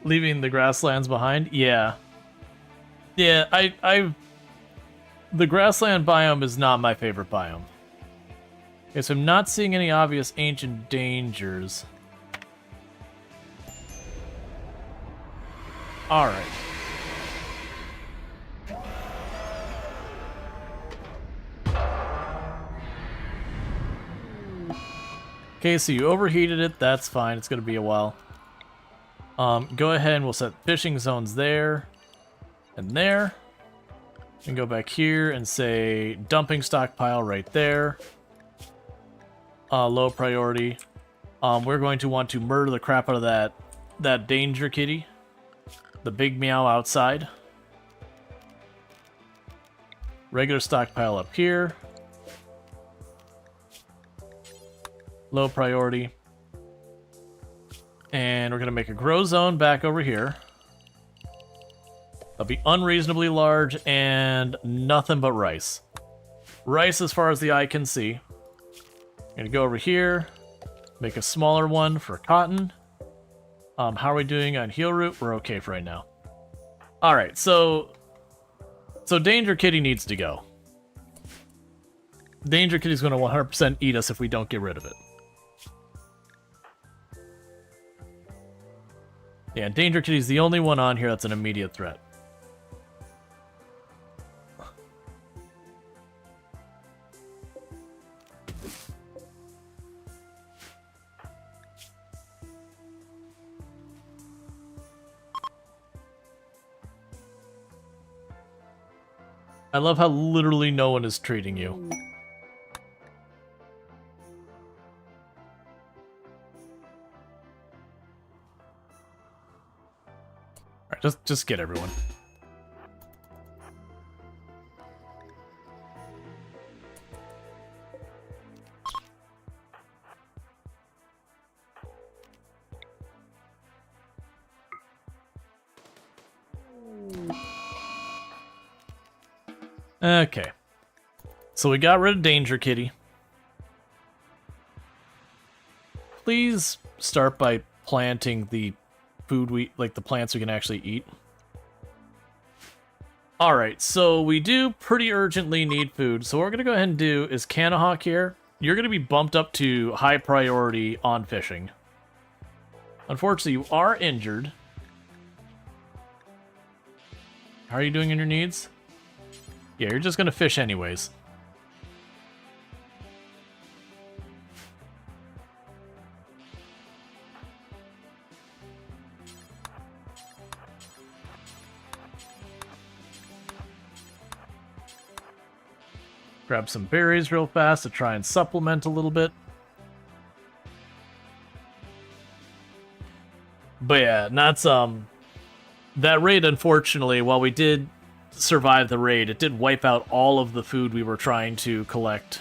Leaving the grasslands behind? Yeah. Yeah, the grassland biome is not my favorite biome. Okay, so I'm not seeing any obvious ancient dangers. Alright. Okay, so you overheated it, that's fine, it's gonna be a while. Go ahead and we'll set fishing zones there and there. And go back here and say dumping stockpile right there. Low priority. We're going to want to murder the crap out of that danger kitty. The big meow outside. Regular stockpile up here. Low priority. And we're going to make a grow zone back over here. That'll be unreasonably large and nothing but rice. Rice as far as the eye can see. I'm going to go over here. Make a smaller one for cotton. How are we doing on heal root? We're okay for right now. Alright, so Danger Kitty needs to go. Danger Kitty's going to 100% eat us if we don't get rid of it. Yeah, Danger Kitty's the only one on here that's an immediate threat. I love how literally no one is treating you. Alright, just get everyone. Okay. So we got rid of Danger Kitty. Please start by planting the food the plants we can actually eat. Alright, so we do pretty urgently need food. So what we're going to go ahead and do is Canahawk here. You're going to be bumped up to high priority on fishing. Unfortunately, you are injured. How are you doing in your needs? Yeah, you're just going to fish anyways. Grab some berries real fast to try and supplement a little bit. But yeah, that's that raid, unfortunately, while we did survive the raid, it did wipe out all of the food we were trying to collect.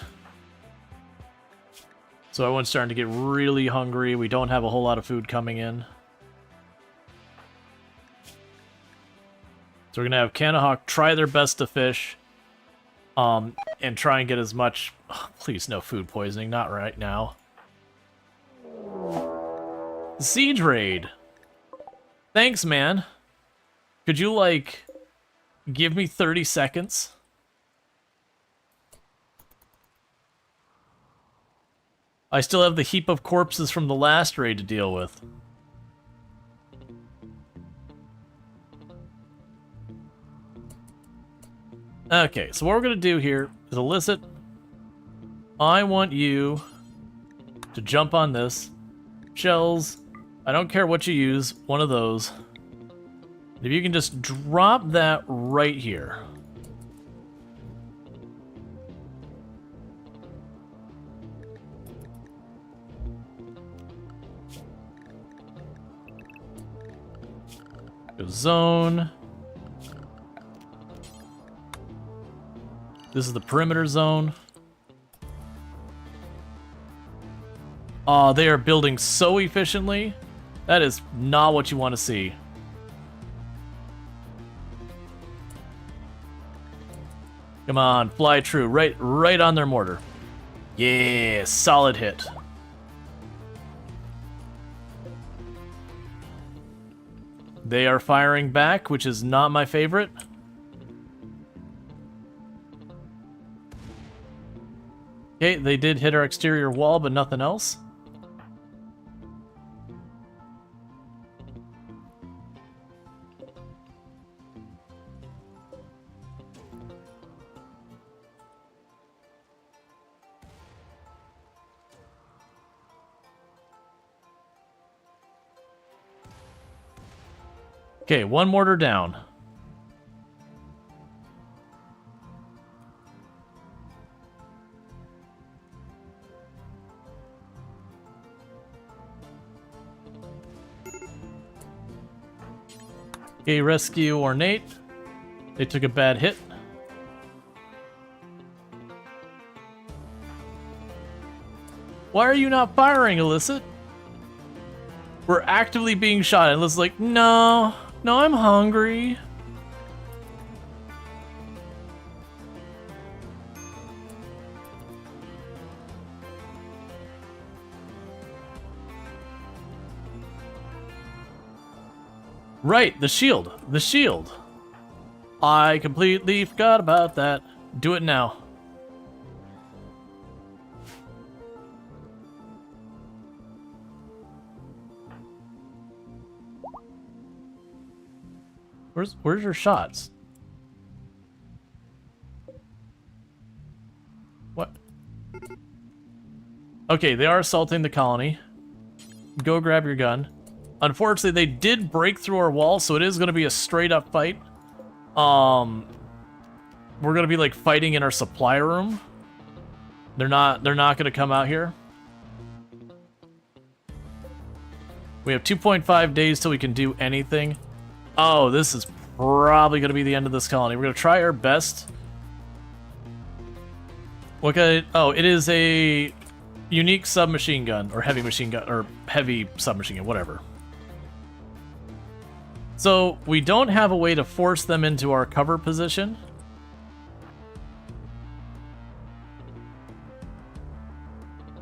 So everyone's starting to get really hungry. We don't have a whole lot of food coming in. So we're gonna have Canahawk try their best to fish. And try and get as much... Oh, please, no food poisoning. Not right now. Siege raid. Thanks, man. Could you, like, give me 30 seconds? I still have the heap of corpses from the last raid to deal with. Okay, so what we're gonna do here is illicit. I want you to jump on this. Shells, I don't care what you use, one of those. If you can just drop that right here. Go zone. This is the perimeter zone. Oh, they are building so efficiently. That is not what you want to see. Come on, fly true. Right on their mortar. Yeah, solid hit. They are firing back, which is not my favorite. Okay, they did hit our exterior wall, but nothing else. Okay, one mortar down. Okay, rescue Ornate. They took a bad hit. Why are you not firing, Illicit? We're actively being shot. And Illicit's like, no, I'm hungry. Right, the shield. The shield. I completely forgot about that. Do it now. Where's your shots? What? Okay, they are assaulting the colony. Go grab your gun. Unfortunately, they did break through our wall, so it is going to be a straight up fight. We're going to be like fighting in our supply room. They're not going to come out here. We have 2.5 days till we can do anything. Oh, this is probably going to be the end of this colony. We're going to try our best. What kind of, oh, it is a unique submachine gun, or heavy machine gun, or heavy submachine gun, whatever. So, we don't have a way to force them into our cover position.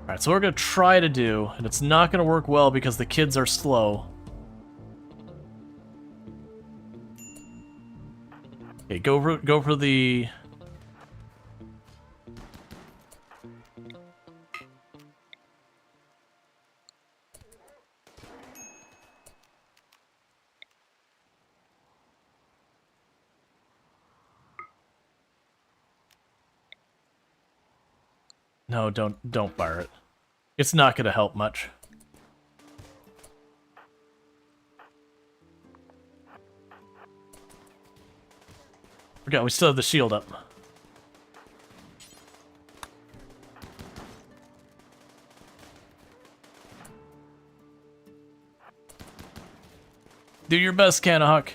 Alright, so what we're going to try to do, and it's not going to work well because the kids are slow. Okay, go for the... No, don't fire it. It's not going to help much. Okay, we still have the shield up. Do your best, Canahawk.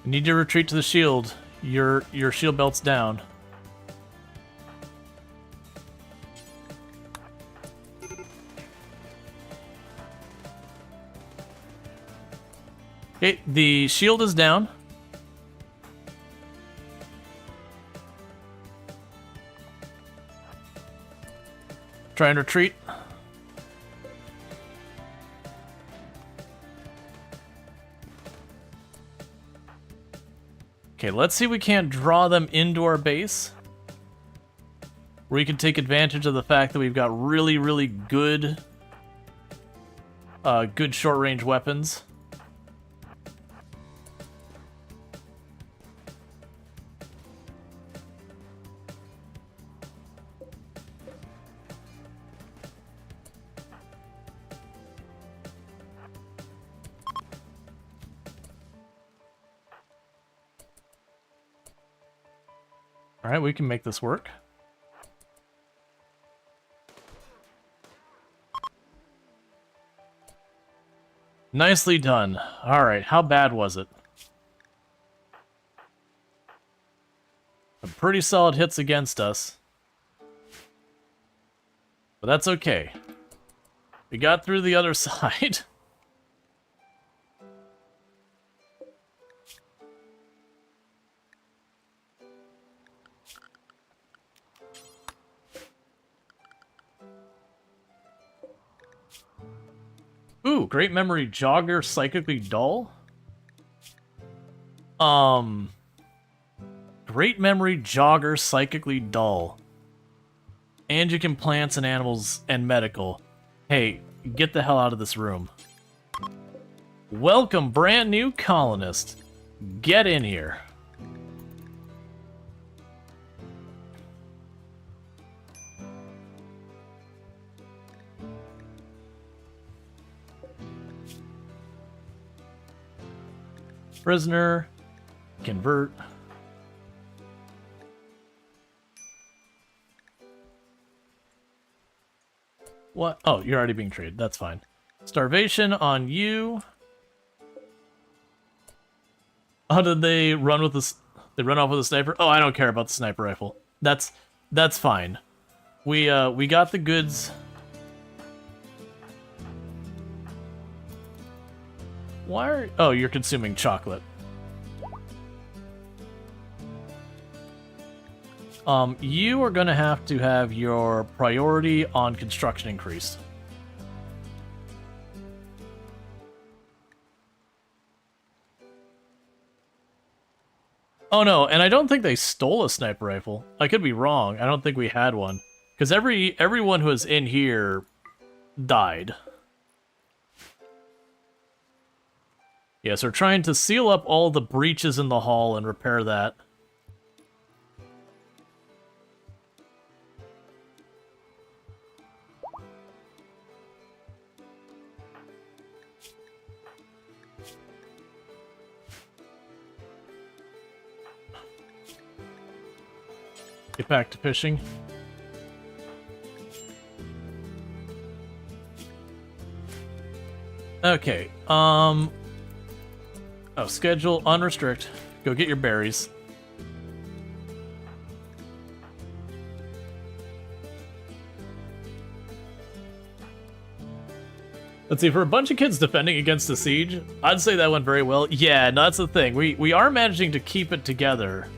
You need to retreat to the shield. Your shield belt's down. Okay, the shield is down. Try and retreat. Okay, let's see if we can't draw them into our base. Where we can take advantage of the fact that we've got really, really good, good short-range weapons. All right, we can make this work. Nicely done. All right, how bad was it? Some pretty solid hits against us. But that's okay. We got through the other side. Ooh, great memory jogger, psychically dull. Great memory jogger, psychically dull. And you can plants and animals and medical. Hey, get the hell out of this room. Welcome, brand new colonist. Get in here. Prisoner, convert. What? Oh, you're already being traded. That's fine. Starvation on you. How did they run with this? They run off with a sniper? Oh, I don't care about the sniper rifle. That's fine. We got the goods. Why are... Oh, you're consuming chocolate. You are gonna have to have your priority on construction increased. Oh no, and I don't think they stole a sniper rifle. I could be wrong. I don't think we had one. Because everyone who was in here died. Yes, we're trying to seal up all the breaches in the hall and repair that. Get back to fishing. Okay, oh, schedule, unrestrict. Go get your berries. Let's see, for a bunch of kids defending against the siege, I'd say that went very well. Yeah, no, that's the thing. We are managing to keep it together.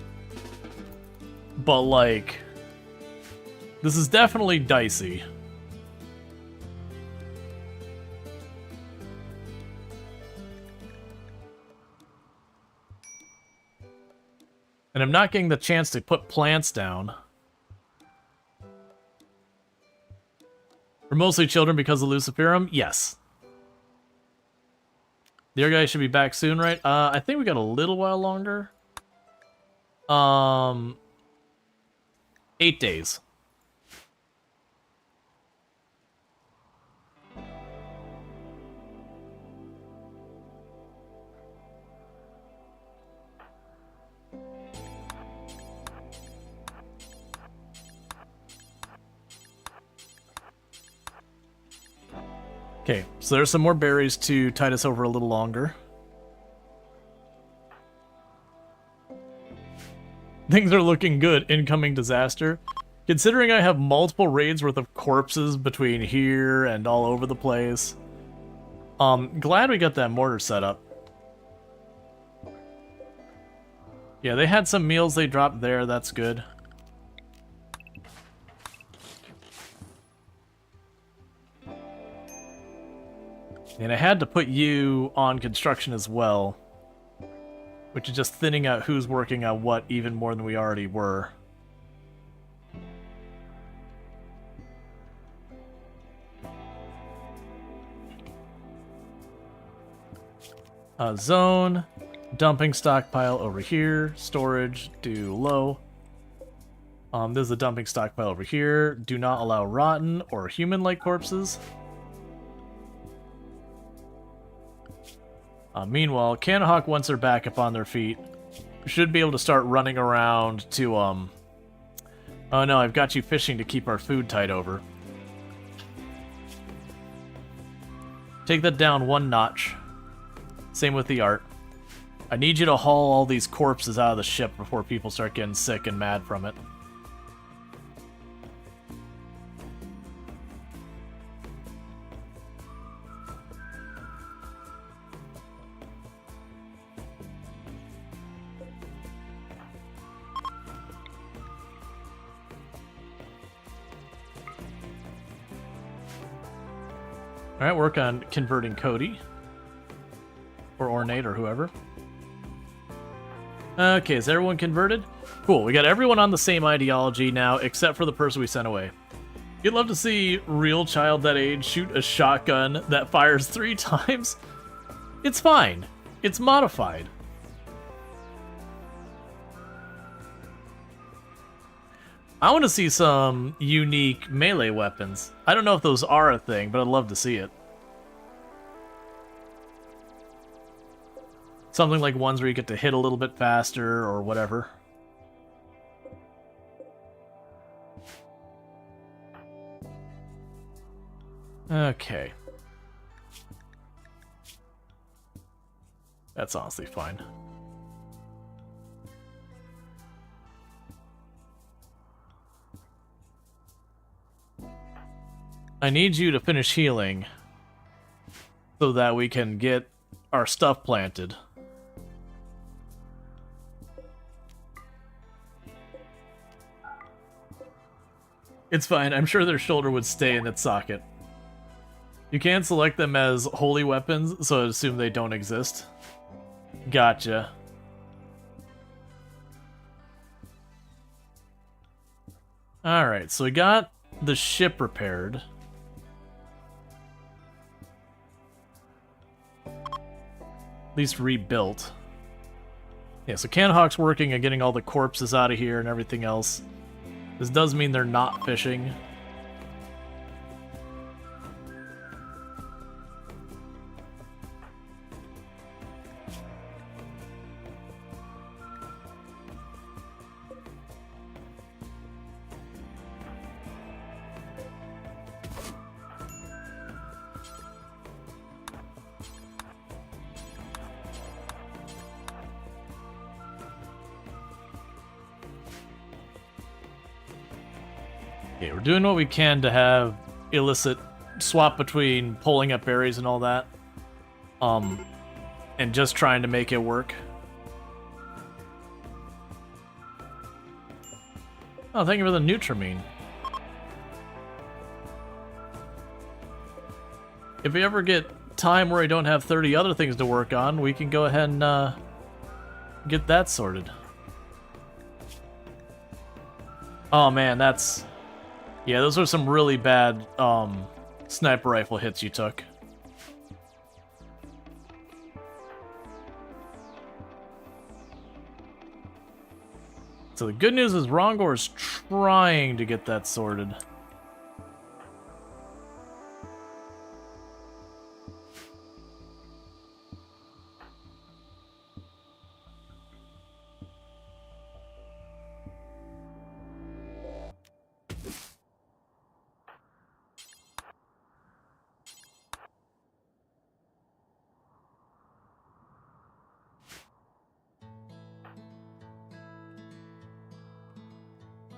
But, like, this is definitely dicey. And I'm not getting the chance to put plants down. We're mostly children because of Luciferum? Yes. The other guy should be back soon, right? I think we got a little while longer. 8 days. Okay, so there's some more berries to tide us over a little longer. Things are looking good. Incoming disaster. Considering I have multiple raids worth of corpses between here and all over the place. Glad we got that mortar set up. Yeah, they had some meals they dropped there. That's good. And I had to put you on construction as well. which is just thinning out who's working on what even more than we already were. Zone, dumping stockpile over here, storage, do low. This is a dumping stockpile over here. Do not allow rotten or human-like corpses. Meanwhile, Canahawk, once they're back up on their feet, should be able to start running around to, Oh no, I've got you fishing to keep our food tied over. Take that down one notch. Same with the art. I need you to haul all these corpses out of the ship before people start getting sick and mad from it. Alright, work on converting Cody. Or Ornate, or whoever. Okay, is everyone converted? Cool, we got everyone on the same ideology now, except for the person we sent away. You'd love to see real child that age shoot a shotgun that fires 3 times? It's fine. It's modified. I want to see some unique melee weapons. I don't know if those are a thing, but I'd love to see it. Something like ones where you get to hit a little bit faster or whatever. Okay. That's honestly fine. I need you to finish healing so that we can get our stuff planted. It's fine. I'm sure their shoulder would stay in its socket. You can't select them as holy weapons, so I assume they don't exist. Gotcha. Alright, so we got the ship repaired. At least rebuilt. Yeah, so Canhawk's working on getting all the corpses out of here and everything else. This does mean they're not fishing. Okay, we're doing what we can to have illicit swap between pulling up berries and all that. And just trying to make it work. Oh, thank you for the Nutramine. If we ever get time where we don't have 30 other things to work on, we can go ahead and get that sorted. Oh man, that's... Yeah, those were some really bad sniper rifle hits you took. So the good news is Rongor is trying to get that sorted.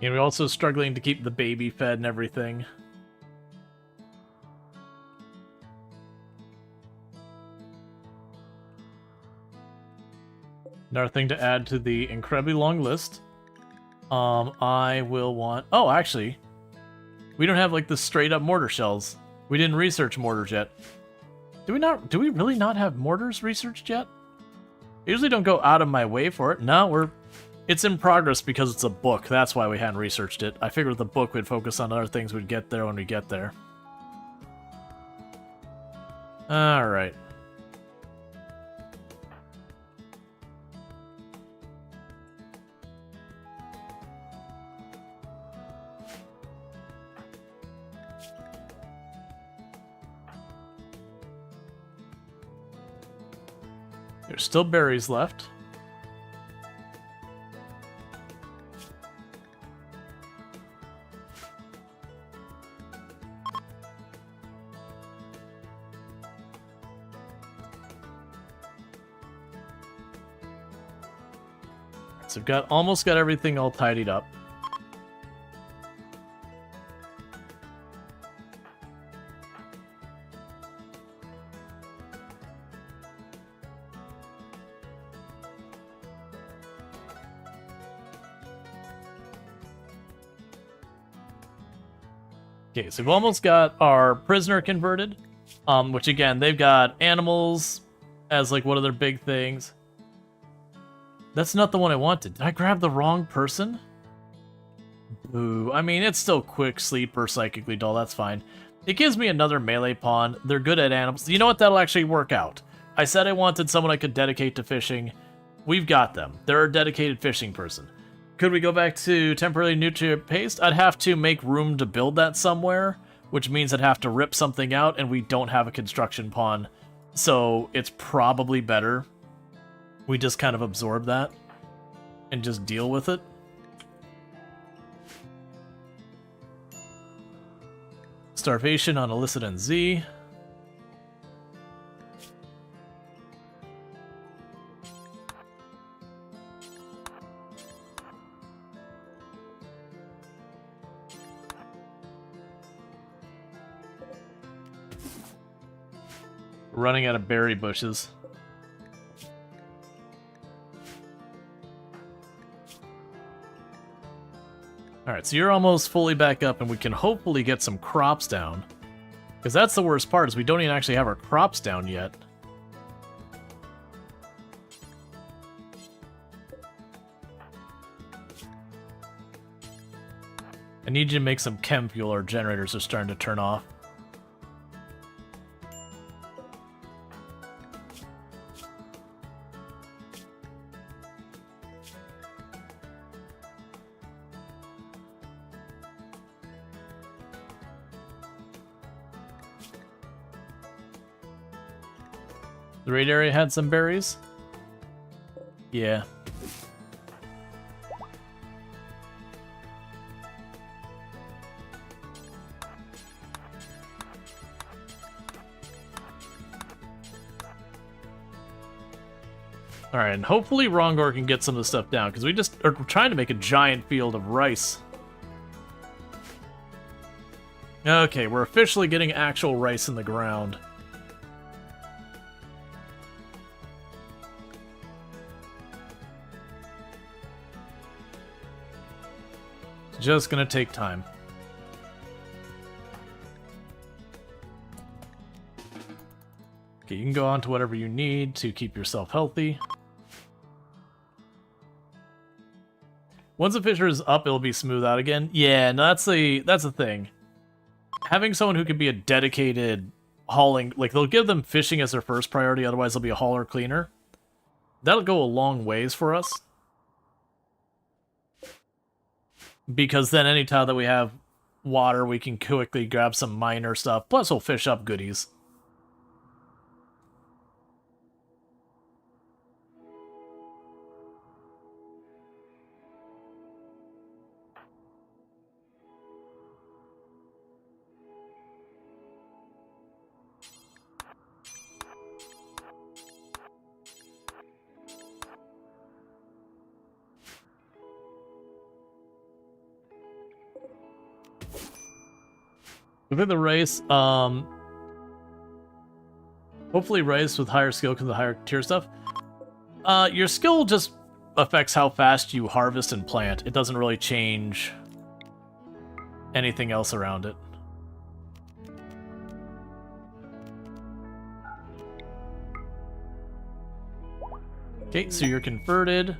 And we're also struggling to keep the baby fed and everything. Another thing to add to the incredibly long list. I will want... Oh, actually, we don't have like the straight up mortar shells. We didn't research mortars yet. Do we really not have mortars researched yet? I usually don't go out of my way for it. No, it's in progress because it's a book. That's why we hadn't researched it. I figured the book would focus on other things we'd get there when we get there. Alright. There's still berries left. So I've almost got everything all tidied up. Okay, so we've almost got our prisoner converted, which again, they've got animals as like one of their big things. That's not the one I wanted. Did I grab the wrong person? Ooh, I mean, it's still quick sleeper, psychically dull, that's fine. It gives me another melee pawn. They're good at animals. You know what? That'll actually work out. I said I wanted someone I could dedicate to fishing. We've got them. They're a dedicated fishing person. Could we go back to temporarily nutrient paste? I'd have to make room to build that somewhere, which means I'd have to rip something out, and we don't have a construction pawn. So it's probably better we just kind of absorb that and just deal with it. Starvation on Illicit and Z. Running out of berry bushes. Alright, so you're almost fully back up, and we can hopefully get some crops down. Because that's the worst part, is we don't even actually have our crops down yet. I need you to make some chem fuel, our generators are starting to turn off. The raid area had some berries? Yeah. Alright, and hopefully Rongor can get some of the stuff down, because we just are trying to make a giant field of rice. Okay, we're officially getting actual rice in the ground. Just gonna take time. Okay, you can go on to whatever you need to keep yourself healthy. Once the fisher is up, it'll be smooth out again. Yeah, no, that's the thing. Having someone who can be a dedicated hauling, like they'll give them fishing as their first priority, otherwise they'll be a hauler cleaner. That'll go a long ways for us. Because then anytime that we have water, we can quickly grab some minor stuff. Plus, we'll fish up goodies. I think the race, hopefully race with higher skill comes with higher tier stuff. Your skill just affects how fast you harvest and plant. It doesn't really change anything else around it. Okay, so you're converted.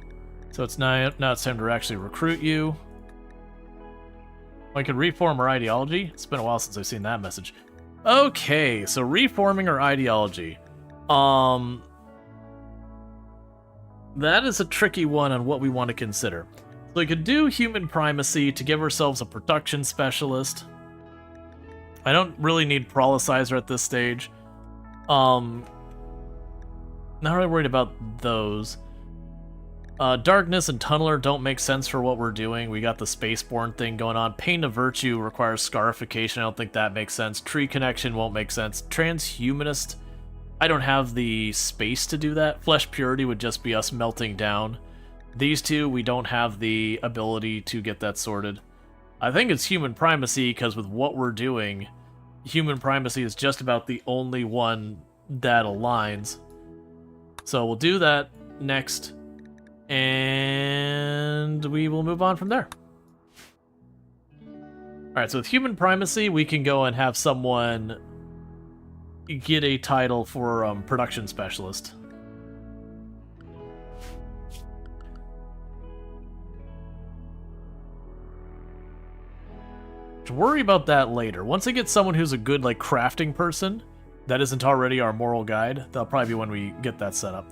So it's now it's time to actually recruit you. I could reform our ideology. It's been a while since I've seen that message. Okay, so reforming our ideology. That is a tricky one on what we want to consider. So we could do human primacy to give ourselves a production specialist. I don't really need prolicizer at this stage. Not really worried about those. Darkness and Tunneler don't make sense for what we're doing. We got the Spaceborne thing going on. Pain of Virtue requires scarification. I don't think that makes sense. Tree Connection won't make sense. Transhumanist, I don't have the space to do that. Flesh Purity would just be us melting down. These two, we don't have the ability to get that sorted. I think it's Human Primacy, because with what we're doing, Human Primacy is just about the only one that aligns. So we'll do that next, and we will move on from there. Alright, so with Human Primacy, we can go and have someone get a title for Production Specialist. To worry about that later. Once I get someone who's a good, like, crafting person that isn't already our moral guide, that'll probably be when we get that set up.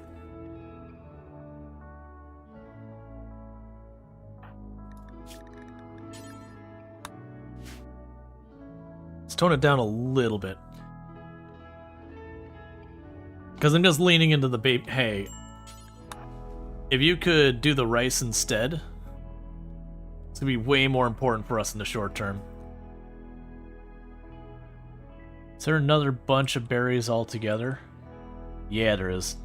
Let's tone it down a little bit. Because I'm just leaning into the hey, if you could do the rice instead, it's going to be way more important for us in the short term. Is there another bunch of berries altogether? Yeah, there is.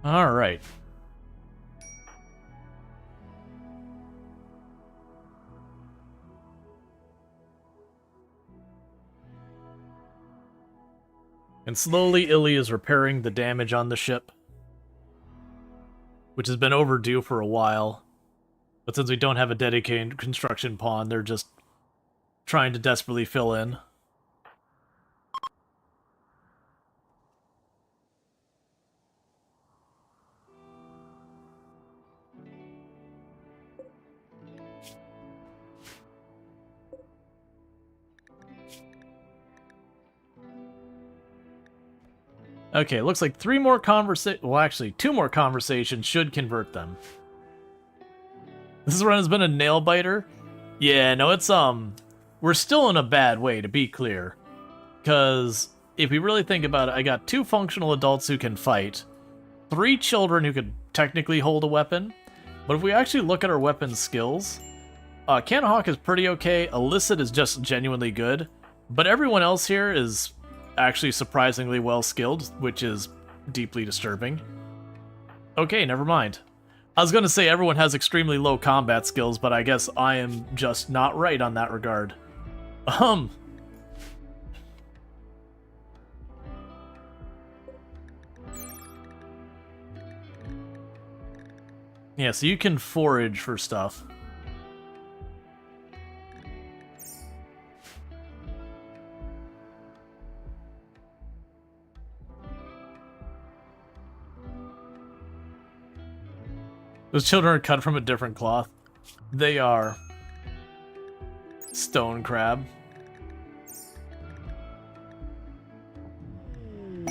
Alright. And slowly, Illy is repairing the damage on the ship, which has been overdue for a while. But since we don't have a dedicated construction pawn, they're just trying to desperately fill in. Okay, looks like 3 more well, actually 2 more conversations should convert them. This run has been a nail biter. Yeah, no, it's we're still in a bad way, to be clear. Because if we really think about it, I got 2 functional adults who can fight, 3 children who could technically hold a weapon. But if we actually look at our weapon skills, Canahawk is pretty okay. Illicit is just genuinely good. But everyone else here is actually surprisingly well skilled, which is deeply disturbing. Okay, never mind. I was going to say everyone has extremely low combat skills, but I guess I am just not right on that regard. Yeah, so you can forage for stuff. Those children are cut from a different cloth. They are. Stone crab. I'm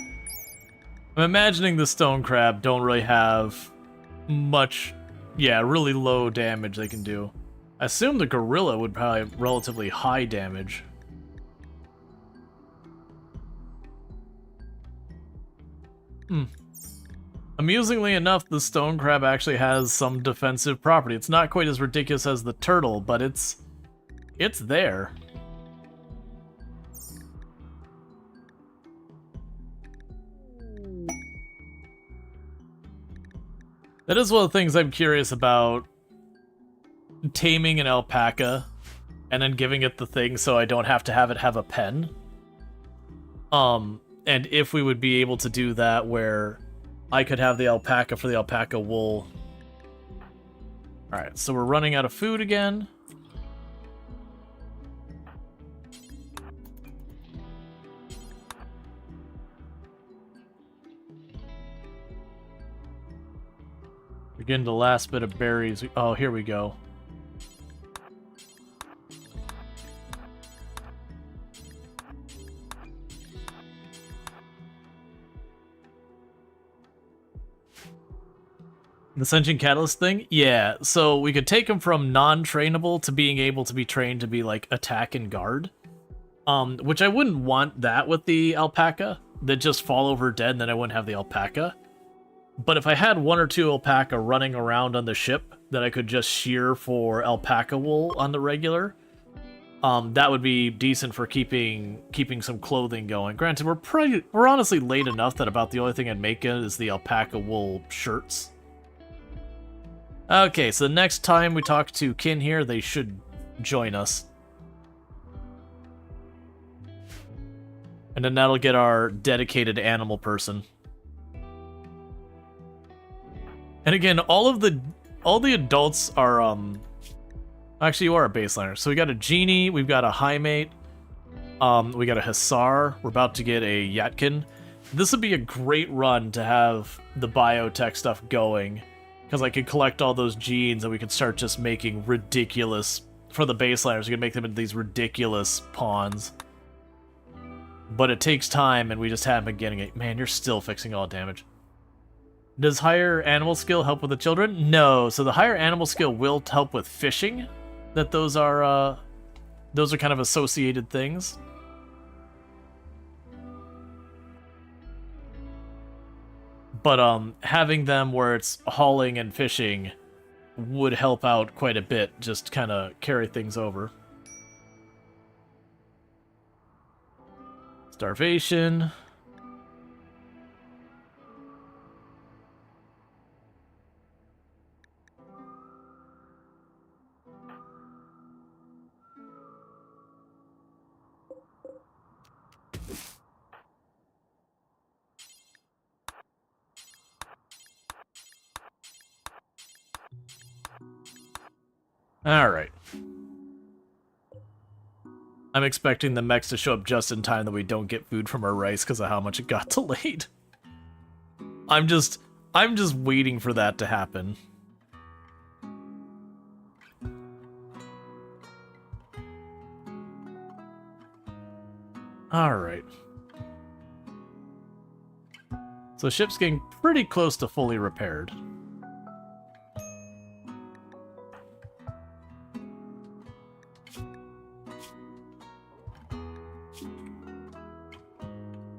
imagining the stone crab don't really have much, yeah, really low damage they can do. I assume the gorilla would probably have relatively high damage. Amusingly enough, the stone crab actually has some defensive property. It's not quite as ridiculous as the turtle, but it's there. That is one of the things I'm curious about, taming an alpaca and then giving it the thing so I don't have to have it have a pen. And if we would be able to do that where I could have the alpaca for the alpaca wool. Alright, so we're running out of food again. getting the last bit of berries. Oh, here we go. The sentient catalyst thing? Yeah, so we could take him from non-trainable to being able to be trained to be, like, attack and guard. Which I wouldn't want that with the alpaca. That just fall over dead and then I wouldn't have the alpaca. But if I had 1 or 2 alpaca running around on the ship that I could just shear for alpaca wool on the regular, that would be decent for keeping some clothing going. Granted, we're honestly late enough that about the only thing I'd make it is the alpaca wool shirts. Okay, so the next time we talk to Kin here, they should join us. And then that'll get our dedicated animal person. And again, all the adults are actually, you are a baseliner. So we got a genie, we've got a high mate, we got a hussar, we're about to get a yatkin. This would be a great run to have the biotech stuff going. Because I could collect all those genes and we could start just making ridiculous... For the baseliners, we could make them into these ridiculous pawns. But it takes time and we just haven't been getting it. Man, you're still fixing all damage. Does higher animal skill help with the children? No, so the higher animal skill will help with fishing. Those are kind of associated things. But having them where it's hauling and fishing would help out quite a bit, just kind of carry things over. Starvation. Alright. I'm expecting the mechs to show up just in time that we don't get food from our rice because of how much it got delayed. I'm just waiting for that to happen. Alright. So the ship's getting pretty close to fully repaired.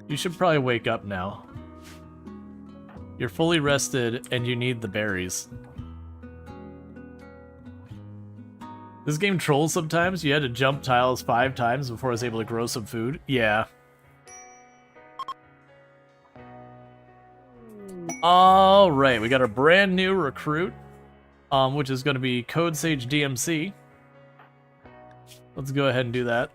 You should probably wake up now. You're fully rested and you need the berries. This game trolls sometimes. You had to jump tiles 5 times before I was able to grow some food. Yeah. Alright, we got a brand new recruit, which is going to be Code Sage DMC. Let's go ahead and do that.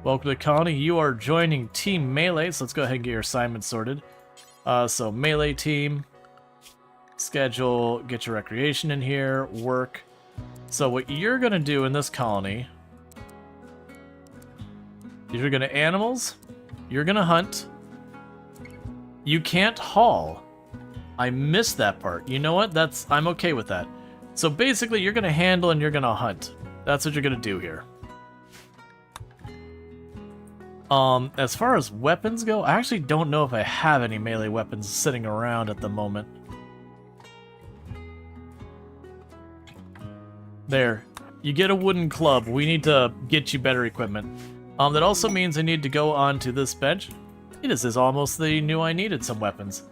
Welcome to the colony. You are joining Team Melee, so let's go ahead and get your assignments sorted. So Melee team, schedule, get your recreation in here, work. So what you're going to do in this colony is you're going to animals, you're going to hunt. You can't haul. I missed that part. You know what? I'm okay with that. So basically you're going to handle and you're going to hunt. That's what you're going to do here. As far as weapons go, I actually don't know if I have any melee weapons sitting around at the moment. There. You get a wooden club. We need to get you better equipment. That also means I need to go onto this bench. This is almost the new I needed some weapons.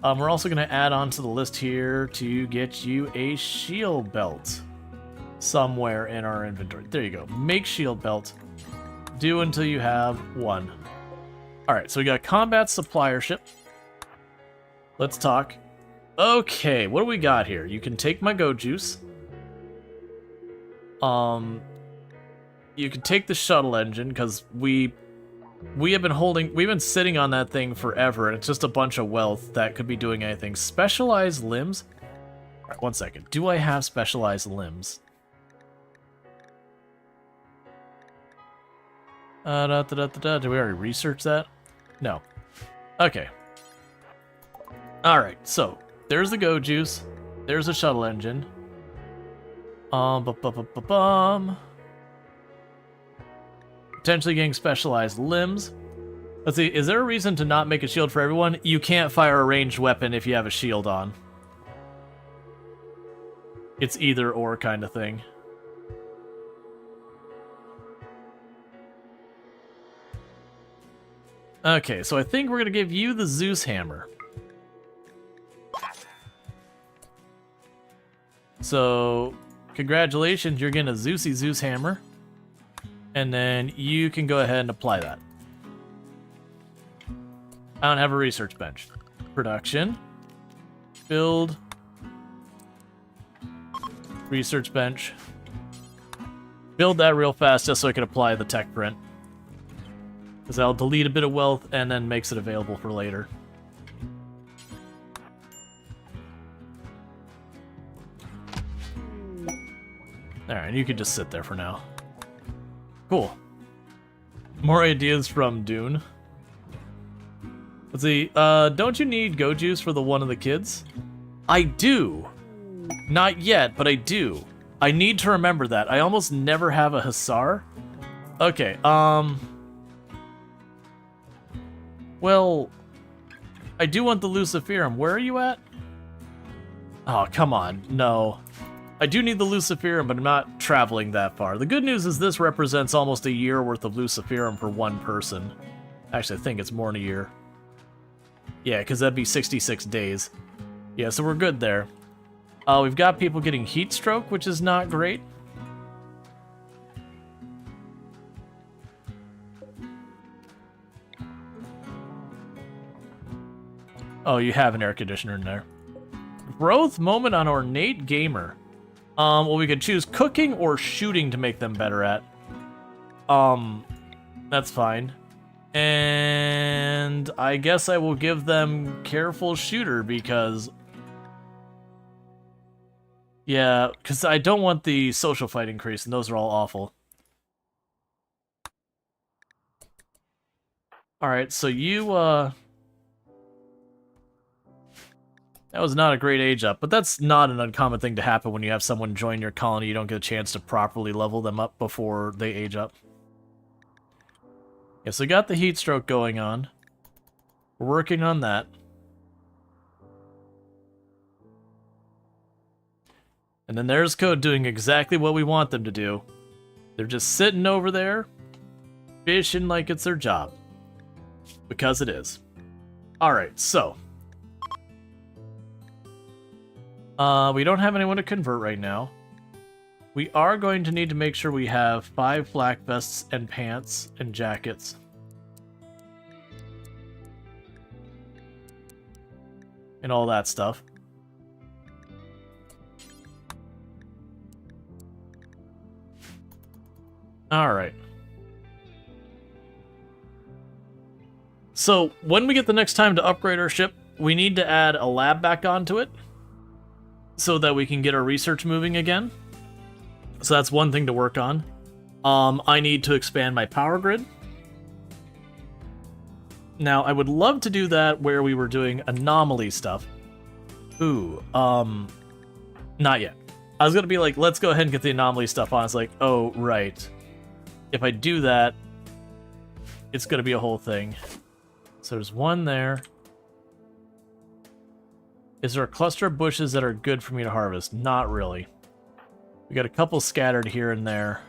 We're also going to add on to the list here to get you a shield belt. Somewhere in our inventory. There you go. Make shield belt. Do until you have 1. Alright, so we got combat supplier ship. Let's talk. Okay, what do we got here? You can take my go juice. You can take the shuttle engine, because we've been sitting on that thing forever, and it's just a bunch of wealth that could be doing anything. Specialized limbs? Alright, 1 second. Do I have specialized limbs? Did we already research that? No. Okay. Alright, so there's the Go Juice. There's a shuttle engine. Potentially getting specialized limbs. Let's see, is there a reason to not make a shield for everyone? You can't fire a ranged weapon if you have a shield on. It's either or kind of thing. Okay, so I think we're going to give you the Zeus hammer. So, congratulations, you're getting a Zeus hammer. And then you can go ahead and apply that. I don't have a research bench. Production. Build. Research bench. Build that real fast just so I can apply the tech print. Because I'll delete a bit of wealth and then makes it available for later. Alright, you can just sit there for now. Cool. More ideas from Dune. Let's see, don't you need Go Juice for the one of the kids? I do! Not yet, but I do. I need to remember that. I almost never have a Hussar. Okay, well, I do want the Luciferum. Where are you at? Oh, come on. No. I do need the Luciferum, but I'm not traveling that far. The good news is this represents almost a year worth of Luciferum for one person. Actually, I think it's more than a year. Yeah, because that'd be 66 days. Yeah, so we're good there. We've got people getting heat stroke, which is not great. Oh, you have an air conditioner in there. Growth moment on Ornate Gamer. Well, we could choose cooking or shooting to make them better at. That's fine. And I guess I will give them Careful Shooter because... Yeah, because I don't want the social fight increase, and those are all awful. Alright, so you, that was not a great age up, but that's not an uncommon thing to happen when you have someone join your colony. You don't get a chance to properly level them up before they age up. Yeah, so we got the heat stroke going on. We're working on that. And then there's Code doing exactly what we want them to do. They're just sitting over there, fishing like it's their job. Because it is. Alright, so. We don't have anyone to convert right now. We are going to need to make sure we have 5 black vests and pants and jackets. And all that stuff. Alright. So, when we get the next time to upgrade our ship, we need to add a lab back onto it. So that we can get our research moving again. So that's one thing to work on. I need to expand my power grid. Now, I would love to do that where we were doing anomaly stuff. Ooh, not yet. I was gonna be like, let's go ahead and get the anomaly stuff on. It's like, oh, right. If I do that, it's gonna be a whole thing. So there's one there. Is there a cluster of bushes that are good for me to harvest? Not really. We got a couple scattered here and there.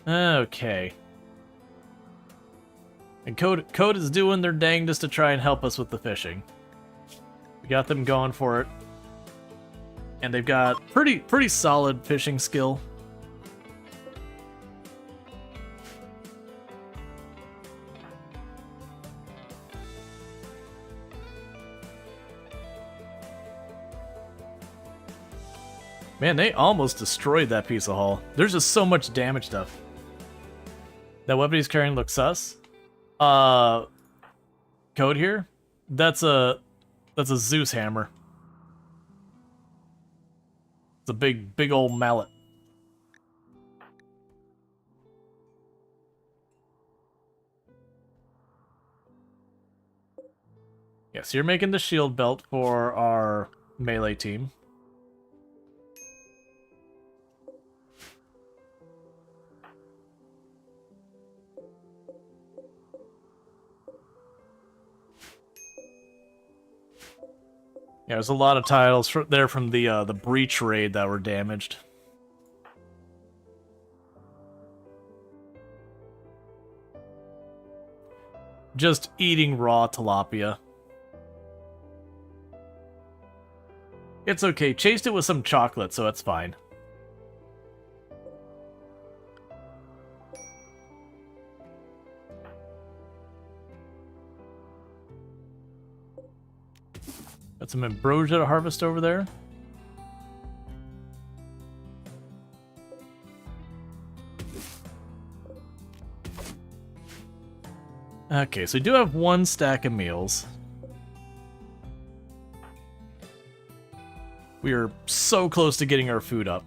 Okay. And Code is doing their dangest to try and help us with the fishing. We got them going for it. And they've got pretty solid fishing skill. Man, they almost destroyed that piece of hull. There's just so much damage stuff. That weapon he's carrying looks sus. Code here? That's a Zeus hammer. It's a big old mallet. Yes, you're making the shield belt for our melee team. Yeah, there's a lot of tiles there from the breach raid that were damaged. Just eating raw tilapia. It's okay. Chased it with some chocolate, so it's fine. Got some ambrosia to harvest over there. Okay, so we do have one stack of meals. We are so close to getting our food up.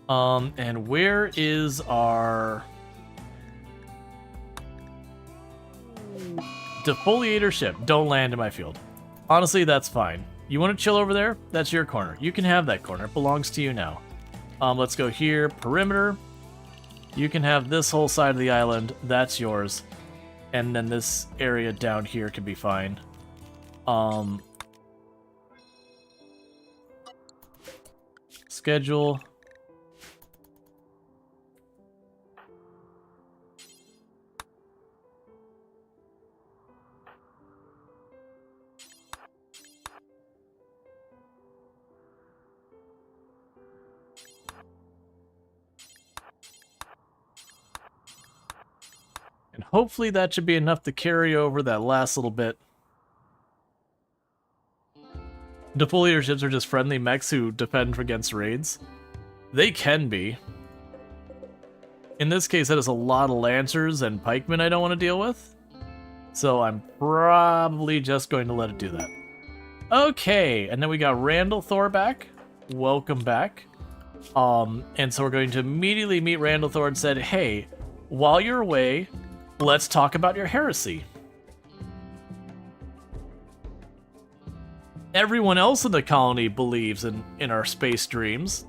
And where is our defoliator ship? Don't land in my field. Honestly, that's fine. You want to chill over there? That's your corner. You can have that corner. It belongs to you now. Let's go here. Perimeter. You can have this whole side of the island. That's yours. And then this area down here can be fine. Schedule. And hopefully that should be enough to carry over that last little bit. Defoliator ships are just friendly mechs who defend against raids. They can be. In this case, that is a lot of lancers and pikemen I don't want to deal with. So I'm probably just going to let it do that. Okay, and then we got Randall Thor back. Welcome back. And so we're going to immediately meet Randall Thor and said, hey, while you're away, let's talk about your heresy. Everyone else in the colony believes in our space dreams.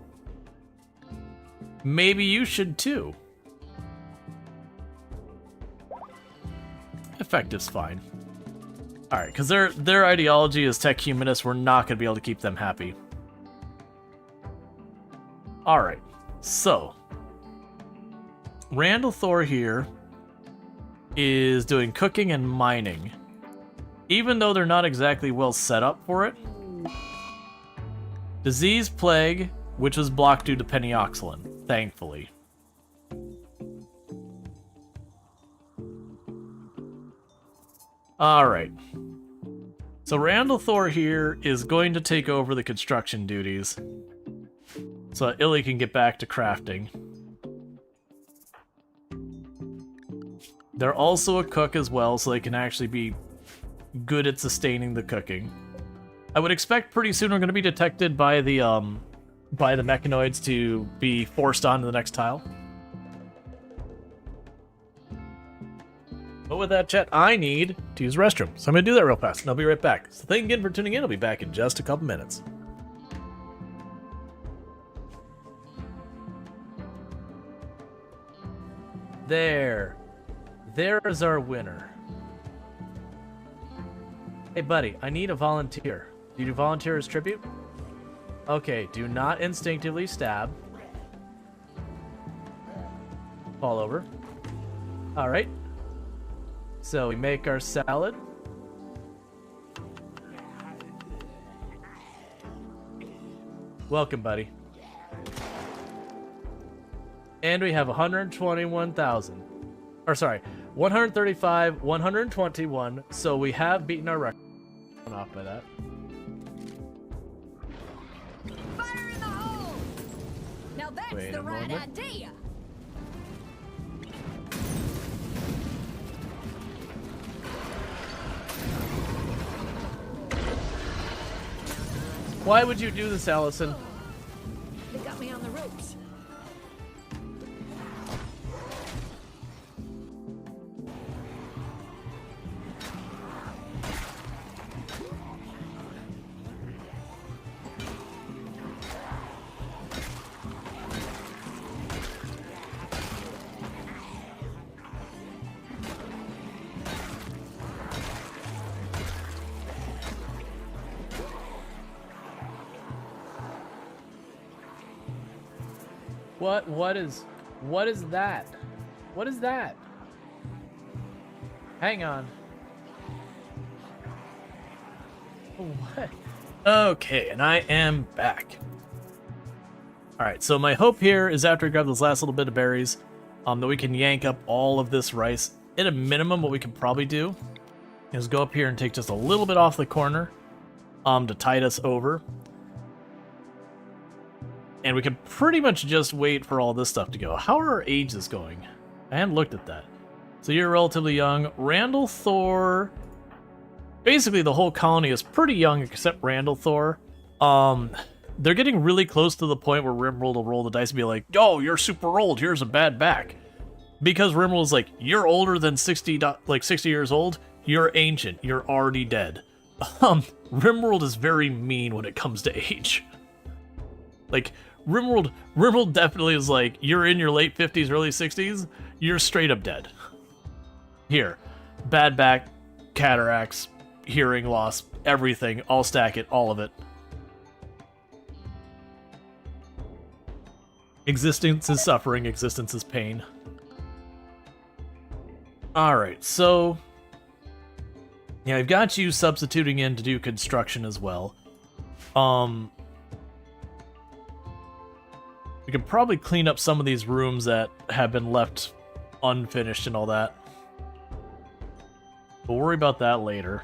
Maybe you should too. Effective's fine. Alright, because their ideology is tech humanists. We're not going to be able to keep them happy. Alright, so Randall Thor here is doing cooking and mining. Even though they're not exactly well set up for it. Disease plague, which was blocked due to penioxylin, thankfully. Alright. So Randall Thor here is going to take over the construction duties. So that Illy can get back to crafting. They're also a cook as well, so they can actually be good at sustaining the cooking. I would expect pretty soon we're going to be detected by the mechanoids to be forced onto the next tile. But with that, chat, I need to use the restroom, so I'm going to do that real fast, and I'll be right back. So thank you again for tuning in. I'll be back in just a couple minutes. There's our winner. Hey, buddy, I need a volunteer. Do you volunteer as tribute? Okay, do not instinctively stab. Fall over. Alright. So we make our salad. Welcome, buddy. And we have 121,000. Or sorry, 135, 121. So we have beaten our record. Off by that. Fire in the hole! Now that's Wait the a right moment. idea. Why would you do this, Allison? They got me on the ropes. What is that? What is that? Hang on. What? Okay, and I am back. Alright, so my hope here is after I grab this last little bit of berries, that we can yank up all of this rice. At a minimum, what we can probably do is go up here and take just a little bit off the corner to tide us over. And we can pretty much just wait for all this stuff to go. How are our ages going? I hadn't looked at that. So you're relatively young. Randall Thor... Basically, the whole colony is pretty young except Randall Thor. They're getting really close to the point where RimWorld will roll the dice and be like, "Yo, you're super old, here's a bad back." Because RimWorld is like, "You're older than 60 years old, you're ancient, you're already dead." RimWorld is very mean when it comes to age. Like, RimWorld definitely is like, you're in your late 50s, early 60s, you're straight up dead. Here, bad back, cataracts, hearing loss, everything, I'll stack it, all of it. Existence is suffering, existence is pain. Alright, so... yeah, I've got you substituting in to do construction as well. We could probably clean up some of these rooms that have been left unfinished and all that. We'll worry about that later.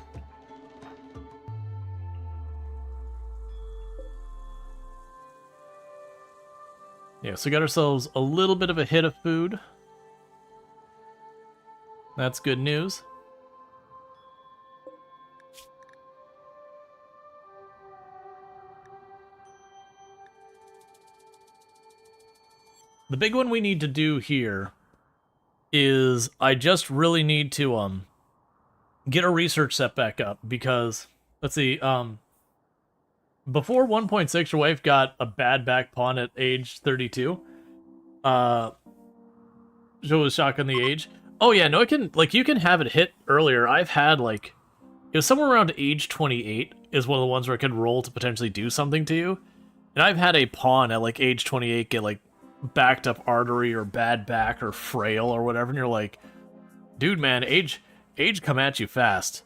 Yeah, so we got ourselves a little bit of a hit of food. That's good news. The big one we need to do here is I just really need to get a research set back up because let's see, before 1.6 your wife got a bad back pawn at age 32. She was shocked on the age. Oh yeah, no, it can, like, you can have it hit earlier. I've had, like, it was somewhere around age 28 is one of the ones where it could roll to potentially do something to you. And I've had a pawn at, like, age 28 get, like, backed up artery or bad back or frail or whatever, and you're like, dude, man, age come at you fast.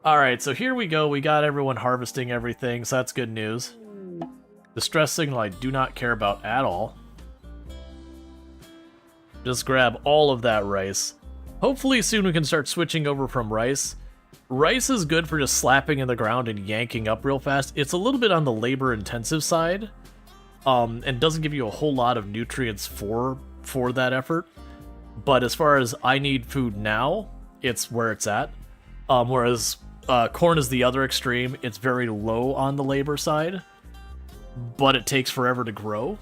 Alright, so here we go. We got everyone harvesting everything, so that's good news. Distress signal I do not care about at all. Just grab all of that rice. Hopefully soon we can start switching over from rice. Rice is good for just slapping in the ground and yanking up real fast. It's a little bit on the labor-intensive side, and doesn't give you a whole lot of nutrients for that effort. But as far as I need food now, it's where it's at. Whereas corn is the other extreme. It's very low on the labor side, but it takes forever to grow.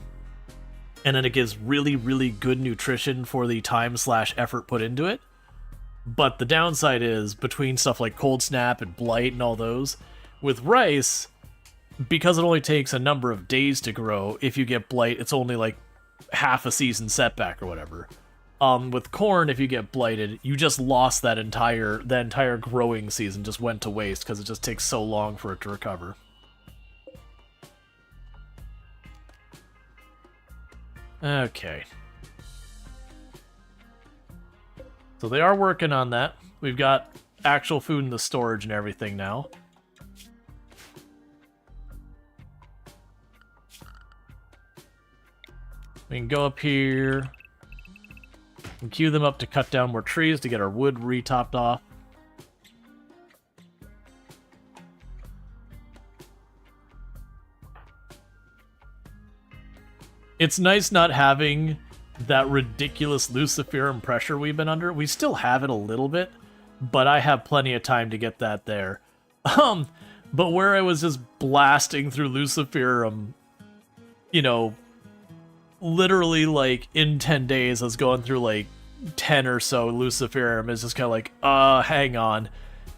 And then it gives really, really good nutrition for the time/effort put into it. But the downside is, between stuff like Cold Snap and Blight and all those, with rice, because it only takes a number of days to grow, if you get Blight, it's only like half a season setback or whatever. With corn, if you get blighted, you just lost that entire growing season, just went to waste because it just takes so long for it to recover. Okay. So they are working on that. We've got actual food in the storage and everything now. We can go up here and queue them up to cut down more trees to get our wood re-topped off. It's nice not having that ridiculous Luciferum pressure we've been under. We still have it a little bit, but I have plenty of time to get that there. But where I was just blasting through Luciferum, you know, literally, like, in 10 days, I was going through, like, 10 or so Luciferum. It's just kind of like, hang on.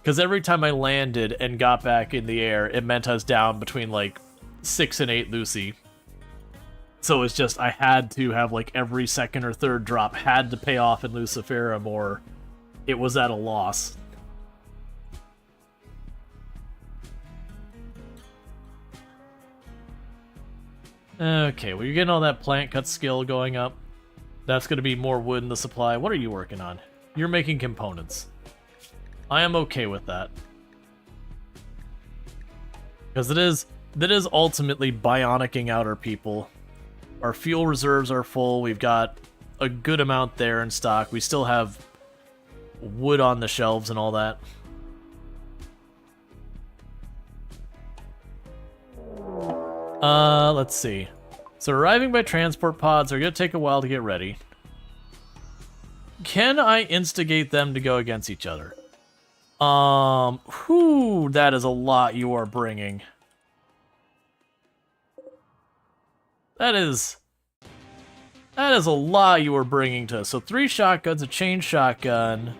Because every time I landed and got back in the air, it meant I was down between, like, 6 and 8 Lucy. So it's just, I had to have, like, every second or third drop had to pay off in Luciferum, or it was at a loss. Okay, well, you're getting all that plant cut skill going up. That's going to be more wood in the supply. What are you working on? You're making components. I am okay with that. Because that is ultimately bionicking out our people. Our fuel reserves are full. We've got a good amount there in stock. We still have wood on the shelves and all that. Let's see. So arriving by transport pods are going to take a while to get ready. Can I instigate them to go against each other? Whew, that is a lot you are bringing. That is a lot you are bringing to us. So 3 shotguns, a chain shotgun,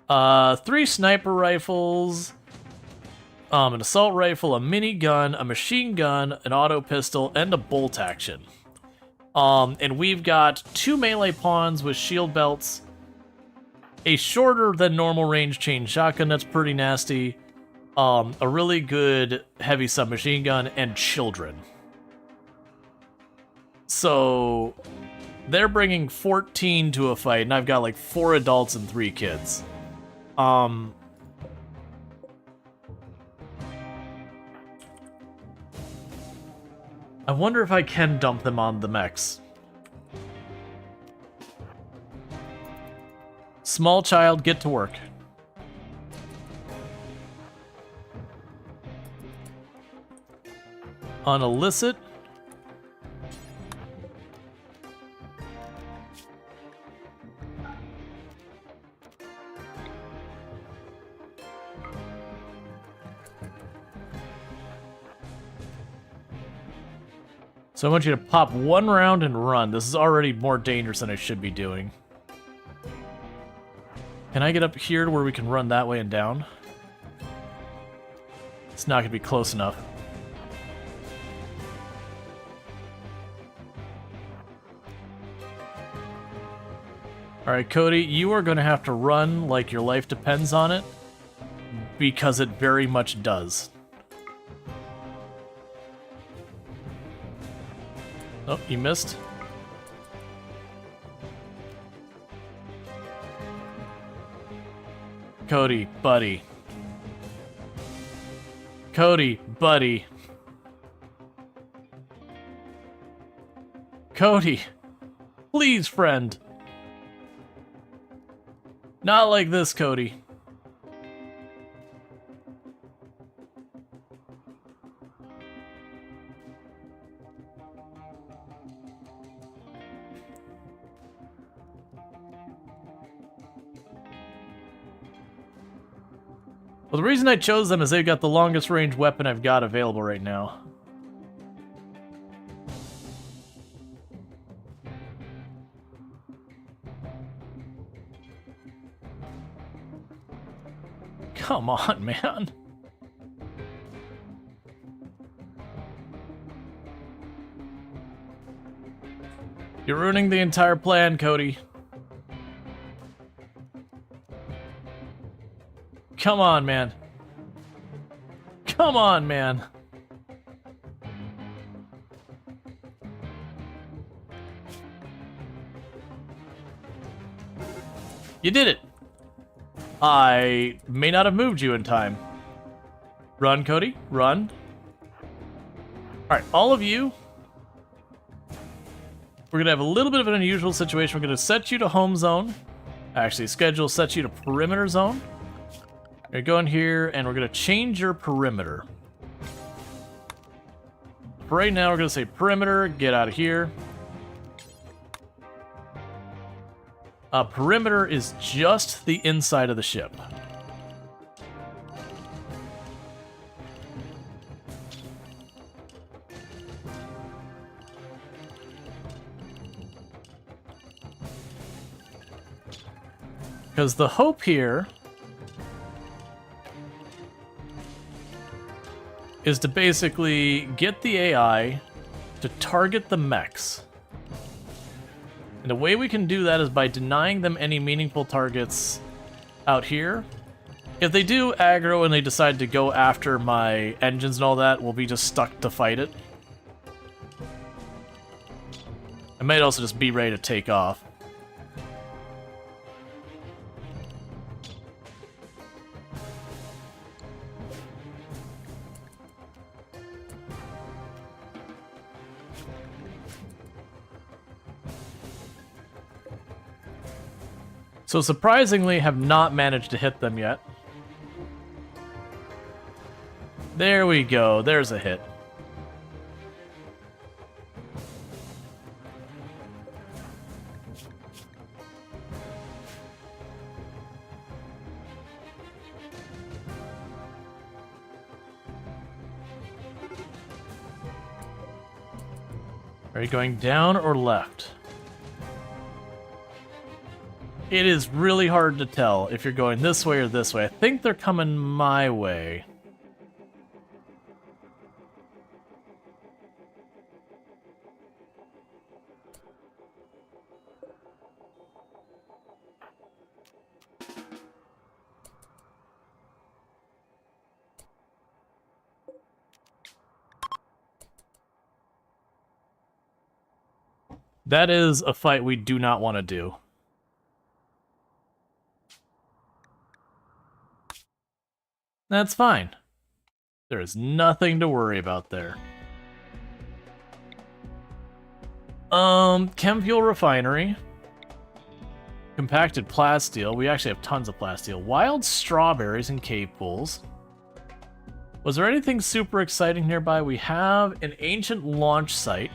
3 sniper rifles, an assault rifle, a minigun, a machine gun, an auto pistol, and a bolt action. And we've got 2 melee pawns with shield belts, a shorter than normal range chain shotgun that's pretty nasty, a really good heavy submachine gun, and children. So they're bringing 14 to a fight, and I've got like 4 adults and 3 kids. I wonder if I can dump them on the mechs. Small child, get to work. On illicit. So I want you to pop 1 round and run. This is already more dangerous than I should be doing. Can I get up here to where we can run that way and down? It's not going to be close enough. Alright, Cody, you are going to have to run like your life depends on it, because it very much does. Oh, you missed. Cody, buddy. Cody, buddy. Cody, please, friend. Not like this, Cody. Well, the reason I chose them is they've got the longest range weapon I've got available right now. Come on, man. You're ruining the entire plan, Cody. Come on, man. Come on, man. You did it. I may not have moved you in time. Run, Cody. Run. Alright, all of you. We're going to have a little bit of an unusual situation. We're going to set you to home zone. Actually, schedule sets you to perimeter zone. We're going to go in here, and we're going to change your perimeter. For right now, we're going to say perimeter, get out of here. Perimeter is just the inside of the ship. Because the hope here is to basically get the AI to target the mechs. And the way we can do that is by denying them any meaningful targets out here. If they do aggro and they decide to go after my engines and all that, we'll be just stuck to fight it. I might also just be ready to take off. So surprisingly, have not managed to hit them yet. There we go. There's a hit. Are you going down or left? It is really hard to tell if you're going this way or this way. I think they're coming my way. That is a fight we do not want to do. That's fine. There is nothing to worry about there. Chem fuel refinery. Compacted plasteel. We actually have tons of plasteel. Wild strawberries and cave pools. Was there anything super exciting nearby? We have an ancient launch site.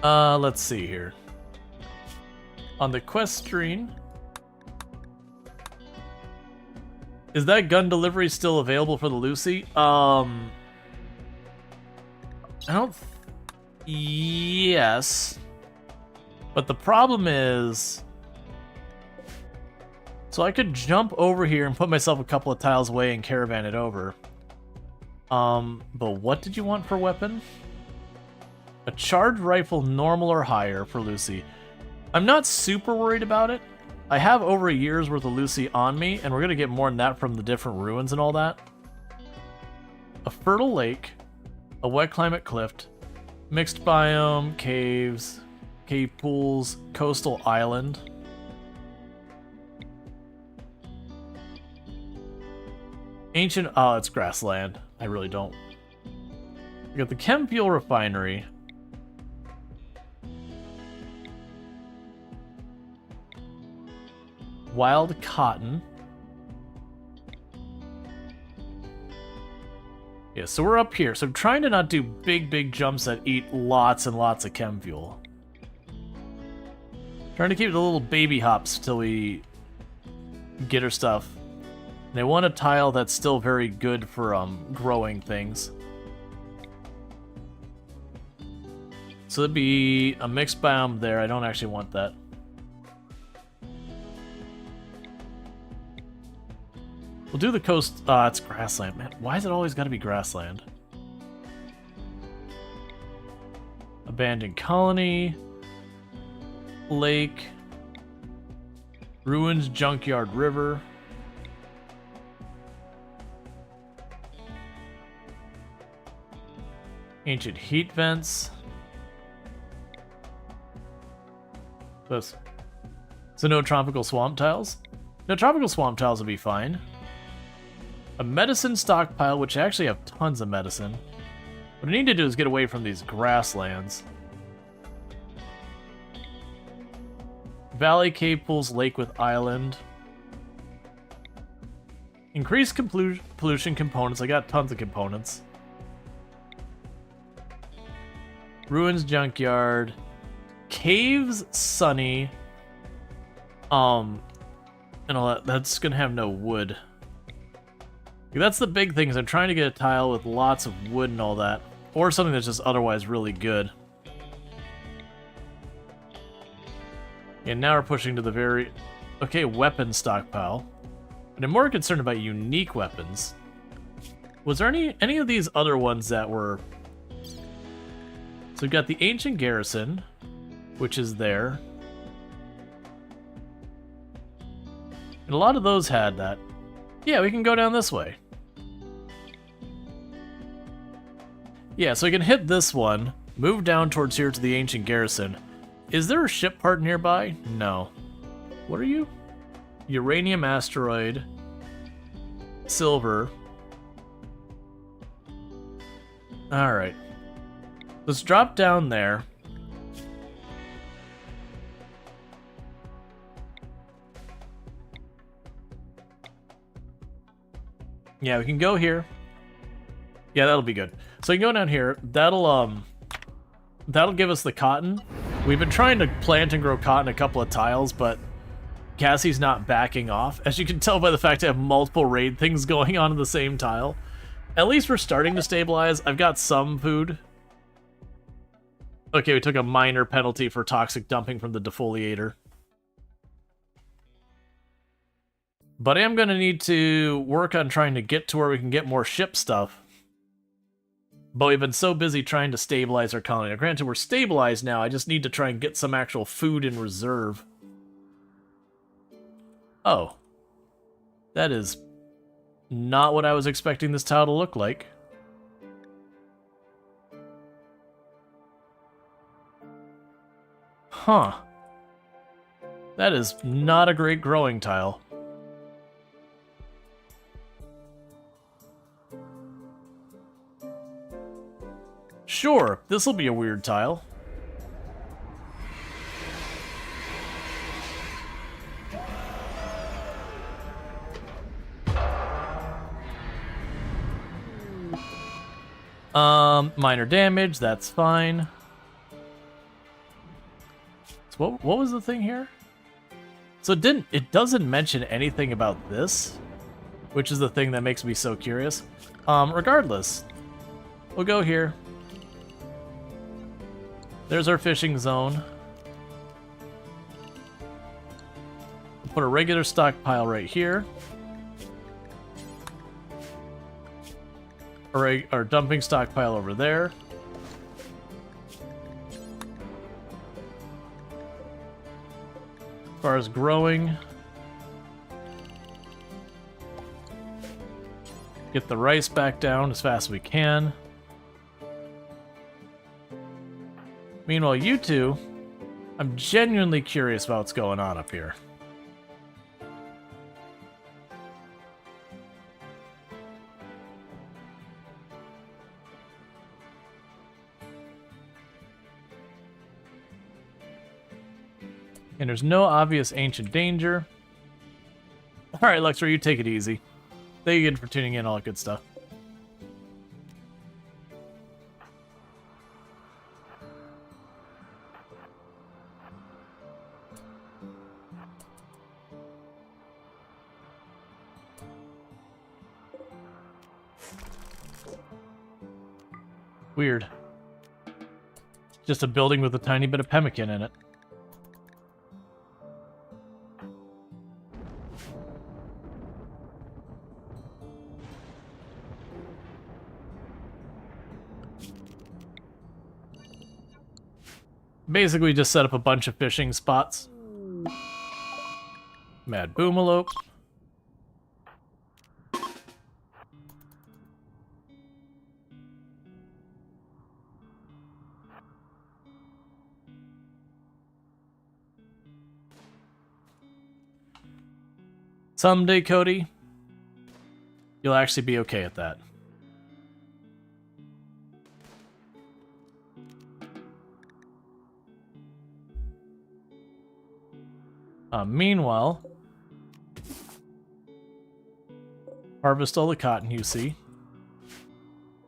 Let's see here. On the quest screen, is that gun delivery still available for the Lucy? I don't. Yes, but the problem is, so I could jump over here and put myself a couple of tiles away and caravan it over. But what did you want for weapon? A charged rifle, normal or higher for Lucy. I'm not super worried about it. I have over a year's worth of Lucy on me, and we're going to get more than that from the different ruins and all that. A fertile lake, a wet climate cliff, mixed biome, caves, cave pools, coastal island. Ancient, oh, it's grassland. I really don't. We got the chem fuel refinery. Wild cotton. Yeah, so we're up here. So I'm trying to not do big jumps that eat lots and lots of chem fuel. Trying to keep the little baby hops till we get our stuff. And I want a tile that's still very good for growing things. So that'd be a mixed biome there. I don't actually want that. We'll do the coast. It's grassland. Man, why is it always got to be grassland? Abandoned colony. Lake. Ruins, junkyard, river. Ancient heat vents. This. So no tropical swamp tiles? No, tropical swamp tiles will be fine. A medicine stockpile, which I actually have tons of medicine. What I need to do is get away from these grasslands. Valley, cave pools, lake with island. Increased pollution components. I got tons of components. Ruins, junkyard. Caves, sunny. And all that. That's gonna have no wood. That's the big thing, is I'm trying to get a tile with lots of wood and all that. Or something that's just otherwise really good. And now we're pushing to the very... Okay, weapon stockpile. But I'm more concerned about unique weapons. Was there any of these other ones that were... So we've got the Ancient Garrison, which is there. And a lot of those had that. Yeah, we can go down this way. Yeah, so we can hit this one, move down towards here to the ancient garrison. Is there a ship part nearby? No. What are you? Uranium asteroid. Silver. Alright. Let's drop down there. Yeah, we can go here. Yeah, that'll be good. So we can go down here. That'll give us the cotton. We've been trying to plant and grow cotton a couple of tiles, but Cassie's not backing off. As you can tell by the fact I have multiple raid things going on in the same tile. At least we're starting to stabilize. I've got some food. Okay, we took a minor penalty for toxic dumping from the defoliator. But I am going to need to work on trying to get to where we can get more ship stuff. But we've been so busy trying to stabilize our colony. Now, granted, we're stabilized now. I just need to try and get some actual food in reserve. Oh. That is not what I was expecting this tile to look like. Huh. That is not a great growing tile. Sure, this'll be a weird tile. Minor damage, that's fine. So what was the thing here? So it doesn't mention anything about this, which is the thing that makes me so curious. Regardless, we'll go here. There's our fishing zone. We'll put a regular stockpile right here. Our dumping stockpile over there. As far as growing, get the rice back down as fast as we can. Meanwhile, you two, I'm genuinely curious about what's going on up here. And there's no obvious ancient danger. Alright, Luxor, you take it easy. Thank you again for tuning in, all that good stuff. Weird. Just a building with a tiny bit of pemmican in it. Basically, just set up a bunch of fishing spots. Mad Boomalope. Someday, Cody, you'll actually be okay at that. Meanwhile, harvest all the cotton you see.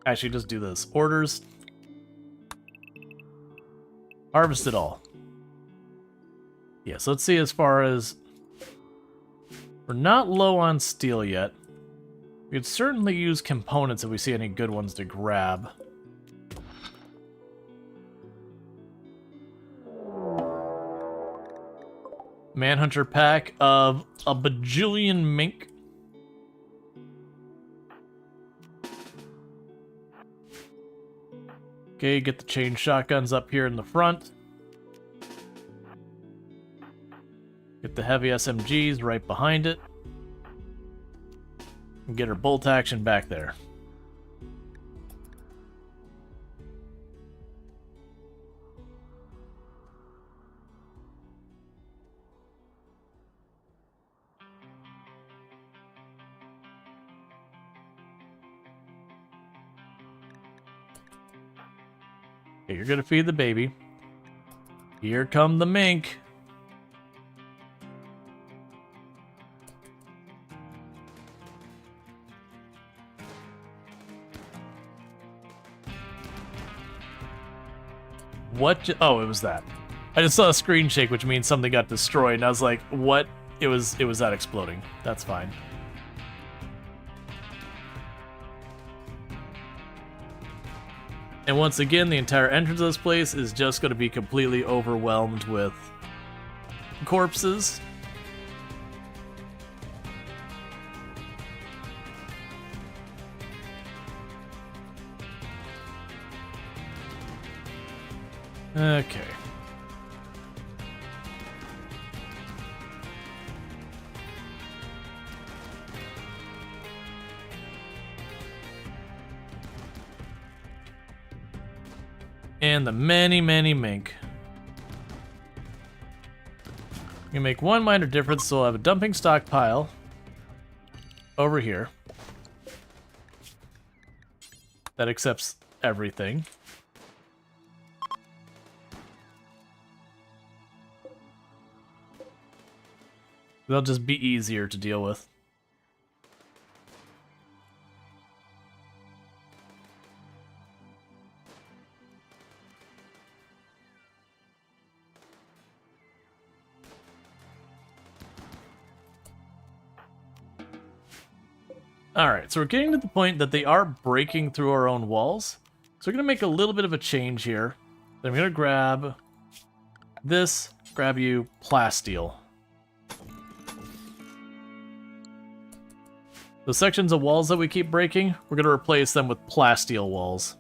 Actually, just do this. Orders. Harvest it all. Yeah, so let's see as far as... We're not low on steel yet. We could certainly use components if we see any good ones to grab. Manhunter pack of a bajillion mink. Okay, get the chain shotguns up here in the front. Get the heavy SMGs right behind it. And get her bolt action back there. Okay, you're gonna feed the baby. Here come the mink. Oh, it was that. I just saw a screen shake, which means something got destroyed, and I was like, what? It was that exploding. That's fine. And once again, the entire entrance of this place is just going to be completely overwhelmed with corpses. Okay. And the many, many mink. You make one minor difference, so I'll have a dumping stockpile over here that accepts everything. They'll just be easier to deal with. Alright, so we're getting to the point that they are breaking through our own walls. So we're going to make a little bit of a change here. Then I'm going to grab this, grab you, plasteel. The sections of walls that we keep breaking, we're going to replace them with plasteel walls.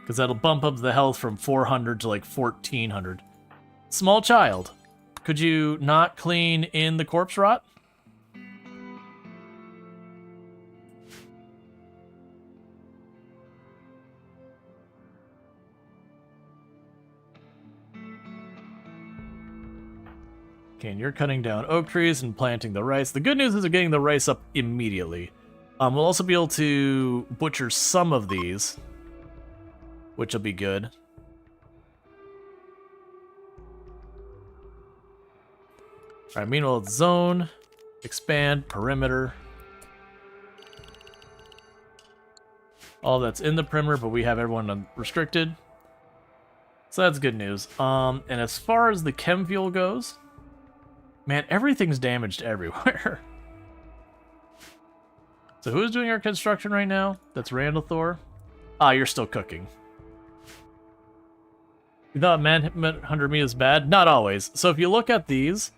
Because that'll bump up the health from 400 to like 1400. Small child, could you not clean in the corpse rot? Okay, and you're cutting down oak trees and planting the rice. The good news is they're getting the rice up immediately. We'll also be able to butcher some of these, which will be good. Alright, meanwhile, it's zone, expand, perimeter. All that's in the perimeter, but we have everyone unrestricted. So that's good news. And as far as the chem fuel goes, man, everything's damaged everywhere. So who's doing our construction right now? That's Randall Thor. Ah, you're still cooking. You thought Manhunter meat is bad? Not always. So if you look at these,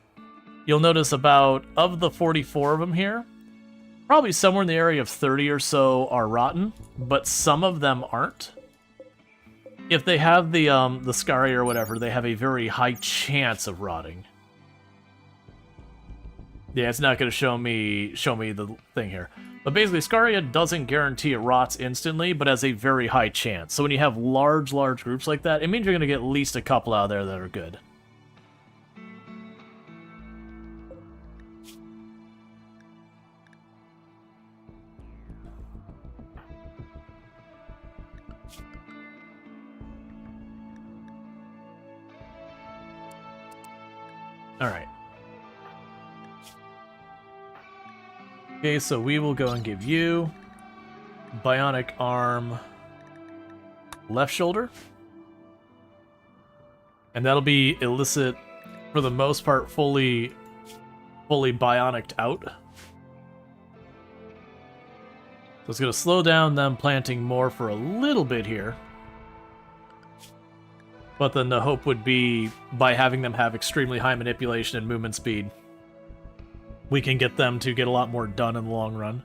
you'll notice about, of the 44 of them here, probably somewhere in the area of 30 or so are rotten, but some of them aren't. If they have the scurry or whatever, they have a very high chance of rotting. Yeah, it's not going to show me the thing here. But basically, Scaria doesn't guarantee it rots instantly, but has a very high chance. So when you have large groups like that, it means you're going to get at least a couple out there that are good. Alright. Okay, so we will go and give you bionic arm left shoulder. And that'll be illicit, for the most part, fully bionic out. So it's going to slow down them planting more for a little bit here. But then the hope would be, by having them have extremely high manipulation and movement speed, we can get them to get a lot more done in the long run.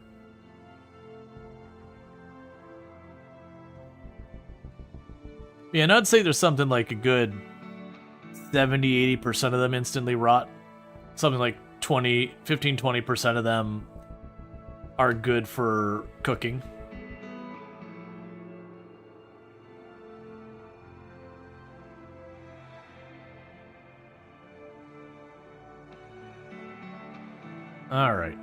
Yeah, and I'd say there's something like a good 70-80% of them instantly rot. Something like 15-20% of them are good for cooking. All right.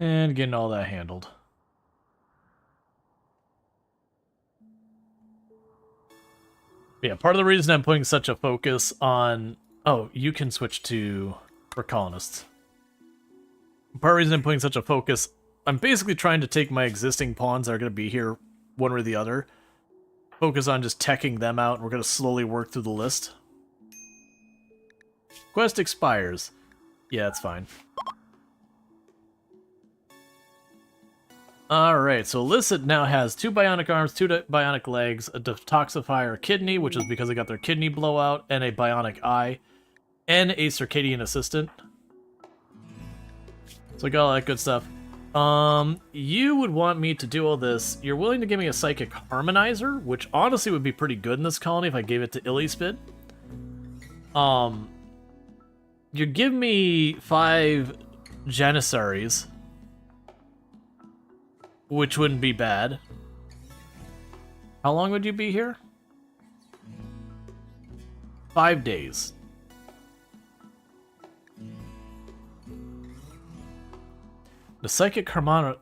And getting all that handled. Yeah, part of the reason I'm putting such a focus on... Oh, you can switch to... for colonists. Part of the reason I'm putting such a focus... I'm basically trying to take my existing pawns that are going to be here, one or the other. Focus on just teching them out, and we're going to slowly work through the list. Quest expires. Yeah, that's fine. Alright, so Illicit now has 2 bionic arms, 2 bionic legs, a detoxifier kidney, which is because they got their kidney blowout, and a bionic eye, and a circadian assistant. So I got all that good stuff. You would want me to do all this. You're willing to give me a psychic harmonizer, which honestly would be pretty good in this colony if I gave it to Illispid. You give me 5 Janissaries, which wouldn't be bad. How long would you be here? 5 days. The Psychic Harmonizer.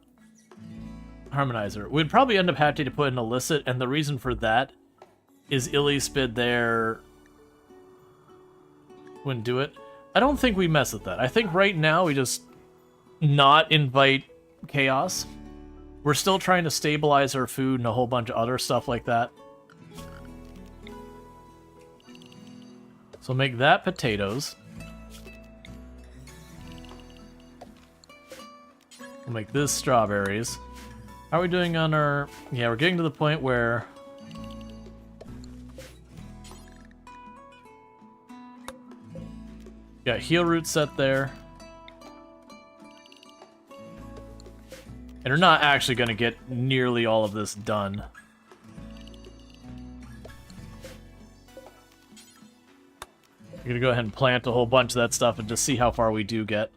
We'd probably end up having to put in Illicit, and the reason for that is Illispid there wouldn't do it. I don't think we mess with that. I think right now we just not invite chaos. We're still trying to stabilize our food and a whole bunch of other stuff like that. So make that potatoes. We'll make this strawberries. How are we doing on our... Yeah, we're getting to the point where... Got heal root set there. And we're not actually going to get nearly all of this done. We're going to go ahead and plant a whole bunch of that stuff and just see how far we do get.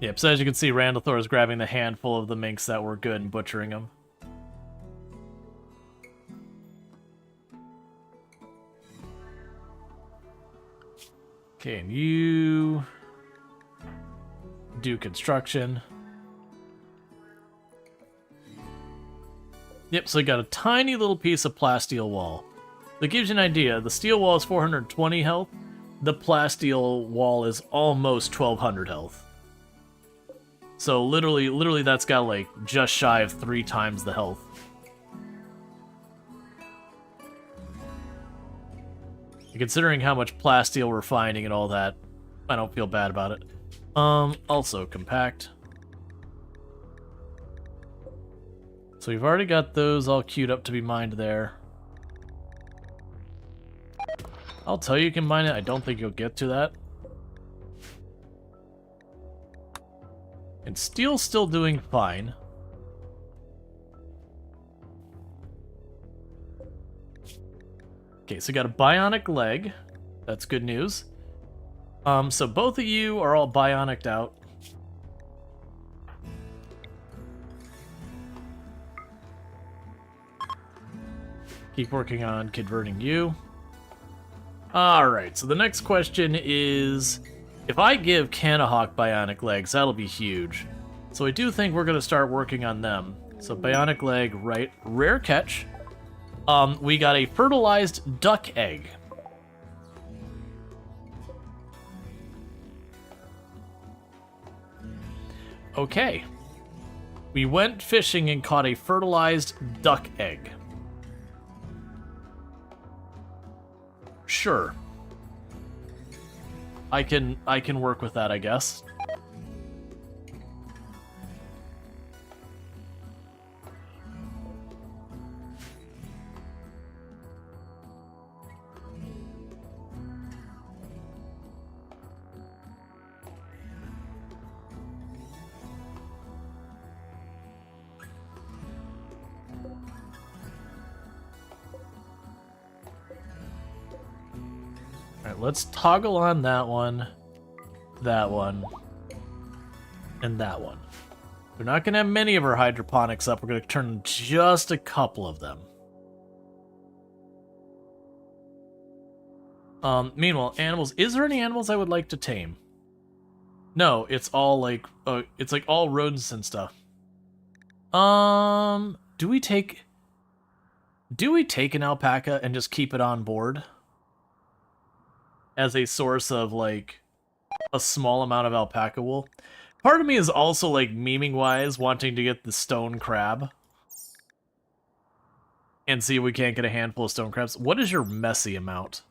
Yep, so as you can see, Randall is grabbing the handful of the minks that were good and butchering them. Okay, and you do construction. Yep, so we got a tiny little piece of plasteel wall. That gives you an idea. The steel wall is 420 health. The plasteel wall is almost 1200 health. So literally that's got like just shy of 3 times the health. Considering how much plasteel we're finding and all that, I don't feel bad about it. Also compact. So we've already got those all queued up to be mined there. I'll tell you can mine it, I don't think you'll get to that. And steel's still doing fine. Okay, so we got a bionic leg. That's good news. So both of you are all bioniced out. Keep working on converting you. Alright, so the next question is... If I give Canahawk bionic legs, that'll be huge. So I do think we're going to start working on them. So bionic leg, right, rare catch. We got a fertilized duck egg. Okay. We went fishing and caught a fertilized duck egg. Sure. I can work with that, I guess. Alright, let's toggle on that one, and that one. We're not going to have many of our hydroponics up. We're going to turn just a couple of them. Meanwhile, animals. Is there any animals I would like to tame? No, it's all like, it's like all rodents and stuff. Do we take an alpaca and just keep it on board as a source of like a small amount of alpaca wool? Part of me is also like memeing wise wanting to get the stone crab and see if we can't get a handful of stone crabs. What is your messy amount?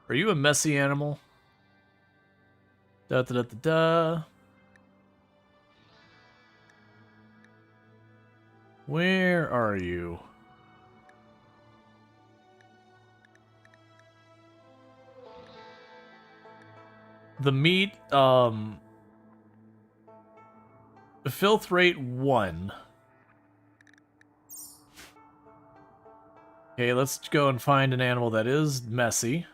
Are you a messy animal? Da da da da da. Where are you? The meat, filth rate 1. Okay, let's go and find an animal that is messy.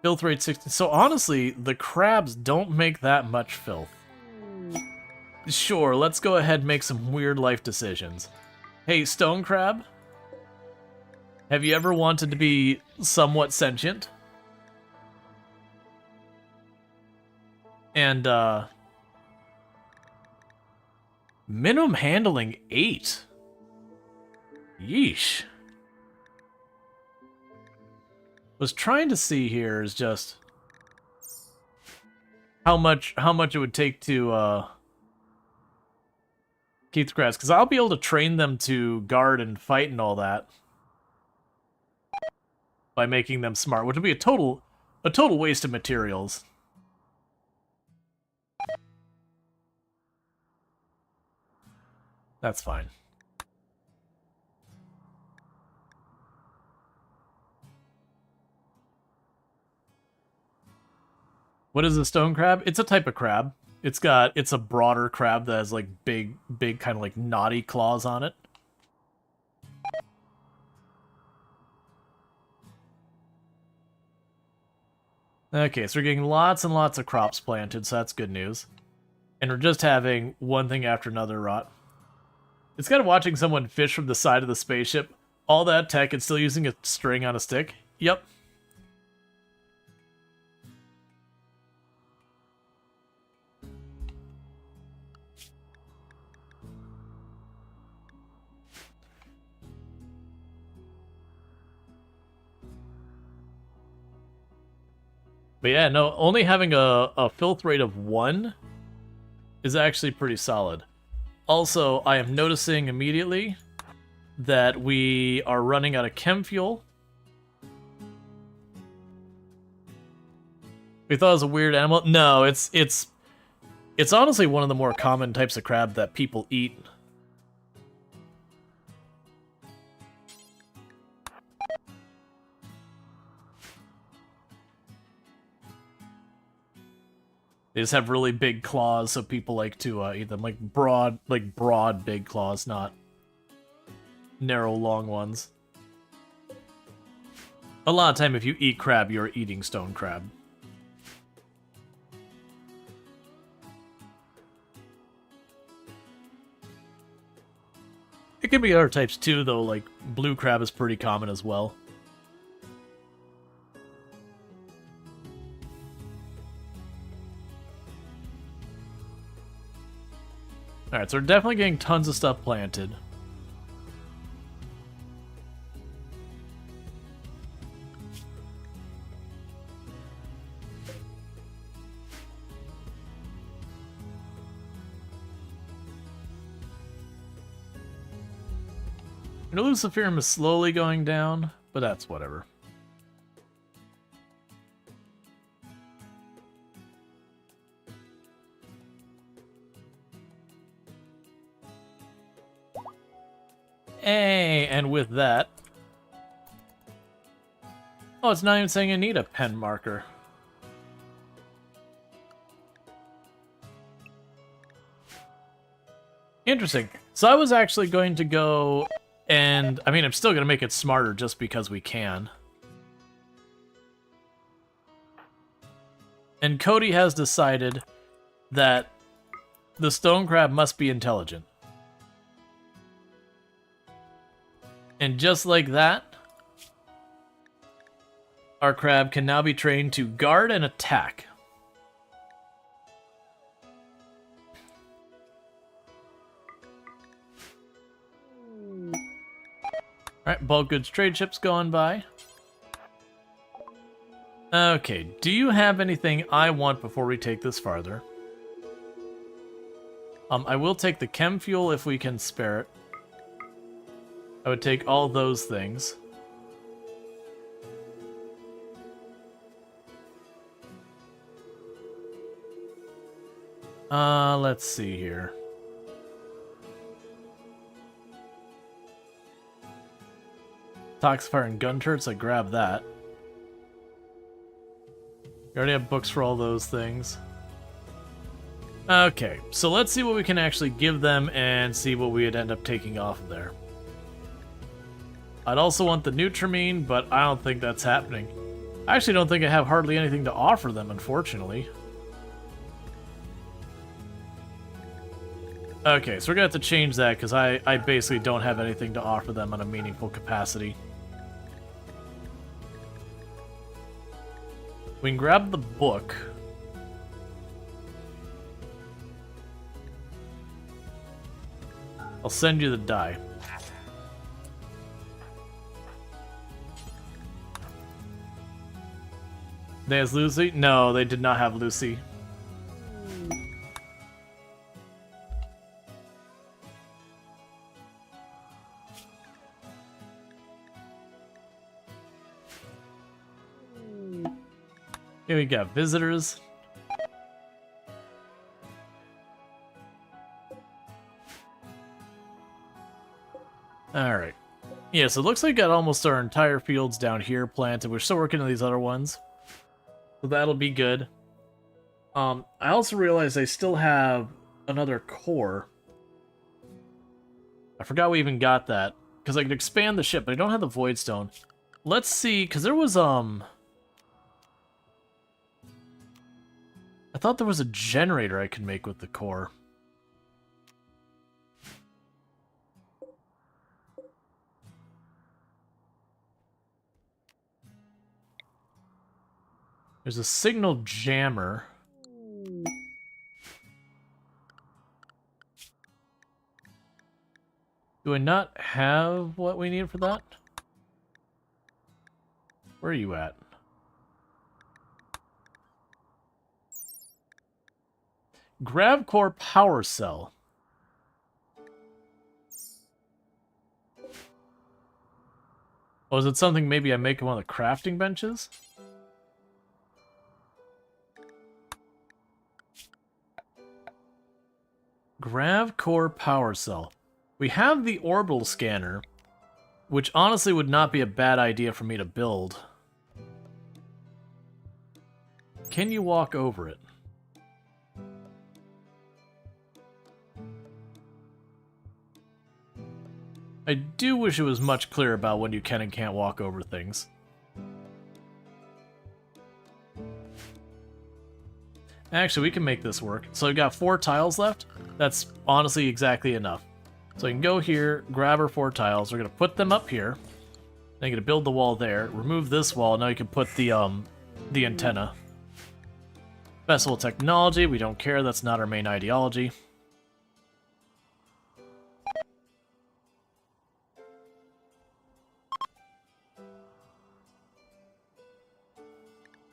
Filth rate 16. So honestly, the crabs don't make that much filth. Sure, let's go ahead and make some weird life decisions. Hey, stone crab? Have you ever wanted to be somewhat sentient? And, minimum handling 8. Yeesh. Was trying to see here is just how much it would take to keep the crabs, because I'll be able to train them to guard and fight and all that by making them smart, which would be a total waste of materials. That's fine. What is a stone crab? It's a type of crab. It's a broader crab that has like big kind of like knotty claws on it. Okay, so we're getting lots and lots of crops planted, so that's good news. And we're just having one thing after another rot. It's kind of watching someone fish from the side of the spaceship. All that tech and still using a string on a stick. Yep. But yeah, no, only having a filth rate of 1 is actually pretty solid. Also, I am noticing immediately that we are running out of chem fuel. We thought it was a weird animal. No, it's honestly one of the more common types of crab that people eat. They just have really big claws, so people like to eat them. Like broad big claws, not narrow, long ones. A lot of time, if you eat crab, you're eating stone crab. It could be other types too, though, like blue crab is pretty common as well. Alright, so we're definitely getting tons of stuff planted. Luciferium is slowly going down, but that's whatever. Hey, and with that... Oh, it's not even saying I need a pen marker. Interesting. So I was actually going to go and... I mean, I'm still going to make it smarter just because we can. And Cody has decided that the stone crab must be intelligent. And just like that, Our crab can now be trained to guard and attack. Alright, bulk goods trade ships going by. Okay, do you have anything I want before we take this farther? I will take the chem fuel if we can spare it. I would take all those things. Let's see here. Toxifier and gun turrets, I grab that. We already have books for all those things. Okay, so let's see what we can actually give them and see what we would end up taking off of there. I'd also want the Nutramine, but I don't think that's happening. I actually don't think I have hardly anything to offer them, unfortunately. Okay, so we're going to have to change that because I basically don't have anything to offer them on a meaningful capacity. We can grab the book. I'll send you the die. They has Lucy? No, they did not have Lucy. Here we got visitors. Alright. Yeah, so it looks like we got almost our entire fields down here planted. We're still working on these other ones. So that'll be good. I also realized I still have another core. I forgot we even got that. Because I could expand the ship, but I don't have the Void Stone. Let's see, because there was, I thought there was a generator I could make with the core. There's a signal jammer. Do I not have what we need for that? Where are you at? Gravcore power cell. Oh, is it something maybe I make on one of the crafting benches? Gravcore power cell. We have the orbital scanner, which honestly would not be a bad idea for me to build. Can you walk over it? I do wish it was much clearer about when you can and can't walk over things. Actually, we can make this work. So I've got 4 tiles left. That's honestly exactly enough. So I can go here, grab our 4 tiles. We're going to put them up here. Then I'm going to build the wall there. Remove this wall. Now you can put the antenna. Festival technology. We don't care. That's not our main ideology.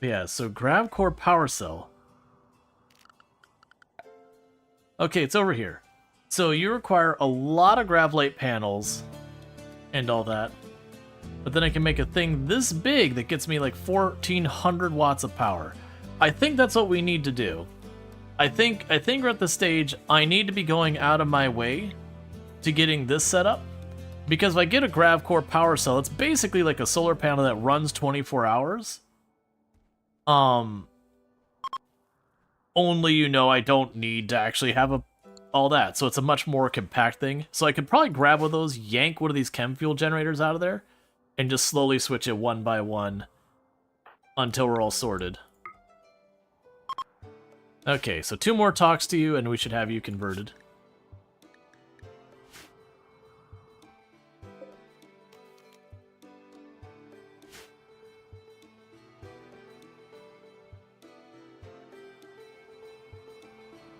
Yeah, so Gravcore power cell. Okay, it's over here. So you require a lot of Gravlite panels and all that. But then I can make a thing this big that gets me like 1400 watts of power. I think that's what we need to do. I think we're at the stage I need to be going out of my way to getting this set up. Because if I get a Gravcore power cell, it's basically like a solar panel that runs 24 hours. Only, you know, I don't need to actually have all that, so it's a much more compact thing. So I could probably grab one of those, yank one of these chem fuel generators out of there, and just slowly switch it one by one until we're all sorted. Okay, so 2 more talks to you, and we should have you converted.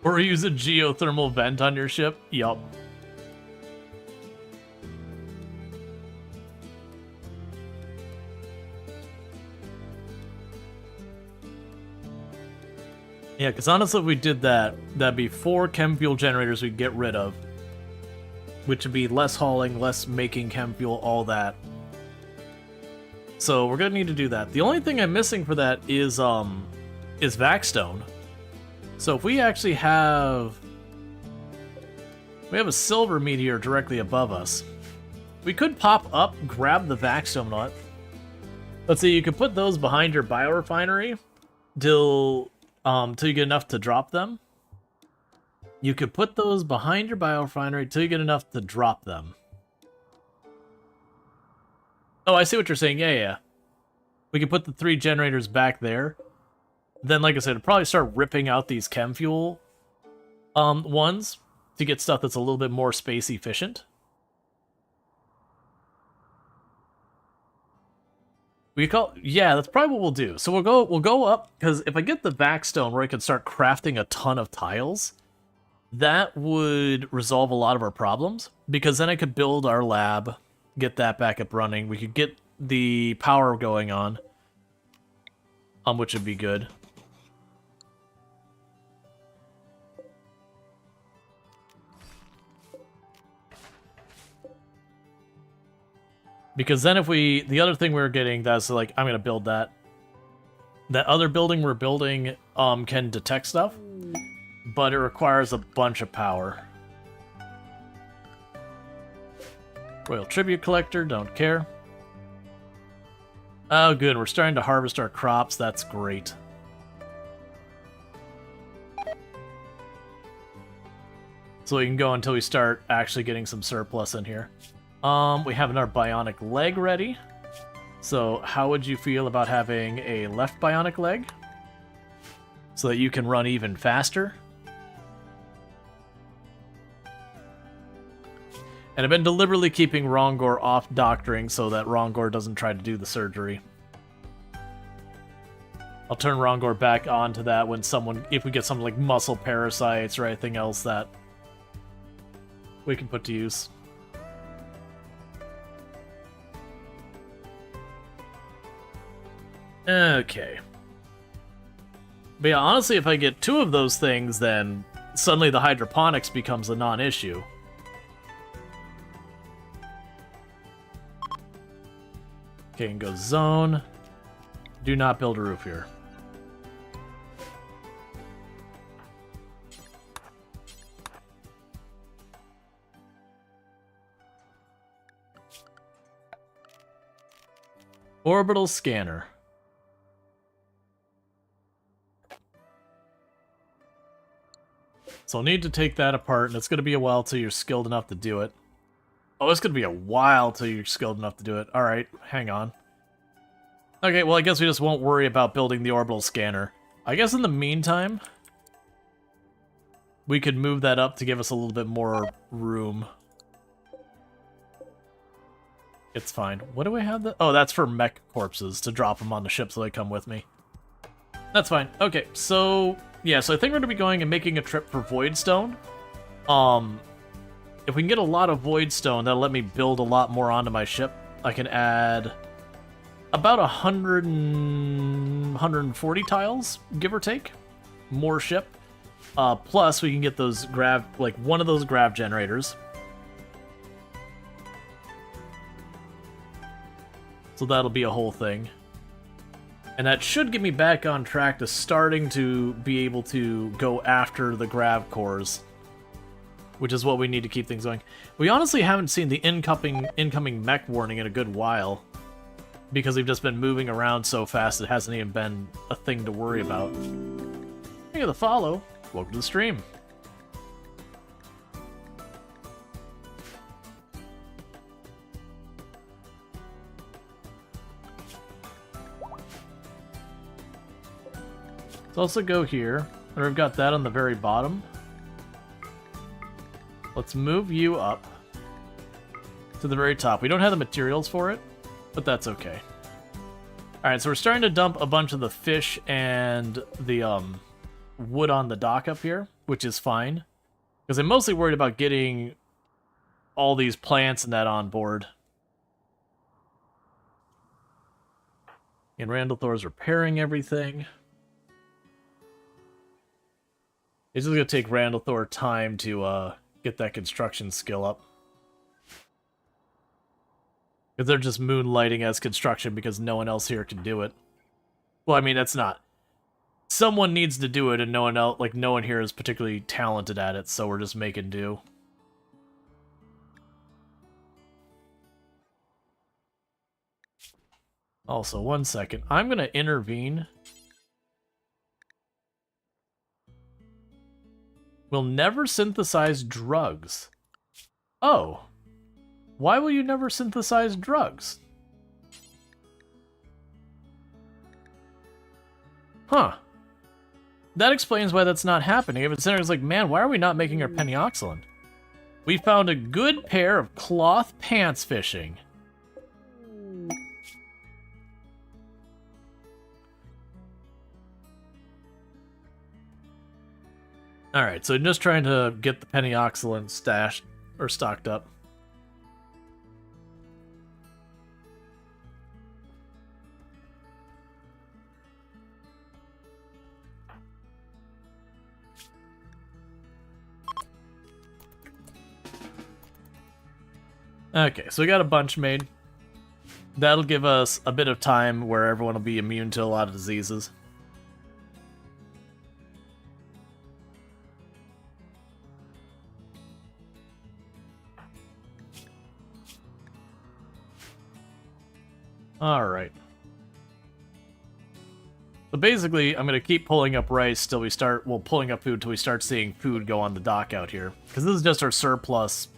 Or use a geothermal vent on your ship? Yup. Yeah, because honestly, if we did that, that'd be 4 chem fuel generators we'd get rid of. Which would be less hauling, less making chem fuel, all that. So we're gonna need to do that. The only thing I'm missing for that is Vaxstone. So if we actually have... We have a silver meteor directly above us. We could pop up, grab the Vaxstone nut. Let's see, you could put those behind your biorefinery till you get enough to drop them. You could put those behind your biorefinery till you get enough to drop them. Oh, I see what you're saying. Yeah. We could put the 3 generators back there. Then, like I said, probably start ripping out these chem fuel ones to get stuff that's a little bit more space efficient. Yeah, that's probably what we'll do. So we'll go up, because if I get the Vaxstone where I can start crafting a ton of tiles, that would resolve a lot of our problems, because then I could build our lab, get that back up running. We could get the power going on, which would be good. Because then if the other thing we were getting, that's like, I'm going to build that. That other building we're building can detect stuff, but it requires a bunch of power. Royal Tribute Collector, don't care. Oh, good, we're starting to harvest our crops, that's great. So we can go until we start actually getting some surplus in here. We have another bionic leg ready. So how would you feel about having a left bionic leg? So that you can run even faster? And I've been deliberately keeping Rongor off doctoring so that Rongor doesn't try to do the surgery. I'll turn Rongor back onto that when if we get something like muscle parasites or anything else that we can put to use. Okay. But yeah, honestly, if I get 2 of those things, then suddenly the hydroponics becomes a non-issue. Okay, and go zone. Do not build a roof here. Orbital scanner. So I'll need to take that apart, and it's going to be a while till you're skilled enough to do it. Oh, it's going to be a while till you're skilled enough to do it. Alright, hang on. Okay, well, I guess we just won't worry about building the orbital scanner. I guess in the meantime, we could move that up to give us a little bit more room. It's fine. What do I have that? Oh, that's for mech corpses, to drop them on the ship so they come with me. That's fine. Okay, so... yeah, so I think we're going to be going and making a trip for Voidstone. If we can get a lot of Voidstone, that'll let me build a lot more onto my ship. I can add about 140 tiles, give or take. More ship. Plus, we can get those one of those grav generators. So that'll be a whole thing. And that should get me back on track to starting to be able to go after the grav cores, which is what we need to keep things going. We honestly haven't seen the incoming mech warning in a good while, because we've just been moving around so fast it hasn't even been a thing to worry about. Thank you for the follow. Welcome to the stream. Let's also go here, and we've got that on the very bottom. Let's move you up to the very top. We don't have the materials for it, but that's okay. Alright, so we're starting to dump a bunch of the fish and the wood on the dock up here. which is fine. Because I'm mostly worried about getting all these plants and that on board. And Randall Thor's repairing everything. It's just going to take Randall Thor time to get that construction skill up. Because they're just moonlighting as construction because no one else here can do it. Well, I mean, that's not. Someone needs to do it and no one else, like, no one here is particularly talented at it, so we're just making do. Also, 1 second. I'm going to intervene. Will never synthesize drugs. Oh. Why will you never synthesize drugs? Huh. That explains why that's not happening. If it's like, man, why are we not making our penioxylin? We found a good pair of cloth pants fishing. Alright, so just trying to get the penioxylin stashed or stocked up. Okay, so we got a bunch made. That'll give us a bit of time where everyone will be immune to a lot of diseases. Alright. So basically, I'm going to keep pulling up rice till we start, well, pulling up food till we start seeing food go on the dock out here. Because this is just our surplus.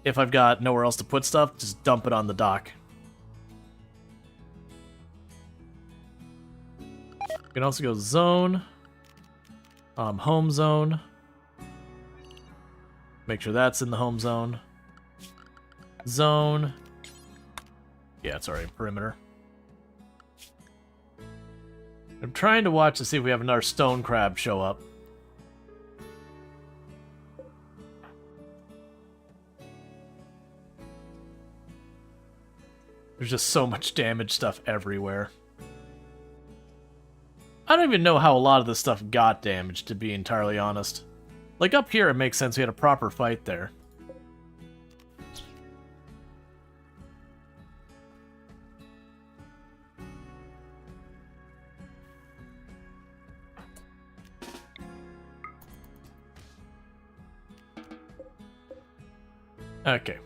If I've got nowhere else to put stuff, just dump it on the dock. You can also go zone. Home zone. Make sure that's in the home zone. Zone. Yeah, it's already perimeter. I'm trying to watch to see if we have another stone crab show up. There's just so much damage stuff everywhere. I don't even know how a lot of this stuff got damaged, to be entirely honest. Like, up here, it makes sense we had a proper fight there. Okay.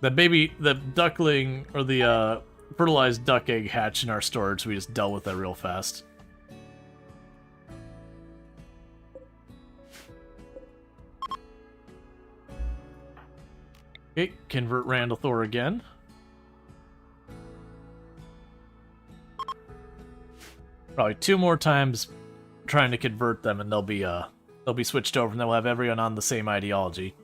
The duckling, or the fertilized duck egg hatched in our storage, so we just dealt with that real fast. Okay, convert Randall Thor again. Probably 2 more times trying to convert them, and they'll be switched over, and then we'll have everyone on the same ideology.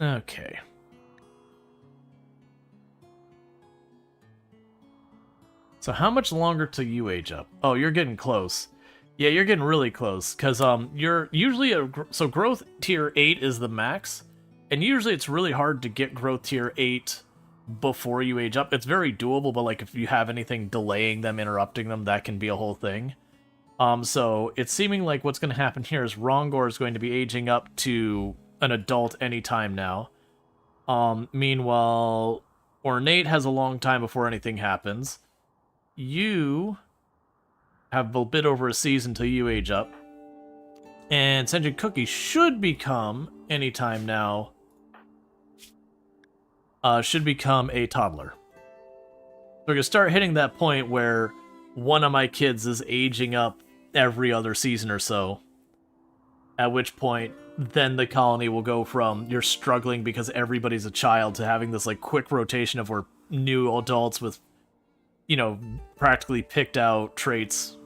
Okay. So how much longer till you age up? Oh, you're getting close. Yeah, you're getting really close, because you're usually so growth tier 8 is the max, and usually it's really hard to get growth tier 8 before you age up. It's very doable, but like if you have anything delaying them, interrupting them, that can be a whole thing. So it's seeming like what's going to happen here is Rongor is going to be aging up to an adult anytime now. Meanwhile, Ornate has a long time before anything happens. You have a bit over a season till you age up. And Sentient Cookie should become, anytime now, should become a toddler. So we're going to start hitting that point where one of my kids is aging up every other season or so. At which point, then the colony will go from you're struggling because everybody's a child to having this like quick rotation of where new adults with, you know, practically picked out traits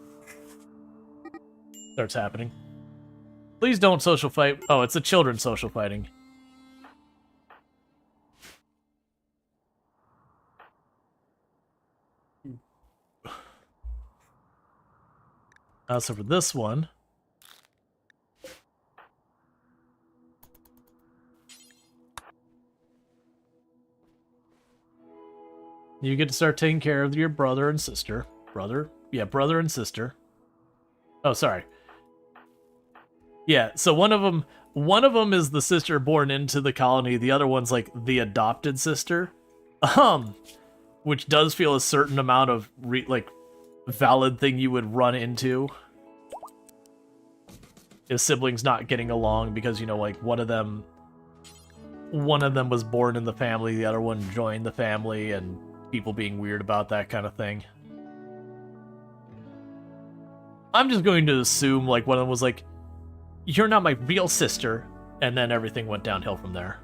starts happening. Please don't social fight. Oh, it's the children social fighting. So for this one, you get to start taking care of your brother and sister. Brother? Yeah, brother and sister. Oh, sorry. Yeah, so one of them is the sister born into the colony. The other one's like the adopted sister. Which does feel a certain amount of valid thing you would run into if siblings not getting along because, you know, like one of them was born in the family, the other one joined the family, and people being weird about that kind of thing. I'm just going to assume like one of them was like, "You're not my real sister," and then everything went downhill from there.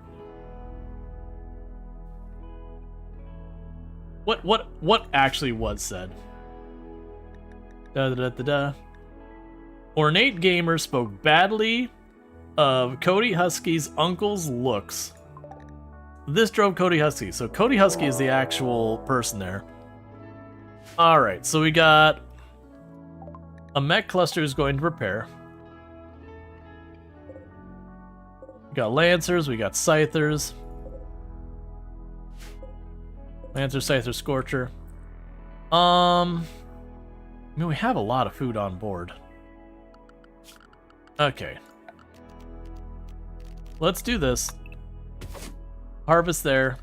What actually was said? Ornate Gamer spoke badly of Cody Husky's uncle's looks. This drove Cody Husky. So Cody Husky is the actual person there. Alright, so we got a mech cluster who's going to repair. We got Lancers, we got Scythers. Lancer, Scyther, Scorcher. I mean, we have a lot of food on board. Okay. Let's do this. Harvest there.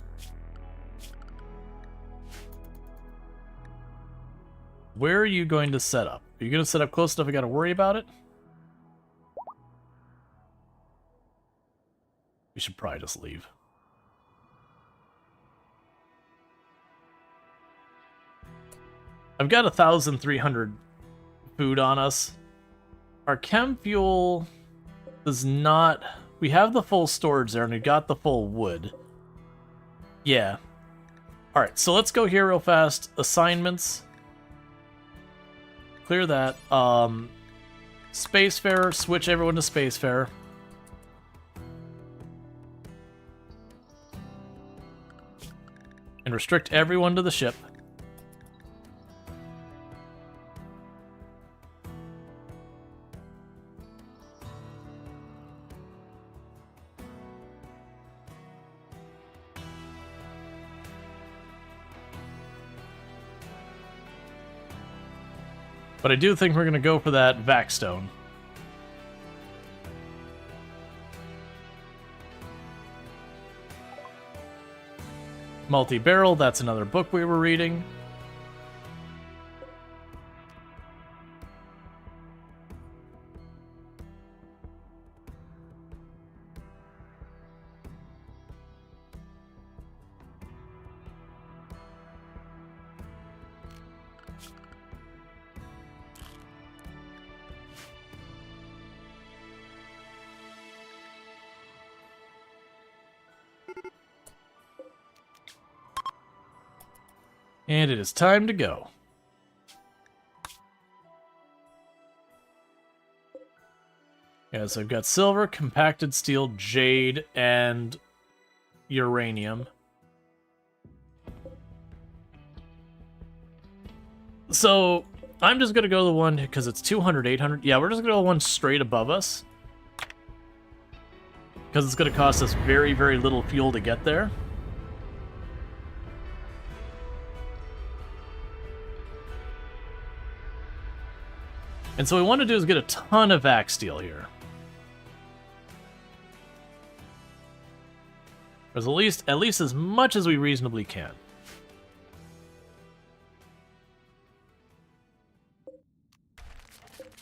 Where are you going to set up? Are you going to set up close enough I got to worry about it? We should probably just leave. I've got 1,300 food on us. Our chem fuel does not... We have the full storage there, and we got the full wood. Yeah. Alright, so let's go here real fast. Assignments. Clear that. Spacefarer, switch everyone to Spacefarer. And restrict everyone to the ship. But I do think we're going to go for that Vac Stone. Multi-barrel, that's another book we were reading. And it is time to go. Yeah, so I've got silver, compacted steel, jade, and uranium. So I'm just going to go to the one, because it's 200, 800. Yeah, we're just going to go to the one straight above us. Because it's going to cost us very, very little fuel to get there. And so what we want to do is get a ton of vac steel here. Or at least as much as we reasonably can.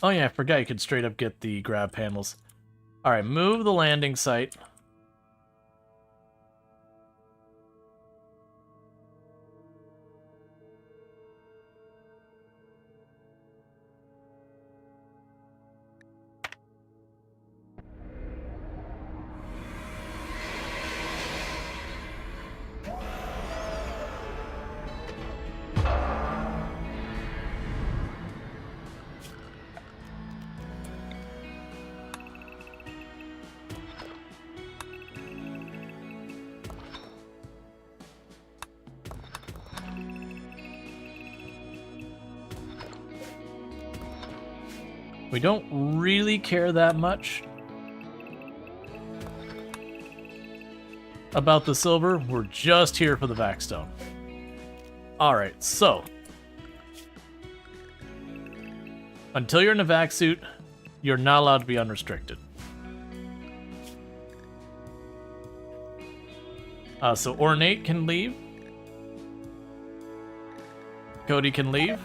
Oh yeah, I forgot you could straight up get the grab panels. Alright, move the landing site. We don't really care that much about the silver. We're just here for the Vaxstone. Alright, so until you're in a vac suit, you're not allowed to be unrestricted. So Ornate can leave. Cody can leave.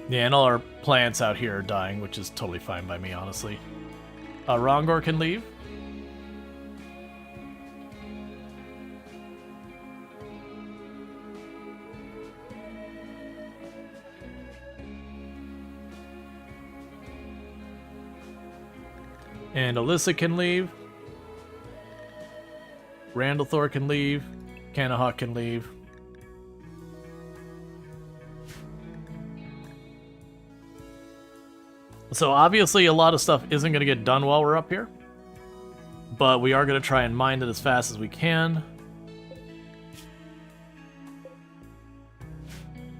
Yeah, and all our plants out here are dying, which is totally fine by me, honestly. Rongor can leave. And Alyssa can leave. Randall Thor can leave. Kanahawk can leave. So obviously a lot of stuff isn't going to get done while we're up here. But we are going to try and mine it as fast as we can.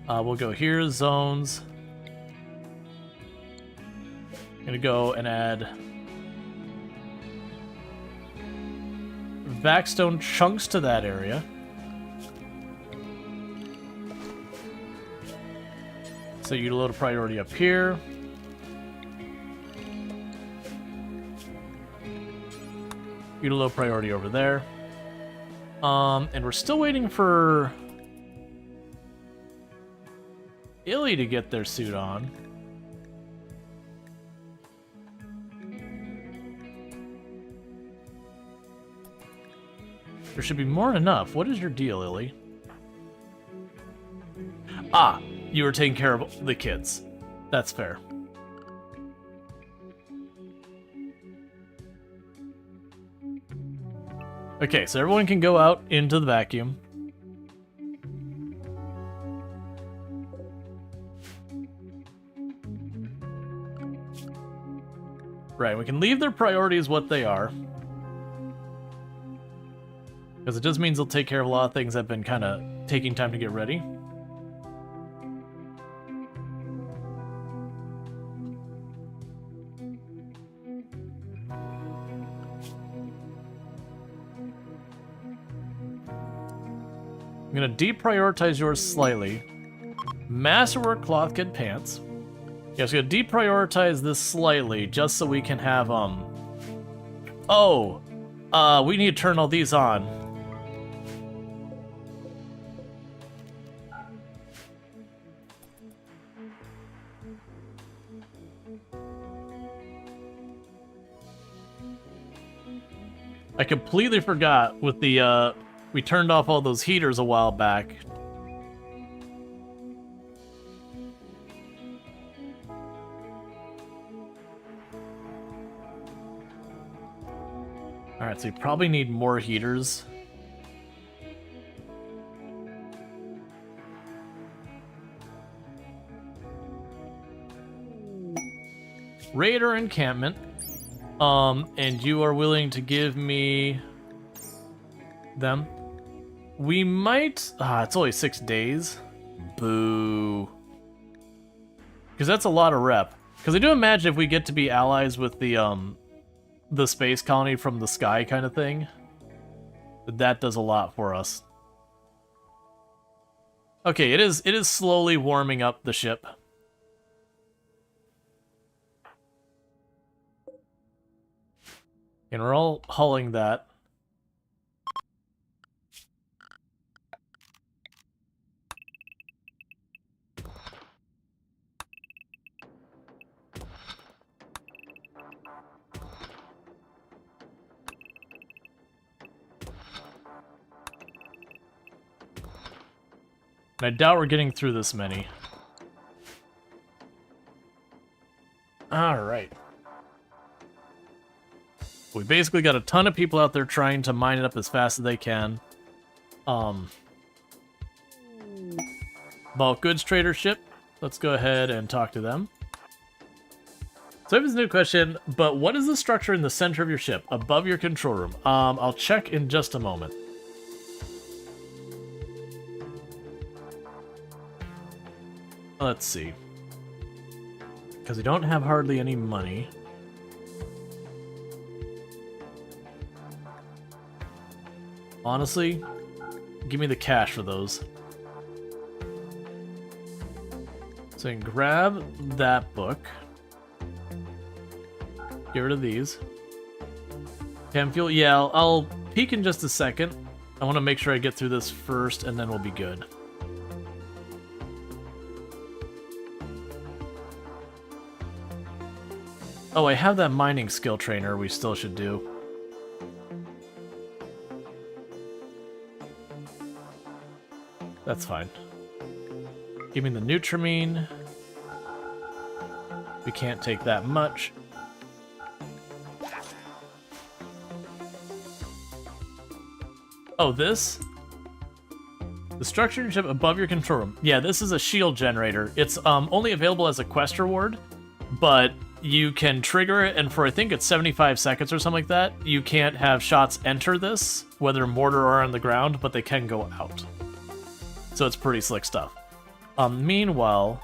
We'll go here, zones. I'm going to go and add Vaxstone chunks to that area. So you load a priority up here. You low priority over there. And we're still waiting for Illy to get their suit on. There should be more than enough. What is your deal, Illy? Ah, you were taking care of the kids. That's fair. Okay, so everyone can go out into the vacuum. Right, we can leave their priorities what they are. Because it just means they'll take care of a lot of things that have been kind of taking time to get ready. I'm gonna deprioritize yours slightly. Masterwork cloth kid pants. Yeah, so I'm gonna deprioritize this slightly just so we can have we need to turn all these on. I completely forgot with the we turned off all those heaters a while back. Alright, so you probably need more heaters. Raider encampment. And you are willing to give me them. We might... it's only 6 days. Boo. Because that's a lot of rep. Because I do imagine if we get to be allies with the space colony from the sky kind of thing, that does a lot for us. Okay, it is slowly warming up the ship. And we're all hulling that. And I doubt we're getting through this many. Alright. We basically got a ton of people out there trying to mine it up as fast as they can. Bulk goods trader ship. Let's go ahead and talk to them. So I have this new question, but what is the structure in the center of your ship, above your control room? I'll check in just a moment. Let's see. Because we don't have hardly any money. Honestly, give me the cash for those. So I can grab that book. Get rid of these. Chem fuel, yeah, I'll peek in just a second. I want to make sure I get through this first, and then we'll be good. Oh, I have that mining skill trainer we still should do. That's fine. Give me the Nutramine. We can't take that much. Oh, this? The structure ship above your control room. Yeah, this is a shield generator. It's only available as a quest reward, but you can trigger it, and for I think it's 75 seconds or something like that, you can't have shots enter this, whether mortar or on the ground, but they can go out. So it's pretty slick stuff. Meanwhile...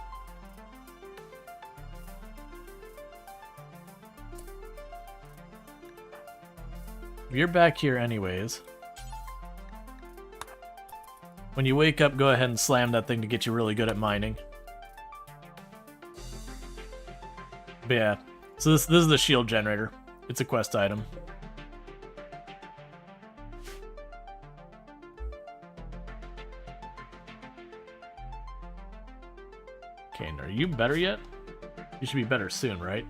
you're back here anyways. When you wake up, go ahead and slam that thing to get you really good at mining. But yeah, so this is the shield generator. It's a quest item. Okay, and are you better yet? You should be better soon, right?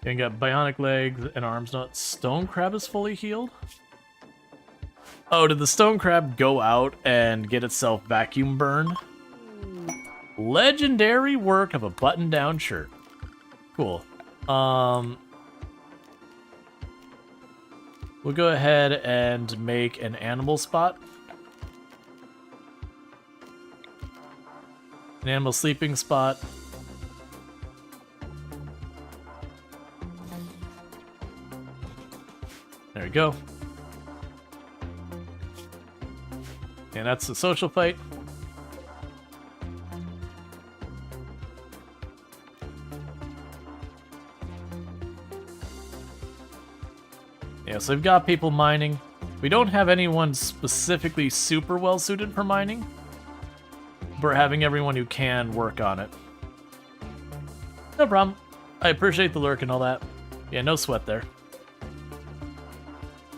And got bionic legs and arms. Not stone crab is fully healed. Oh, did the stone crab go out and get itself vacuum burned? Legendary work of a button-down shirt. Cool. We'll go ahead and make an animal spot. An animal sleeping spot. There we go. And that's the social fight. Yeah, so we've got people mining. We don't have anyone specifically super well suited for mining. But we're having everyone who can work on it. No problem. I appreciate the lurk and all that. Yeah, no sweat there.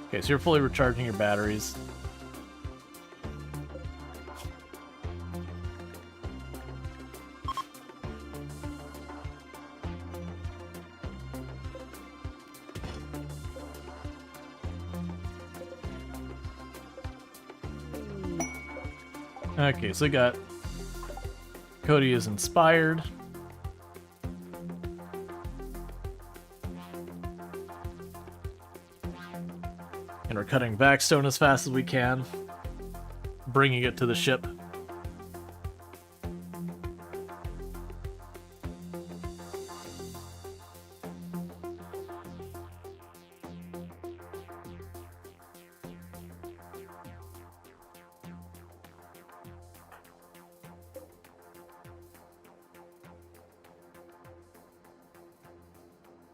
Okay, so you're fully recharging your batteries. Okay, so we got Cody is inspired. And we're cutting backstone as fast as we can, bringing it to the ship.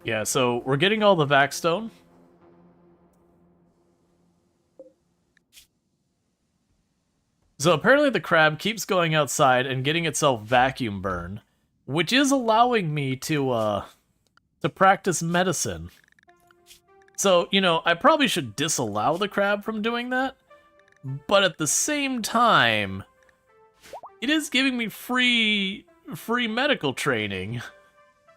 Yeah, so we're getting all the vaxstone. So apparently the crab keeps going outside and getting itself vacuum burned, which is allowing me to practice medicine. So, you know, I probably should disallow the crab from doing that, but at the same time, it is giving me free medical training.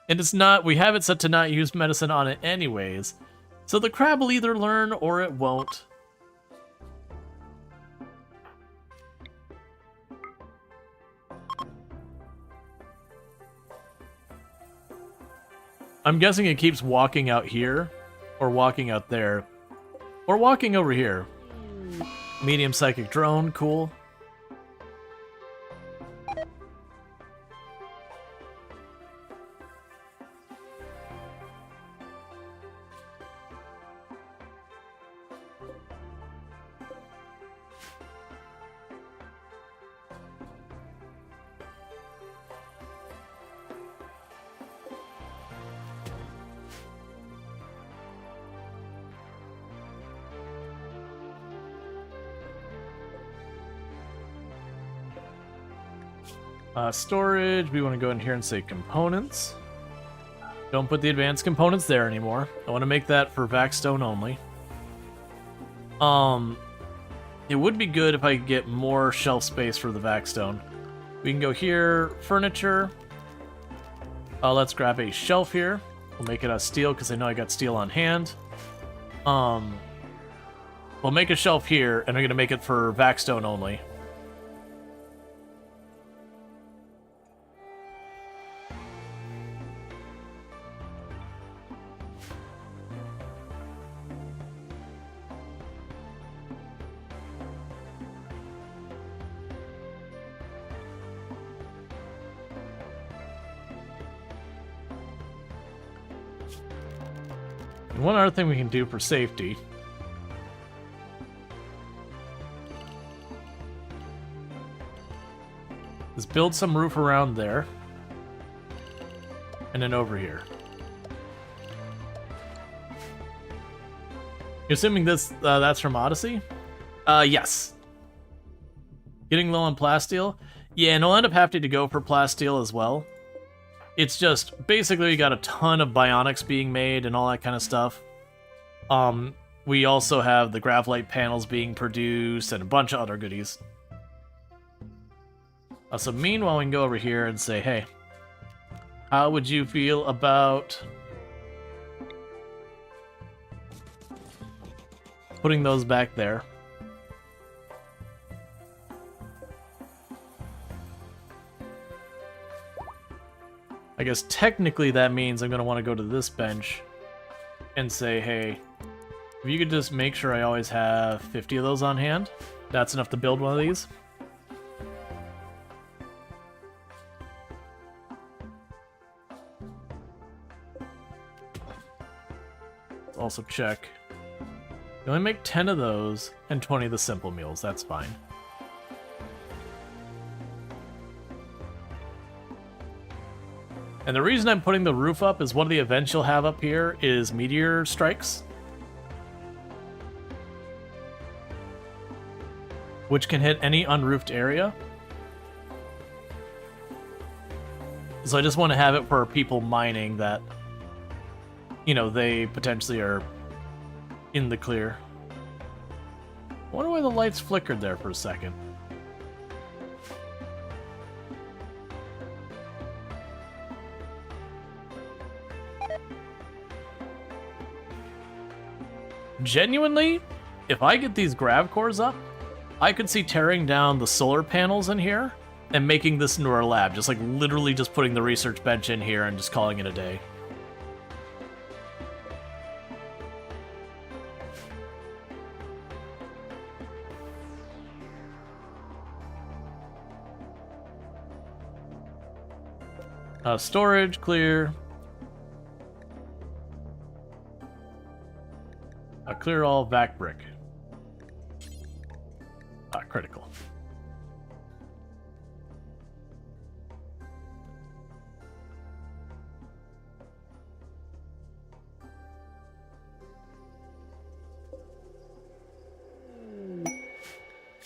And it's not, we have it set to not use medicine on it anyways. So the crab will either learn or it won't. I'm guessing it keeps walking out here, or walking out there, or walking over here. Medium psychic drone, cool. Storage, we want to go in here and say components. Don't put the advanced components there anymore. I want to make that for Vaxstone only. It would be good if I could get more shelf space for the Vaxstone. We can go here, furniture. Let's grab a shelf here. We'll make it out of steel because I know I got steel on hand. We'll make a shelf here, and I'm going to make it for Vaxstone only. One other thing we can do for safety is build some roof around there and then over here. You're assuming that's from Odyssey? Yes. Getting low on plasteel? Yeah, and I'll end up having to go for plasteel as well. It's just, basically we got a ton of bionics being made and all that kind of stuff. We also have the graphite panels being produced and a bunch of other goodies. So meanwhile, we can go over here and say, hey, how would you feel about putting those back there? I guess technically that means I'm going to want to go to this bench and say, hey, if you could just make sure I always have 50 of those on hand, that's enough to build one of these. Let's also check. You only make 10 of those and 20 of the simple meals, that's fine. And the reason I'm putting the roof up is one of the events you'll have up here is meteor strikes, which can hit any unroofed area. So I just want to have it for people mining that, you know, they potentially are in the clear. I wonder why the lights flickered there for a second. Genuinely, if I get these grav cores up, I could see tearing down the solar panels in here and making this into our lab. Just like literally just putting the research bench in here and just calling it a day. Storage, clear. Clear all vac brick. Critical.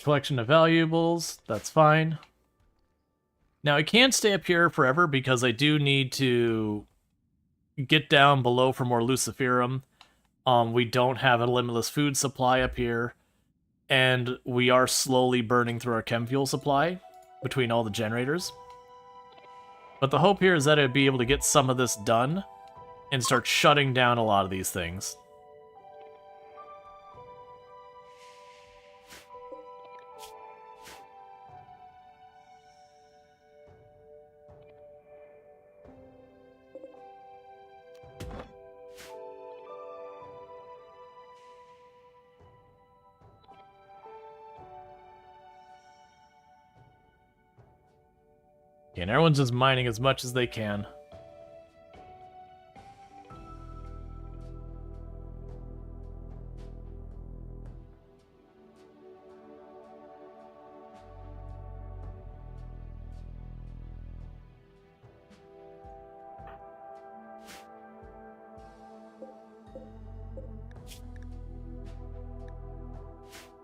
Collection of valuables, that's fine. Now I can't stay up here forever because I do need to get down below for more luciferum. We don't have a limitless food supply up here, and we are slowly burning through our chem fuel supply between all the generators. But the hope here is that I'd be able to get some of this done and start shutting down a lot of these things. And everyone's just mining as much as they can.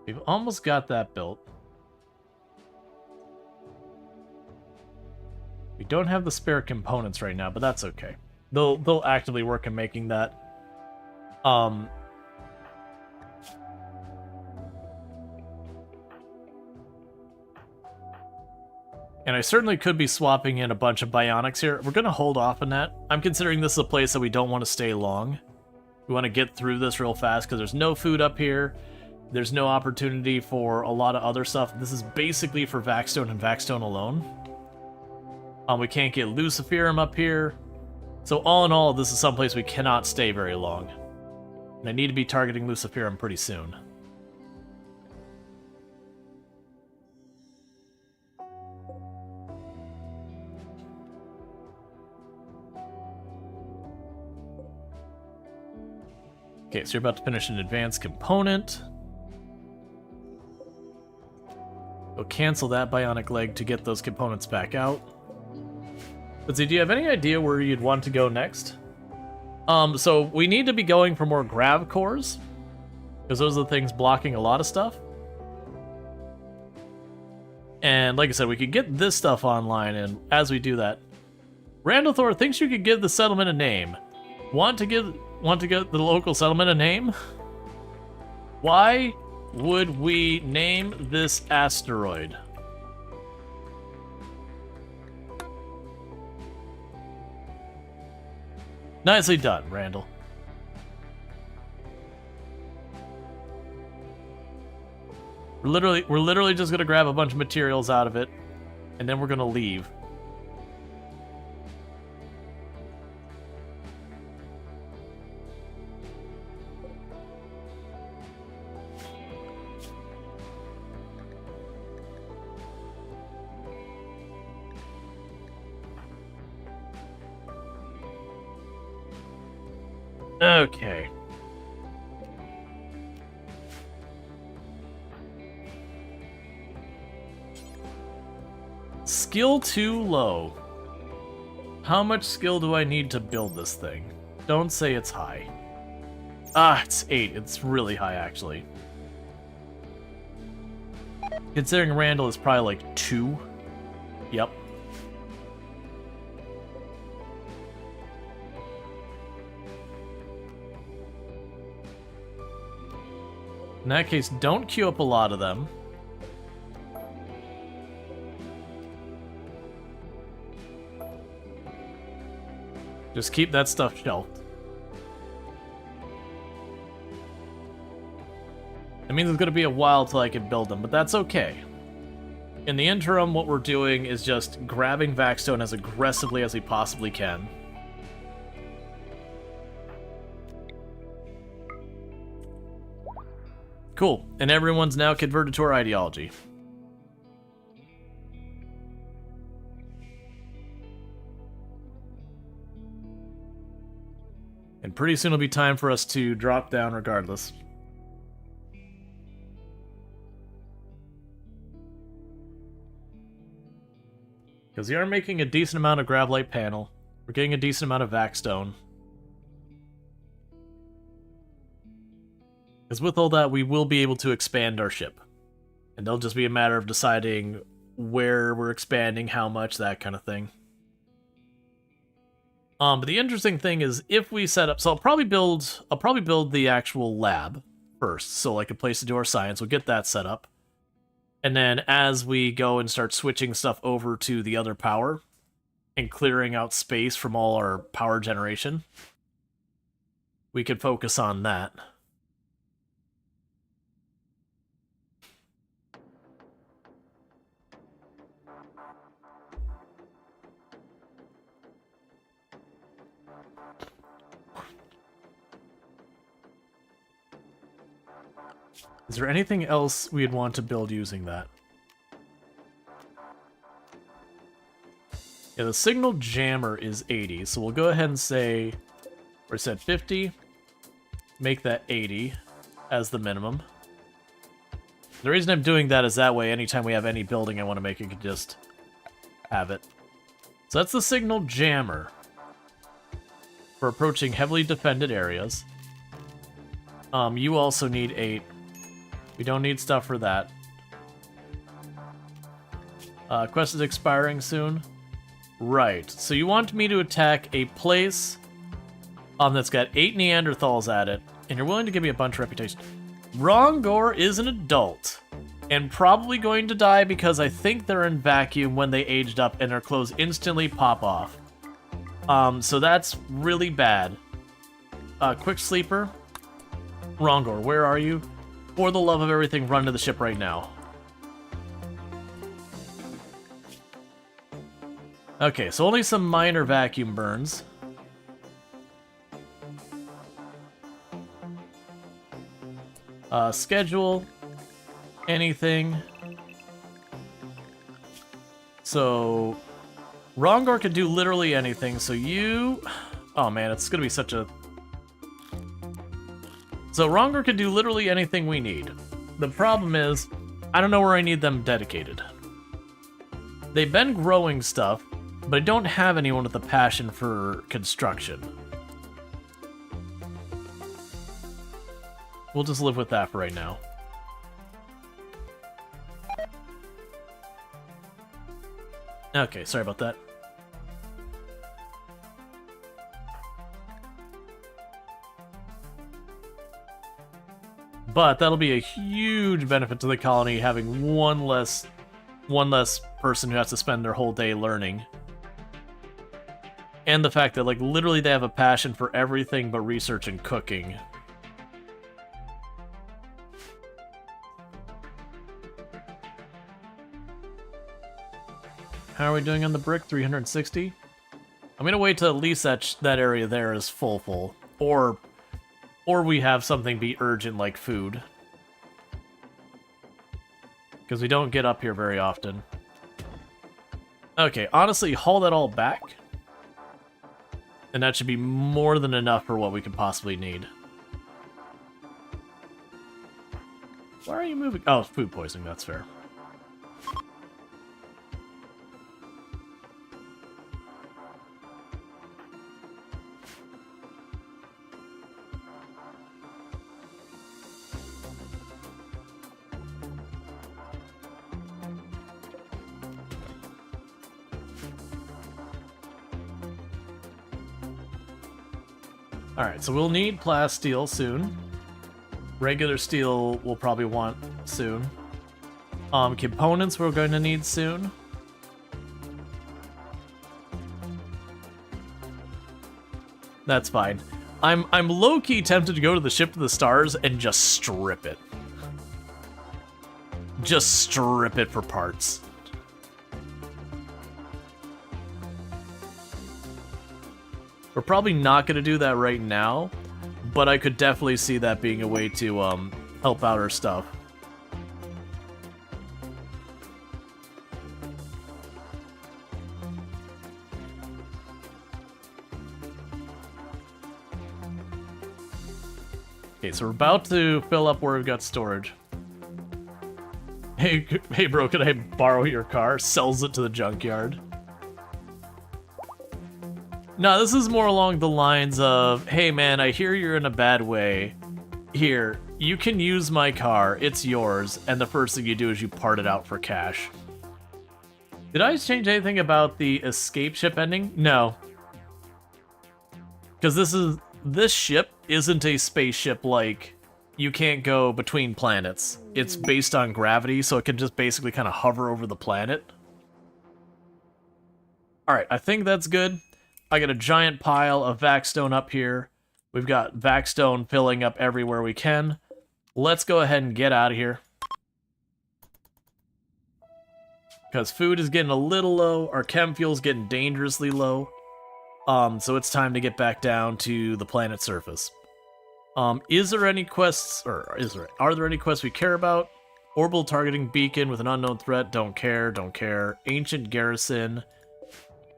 We've almost got that built. We don't have the spare components right now, but that's okay. They'll actively work on making that. And I certainly could be swapping in a bunch of bionics here. We're going to hold off on that. I'm considering this is a place that we don't want to stay long. We want to get through this real fast because there's no food up here. There's no opportunity for a lot of other stuff. This is basically for Vaxstone and Vaxstone alone. We can't get Luciferum up here. So all in all, this is someplace we cannot stay very long. And I need to be targeting Luciferum pretty soon. Okay, so you're about to finish an advanced component. Go cancel that bionic leg to get those components back out. But do you have any idea where you'd want to go next? So we need to be going for more grav cores, because those are the things blocking a lot of stuff. And like I said, we could get this stuff online, and as we do that, Randall Thor thinks you could give the settlement a name. Want to give the local settlement a name? Why would we name this asteroid? Nicely done, Randall. We're literally just gonna grab a bunch of materials out of it, and then we're gonna leave. Okay. Skill too low. How much skill do I need to build this thing? Don't say it's high. Ah, it's 8. It's really high, actually. Considering Randall is probably like 2. Yep. In that case, don't queue up a lot of them. Just keep that stuff shelved. It means it's going to be a while till I can build them, but that's okay. In the interim, what we're doing is just grabbing Vaxstone as aggressively as we possibly can. Cool, and everyone's now converted to our ideology. And pretty soon it'll be time for us to drop down regardless. Because we are making a decent amount of Gravlite panel. We're getting a decent amount of Vaxstone. Because with all that, we will be able to expand our ship. And it'll just be a matter of deciding where we're expanding, how much, that kind of thing. But the interesting thing is, if we set up... So I'll probably build the actual lab first. So like a place to do our science. We'll get that set up. And then as we go and start switching stuff over to the other power, and clearing out space from all our power generation, we can focus on that. Is there anything else we'd want to build using that? Yeah, the signal jammer is 80, so we'll go ahead and say we're set 50. Make that 80 as the minimum. The reason I'm doing that is that way anytime we have any building I want to make, you can just have it. So that's the signal jammer for approaching heavily defended areas. You also need 8. We don't need stuff for that. Quest is expiring soon. Right. So you want me to attack a place that's got 8 Neanderthals at it, and you're willing to give me a bunch of reputation. Rongor is an adult, and probably going to die because I think they're in vacuum when they aged up and their clothes instantly pop off. So that's really bad. Quick sleeper. Rongor, where are you? For the love of everything, run to the ship right now. Okay, so only some minor vacuum burns. Schedule. Anything. So, Rongor can do literally anything, so you... Oh man, it's gonna be such a... So Rongor can do literally anything we need. The problem is, I don't know where I need them dedicated. They've been growing stuff, but I don't have anyone with a passion for construction. We'll just live with that for right now. Okay, sorry about that. But that'll be a huge benefit to the colony, having one less person who has to spend their whole day learning. And the fact that, like, literally they have a passion for everything but research and cooking. How are we doing on the brick? 360? I'm gonna wait till at least that area there is full. Or we have something be urgent like food. Because we don't get up here very often. Okay, honestly, haul that all back. And that should be more than enough for what we could possibly need. Why are you moving? Oh, food poisoning, that's fair. Alright, so we'll need plasteel soon. Regular steel we'll probably want soon. Components we're going to need soon. That's fine. I'm low-key tempted to go to the Ship to the Stars and just strip it. Just strip it for parts. We're probably not going to do that right now, but I could definitely see that being a way to help out our stuff. Okay, so we're about to fill up where we've got storage. Hey bro, can I borrow your car? Sells it to the junkyard. No, this is more along the lines of, hey man, I hear you're in a bad way. Here, you can use my car, it's yours, and the first thing you do is you part it out for cash. Did I change anything about the escape ship ending? No. Because this ship isn't a spaceship like you can't go between planets. It's based on gravity, so it can just basically kind of hover over the planet. Alright, I think that's good. I got a giant pile of vac-stone up here. We've got vac-stone filling up everywhere we can. Let's go ahead and get out of here. Because food is getting a little low, our chem fuel's getting dangerously low. So it's time to get back down to the planet's surface. Is there any quests, or are there any quests we care about? Orbital targeting beacon with an unknown threat, don't care. Ancient garrison.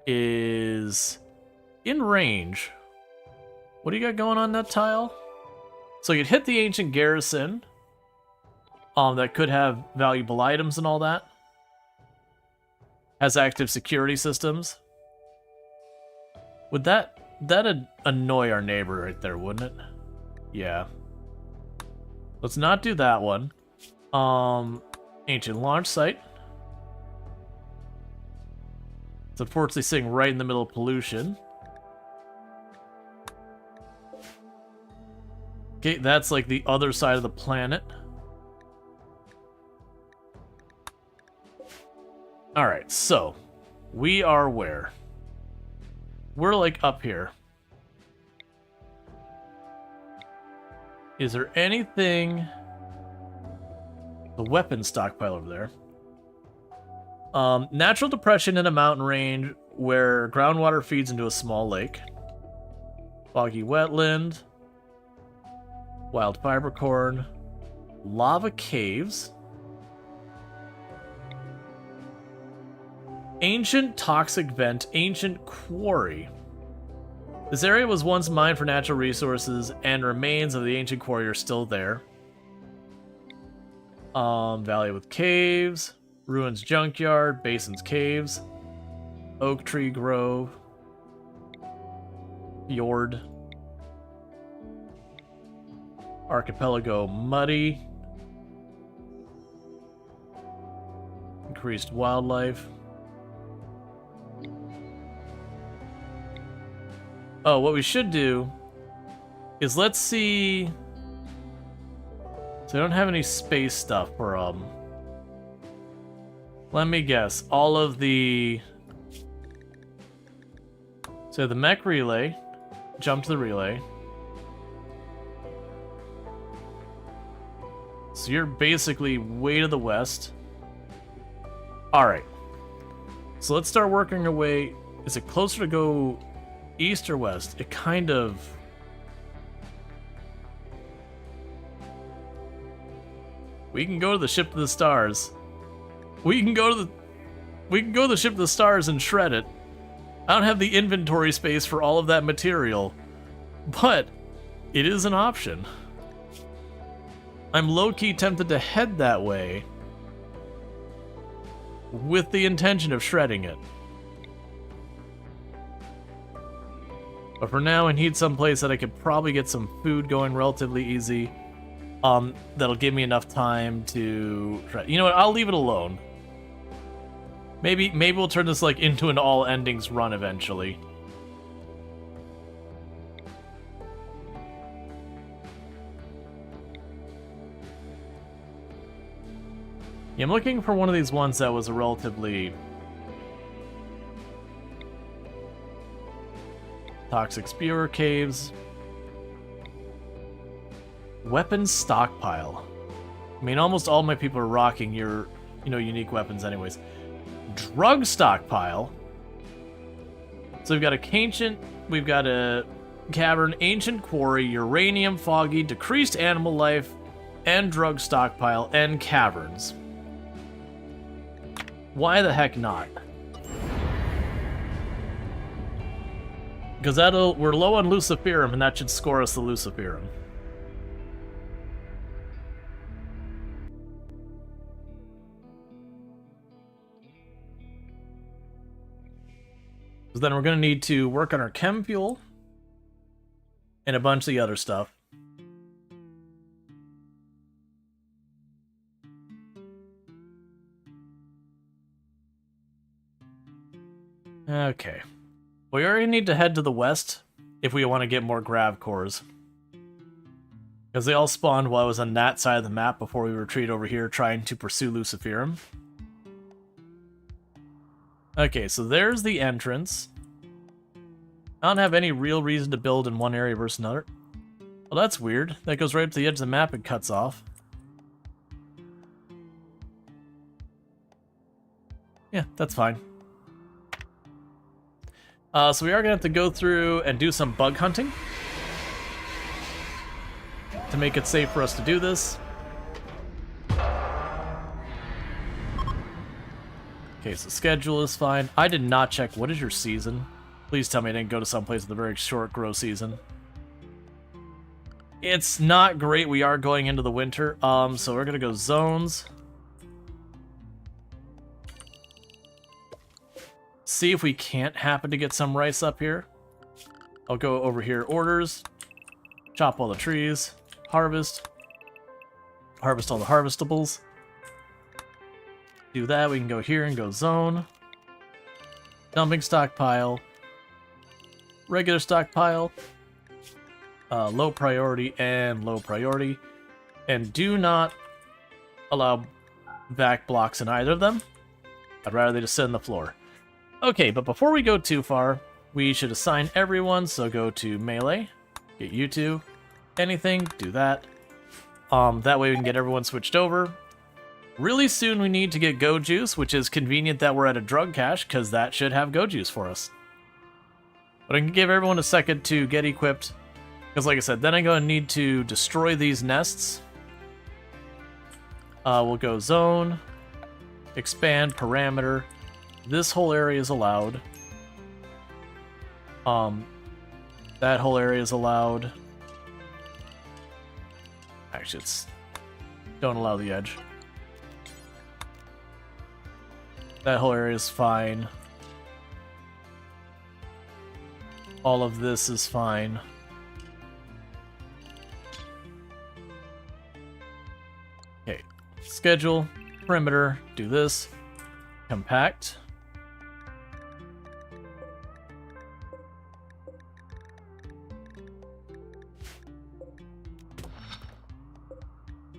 is in range. What do you got going on that tile? So you'd hit the ancient garrison. That could have valuable items and all that. Has active security systems. Would that'd annoy our neighbor right there, wouldn't it? Yeah. Let's not do that one. Ancient launch site. It's unfortunately sitting right in the middle of pollution. Okay, that's like the other side of the planet. Alright, so we are where? We're like up here. Is there anything... The weapon stockpile over there. Natural depression in a mountain range where groundwater feeds into a small lake. Foggy wetland. Wild fibercorn. Lava caves. Ancient toxic vent. Ancient quarry. This area was once mined for natural resources, and remains of the ancient quarry are still there. Valley with caves. Ruins junkyard. Basins caves. Oak tree grove. Fjord. Archipelago muddy. Increased wildlife. Oh, what we should do is let's see. So I don't have any space stuff for let me guess. All of the so the mech relay, jump to the relay. So you're basically way to the west. Alright. So let's start working our way. Is it closer to go east or west? It kind of... We can go to the ship to the stars. We can go to the ship to the stars and shred it. I don't have the inventory space for all of that material, but it is an option. I'm low-key tempted to head that way with the intention of shredding it. But for now, I need some place that I could probably get some food going relatively easy. That'll give me enough time to shred. You know what? I'll leave it alone. Maybe we'll turn this like into an all endings run eventually. Yeah, I'm looking for one of these ones that was a relatively toxic spewer caves. Weapons stockpile. I mean, almost all my people are rocking your, unique weapons anyways. Drug stockpile. So we've got we've got a cavern, ancient quarry, uranium, foggy, decreased animal life, and drug stockpile, and caverns. Why the heck not? Because we're low on Luciferum, and that should score us the Luciferum. So then we're going to need to work on our chem fuel and a bunch of the other stuff. Okay. We already need to head to the west if we want to get more grav cores. Because they all spawned while I was on that side of the map before we retreat over here trying to pursue Luciferum. Okay, so there's the entrance. I don't have any real reason to build in one area versus another. Well, that's weird. That goes right up to the edge of the map and cuts off. Yeah, that's fine. So we are going to have to go through and do some bug hunting to make it safe for us to do this. Okay, so schedule is fine. I did not check. What is your season? Please tell me I didn't go to someplace with a very short grow season. It's not great. We are going into the winter. So we're gonna go zones. See if we can't happen to get some rice up here. I'll go over here, orders, chop all the trees, harvest all the harvestables. Do that, we can go here and go zone. Dumping stockpile. Regular stockpile. Low priority and low priority. And do not allow back blocks in either of them. I'd rather they just sit on the floor. Okay, but before we go too far, we should assign everyone, so go to melee, get you two, anything, do that. That way we can get everyone switched over. Really soon we need to get Go Juice, which is convenient that we're at a drug cache, because that should have Go Juice for us. But I can give everyone a second to get equipped, because like I said, then I'm going to need to destroy these nests. We'll go zone, expand parameter. This whole area is allowed. That whole area is allowed. Actually, don't allow the edge. That whole area is fine. All of this is fine. Okay, schedule, perimeter, do this, compact.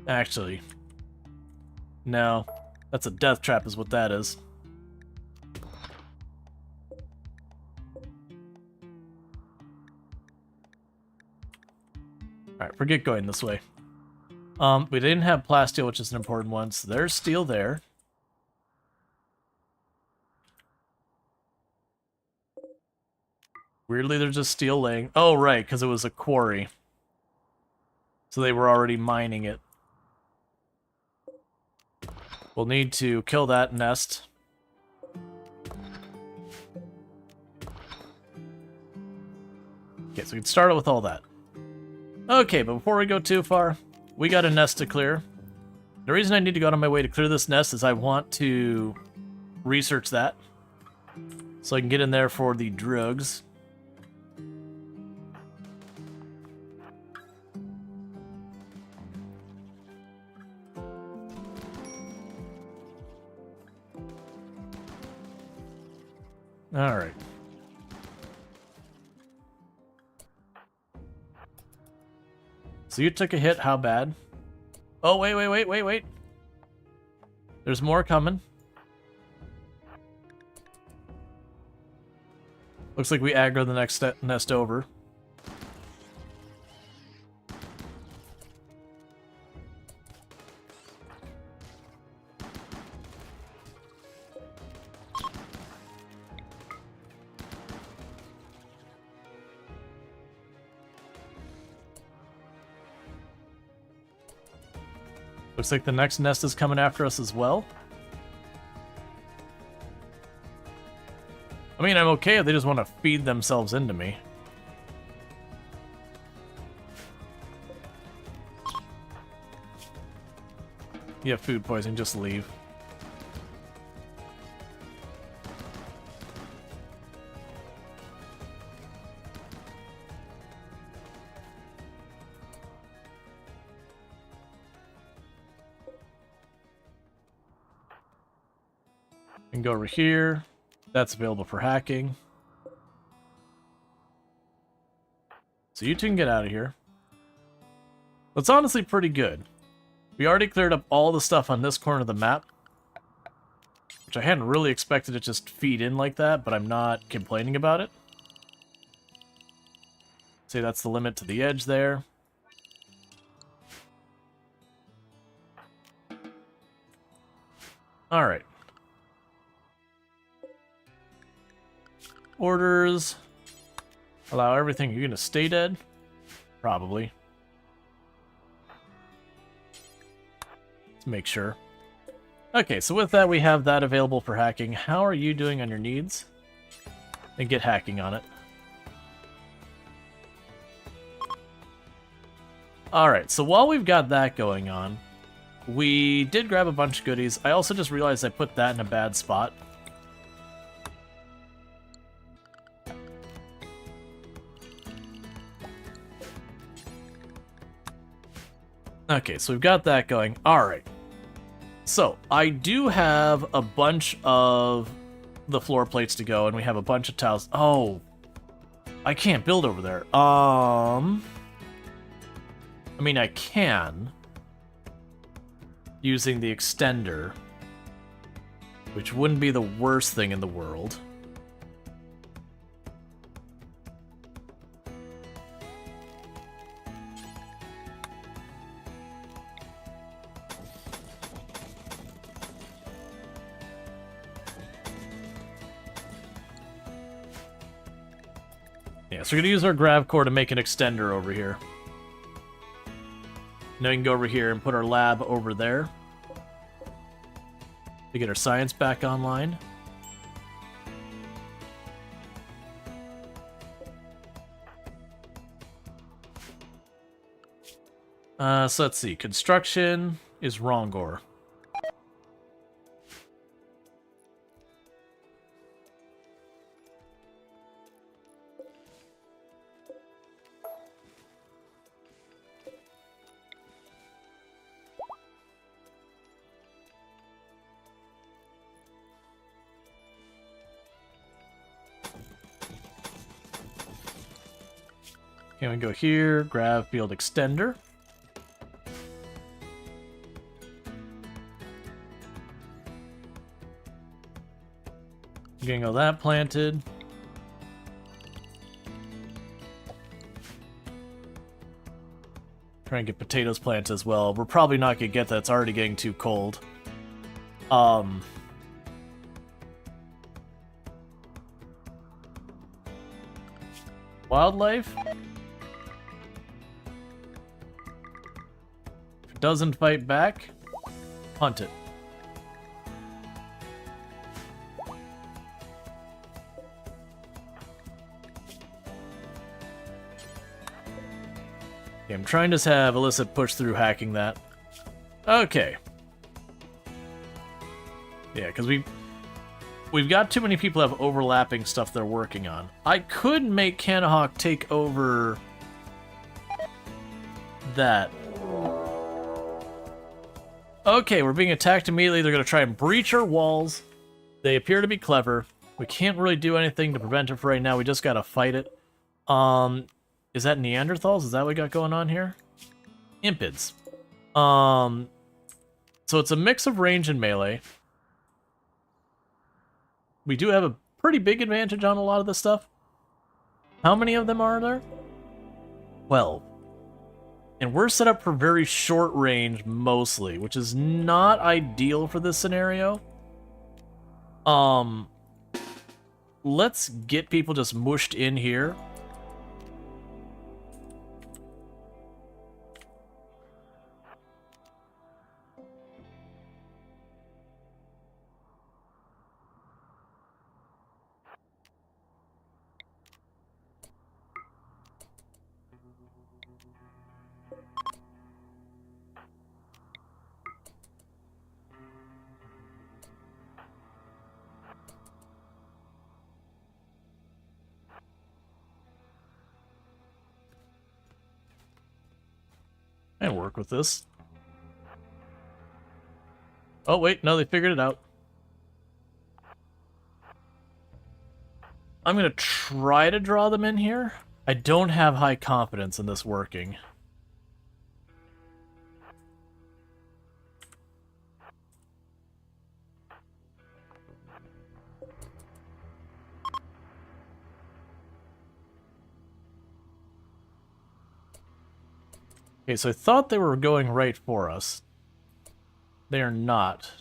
Actually, no, that's a death trap is what that is. Alright, forget going this way. We didn't have plasteel, which is an important one, so there's steel there. Weirdly, there's just steel laying. Oh, right, because it was a quarry. So they were already mining it. We'll need to kill that nest. Okay, so we can start out with all that. Okay, but before we go too far, we got a nest to clear. The reason I need to go out of my way to clear this nest is I want to research that. So I can get in there for the drugs. Alright. So you took a hit, how bad? Oh, wait. There's more coming. Looks like we aggro the next nest over. Looks like the next nest is coming after us as well. I mean, I'm okay if they just want to feed themselves into me. You have food poisoning, just leave. And go over here. That's available for hacking. So you two can get out of here. That's honestly pretty good. We already cleared up all the stuff on this corner of the map, which I hadn't really expected to just feed in like that, but I'm not complaining about it. Say that's the limit to the edge there. Alright. Orders. Allow everything. You're gonna stay dead? Probably. Let's make sure. Okay, so with that, we have that available for hacking. How are you doing on your needs? And get hacking on it. Alright, so while we've got that going on, we did grab a bunch of goodies. I also just realized I put that in a bad spot. Okay, so we've got that going. Alright. So, I do have a bunch of the floor plates to go, and we have a bunch of tiles. Oh, I can't build over there. I mean, I can, using the extender, which wouldn't be the worst thing in the world. Yeah, so we're gonna use our grav core to make an extender over here. Now we can go over here and put our lab over there to get our science back online. So let's see. Construction is Rongor. Okay, we go here, grav field extender. Getting all that planted. Try and get potatoes planted as well. We're probably not gonna get that, it's already getting too cold. Wildlife? If it doesn't fight back, hunt it. Okay, I'm trying to have Alyssa push through hacking that. Okay. Yeah, because we've got too many people have overlapping stuff they're working on. I could make Kanahawk take over that. Okay, we're being attacked immediately. They're going to try and breach our walls. They appear to be clever. We can't really do anything to prevent it for right now. We just got to fight it. Is that Neanderthals? Is that what we got going on here? Impids. So it's a mix of range and melee. We do have a pretty big advantage on a lot of this stuff. How many of them are there? 12. And we're set up for very short range mostly, which is not ideal for this scenario. Let's get people just mushed in here. And work with this. Oh, wait, no, they figured it out. I'm going to try to draw them in here. I don't have high confidence in this working. Okay, so I thought they were going right for us. They are not.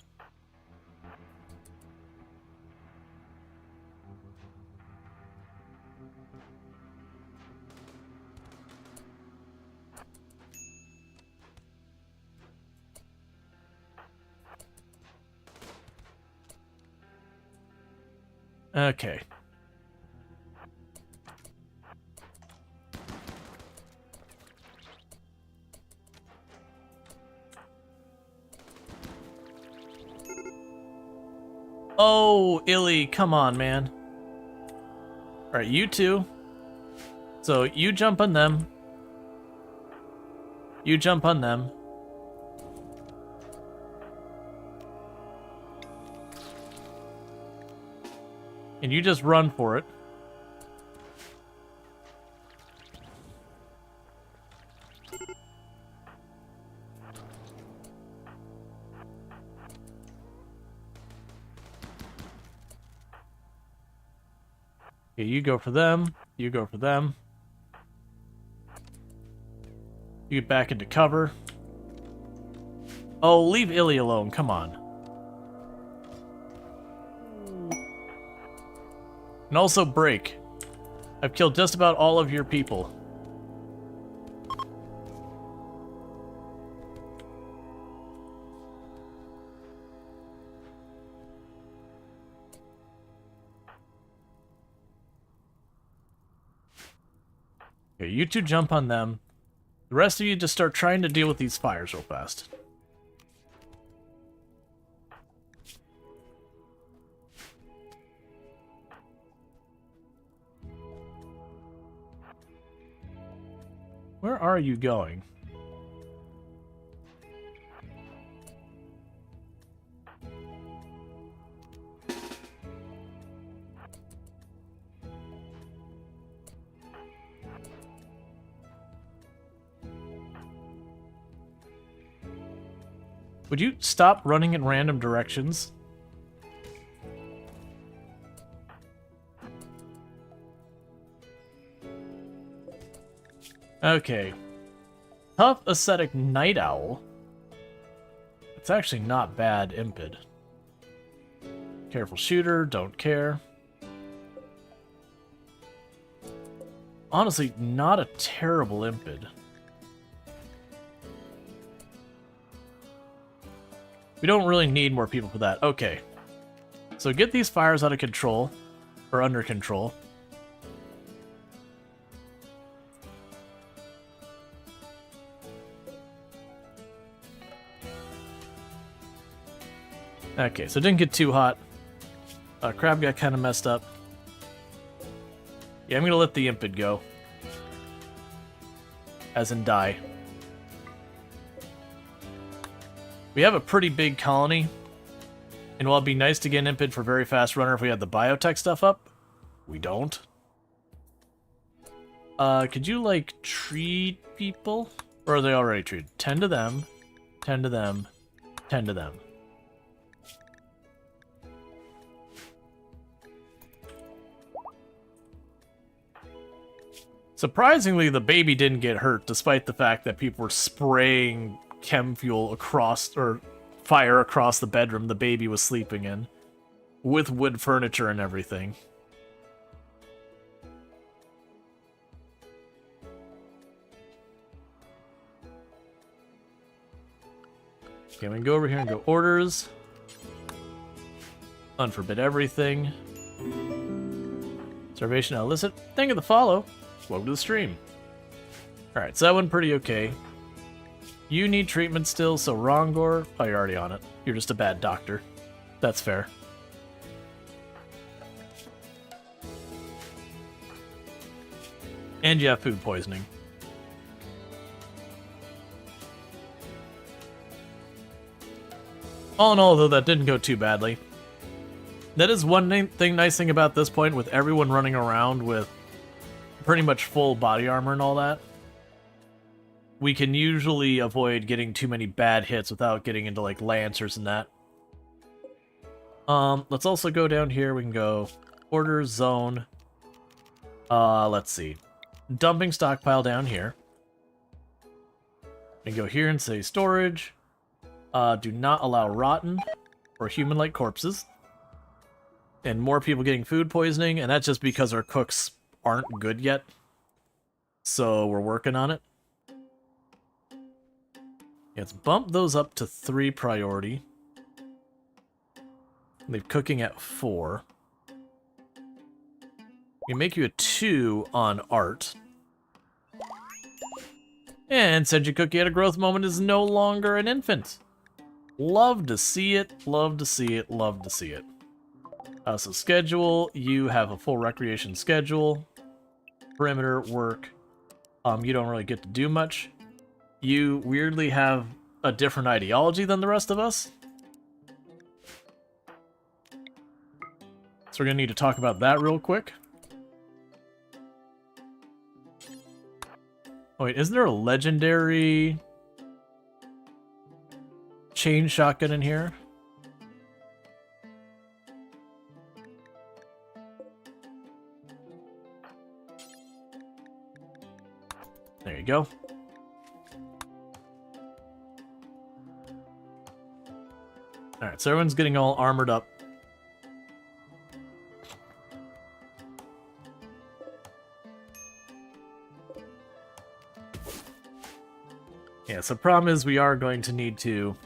Okay. Oh, Illy, come on, man. Alright, you two. So, you jump on them. You jump on them. And you just run for it. Okay, you go for them. You go for them. You get back into cover. Oh, leave Illy alone. Come on. And also break. I've killed just about all of your people. Okay, you two jump on them. The rest of you just start trying to deal with these fires real fast. Where are you going? Would you stop running in random directions? Okay. Tough ascetic night owl. It's actually not bad impid. Careful shooter, don't care. Honestly, not a terrible impid. We don't really need more people for that. Okay. So get these fires out of control. Or under control. Okay, so it didn't get too hot. Crab got kind of messed up. Yeah, I'm gonna let the impid go. As in die. We have a pretty big colony. And while it'd be nice to get an impid for very fast runner if we had the biotech stuff up, we don't. Could you, like, treat people? Or are they already treated? 10 to them, 10 to them, 10 to them. Surprisingly, the baby didn't get hurt, despite the fact that people were spraying chem fuel across, or fire across the bedroom the baby was sleeping in. With wood furniture and everything. Okay, we can go over here and go orders. Unforbid everything. Starvation illicit. Thank you for the follow. Welcome to the stream. Alright, so that went pretty okay. You need treatment still, so Rongor... Oh, you're already on it. You're just a bad doctor. That's fair. And you have food poisoning. All in all, though, that didn't go too badly. That is one nice thing about this point, with everyone running around with pretty much full body armor and all that. We can usually avoid getting too many bad hits without getting into, like, lancers and that. Let's also go down here. We can go order zone. Let's see. Dumping stockpile down here. We can go here and say storage. Do not allow rotten or human-like corpses. And more people getting food poisoning, and that's just because our cooks aren't good yet. So we're working on it. Let's bump those up to 3 priority. Leave cooking at 4. We make you a 2 on art. And Senji Cookie at a growth moment is no longer an infant. Love to see it, love to see it, love to see it. So schedule, you have a full recreation schedule. Perimeter work, you don't really get to do much. You weirdly have a different ideology than the rest of us. So we're gonna need to talk about that real quick. Oh wait, isn't there a legendary chain shotgun in here? There you go. Alright, so everyone's getting all armored up. Yeah, so the problem is we are going to need to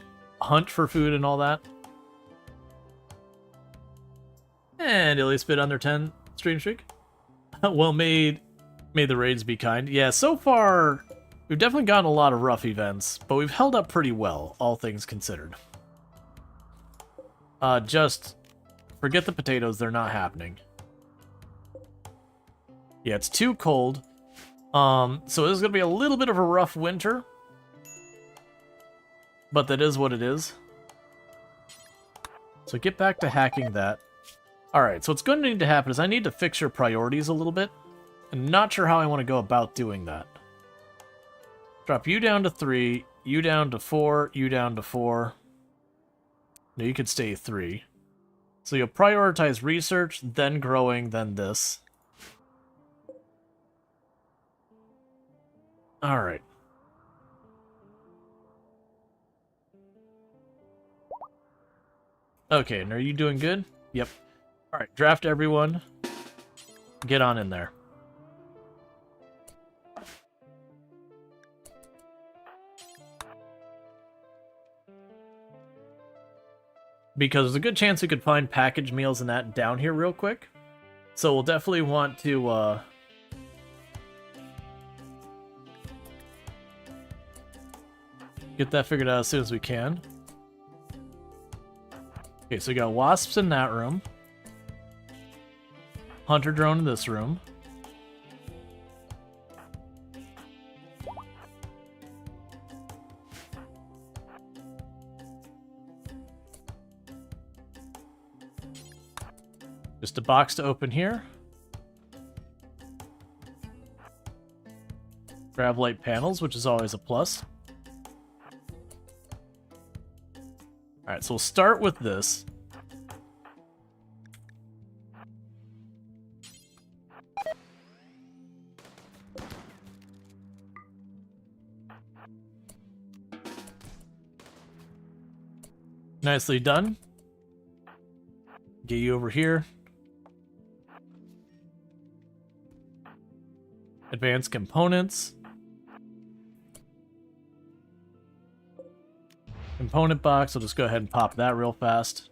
hunt for food and all that. And Ilias bit under 10 stream streak. Well, may the raids be kind. Yeah, so far, we've definitely gotten a lot of rough events, but we've held up pretty well, all things considered. Just forget the potatoes, they're not happening. Yeah, it's too cold. So this is going to be a little bit of a rough winter. But that is what it is. So get back to hacking that. Alright, so what's going to need to happen is I need to fix your priorities a little bit. I'm not sure how I want to go about doing that. Drop you down to 3, you down to 4, you down to 4. No, you could stay 3. So you'll prioritize research, then growing, then this. Alright. Okay, and are you doing good? Yep. Alright, draft everyone. Get on in there. Because there's a good chance we could find packaged meals and that down here real quick. So we'll definitely want to, get that figured out as soon as we can. Okay, so we got wasps in that room. Hunter drone in this room. Just a box to open here. Grab light panels, which is always a plus. Alright, so we'll start with this. Nicely done. Get you over here. Advanced components. Component box, I'll just go ahead and pop that real fast.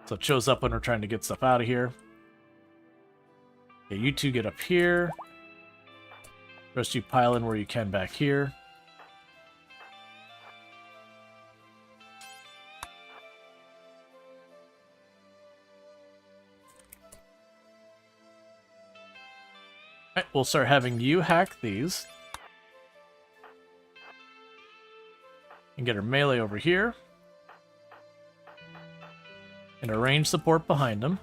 So it shows up when we're trying to get stuff out of here. Okay, you two get up here. The rest of you pile in where you can back here. Alright, we'll start having you hack these. And get our melee over here. And our range support behind them.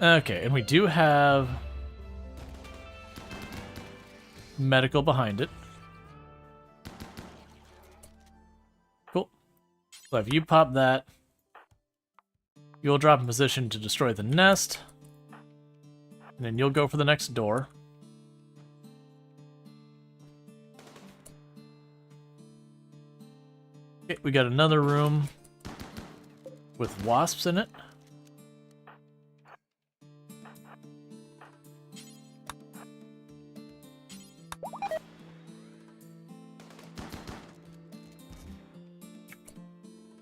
Okay, and we do have medical behind it. Cool. So if you pop that, you'll drop in position to destroy the nest. And then you'll go for the next door. Okay, we got another room with wasps in it.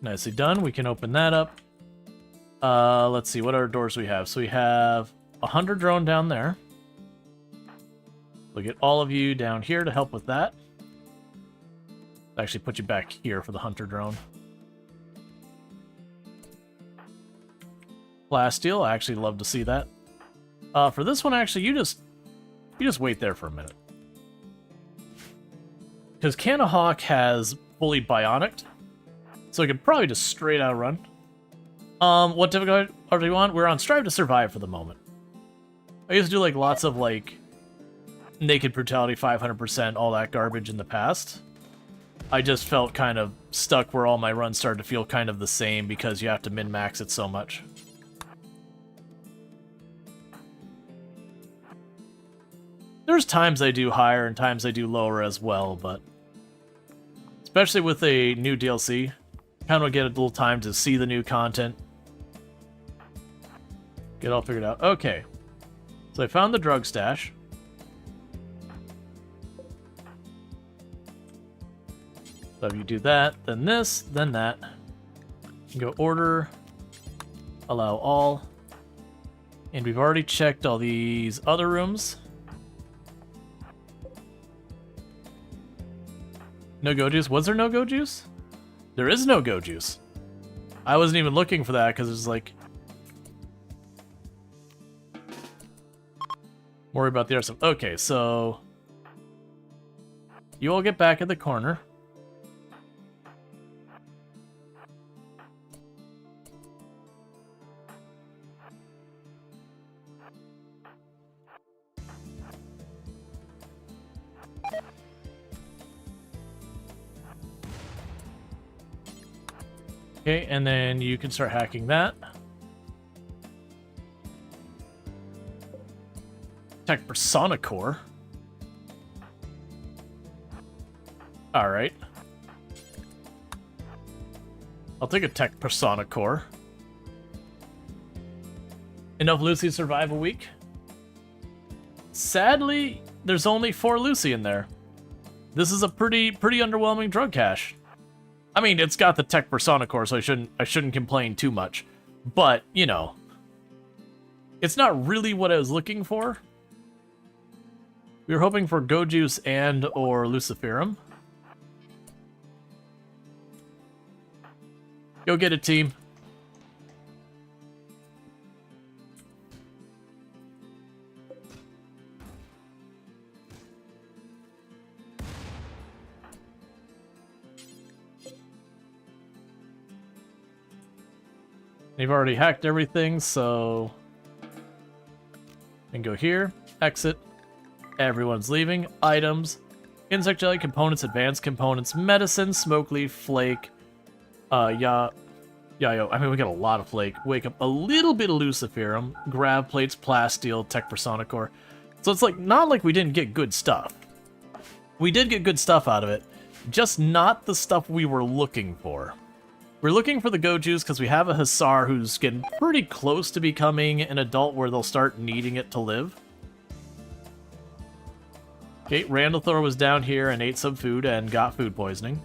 Nicely done. We can open that up. Let's see, what other doors we have? So we have a hunter drone down there. We'll get all of you down here to help with that. Actually put you back here for the hunter drone. Plasteel, I actually love to see that. For this one, actually, you just wait there for a minute. Because Canahawk has fully bionic, so we could probably just straight out run. What difficulty are we on? We're on Strive to Survive for the moment. I used to do like lots of like naked brutality 500%, all that garbage in the past. I just felt kind of stuck where all my runs started to feel kind of the same because you have to min-max it so much. There's times I do higher and times I do lower as well, but especially with a new DLC, kind of get a little time to see the new content. Get it all figured out. Okay, so I found the drug stash. So if you do that, then this, then that. You go order, allow all, and we've already checked all these other rooms. No go juice? Was there no go juice? There is no go juice. I wasn't even looking for that because it's like... Worry about the other stuff. Okay, so... You all get back in the corner. Okay, and then you can start hacking that. Tech Persona Core. Alright. I'll take a Tech Persona Core. Enough Lucy to survive a week? Sadly, there's only 4 Lucy in there. This is a pretty underwhelming drug cache. I mean, it's got the Tech Persona Core, so I shouldn't complain too much. But, you know, it's not really what I was looking for. We were hoping for Go Juice and or Luciferum. Go get it, team. They've already hacked everything, so... And go here, exit. Everyone's leaving. Items. Insect jelly, components, advanced components, medicine, smoke leaf, flake. Yayo. I mean, we got a lot of flake. Wake up a little bit of Luciferum. Grav plates, plasteel, Tech Persona Core. So it's like, not like we didn't get good stuff. We did get good stuff out of it. Just not the stuff we were looking for. We're looking for the Go Juice because we have a Hussar who's getting pretty close to becoming an adult where they'll start needing it to live. Okay, Randall Thor was down here and ate some food and got food poisoning.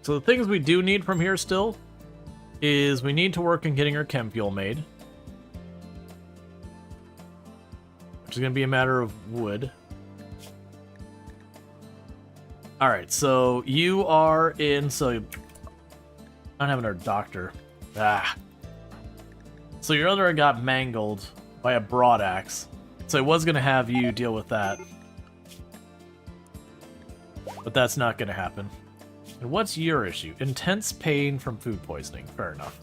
So the things we do need from here still is we need to work on getting our chem fuel made. Which is going to be a matter of wood. Alright, so you are in... So I don't have another doctor. Ah. So your other got mangled by a broad axe. So I was going to have you deal with that. But that's not going to happen. And what's your issue? Intense pain from food poisoning. Fair enough.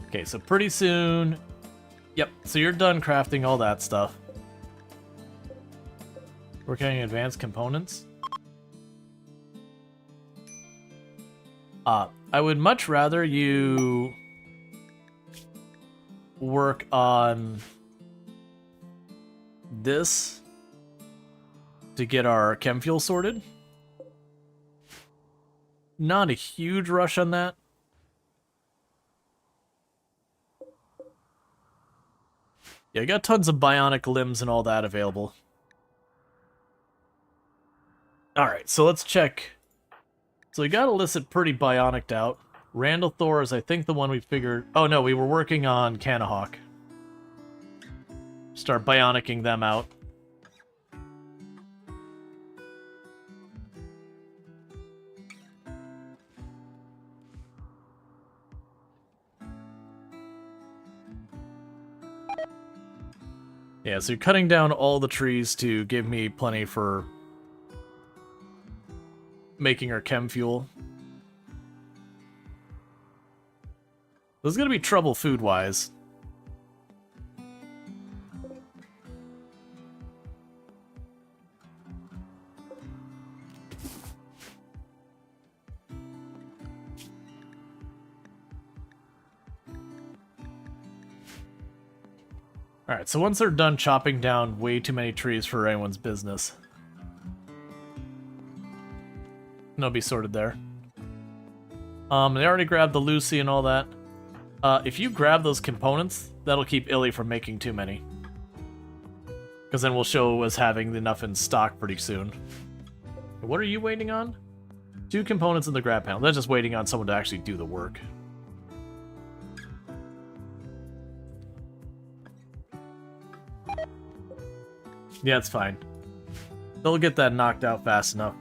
Okay, so pretty soon... Yep, so you're done crafting all that stuff. Working on advanced components. I would much rather you work on this to get our chem fuel sorted. Not a huge rush on that. Yeah, I got tons of bionic limbs and all that available. Alright, so let's check. So we got illicit pretty bionicked out. Randall Thor is, I think, the one we figured... Oh no, we were working on Canahawk. Start bionicking them out. Yeah, so you're cutting down all the trees to give me plenty for making our chem fuel. This is going to be trouble food-wise. Alright, so once they're done chopping down way too many trees for anyone's business, they'll be sorted there. They already grabbed the Lucy and all that. If you grab those components, that'll keep Illy from making too many. Because then we'll show us having enough in stock pretty soon. What are you waiting on? 2 components in the grab panel. They're just waiting on someone to actually do the work. Yeah, it's fine. They'll get that knocked out fast enough.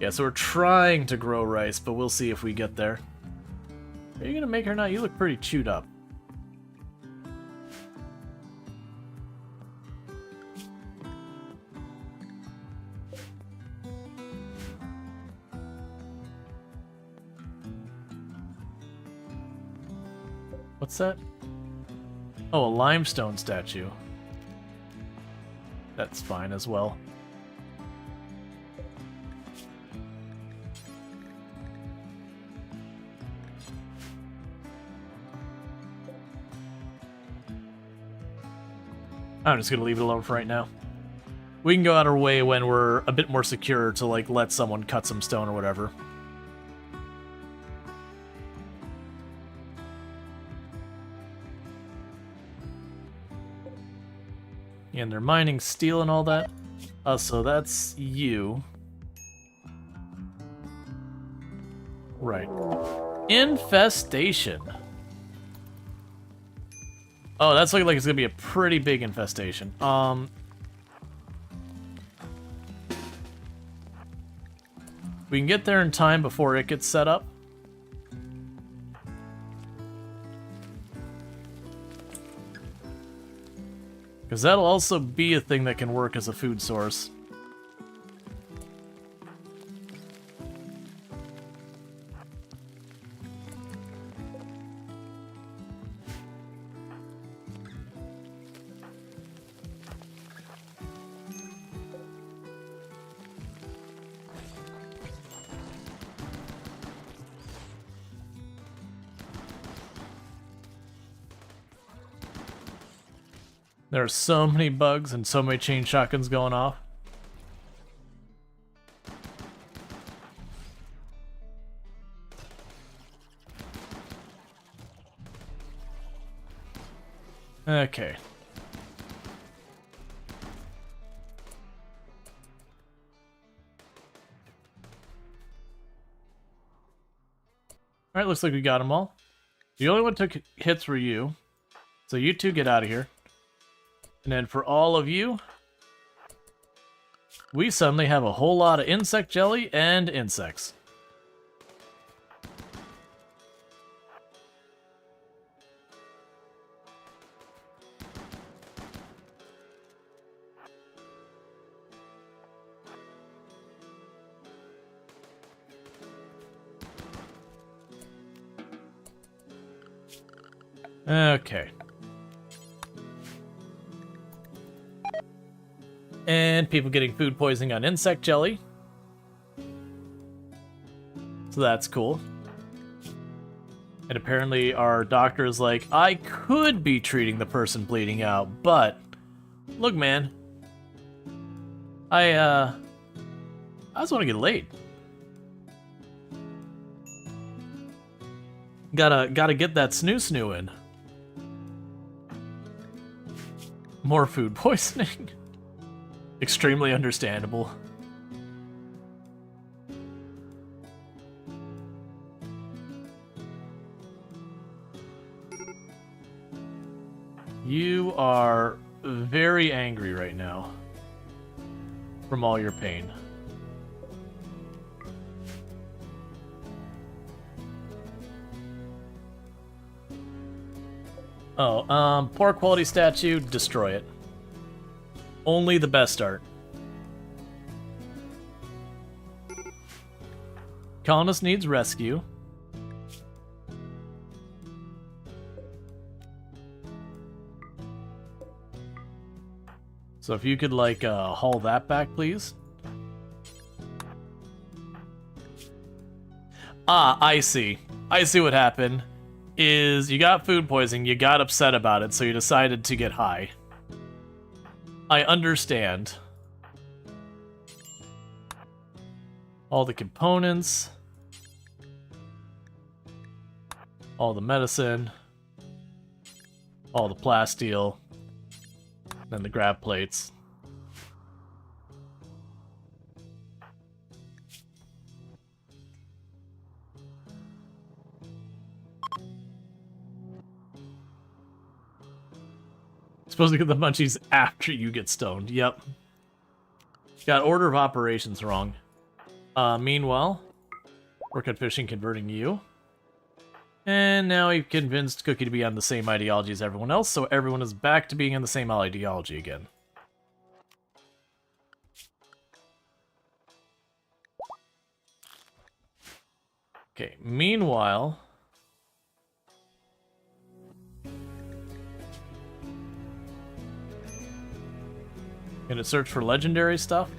Yeah, so we're trying to grow rice, but we'll see if we get there. Are you gonna make her not? You look pretty chewed up. What's that? Oh, a limestone statue. That's fine as well. I'm just gonna leave it alone for right now. We can go out our way when we're a bit more secure to, like, let someone cut some stone or whatever. And they're mining steel and all that. So that's you. Right. Infestation. Oh, that's looking like it's gonna be a pretty big infestation. We can get there in time before it gets set up. Because that'll also be a thing that can work as a food source. There are so many bugs and so many chain shotguns going off. Okay. Alright, looks like we got them all. The only one who took hits were you. So you two get out of here. And then for all of you, we suddenly have a whole lot of insect jelly and insects. Okay. And people getting food poisoning on insect jelly. So that's cool. And apparently our doctor is like, I could be treating the person bleeding out, but look, man, I just want to get laid. Gotta get that snoo in. More food poisoning. Extremely understandable. You are very angry right now from all your pain. Oh, poor quality statue, destroy it. Only the best art. Colonist needs rescue. So if you could, like, haul that back, please. Ah, I see. I see what happened. Is you got food poisoning, you got upset about it, so you decided to get high. I understand. All the components. All the medicine. All the plasteel. Then the grab plates. Supposed to get the munchies after you get stoned. Yep. Got order of operations wrong. Meanwhile, work on fishing, converting you. And now you've convinced Cookie to be on the same ideology as everyone else, so everyone is back to being on the same ideology again. Okay, meanwhile... Gonna search for legendary stuff?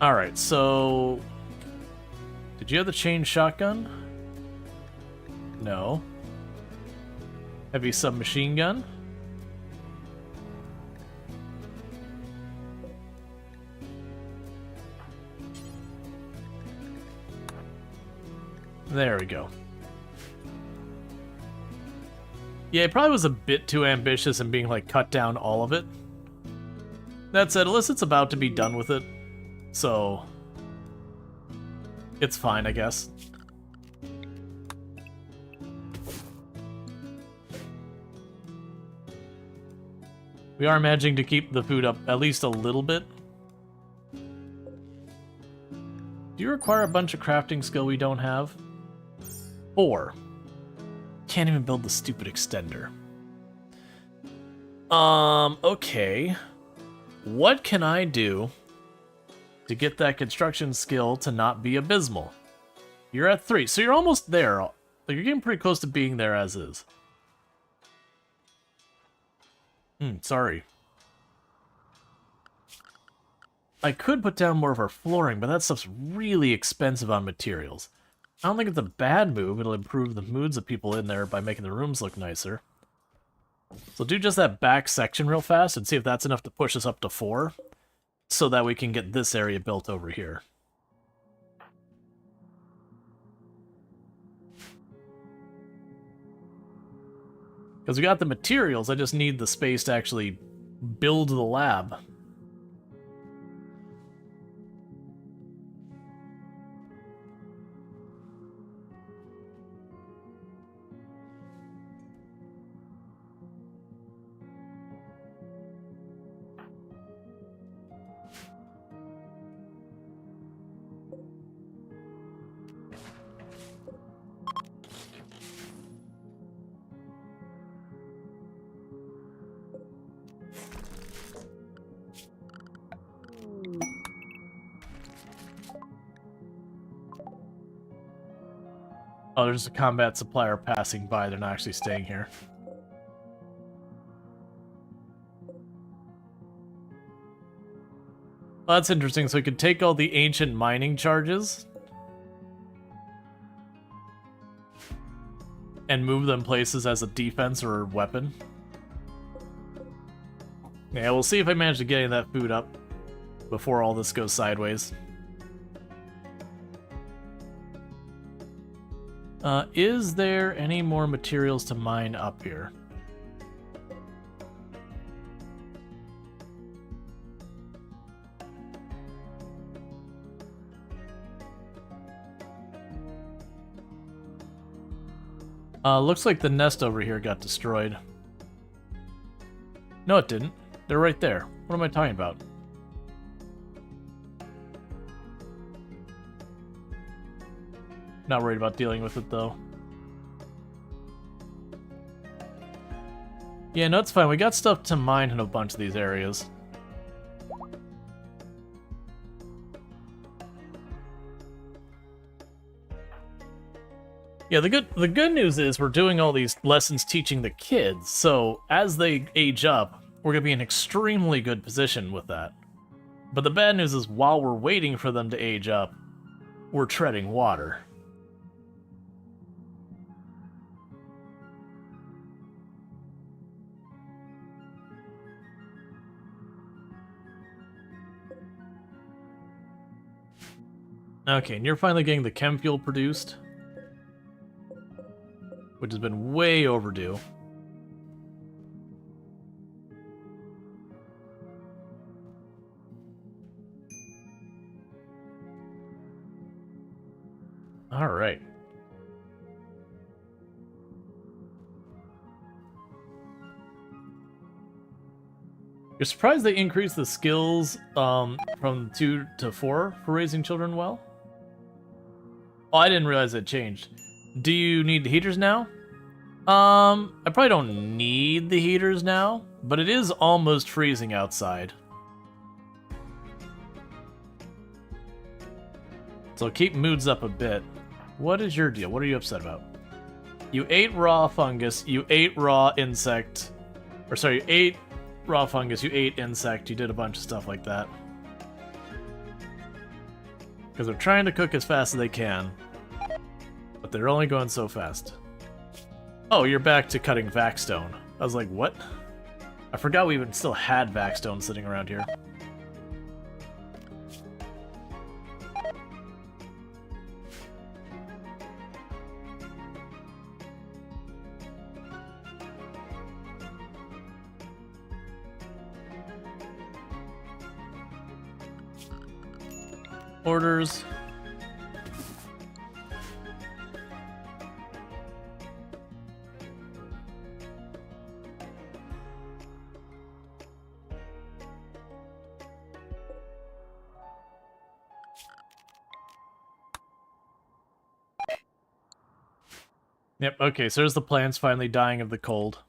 Alright, so... Did you have the chain shotgun? No. Heavy submachine gun? There we go. Yeah, it probably was a bit too ambitious in being like cut down all of it. That said, Illicit's about to be done with it, so it's fine, I guess. We are managing to keep the food up at least a little bit. Do you require a bunch of crafting skill we don't have? 4. Can't even build the stupid extender. Okay. What can I do to get that construction skill to not be abysmal? You're at 3, so you're almost there. Like, you're getting pretty close to being there as is. Sorry. I could put down more of our flooring, but that stuff's really expensive on materials. I don't think it's a bad move. It'll improve the moods of people in there by making the rooms look nicer. So do just that back section real fast and see if that's enough to push us up to 4, so that we can get this area built over here. Because we got the materials, I just need the space to actually build the lab. Oh, there's a combat supplier passing by. They're not actually staying here. Well, that's interesting. So we could take all the ancient mining charges and move them places as a defense or weapon. Yeah, we'll see if I manage to get any of that food up before all this goes sideways. Is there any more materials to mine up here? Looks like the nest over here got destroyed. No, it didn't. They're right there. What am I talking about? Not worried about dealing with it, though. Yeah, no, it's fine. We got stuff to mine in a bunch of these areas. Yeah, the good news is we're doing all these lessons teaching the kids, so as they age up, we're going to be in an extremely good position with that. But the bad news is while we're waiting for them to age up, we're treading water. Okay, and you're finally getting the chem fuel produced, which has been way overdue. All right. You're surprised they increased the skills from 2 to 4 for raising children well? Oh, I didn't realize it changed. Do you need the heaters now? I probably don't need the heaters now, but it is almost freezing outside. So keep moods up a bit. What is your deal? What are you upset about? You ate raw fungus, you ate raw insect, or sorry, you ate raw fungus, you ate insect, you did a bunch of stuff like that. Because they're trying to cook as fast as they can, but they're only going so fast. Oh, you're back to cutting Vaxstone. I was like, what? I forgot we even still had Vaxstone sitting around here. Orders. Yep, okay, so there's the plants finally dying of the cold.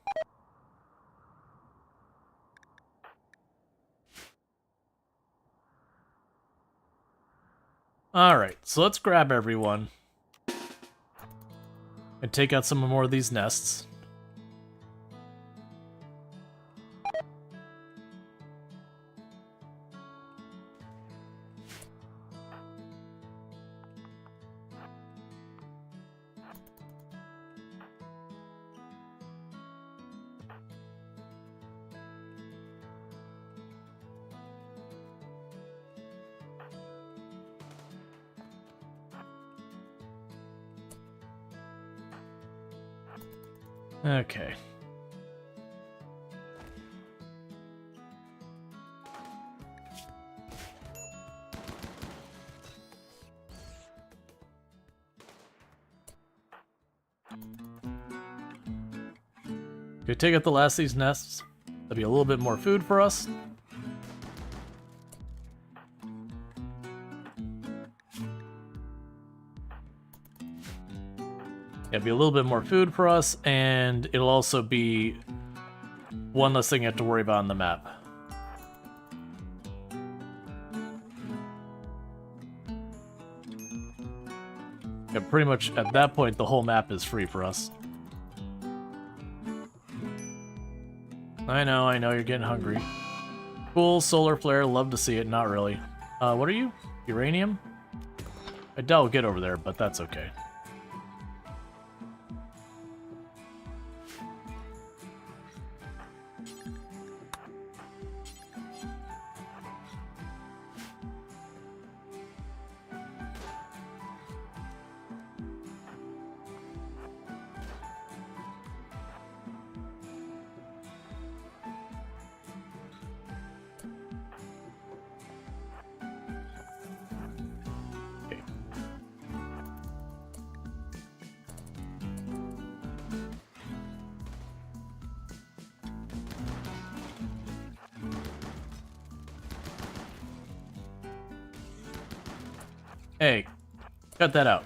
Alright, so let's grab everyone and take out some more of these nests. Okay. Okay, take out the last of these nests. That'll be a little bit more food for us. It'll be a little bit more food for us, and it'll also be one less thing you have to worry about on the map. Yeah, pretty much at that point, the whole map is free for us. I know, you're getting hungry. Cool, solar flare, love to see it, not really. What are you? Uranium? I doubt we'll get over there, but that's okay. Hey, cut that out.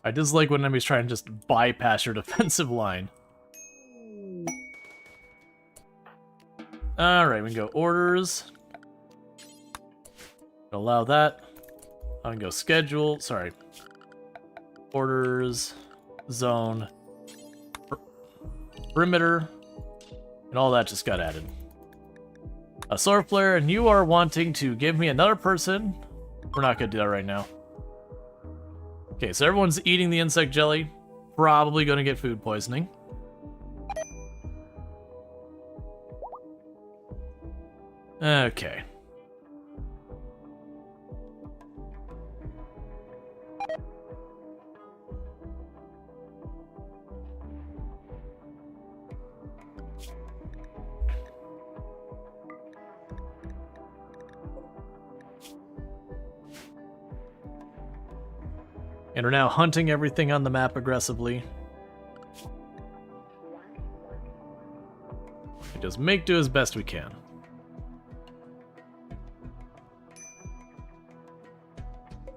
I dislike when enemies try and just bypass your defensive line. Alright, we can go orders. Allow that. I can go schedule, sorry. Orders, zone, perimeter, and all that just got added. A solar flare, and you are wanting to give me another person. We're not gonna do that right now. Okay, so everyone's eating the insect jelly. Probably gonna get food poisoning. Okay. And we're now hunting everything on the map aggressively. We just make do as best we can.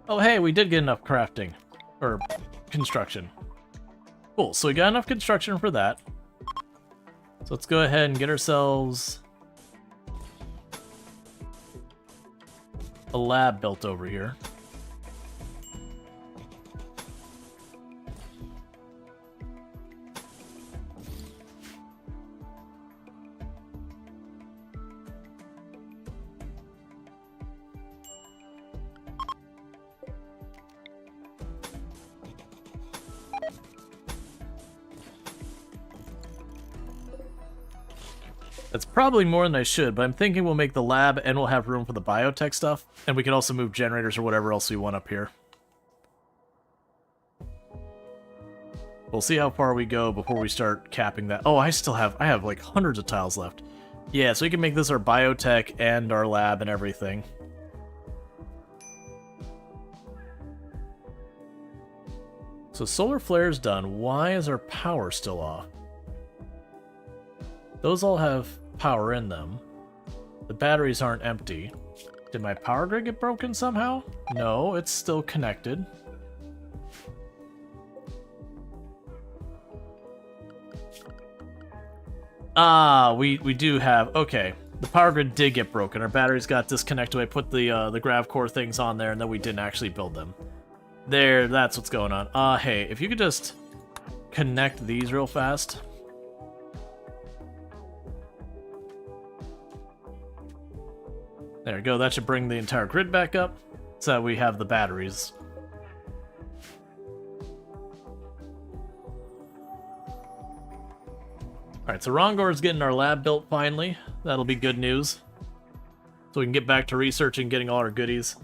Oh hey, we did get enough crafting. Or construction. Cool, so we got enough construction for that. So let's go ahead and get ourselves a lab built over here. That's probably more than I should, but I'm thinking we'll make the lab and we'll have room for the biotech stuff, and we can also move generators or whatever else we want up here. We'll see how far we go before we start capping that. Oh, I have like hundreds of tiles left. Yeah, so we can make this our biotech and our lab and everything. So solar flare's done. Why is our power still off? Those all have power in them. The batteries aren't empty. Did my power grid get broken somehow? No, it's still connected. Ah, we do have... Okay, the power grid did get broken. Our batteries got disconnected. I put the grav core things on there, and then we didn't actually build them. There, that's what's going on. Hey, if you could just connect these real fast... There we go, that should bring the entire grid back up, so that we have the batteries. Alright, so Rongor's getting our lab built finally. That'll be good news. So we can get back to researching, getting all our goodies.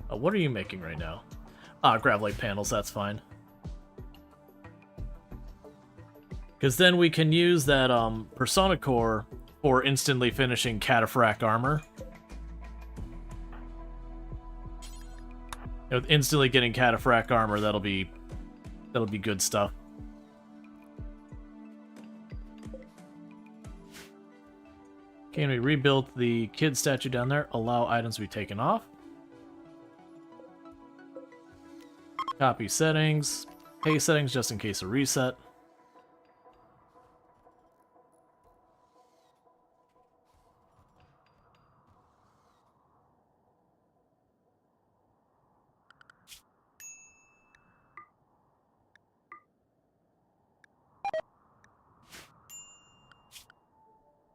What are you making right now? Gravlite panels, that's fine. Because then we can use that Persona Core for instantly finishing Cataphract armor. You know, instantly getting Cataphract armor, that'll be good stuff. Can we rebuild the kid statue down there? Allow items to be taken off. Copy settings. Pay settings just in case of reset.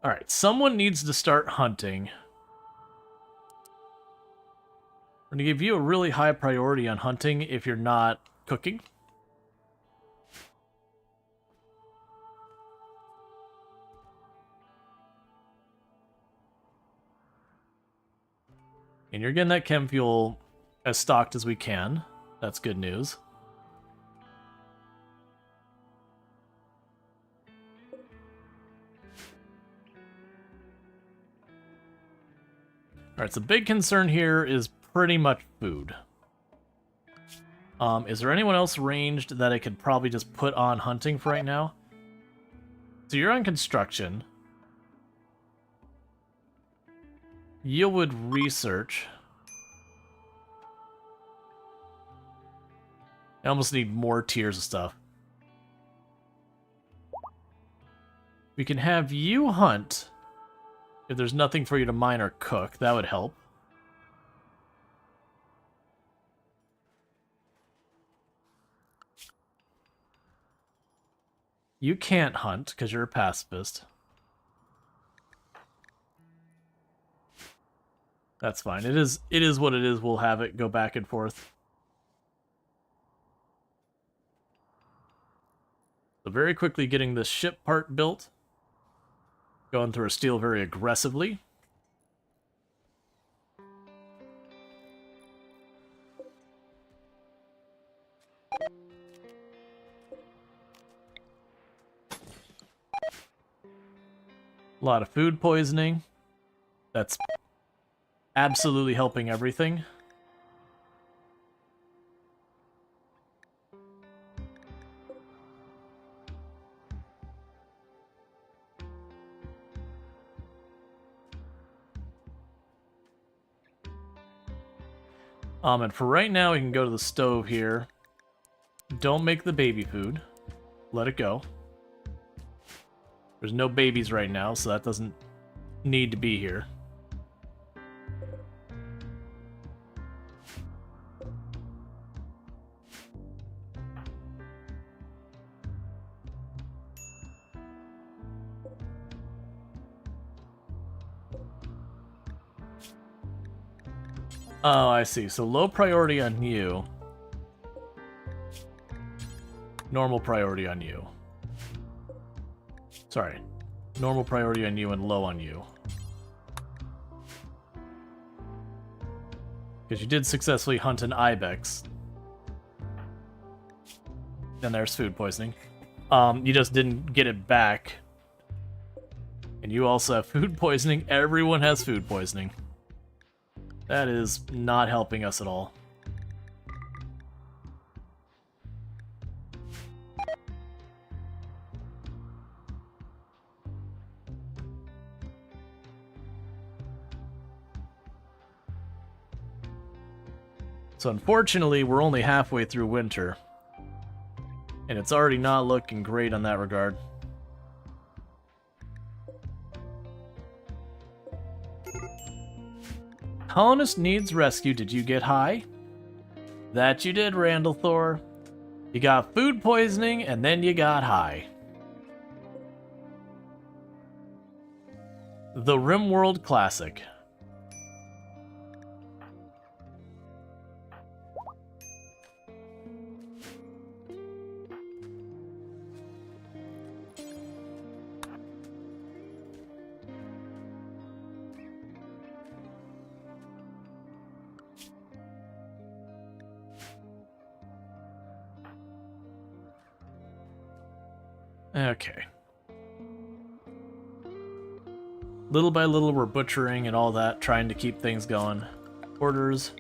Alright, someone needs to start hunting. I'm going to give you a really high priority on hunting if you're not cooking. And you're getting that chem fuel as stocked as we can. That's good news. Alright, so big concern here is pretty much food. Is there anyone else ranged that I could probably just put on hunting for right now? So you're on construction. You would research. I almost need more tiers of stuff. We can have you hunt. If there's nothing for you to mine or cook, that would help. You can't hunt because you're a pacifist. That's fine. It is what it is. We'll have it go back and forth. So very quickly getting this ship part built. Going through a steel very aggressively. A lot of food poisoning. That's absolutely helping everything. And for right now, we can go to the stove here. Don't make the baby food. Let it go. There's no babies right now, so that doesn't need to be here. Oh, I see. So low priority on you. Normal priority on you. Sorry. Normal priority on you and low on you. Because you did successfully hunt an ibex. And there's food poisoning. You just didn't get it back. And you also have food poisoning. Everyone has food poisoning. That is not helping us at all. So unfortunately, we're only halfway through winter. And it's already not looking great on that regard. Colonist needs rescue. Did you get high? That you did, Randall Thor. You got food poisoning, and then you got high. The RimWorld Classic. Okay. Little by little, we're butchering and all that, trying to keep things going. Orders.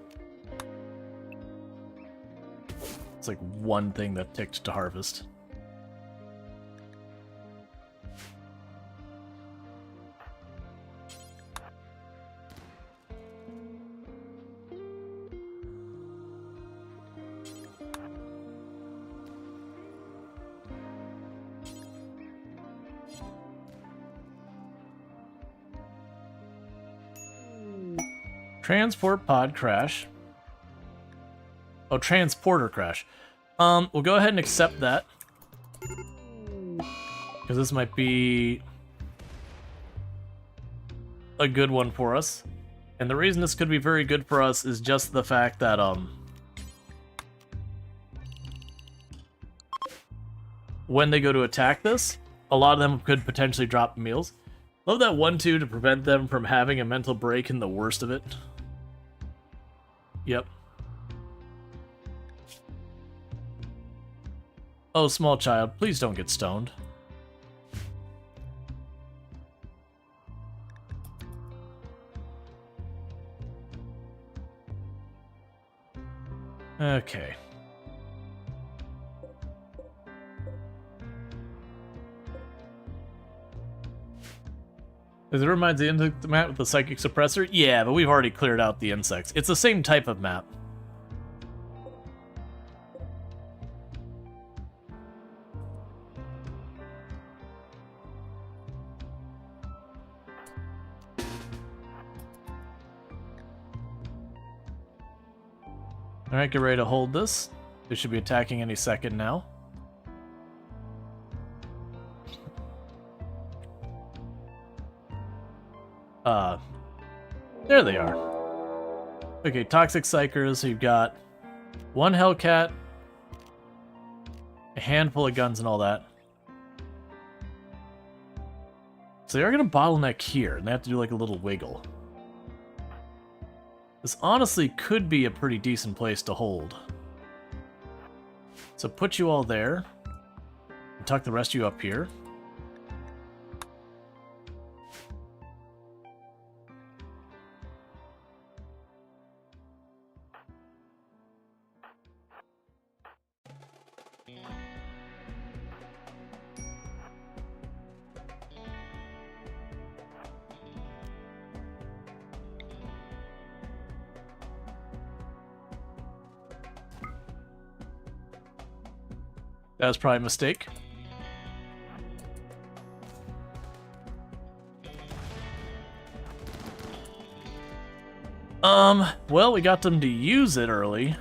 It's like one thing that ticked to harvest. Transport pod crash. Oh, transporter crash. We'll go ahead and accept that. Because this might be a good one for us. And the reason this could be very good for us is just the fact that, when they go to attack this, a lot of them could potentially drop meals. Love that 1-2 to prevent them from having a mental break in the worst of it. Yep. Oh, small child, please don't get stoned. Okay. Does it remind the insect map with the psychic suppressor? Yeah, but we've already cleared out the insects. It's the same type of map. Alright, get ready to hold this. They should be attacking any second now. There they are. Okay, Toxic Psychers, so you've got one Hellcat, a handful of guns and all that. So they are going to bottleneck here, and they have to do like a little wiggle. This honestly could be a pretty decent place to hold. So put you all there, and tuck the rest of you up here. That was probably a mistake. Well, we got them to use it early.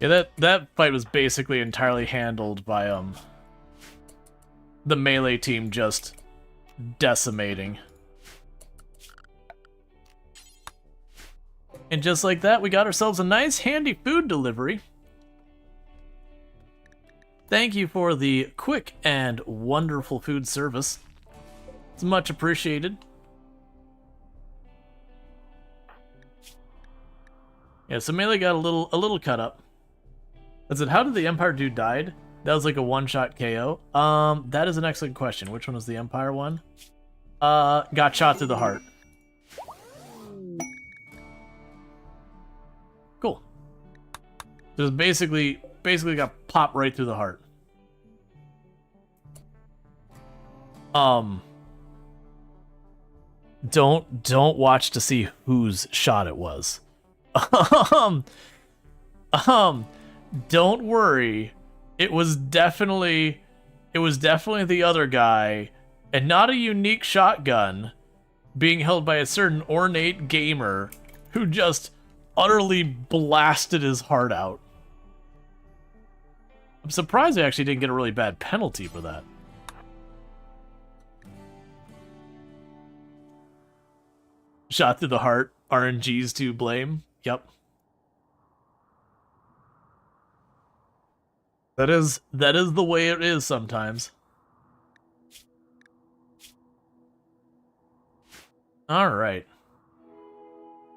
Yeah, that fight was basically entirely handled by the melee team just decimating. And just like that, we got ourselves a nice handy food delivery. Thank you for the quick and wonderful food service. It's much appreciated. Yeah, so melee got a little cut up. I said, how did the Empire dude died? That was like a one-shot KO. That is an excellent question. Which one was the Empire one? Got shot through the heart. Cool. Just basically got popped right through the heart. Don't watch to see whose shot it was. Don't worry. It was definitely the other guy, and not a unique shotgun being held by a certain ornate gamer who just utterly blasted his heart out. I'm surprised I actually didn't get a really bad penalty for that. Shot through the heart, RNG's to blame. Yep. That is the way it is sometimes. Alright.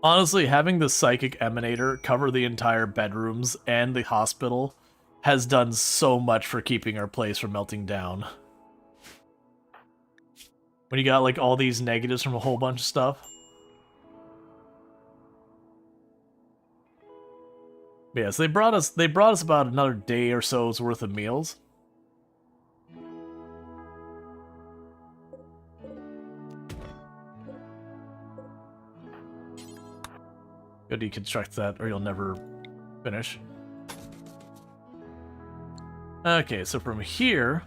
Honestly, having the Psychic Emanator cover the entire bedrooms and the hospital has done so much for keeping our place from melting down. When you got like all these negatives from a whole bunch of stuff. Yeah, so they brought us about another day or so's worth of meals. Go deconstruct that, or you'll never finish. Okay, so from here...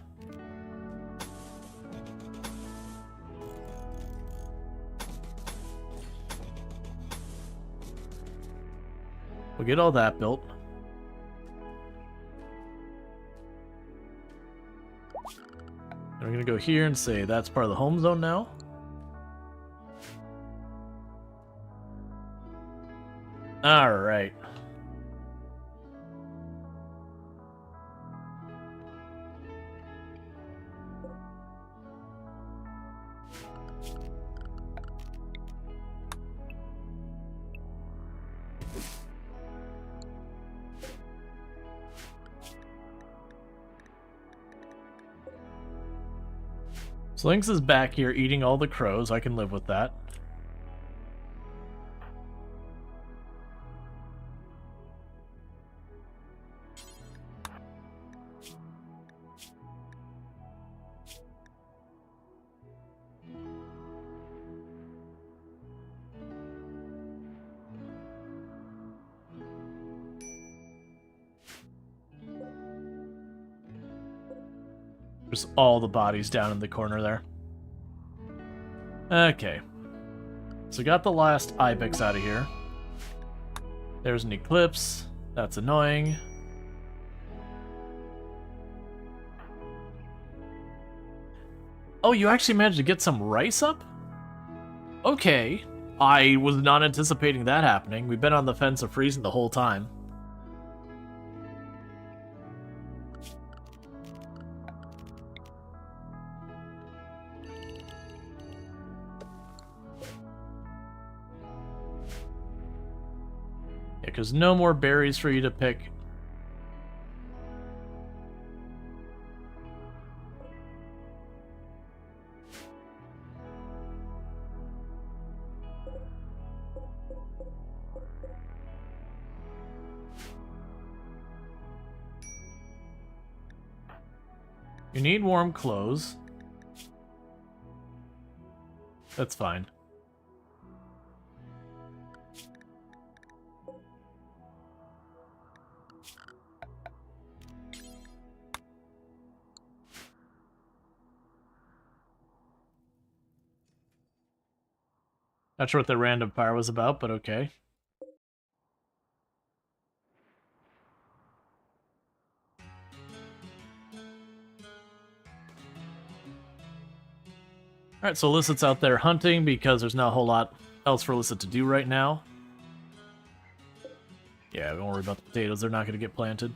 we'll get all that built. And we're gonna go here and say that's part of the home zone now. Alright. So Lynx is back here eating all the crows. I can live with that. There's all the bodies down in the corner there. Okay. So got the last Ibex out of here. There's an Eclipse. That's annoying. Oh, you actually managed to get some rice up? Okay. I was not anticipating that happening. We've been on the fence of freezing the whole time. Because no more berries for you to pick. You need warm clothes. That's fine. Not sure what the random fire was about, but okay. Alright, so Illicit's out there hunting because there's not a whole lot else for Illicit to do right now. Yeah, don't worry about the potatoes, they're not going to get planted.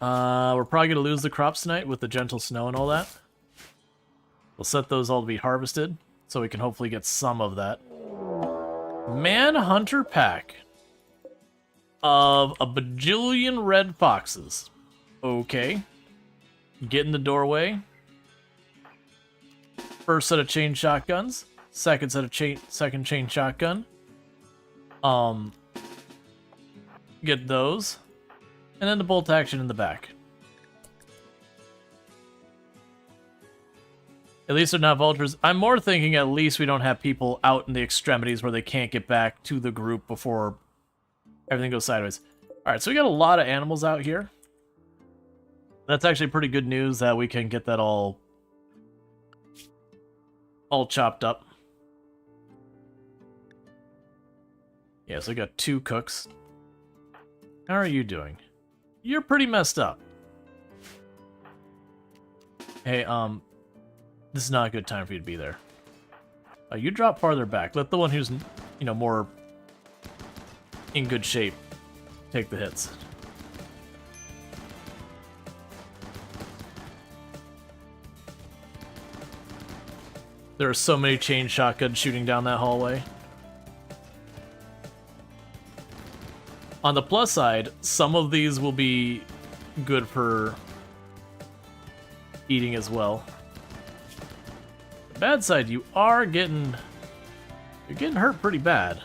We're probably going to lose the crops tonight with the gentle snow and all that. We'll set those all to be harvested, so we can hopefully get some of that. Manhunter pack of a bajillion red foxes. Okay. Get in the doorway. First set of chain shotguns. Second set of second chain shotgun. Get those. And then the bolt action in the back. At least they're not vultures. I'm more thinking at least we don't have people out in the extremities where they can't get back to the group before everything goes sideways. Alright, so we got a lot of animals out here. That's actually pretty good news that we can get that all chopped up. Yeah, so I got 2 cooks. How are you doing? You're pretty messed up. Hey, this is not a good time for you to be there. You drop farther back. Let the one who's, you know, more in good shape take the hits. There are so many chain shotguns shooting down that hallway. On the plus side, some of these will be good for eating as well. The bad side, you're getting hurt pretty bad.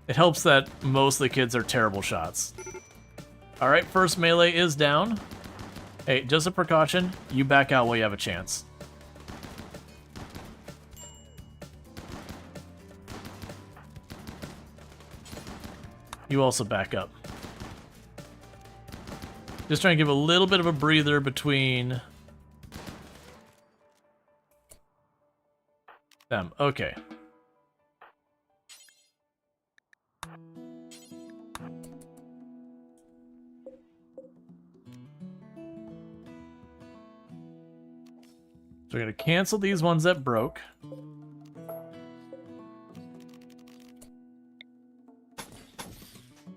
It helps that most of the kids are terrible shots. All right, first melee is down. Hey, just a precaution. You back out while you have a chance. You also back up. Just trying to give a little bit of a breather between them. Okay. So we're going to cancel these ones that broke.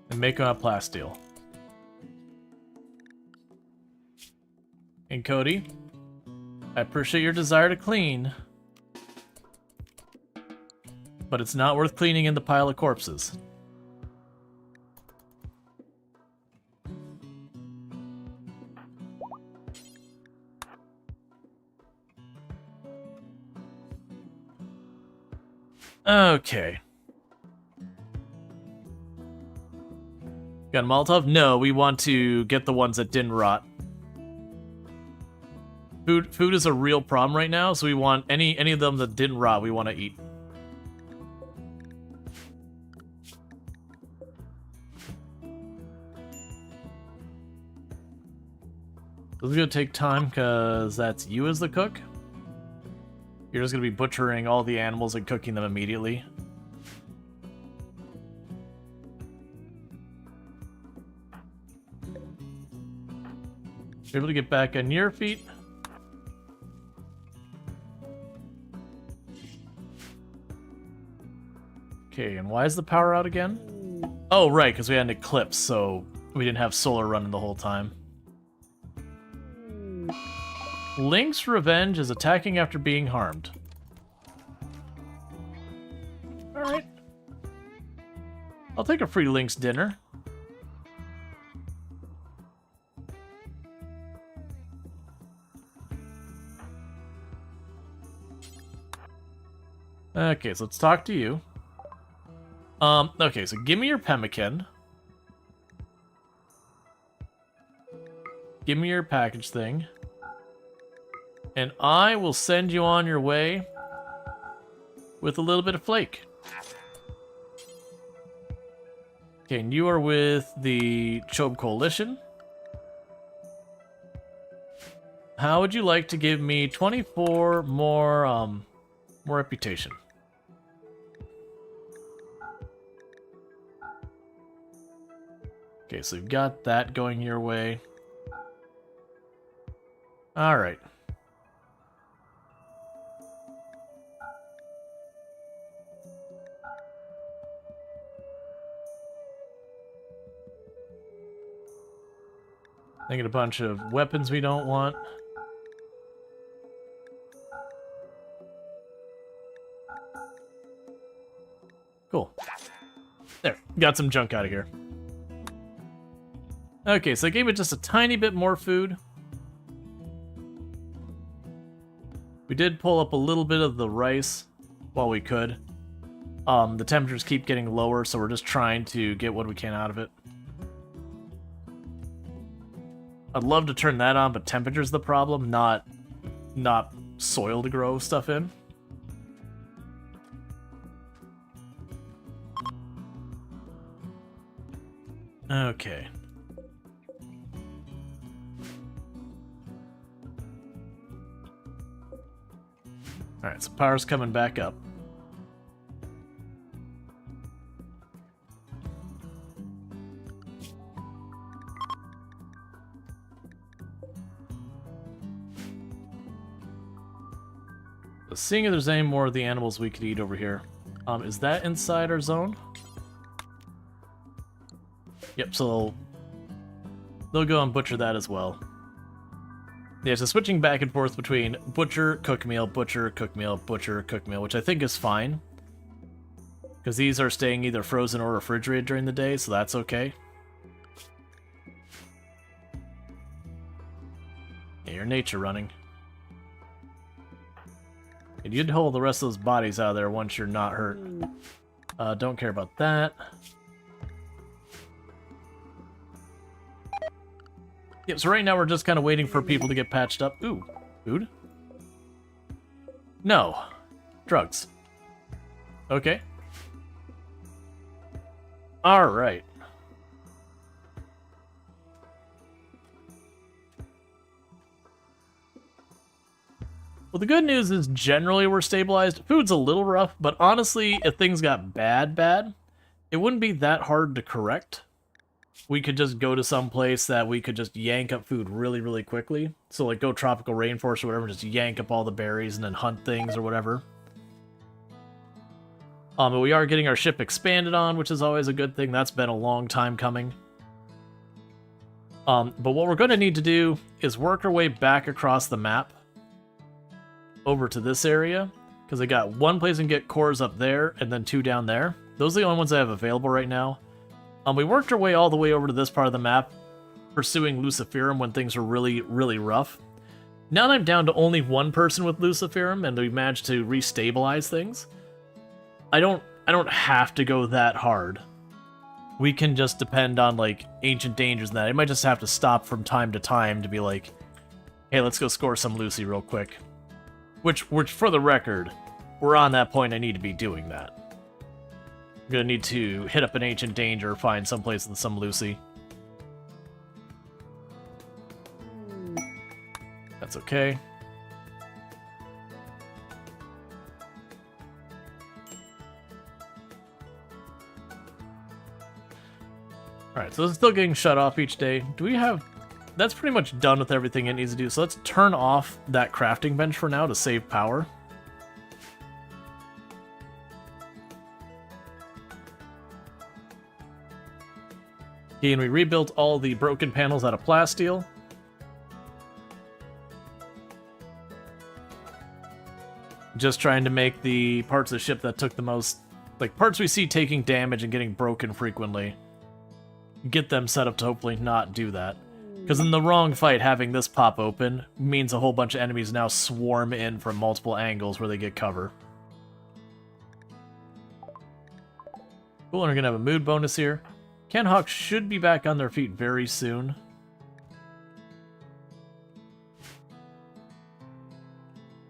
And make them a plasteel. And Cody, I appreciate your desire to clean, but it's not worth cleaning in the pile of corpses. Okay. Got a Molotov? No, we want to get the ones that didn't rot. Food is a real problem right now, so we want any of them that didn't rot, we want to eat. This is going to take time, because that's you as the cook. You're just going to be butchering all the animals and cooking them immediately. You're able to get back on your feet. Okay, and why is the power out again? Oh, right, because we had an eclipse, so we didn't have solar running the whole time. Link's revenge is attacking after being harmed. Alright. I'll take a free Link's dinner. Okay, so let's talk to you. Okay, so give me your pemmican. Give me your package thing. And I will send you on your way with a little bit of flake. Okay, and you are with the Chobe Coalition. How would you like to give me 24 more reputation? Okay, so you've got that going your way. Alright. I get a bunch of weapons we don't want. Cool. There, got some junk out of here. Okay, so I gave it just a tiny bit more food. We did pull up a little bit of the rice while we could. The temperatures keep getting lower, so we're just trying to get what we can out of it. I'd love to turn that on, but temperature's the problem, not soil to grow stuff in. Okay. Alright, so power's coming back up. Seeing if there's any more of the animals we could eat over here. Is that inside our zone? Yep, so they'll go and butcher that as well. Yeah, so switching back and forth between butcher, cook meal, butcher, cook meal, butcher, cook meal, which I think is fine. Because these are staying either frozen or refrigerated during the day, so that's okay. Yeah, you're nature running. And you'd hold the rest of those bodies out of there once you're not hurt. Don't care about that. Yeah, so right now we're just kind of waiting for people to get patched up. Ooh, food? No. Drugs. Okay. Alright. Well, the good news is generally we're stabilized. Food's a little rough, but honestly, if things got bad, it wouldn't be that hard to correct. We could just go to some place that we could just yank up food really quickly. So, like, go tropical rainforest or whatever, just yank up all the berries and then hunt things or whatever. But we are getting our ship expanded on, which is always a good thing. That's been a long time coming. But what we're going to need to do is work our way back across the map over to this area, because I got one place and get cores up there and then 2 down there. Those are the only ones I have available right now. We worked our way all the way over to this part of the map, pursuing Luciferum when things were really rough. Now that I'm down to only one person with Luciferum and we managed to restabilize things, I don't have to go that hard. We can just depend on, like, ancient dangers and that. I might just have to stop from time to time to be like, hey, let's go score some Lucy real quick. Which, for the record, we're on that point I need to be doing that. I'm gonna need to hit up an ancient danger, find someplace with some Lucy. That's okay. Alright, so it's still getting shut off each day. Do we have... That's pretty much done with everything it needs to do, so let's turn off that crafting bench for now to save power. Okay, and we rebuilt all the broken panels out of plasteel. Just trying to make the parts of the ship that took the most... Like, parts we see taking damage and getting broken frequently. Get them set up to hopefully not do that. Because in the wrong fight, having this pop open means a whole bunch of enemies now swarm in from multiple angles where they get cover. Cool, and we're going to have a mood bonus here. Ken Hawk should be back on their feet very soon.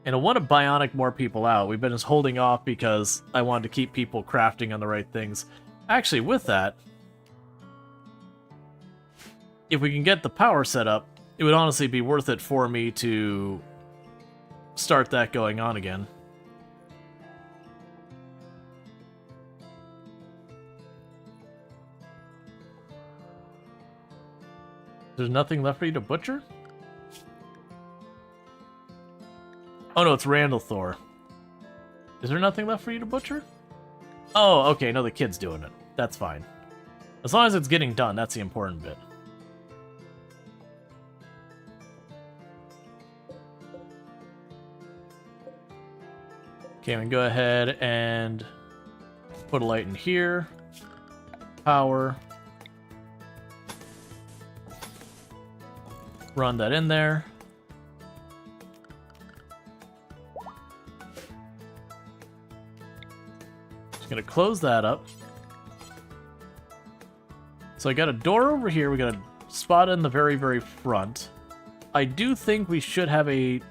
And I want to bionic more people out. We've been just holding off because I wanted to keep people crafting on the right things. Actually, with that, if we can get the power set up, it would honestly be worth it for me to start that going on again. There's nothing left for you to butcher? Oh no, it's Randall Thor. Is there nothing left for you to butcher? Oh, okay, no, the kid's doing it. That's fine. As long as it's getting done, that's the important bit. Okay, we can go ahead and put a light in here. Power. Run that in there. Just gonna close that up. So I got a door over here. We got a spot in the very front. I do think we should have a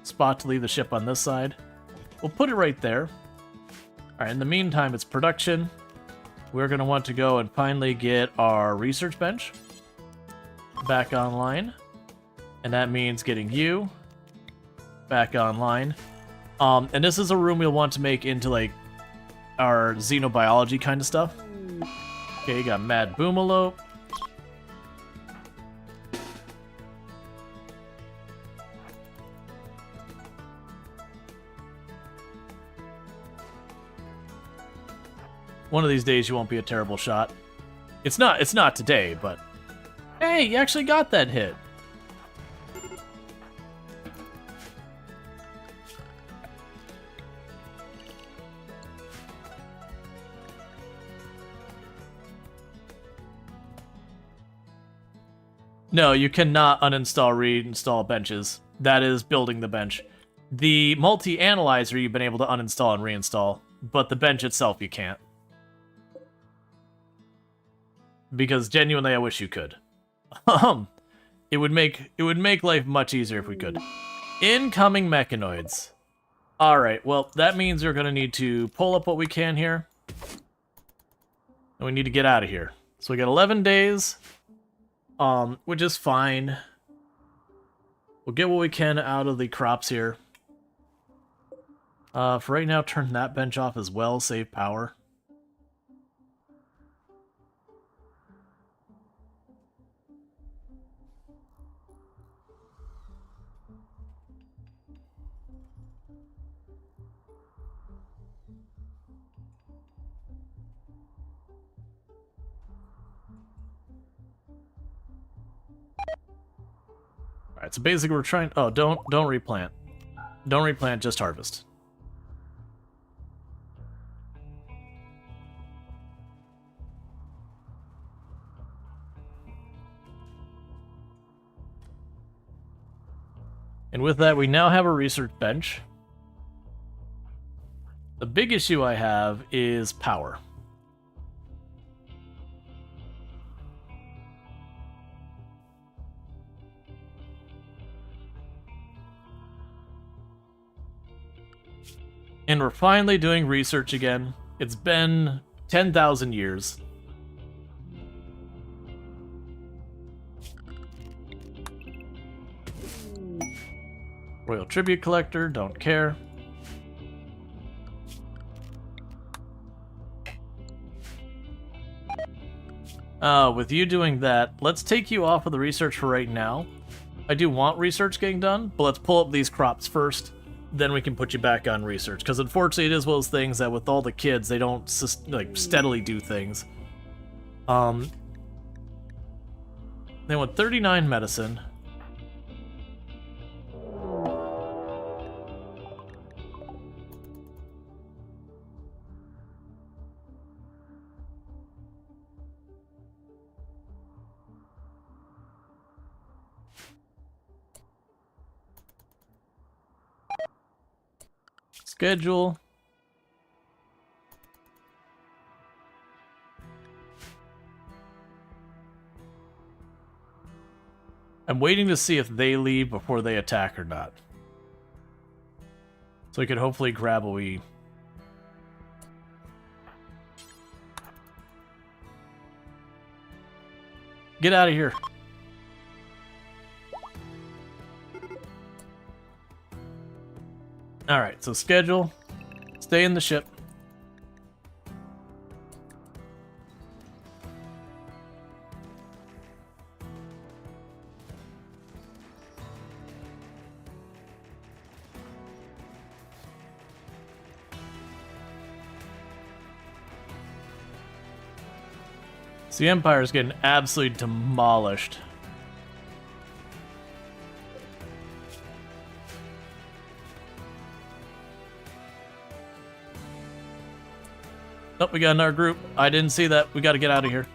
spot to leave the ship on this side. We'll put it right there. Alright, in the meantime, it's production. We're going to want to go and finally get our research bench back online. And that means getting you back online. And this is a room we'll want to make into, like, our xenobiology kind of stuff. Okay, you got Mad Boomalope. One of these days you won't be a terrible shot. It's not today, but hey, you actually got that hit. No, you cannot uninstall, reinstall benches. That is building the bench. The multi-analyzer you've been able to uninstall and reinstall, but the bench itself you can't. Because genuinely I wish you could. It would make life much easier if we could. Incoming mechanoids. Alright, well, that means we're going to need to pull up what we can here. And we need to get out of here. So we got 11 days, which is fine. We'll get what we can out of the crops here. For right now, turn that bench off as well, save power. Alright, so basically we're trying... Oh, don't replant. Don't replant, just harvest. And with that, we now have a research bench. The big issue I have is power. And we're finally doing research again. It's been 10,000 years. Royal Tribute Collector, don't care. With you doing that, let's take you off of the research for right now. I do want research getting done, but let's pull up these crops first. Then we can put you back on research. Because unfortunately, it is one of those things that with all the kids, they don't steadily do things. They want 39 medicine. Schedule. I'm waiting to see if they leave before they attack or not. So we could hopefully grab what we... Get out of here. Alright, so schedule. Stay in the ship. So the Empire is getting absolutely demolished. Oh, we got another group. I didn't see that. We got to get out of here.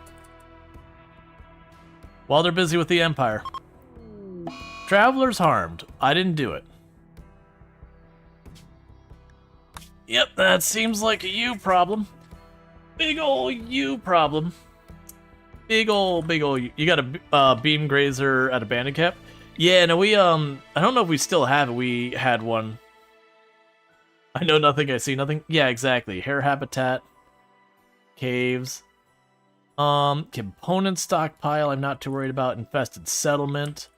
While they're busy with the Empire. Travelers harmed. I didn't do it. Yep, that seems like a you problem. Big ol' you problem. Big ol' you. You got a beam grazer at a bandit camp? Yeah, no, we, I don't know if we still have it. We had one. I know nothing, I see nothing. Yeah, exactly. Hare habitat. Caves. Component stockpile, I'm not too worried about. Infested settlement.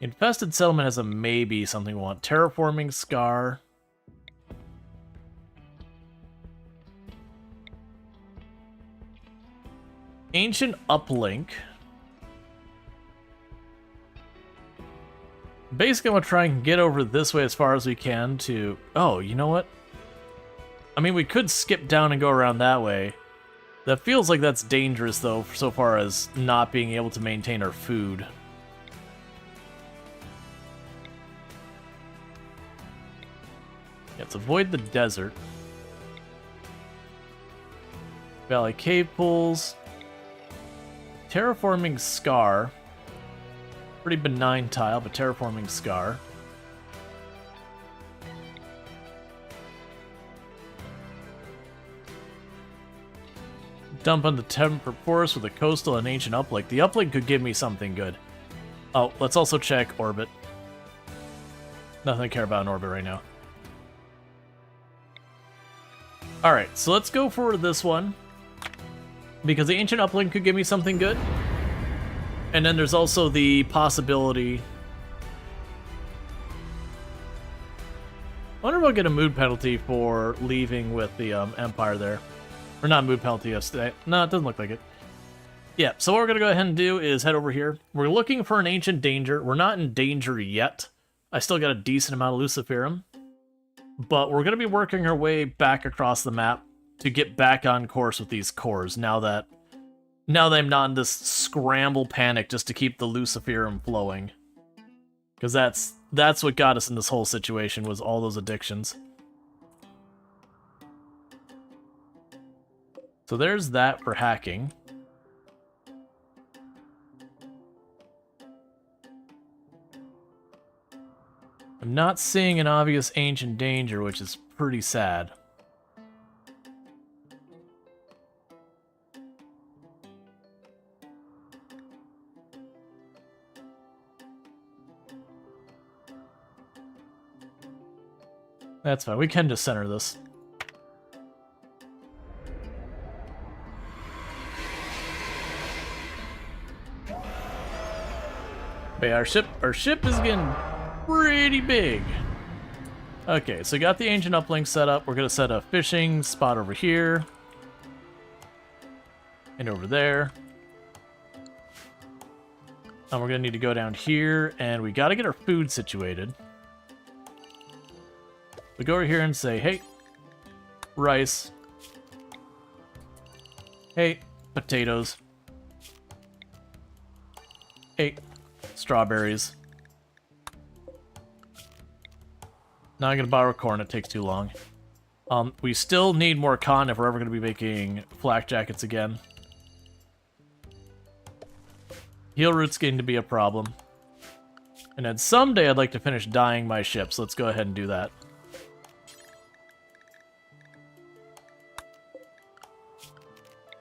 Infested settlement has a maybe something we want. Terraforming scar. Ancient uplink. Basically, I'm gonna try and get over this way as far as we can to... Oh, you know what? I mean, we could skip down and go around that way. That feels like that's dangerous, though, so far as not being able to maintain our food. Let's avoid the desert. Valley cave pools. Terraforming scar. Pretty benign tile, but terraforming scar. Dump on the temperate forest with a coastal and ancient uplink. The uplink could give me something good. Oh, let's also check orbit. Nothing to care about in orbit right now. Alright, so let's go for this one. Because the ancient uplink could give me something good. And then there's also the possibility... I wonder if I'll get a mood penalty for leaving with the Empire there. Or not mood penalty yesterday. No, it doesn't look like it. Yeah, so what we're going to go ahead and do is head over here. We're looking for an ancient danger. We're not in danger yet. I still got a decent amount of Luciferum. But we're going to be working our way back across the map to get back on course with these cores now that I'm not in this scramble panic just to keep the Luciferum flowing. Because that's what got us in this whole situation, was all those addictions. So there's that for hacking. I'm not seeing an obvious ancient danger, which is pretty sad. That's fine. We can just center this. But yeah, our ship is getting pretty big. Okay, so we got the ancient uplink set up. We're gonna set a fishing spot over here. And over there. And we're gonna need to go down here, and we gotta get our food situated. We go over here and say, hey, rice. Hey, potatoes. Hey, strawberries. Now I'm going to borrow corn, it takes too long. We still need more con if we're ever going to be making flak jackets again. Heal root's getting to be a problem. And then someday I'd like to finish dyeing my ship, so let's go ahead and do that.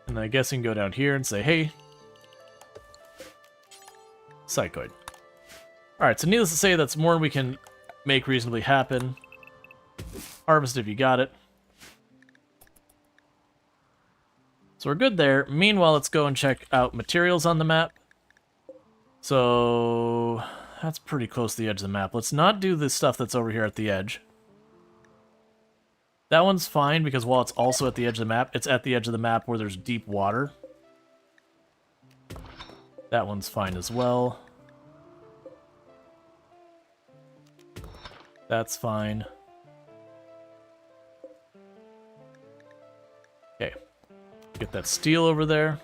And then I guess you can go down here and say, hey, Psychoid. Alright, so needless to say, that's more than we can make reasonably happen. Harvest if you got it. So we're good there. Meanwhile, let's go and check out materials on the map. So that's pretty close to the edge of the map. Let's not do the stuff that's over here at the edge. That one's fine, because while it's also at the edge of the map, it's at the edge of the map where there's deep water. That one's fine as well. That's fine. Okay. Get that steel over there.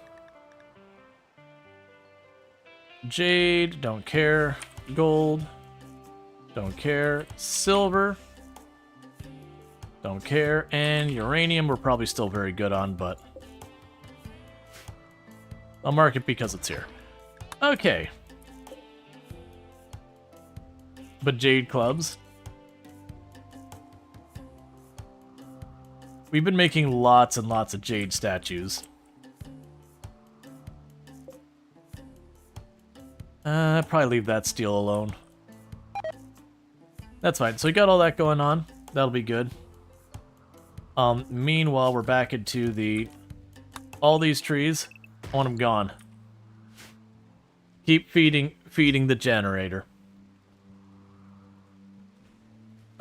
Jade, don't care. Gold, don't care. Silver, don't care. And uranium we're probably still very good on, but I'll mark it because it's here. Okay. But jade clubs. We've been making lots and lots of jade statues. I'd probably leave that steel alone. That's fine. So we got all that going on. That'll be good. Meanwhile, we're back into all these trees. I want them gone. Keep feeding the generator.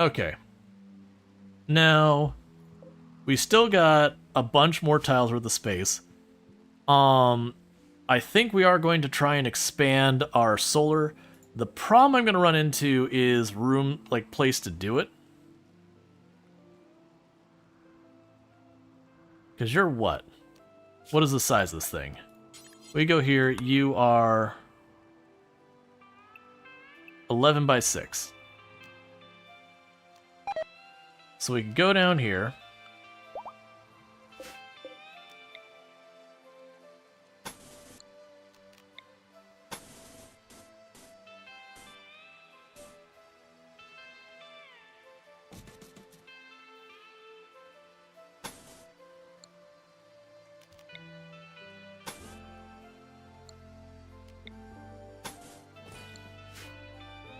Okay. Now, we still got a bunch more tiles worth of space. I think we are going to try and expand our solar. The problem I'm going to run into is place to do it. Because you're what? What is the size of this thing? We go here, you are 11 by 6. So we can go down here.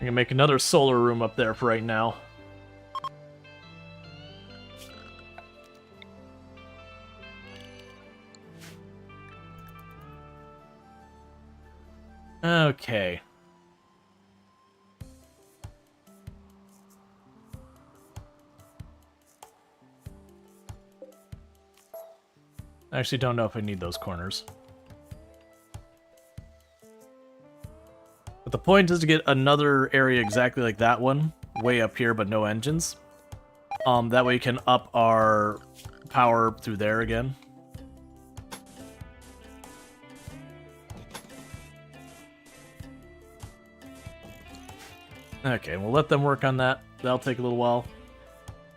gonna make another solar room up there for right now. Okay. I actually don't know if I need those corners. But the point is to get another area exactly like that one, way up here, but no engines. That way you can up our power through there again. Okay, we'll let them work on that. That'll take a little while.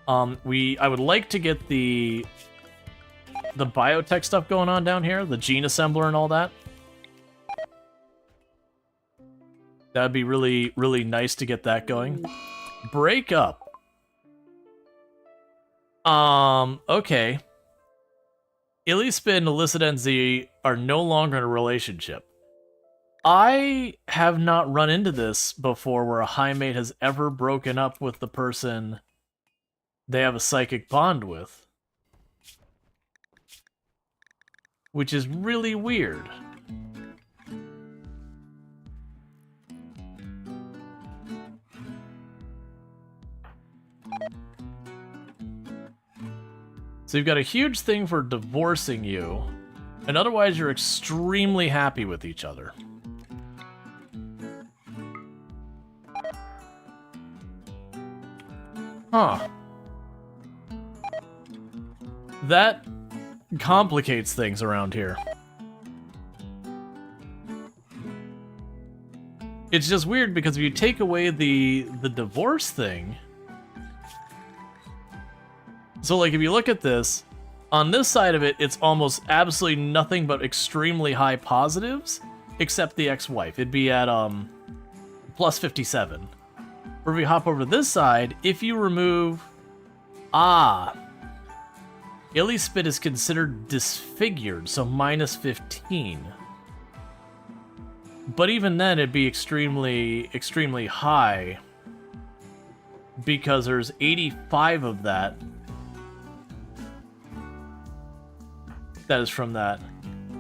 I would like to get the biotech stuff going on down here, the gene assembler and all that. That'd be really, really nice to get that going. Break up. Okay. Illispin and Illicit NZ are no longer in a relationship. I have not run into this before where a high mate has ever broken up with the person they have a psychic bond with. Which is really weird. So you've got a huge thing for divorcing you, and otherwise you're extremely happy with each other. Huh. That complicates things around here. It's just weird because if you take away the divorce thing... So, like, if you look at this, on this side of it, it's almost absolutely nothing but extremely high positives, except the ex-wife. It'd be at, plus 57. Or if we hop over to this side, if you remove... Illispit is considered disfigured, so minus 15. But even then, it'd be extremely, extremely high. Because there's 85 of that. That is from that.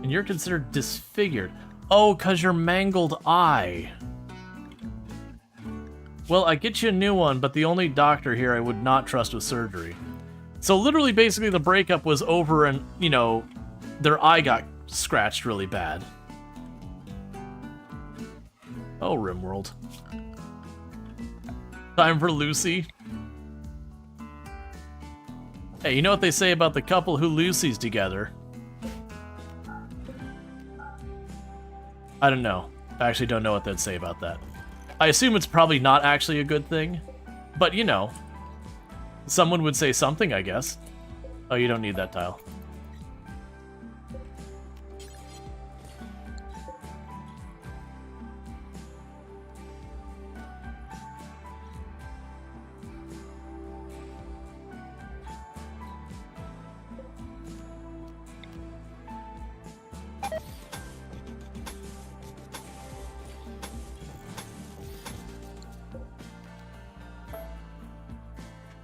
And you're considered disfigured. Oh, because your mangled eye. Well, I get you a new one, but the only doctor here I would not trust with surgery. So literally, basically, the breakup was over and, you know, their eye got scratched really bad. Oh, RimWorld. Time for Lucy. Hey, you know what they say about the couple who Lucy's together? I don't know. I actually don't know what they'd say about that. I assume it's probably not actually a good thing, but you know, someone would say something, I guess. Oh, you don't need that tile.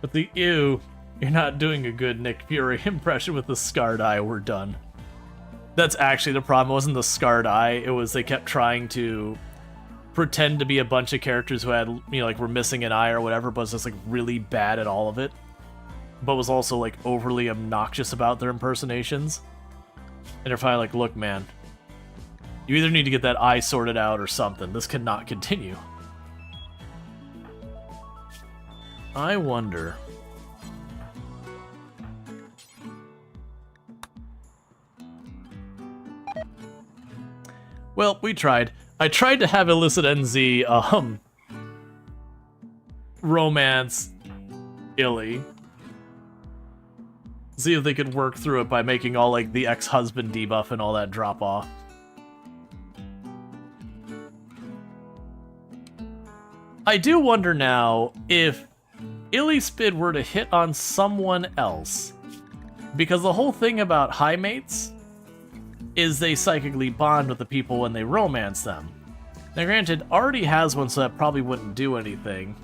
But the ew, you're not doing a good Nick Fury impression with the scarred eye. We're done. That's actually the problem. It wasn't the scarred eye. It was they kept trying to pretend to be a bunch of characters who had, you know, like were missing an eye or whatever, but was just like really bad at all of it. But was also like overly obnoxious about their impersonations. And they're finally like, look, man, you either need to get that eye sorted out or something. This cannot continue. I wonder. Well, we tried. I tried to have Illicit NZ, romance Illy. See if they could work through it by making all, like, the ex-husband debuff and all that drop off. I do wonder now if Illispid were to hit on someone else, because the whole thing about high mates is they psychically bond with the people when they romance them. Now granted, already has one, so that probably wouldn't do anything.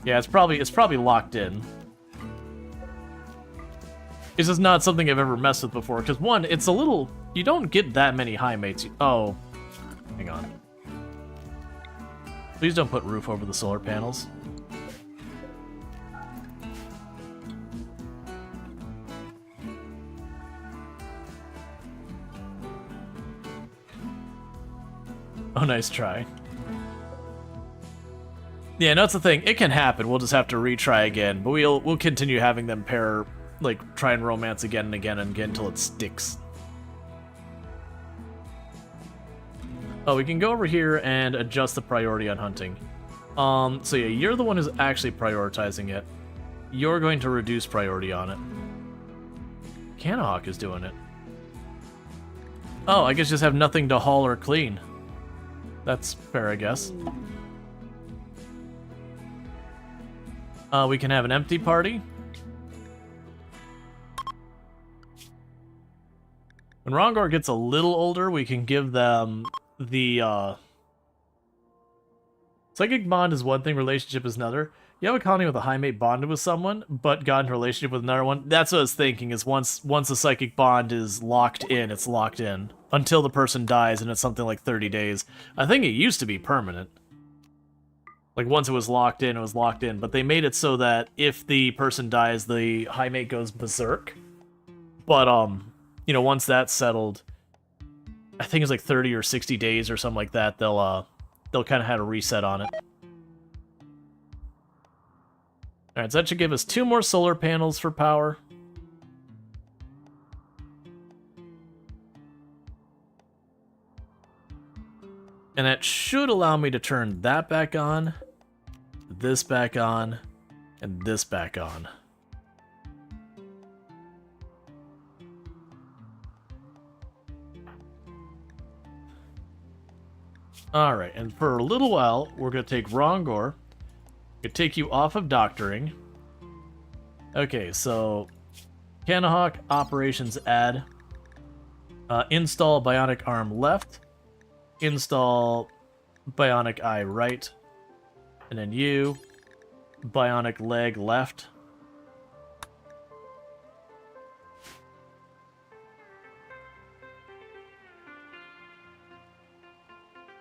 Yeah, it's probably locked in. It's just not something I've ever messed with before, because one, it's a little... You don't get that many high mates. Oh. Hang on. Please don't put roof over the solar panels. Oh, nice try. Yeah, no, that's the thing. It can happen. We'll just have to retry again, but we'll continue having them pair, like, try and romance again and again and again until it sticks. Oh, we can go over here and adjust the priority on hunting. So yeah, you're the one who's actually prioritizing it. You're going to reduce priority on it. Canahawk is doing it. Oh, I guess just have nothing to haul or clean. That's fair, I guess. We can have an empty party. When Rongor gets a little older, we can give them the, Psychic bond is one thing, relationship is another. You have a colony with a high mate bonded with someone, but got in a relationship with another one. That's what I was thinking, is once a psychic bond is locked in, it's locked in. Until the person dies, and it's something like 30 days. I think it used to be permanent. Like, once it was locked in, it was locked in. But they made it so that if the person dies, the high mate goes berserk. But, you know, once that's settled, I think it's like 30 or 60 days or something like that, they'll kind of have a reset on it. Alright, so that should give us 2 more solar panels for power. And that should allow me to turn that back on, this back on, and this back on. Alright, and for a little while, we're going to take Rongor. Gonna take you off of doctoring. Okay, so Canahawk operations add. Install bionic arm left. Install bionic eye right. And then you, bionic leg left.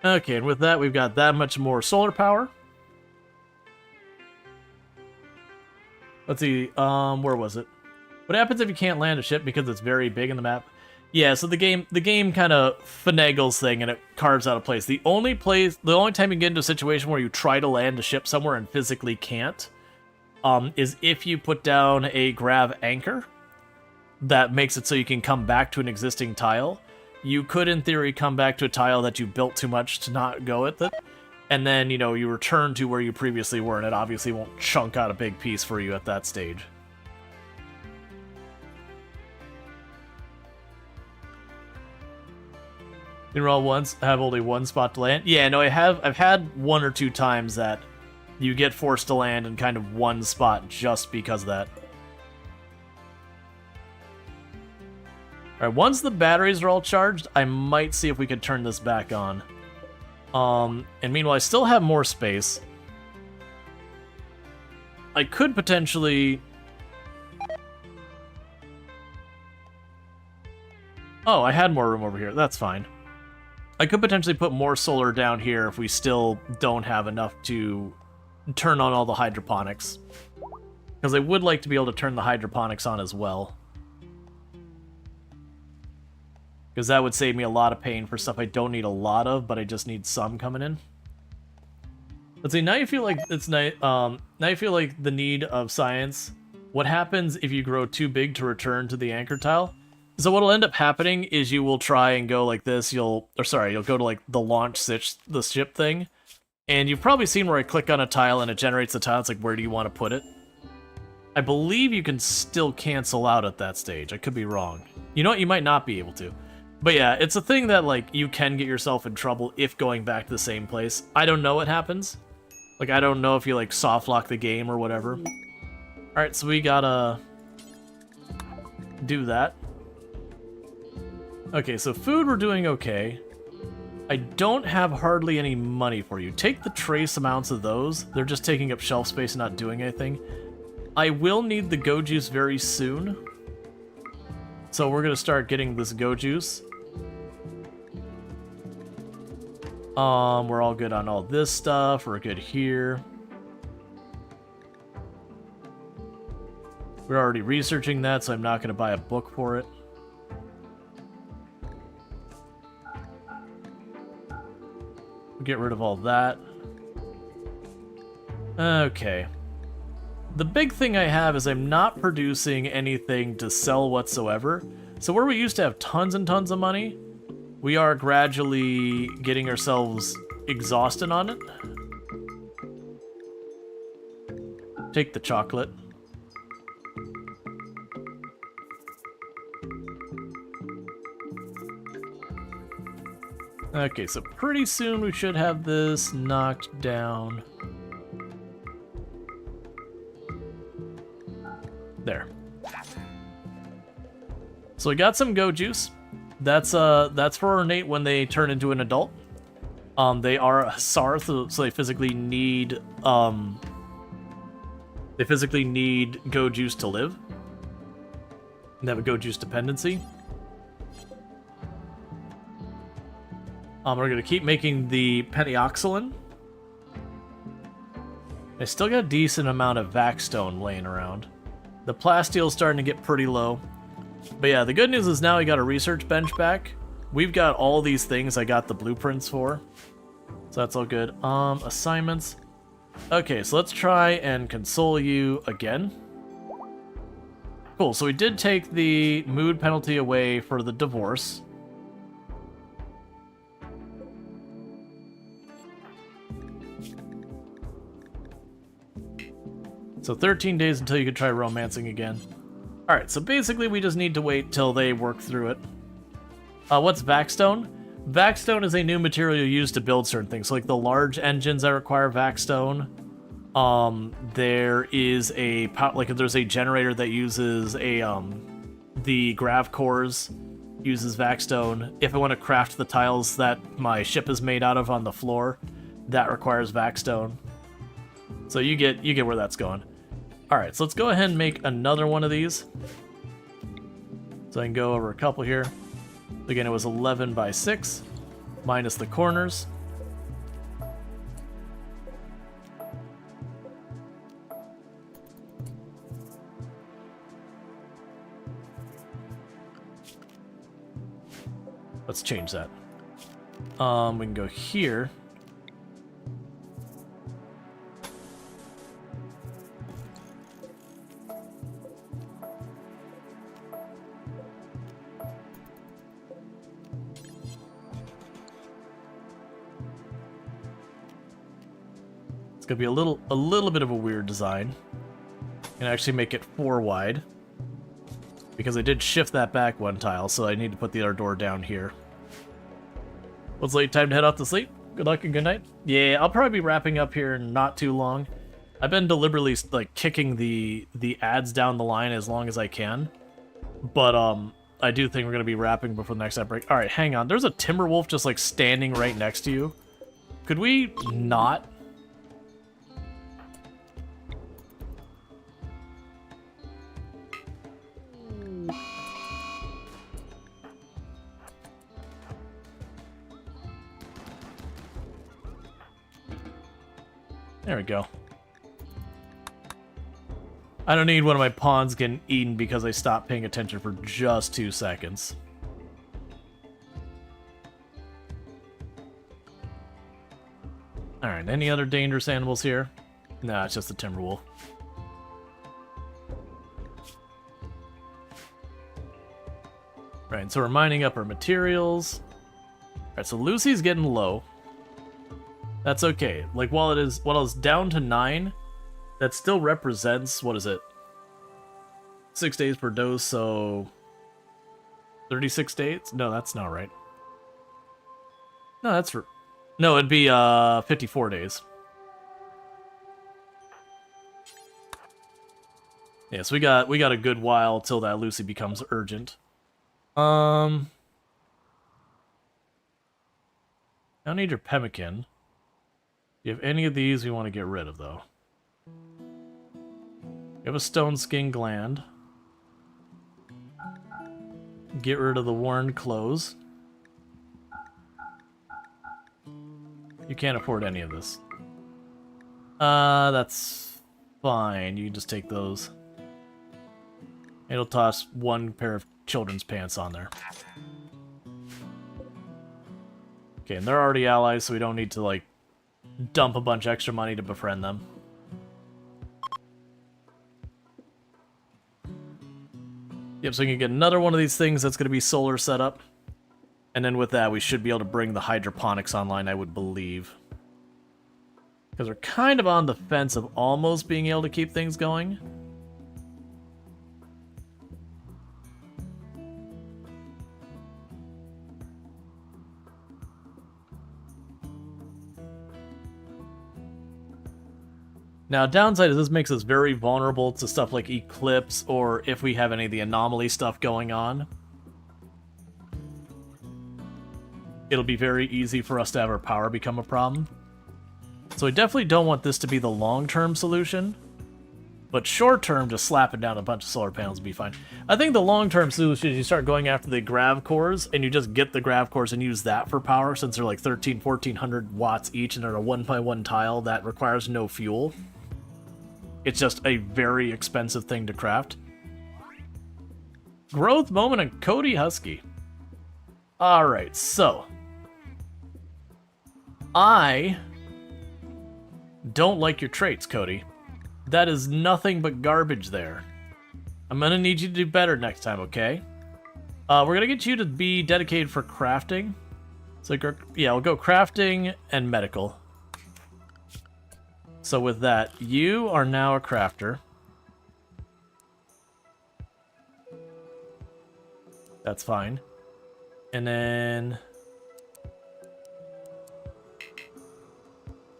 Okay, and with that, we've got that much more solar power. Let's see, where was it? What happens if you can't land a ship because it's very big in the map? Yeah, so the game kind of finagles thing and it carves out a place. The only time you get into a situation where you try to land a ship somewhere and physically can't, is if you put down a grav anchor that makes it so you can come back to an existing tile. You could, in theory, come back to a tile that you built too much to not go with it, and then, you know, you return to where you previously were, and it obviously won't chunk out a big piece for you at that stage. In Rual once, I have only one spot to land. Yeah, no, I've had 1 or 2 times that you get forced to land in kind of one spot just because of that. Alright, once the batteries are all charged, I might see if we could turn this back on. And meanwhile, I still have more space. I could potentially... Oh, I had more room over here. That's fine. I could potentially put more solar down here if we still don't have enough to turn on all the hydroponics. Because I would like to be able to turn the hydroponics on as well. Because that would save me a lot of pain for stuff I don't need a lot of, but I just need some coming in. Let's see, now you feel like it's nice. Now you feel like the need of science. What happens if you grow too big to return to the anchor tile? So what'll end up happening is you will try and go like this. You'll go to like the launch the ship thing, and you've probably seen where I click on a tile and it generates the tile. It's like, where do you want to put it? I believe you can still cancel out at that stage. I could be wrong. You know what? You might not be able to. But yeah, it's a thing that, like, you can get yourself in trouble if going back to the same place. I don't know what happens. Like, I don't know if you, like, soft lock the game or whatever. Alright, so we gotta do that. Okay, so food we're doing okay. I don't have hardly any money for you. Take the trace amounts of those. They're just taking up shelf space and not doing anything. I will need the go juice very soon. So we're going to start getting this go juice. We're all good on all this stuff. We're good here. We're already researching that, so I'm not going to buy a book for it. Get rid of all that. Okay. The big thing I have is I'm not producing anything to sell whatsoever. So where we used to have tons and tons of money, we are gradually getting ourselves exhausted on it. Take the chocolate. Okay, so pretty soon we should have this knocked down. There. So we got some go juice. That's for Ornate when they turn into an adult. They are a Hussar, so they physically need go juice to live. And they have a go juice dependency. We're going to keep making the Pentioxylin. I still got a decent amount of Vaxstone laying around. The Plastile's starting to get pretty low. But yeah, the good news is now we got a research bench back. We've got all these things I got the blueprints for. So that's all good. Assignments. Okay, so let's try and console you again. Cool, so we did take the mood penalty away for the divorce. So 13 days until you can try romancing again. Alright, so basically we just need to wait till they work through it. What's Vaxstone? Vaxstone is a new material you use to build certain things. So like the large engines that require Vaxstone. There is a there's a generator that uses the grav cores uses Vaxstone. If I want to craft the tiles that my ship is made out of on the floor, that requires Vaxstone. So you get where that's going. Alright, so let's go ahead and make another one of these. So I can go over a couple here. Again, it was 11 by 6, minus the corners. Let's change that. We can go here. It's gonna be a little bit of a weird design. And actually make it 4 wide. Because I did shift that back one tile, so I need to put the other door down here. What's late time to head off to sleep? Good luck and good night. Yeah, I'll probably be wrapping up here in not too long. I've been deliberately like kicking the ads down the line as long as I can. But I do think we're gonna be wrapping before the next ad break. Alright, hang on. There's a Timberwolf just like standing right next to you. Could we not? There we go. I don't need one of my pawns getting eaten because I stopped paying attention for just 2 seconds. Alright, any other dangerous animals here? Nah, it's just the Timberwolf. Right, so we're mining up our materials. Alright, so Lucy's getting low. That's okay. Like, while it's down to 9, that still represents, what is it? 6 days per dose, so 36 days? No, that's not right. No, that's no, it'd be 54 days. Yeah, so we got a good while till that Lucy becomes urgent. I don't need your pemmican. You have any of these we want to get rid of, though. You have a stone skin gland. Get rid of the worn clothes. You can't afford any of this. That's fine. You can just take those. It'll toss one pair of children's pants on there. Okay, and they're already allies, so we don't need to, like, dump a bunch of extra money to befriend them. Yep, so we can get another one of these things that's going to be solar set up. And then with that, we should be able to bring the hydroponics online, I would believe. Because we're kind of on the fence of almost being able to keep things going. Now, downside is this makes us very vulnerable to stuff like Eclipse, or if we have any of the anomaly stuff going on. It'll be very easy for us to have our power become a problem. So we definitely don't want this to be the long-term solution. But short-term, just slapping down a bunch of solar panels would be fine. I think the long-term solution is you start going after the grav cores, and you just get the grav cores and use that for power, since they're like 1400 watts each, and they're a 1x1 tile that requires no fuel. It's just a very expensive thing to craft. Growth moment and Cody Husky. Alright, so. I don't like your traits, Cody. That is nothing but garbage there. I'm gonna need you to do better next time, okay? We're gonna get you to be dedicated for crafting. So, yeah, we'll go crafting and medical. So with that, you are now a crafter. That's fine. And then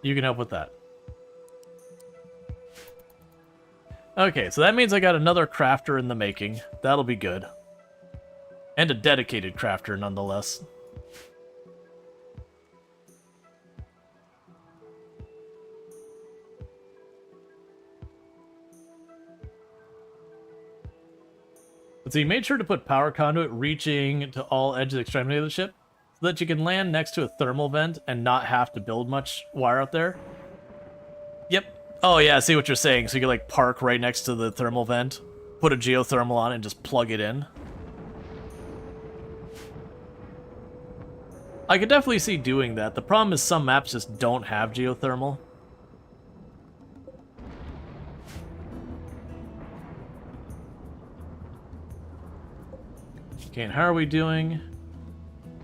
you can help with that. Okay, so that means I got another crafter in the making. That'll be good. And a dedicated crafter, nonetheless. So you made sure to put power conduit reaching to all edges of the extremity of the ship, so that you can land next to a thermal vent and not have to build much wire out there. Yep. Oh yeah, I see what you're saying. So you can like park right next to the thermal vent, put a geothermal on it, and just plug it in. I could definitely see doing that. The problem is some maps just don't have geothermal. Okay, and how are we doing?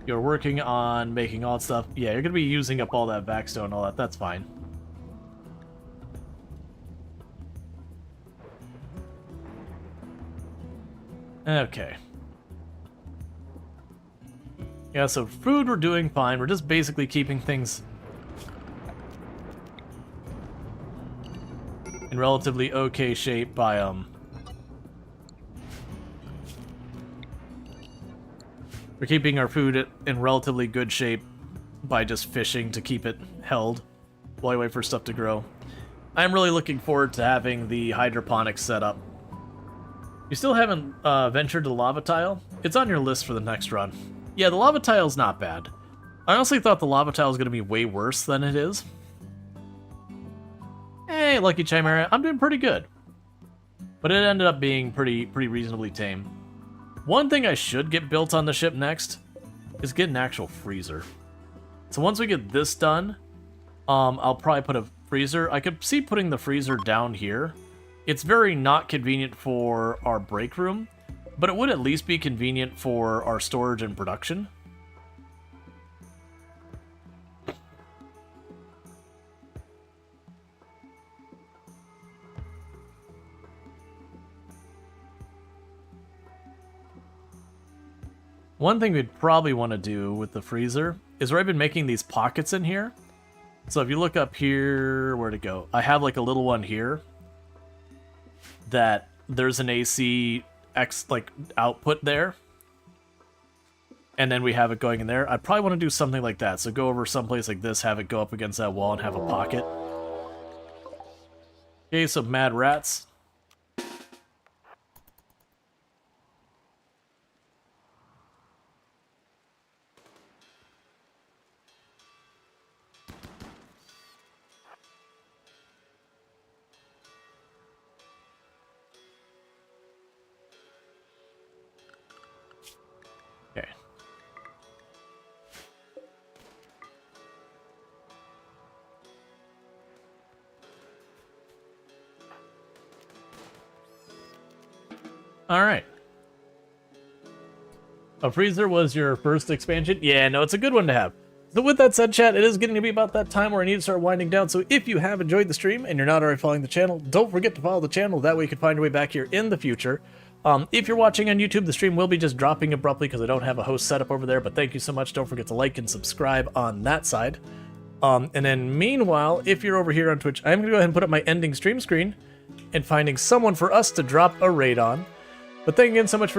You're working on making all that stuff. Yeah, you're going to be using up all that backstone and all that. That's fine. Okay. Yeah, so food we're doing fine. We're just basically keeping things in relatively okay shape by, we're keeping our food in relatively good shape by just fishing to keep it held while we wait for stuff to grow. I'm really looking forward to having the hydroponics set up. You still haven't ventured to the lava tile? It's on your list for the next run. Yeah, the lava tile's not bad. I honestly thought the lava tile was going to be way worse than it is. Hey, Lucky Chimera, I'm doing pretty good. But it ended up being pretty reasonably tame. One thing I should get built on the ship next is get an actual freezer. So once we get this done, I'll probably put a freezer. I could see putting the freezer down here. It's very not convenient for our break room, but it would at least be convenient for our storage and production. One thing we'd probably want to do with the freezer is where I've been making these pockets in here. So if you look up here, where'd it go? I have like a little one here that there's an AC output there. and then we have it going in there. I'd probably want to do something like that. So go over someplace like this, have it go up against that wall, and have a pocket. Okay, so mad rats. Okay. All right. A freezer was your first expansion? Yeah, no, it's a good one to have. So with that said, chat, it is getting to be about that time where I need to start winding down. So if you have enjoyed the stream and you're not already following the channel, don't forget to follow the channel. That way you can find your way back here in the future. If you're watching on YouTube, the stream will be just dropping abruptly because I don't have a host set up over there. But thank you so much. Don't forget to like and subscribe on that side. And then meanwhile, if you're over here on Twitch, I'm going to go ahead and put up my ending stream screen and finding someone for us to drop a raid on. But thank you again so much for